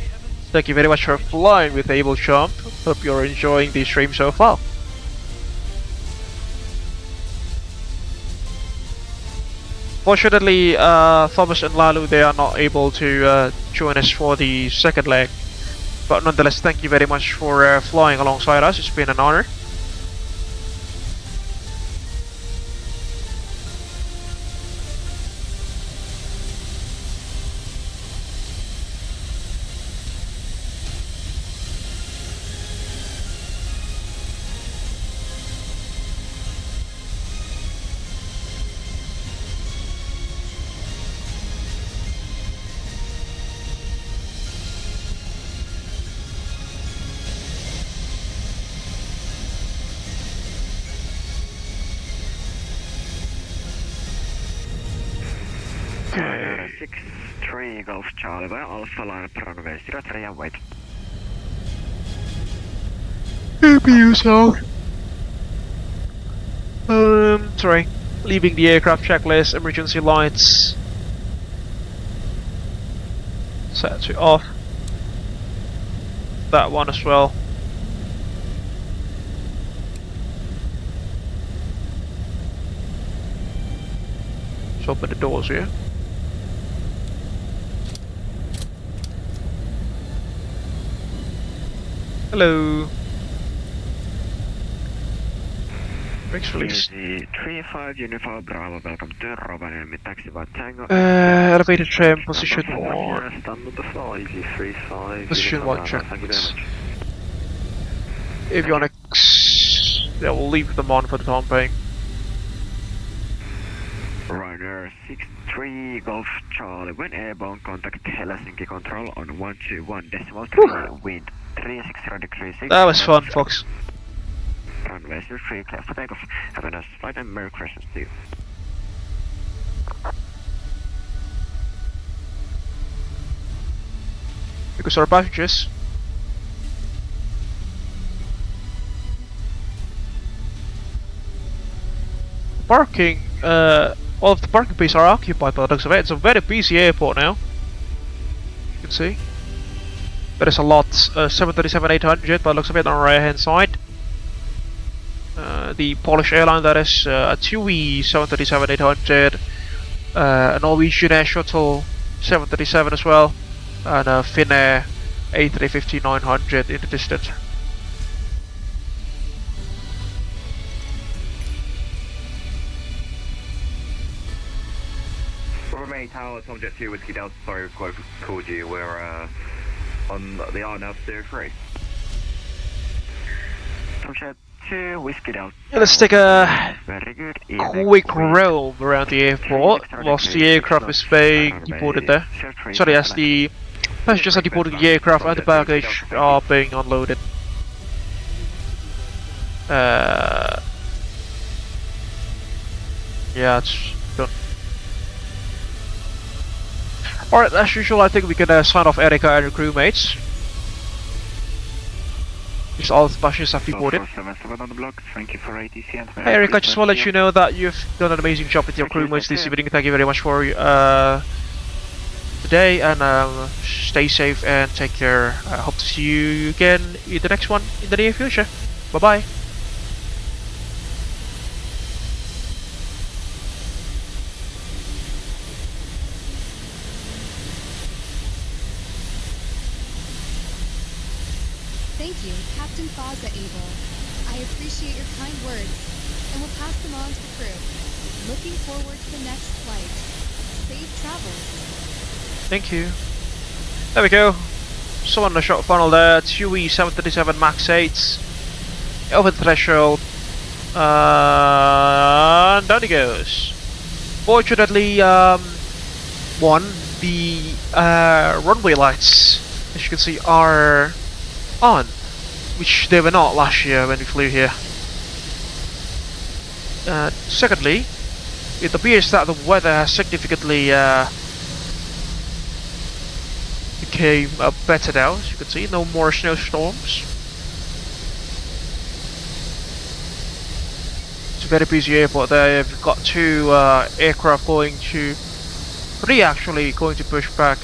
Thank you very much for flying with Abel Jump. Hope you're enjoying the stream so far. Fortunately, Thomas and Lalu, they are not able to join us for the second leg. But nonetheless, thank you very much for flying alongside us. It's been an honor. Golf Charlie by Alpha Line runway 03 and wait. APU's out. Sorry. Leaving the aircraft checklist, emergency lights set to off. That one as well. Let's open the doors here. Hello. Brakes released. 35 Uniform Bravo, welcome to Rovaniemi, taxi by Tango. Elevated trim, position 1. Position 1 checked. Avionics, yeah, we'll leave them on for the time being. Ryder 63 Golf Charlie, when airborne, contact Helsinki Control on 121.3, wind 360 degrees. That was fun, folks. Runway 03, clear for takeoff. Have a nice flight and Merry Christmas to you. Because our passengers. Parking, all of the parking bays are occupied by the looks of it. It's a very busy airport now. You can see. There is a lot, 737-800 by the looks of it on the right hand side. The Polish airline, that is a TUI 737-800, a Norwegian air shuttle 737 as well, and a Finnair A350-900 in the distance. Rovaniemi Tower, Tom Jet 2 Whiskey Delta, sorry we called you, we're on the R now, 03. Tom Jet 2 Whiskey Delta. Let's take a Very good. quick roam around the airport whilst the aircraft is being deported there. Sorry, as the passengers are deporting the aircraft and the baggage are being unloaded. Yeah, it's done. Alright, as usual, I think we can sign off Erika and her crewmates. Just all the passengers have deported. Hey Erika, just want to let you know that you've done an amazing job with your crewmates this evening. Thank you very much for today, and stay safe and take care. I hope to see you again in the next one in the near future. Bye bye. Thank you, Captain Faza Abel. I appreciate your kind words, and will pass them on to the crew. Looking forward to the next flight. Safe travels. Thank you. There we go. Someone on the short funnel there. TUI 737 MAX 8. Over the threshold. And down he goes. Fortunately, the runway lights, as you can see, are on, which they were not last year when we flew here. Secondly, it appears that the weather has significantly became better now. As you can see, no more snowstorms. It's a very busy airport there. We've got 2 aircraft going to, 3 actually going to push back.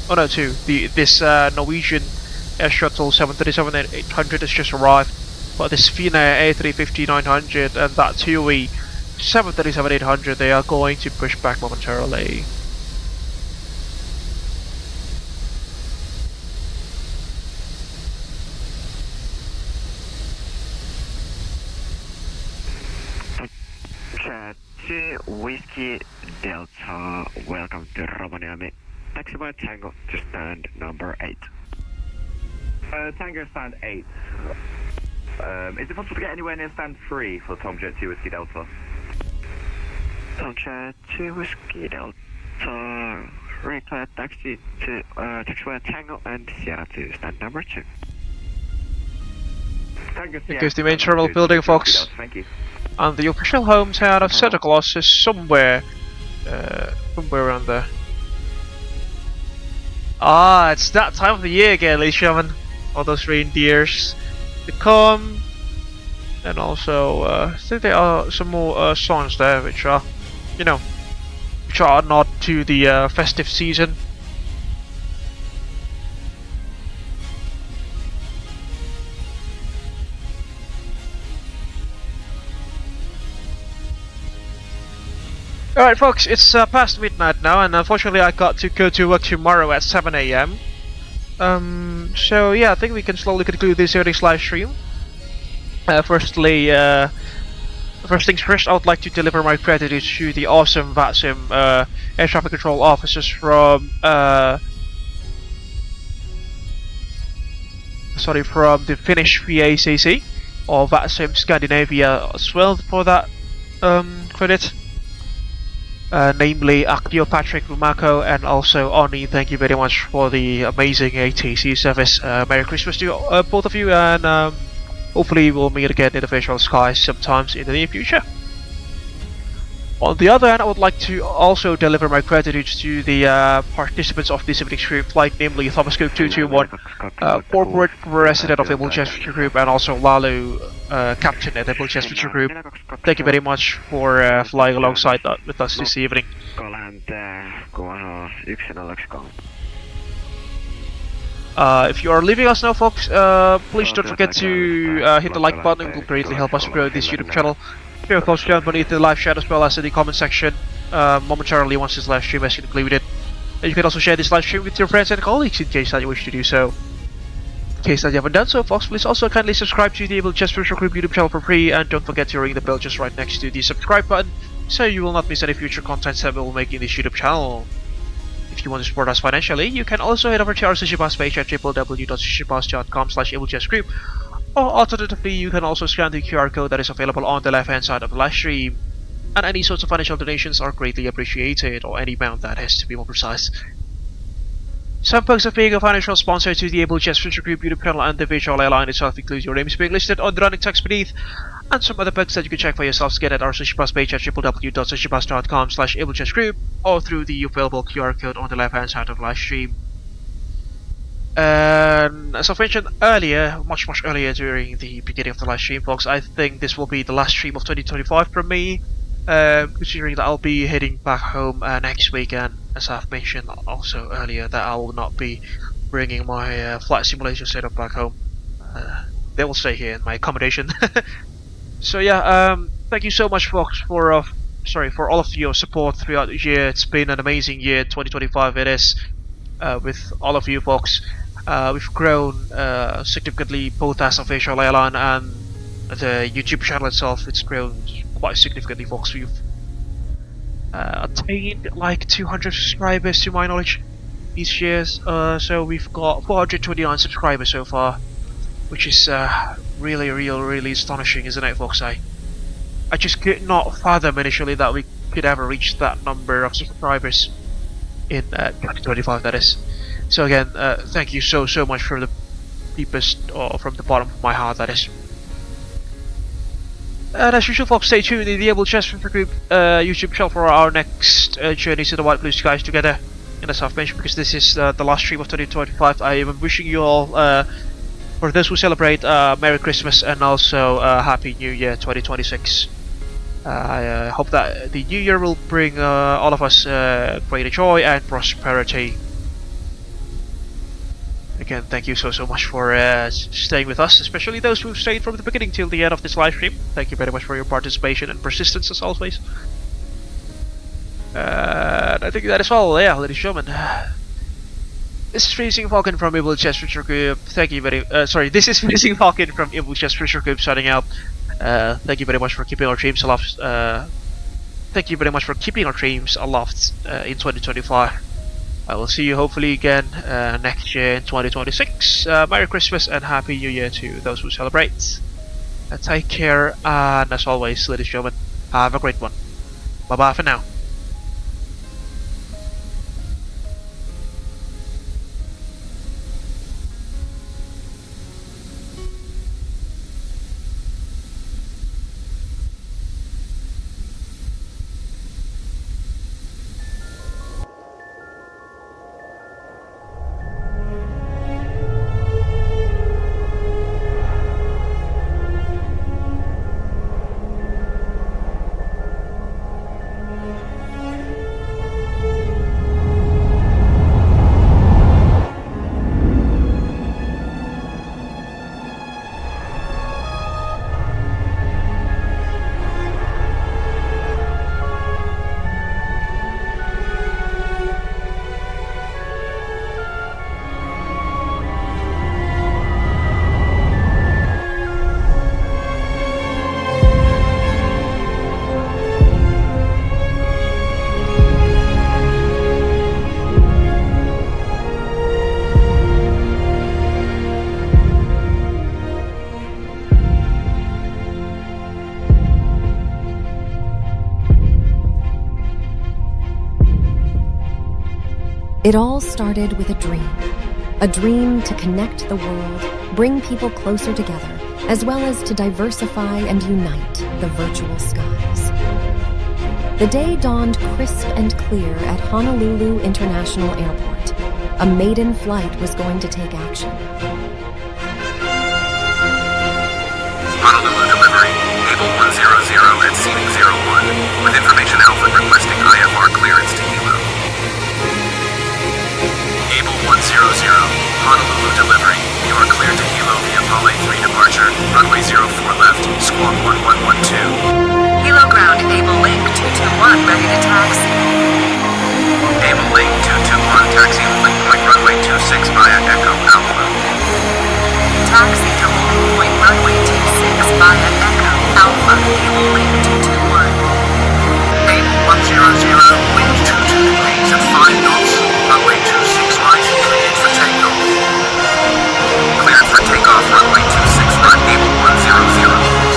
Oh no, 2. This Norwegian Air Shuttle 737-800 has just arrived, but this Finnair A350-900 and that TUI 737-800, they are going to push back momentarily. Chat 2 Whiskey Delta, welcome to Rovaniemi. Taxi by Tango to stand number 8. Tango stand 8. Is it possible to get anywhere near stand 3 for Tomjet 2 Whiskey Delta? Tomjet 2 Whiskey Delta, require taxi to taxiway Tango and Sierra 2, stand number 2. Here's the main terminal building, folks. Thank you. And the official hometown of Santa Claus is somewhere around there. Ah, it's that time of the year again, ladies and gentlemen. All those reindeers to come, and also I think there are some more songs there which are, you know, which are not to the festive season. Alright folks, it's past midnight now, and unfortunately I got to go to work tomorrow at 7 AM. So yeah, I think we can slowly conclude this earnings live stream. First things first, I would like to deliver my gratitude to the awesome VATSIM air traffic control officers from the Finnish VATSIM, or VATSIM Scandinavia as well for that credit. Namely Akio, Patrick, Rumako, and also Oni. Thank you very much for the amazing ATC service. Merry Christmas to both of you, and hopefully we'll meet again in the visual skies sometimes in the near future. On the other hand, I would like to also deliver my gratitude to the participants of this evening's group, like namely Thomas Cook 221, corporate resident of Abel Jets Virtual Group, and also Lalu, captain at Abel Jets Virtual Group. Thank you very much for flying alongside with us this evening. If you are leaving us now, folks, please don't forget to hit the like button. It will greatly help us grow this YouTube channel. Share your thoughts down beneath the live chat as well as in the comment section momentarily once this live stream has concluded. And you can also share this live stream with your friends and colleagues in case that you wish to do so. In case that you haven't done so, folks, please also kindly subscribe to the Abel Jets Virtual Group YouTube channel for free, and don't forget to ring the bell just right next to the subscribe button so you will not miss any future contents that we will make in this YouTube channel. If you want to support us financially, you can also head over to our SushiPass page at www.sushipass.com/AbelJetsGroup, or alternatively, you can also scan the QR code that is available on the left hand side of the live stream. And any sorts of financial donations are greatly appreciated, or any amount that has to be more precise. Some perks of being a financial sponsor to the Abel Jets Virtual Group YouTube channel and the virtual airline itself includes your names being listed on the running text beneath, and some other perks that you can check for yourselves again at our SushiPass page at www.sushipass.com/AbelJetsGroup, or through the available QR code on the left hand side of the live stream. As I mentioned earlier, much earlier during the beginning of the live stream, folks, I think this will be the last stream of 2025 from me, considering that I'll be heading back home next week, and as I've mentioned also earlier, that I will not be bringing my flight simulation setup back home. They will stay here in my accommodation. So yeah, thank you so much, folks, for all of your support throughout the year. It's been an amazing year. 2025 it is, with all of you folks. We've grown significantly, both as a visual airline and the YouTube channel itself. It's grown quite significantly, folks. We've attained like 200 subscribers to my knowledge these years. So we've got 429 subscribers so far, which is really astonishing, isn't it, folks? I just could not fathom initially that we could ever reach that number of subscribers in 2025, that is. So again, thank you so much from the deepest, or from the bottom of my heart, that is. And as usual, folks, stay tuned in the Abel Jets Virtual Group YouTube channel for our next journey to the white blue skies together. And as I've mentioned, because this is the last stream of 2025, I am wishing you all, for those who celebrate, Merry Christmas and also Happy New Year 2026. I hope that the new year will bring all of us greater joy and prosperity. Again, thank you so much for staying with us, especially those who've stayed from the beginning till the end of this live stream. Thank you very much for your participation and persistence as always. And I think that is all, yeah, ladies and gentlemen. This is Freezing Falcon from Abel Jets Virtual Group. Thank you very this is Freezing Falcon from Abel Jets Virtual Group signing out. Thank you very much for keeping our dreams aloft. Thank you very much for keeping our dreams aloft in 2025. I will see you hopefully again next year in 2026. Merry Christmas and Happy New Year to those who celebrate. Take care, and as always, ladies and gentlemen, have a great one. Bye bye for now. It all started with a dream to connect the world, bring people closer together, as well as to diversify and unite the virtual skies. The day dawned crisp and clear at Honolulu International Airport. A maiden flight was going to take action. Honolulu delivery, Abel 100 at seating 01, with information Alpha requesting IFR clearance to Hilo. Abel 100, Honolulu delivery, you are cleared to Hilo via Pale 3 departure, runway 04 left, squawk 1112. Hilo ground, Abel Link 221, ready to taxi. Abel Link 221, taxi link point runway 26 via Echo Alpha. Taxi to holding point runway 26 via Echo Alpha, Abel Link 221. Abel 100, wind 22 degrees at 5 knots, runway 26 right, cleared for takeoff. Cleared for takeoff, runway 26 right, Abel 100.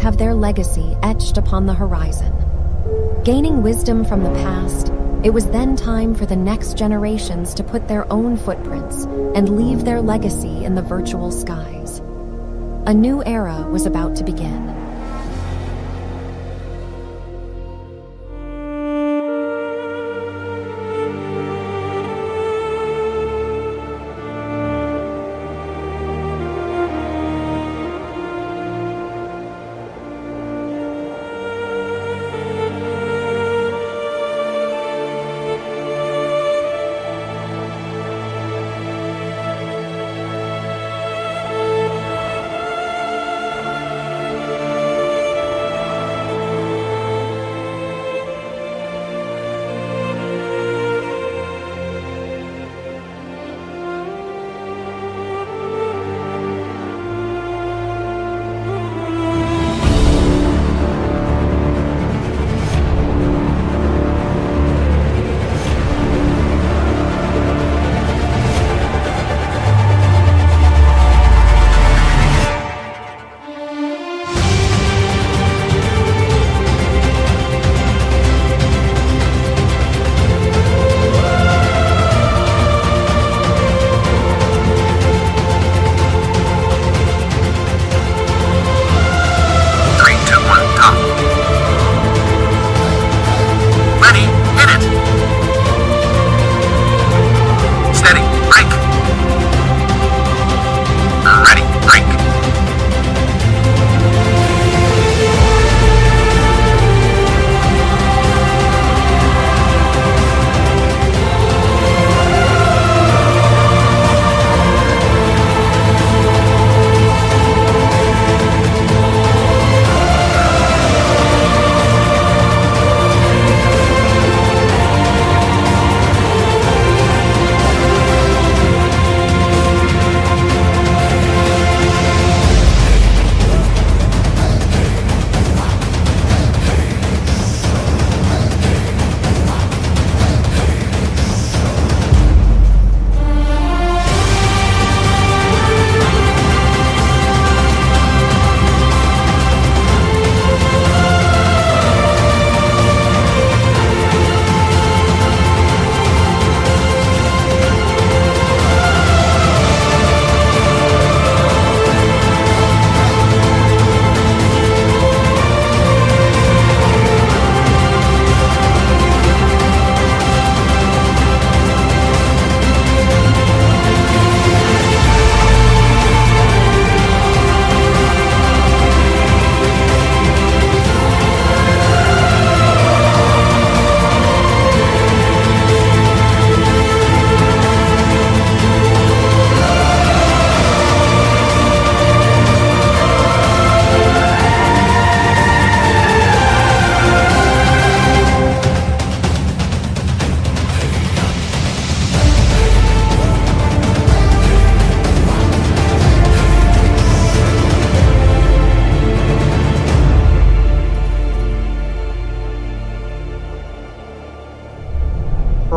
have their legacy etched upon the horizon. Gaining wisdom from the past, it was then time for the next generations to put their own footprints and leave their legacy in the virtual skies. A new era was about to begin.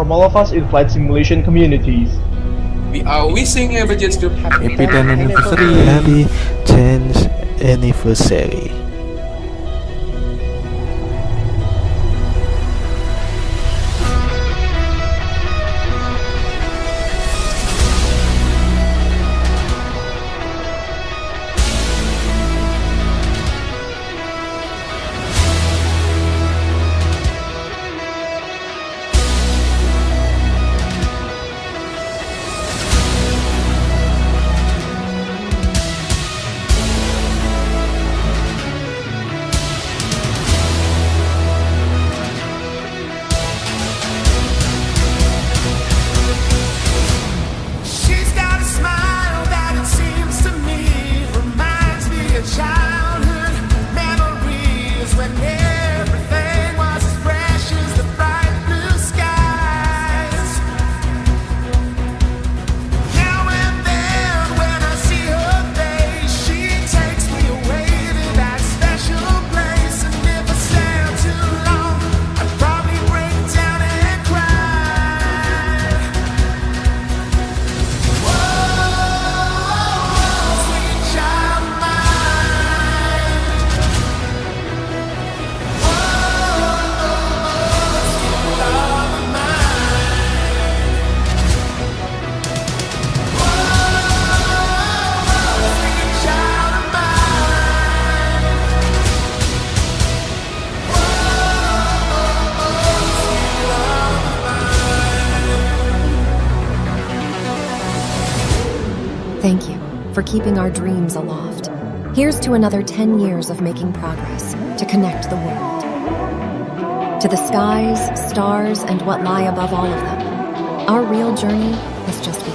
From all of us in flight simulation communities, we are wishing Abel Jets Group happy 10th anniversary. Happy 10th anniversary. Thank you for keeping our dreams aloft. Here's to another 10 years of making progress to connect the world. To the skies, stars, and what lie above all of them. Our real journey has just begun.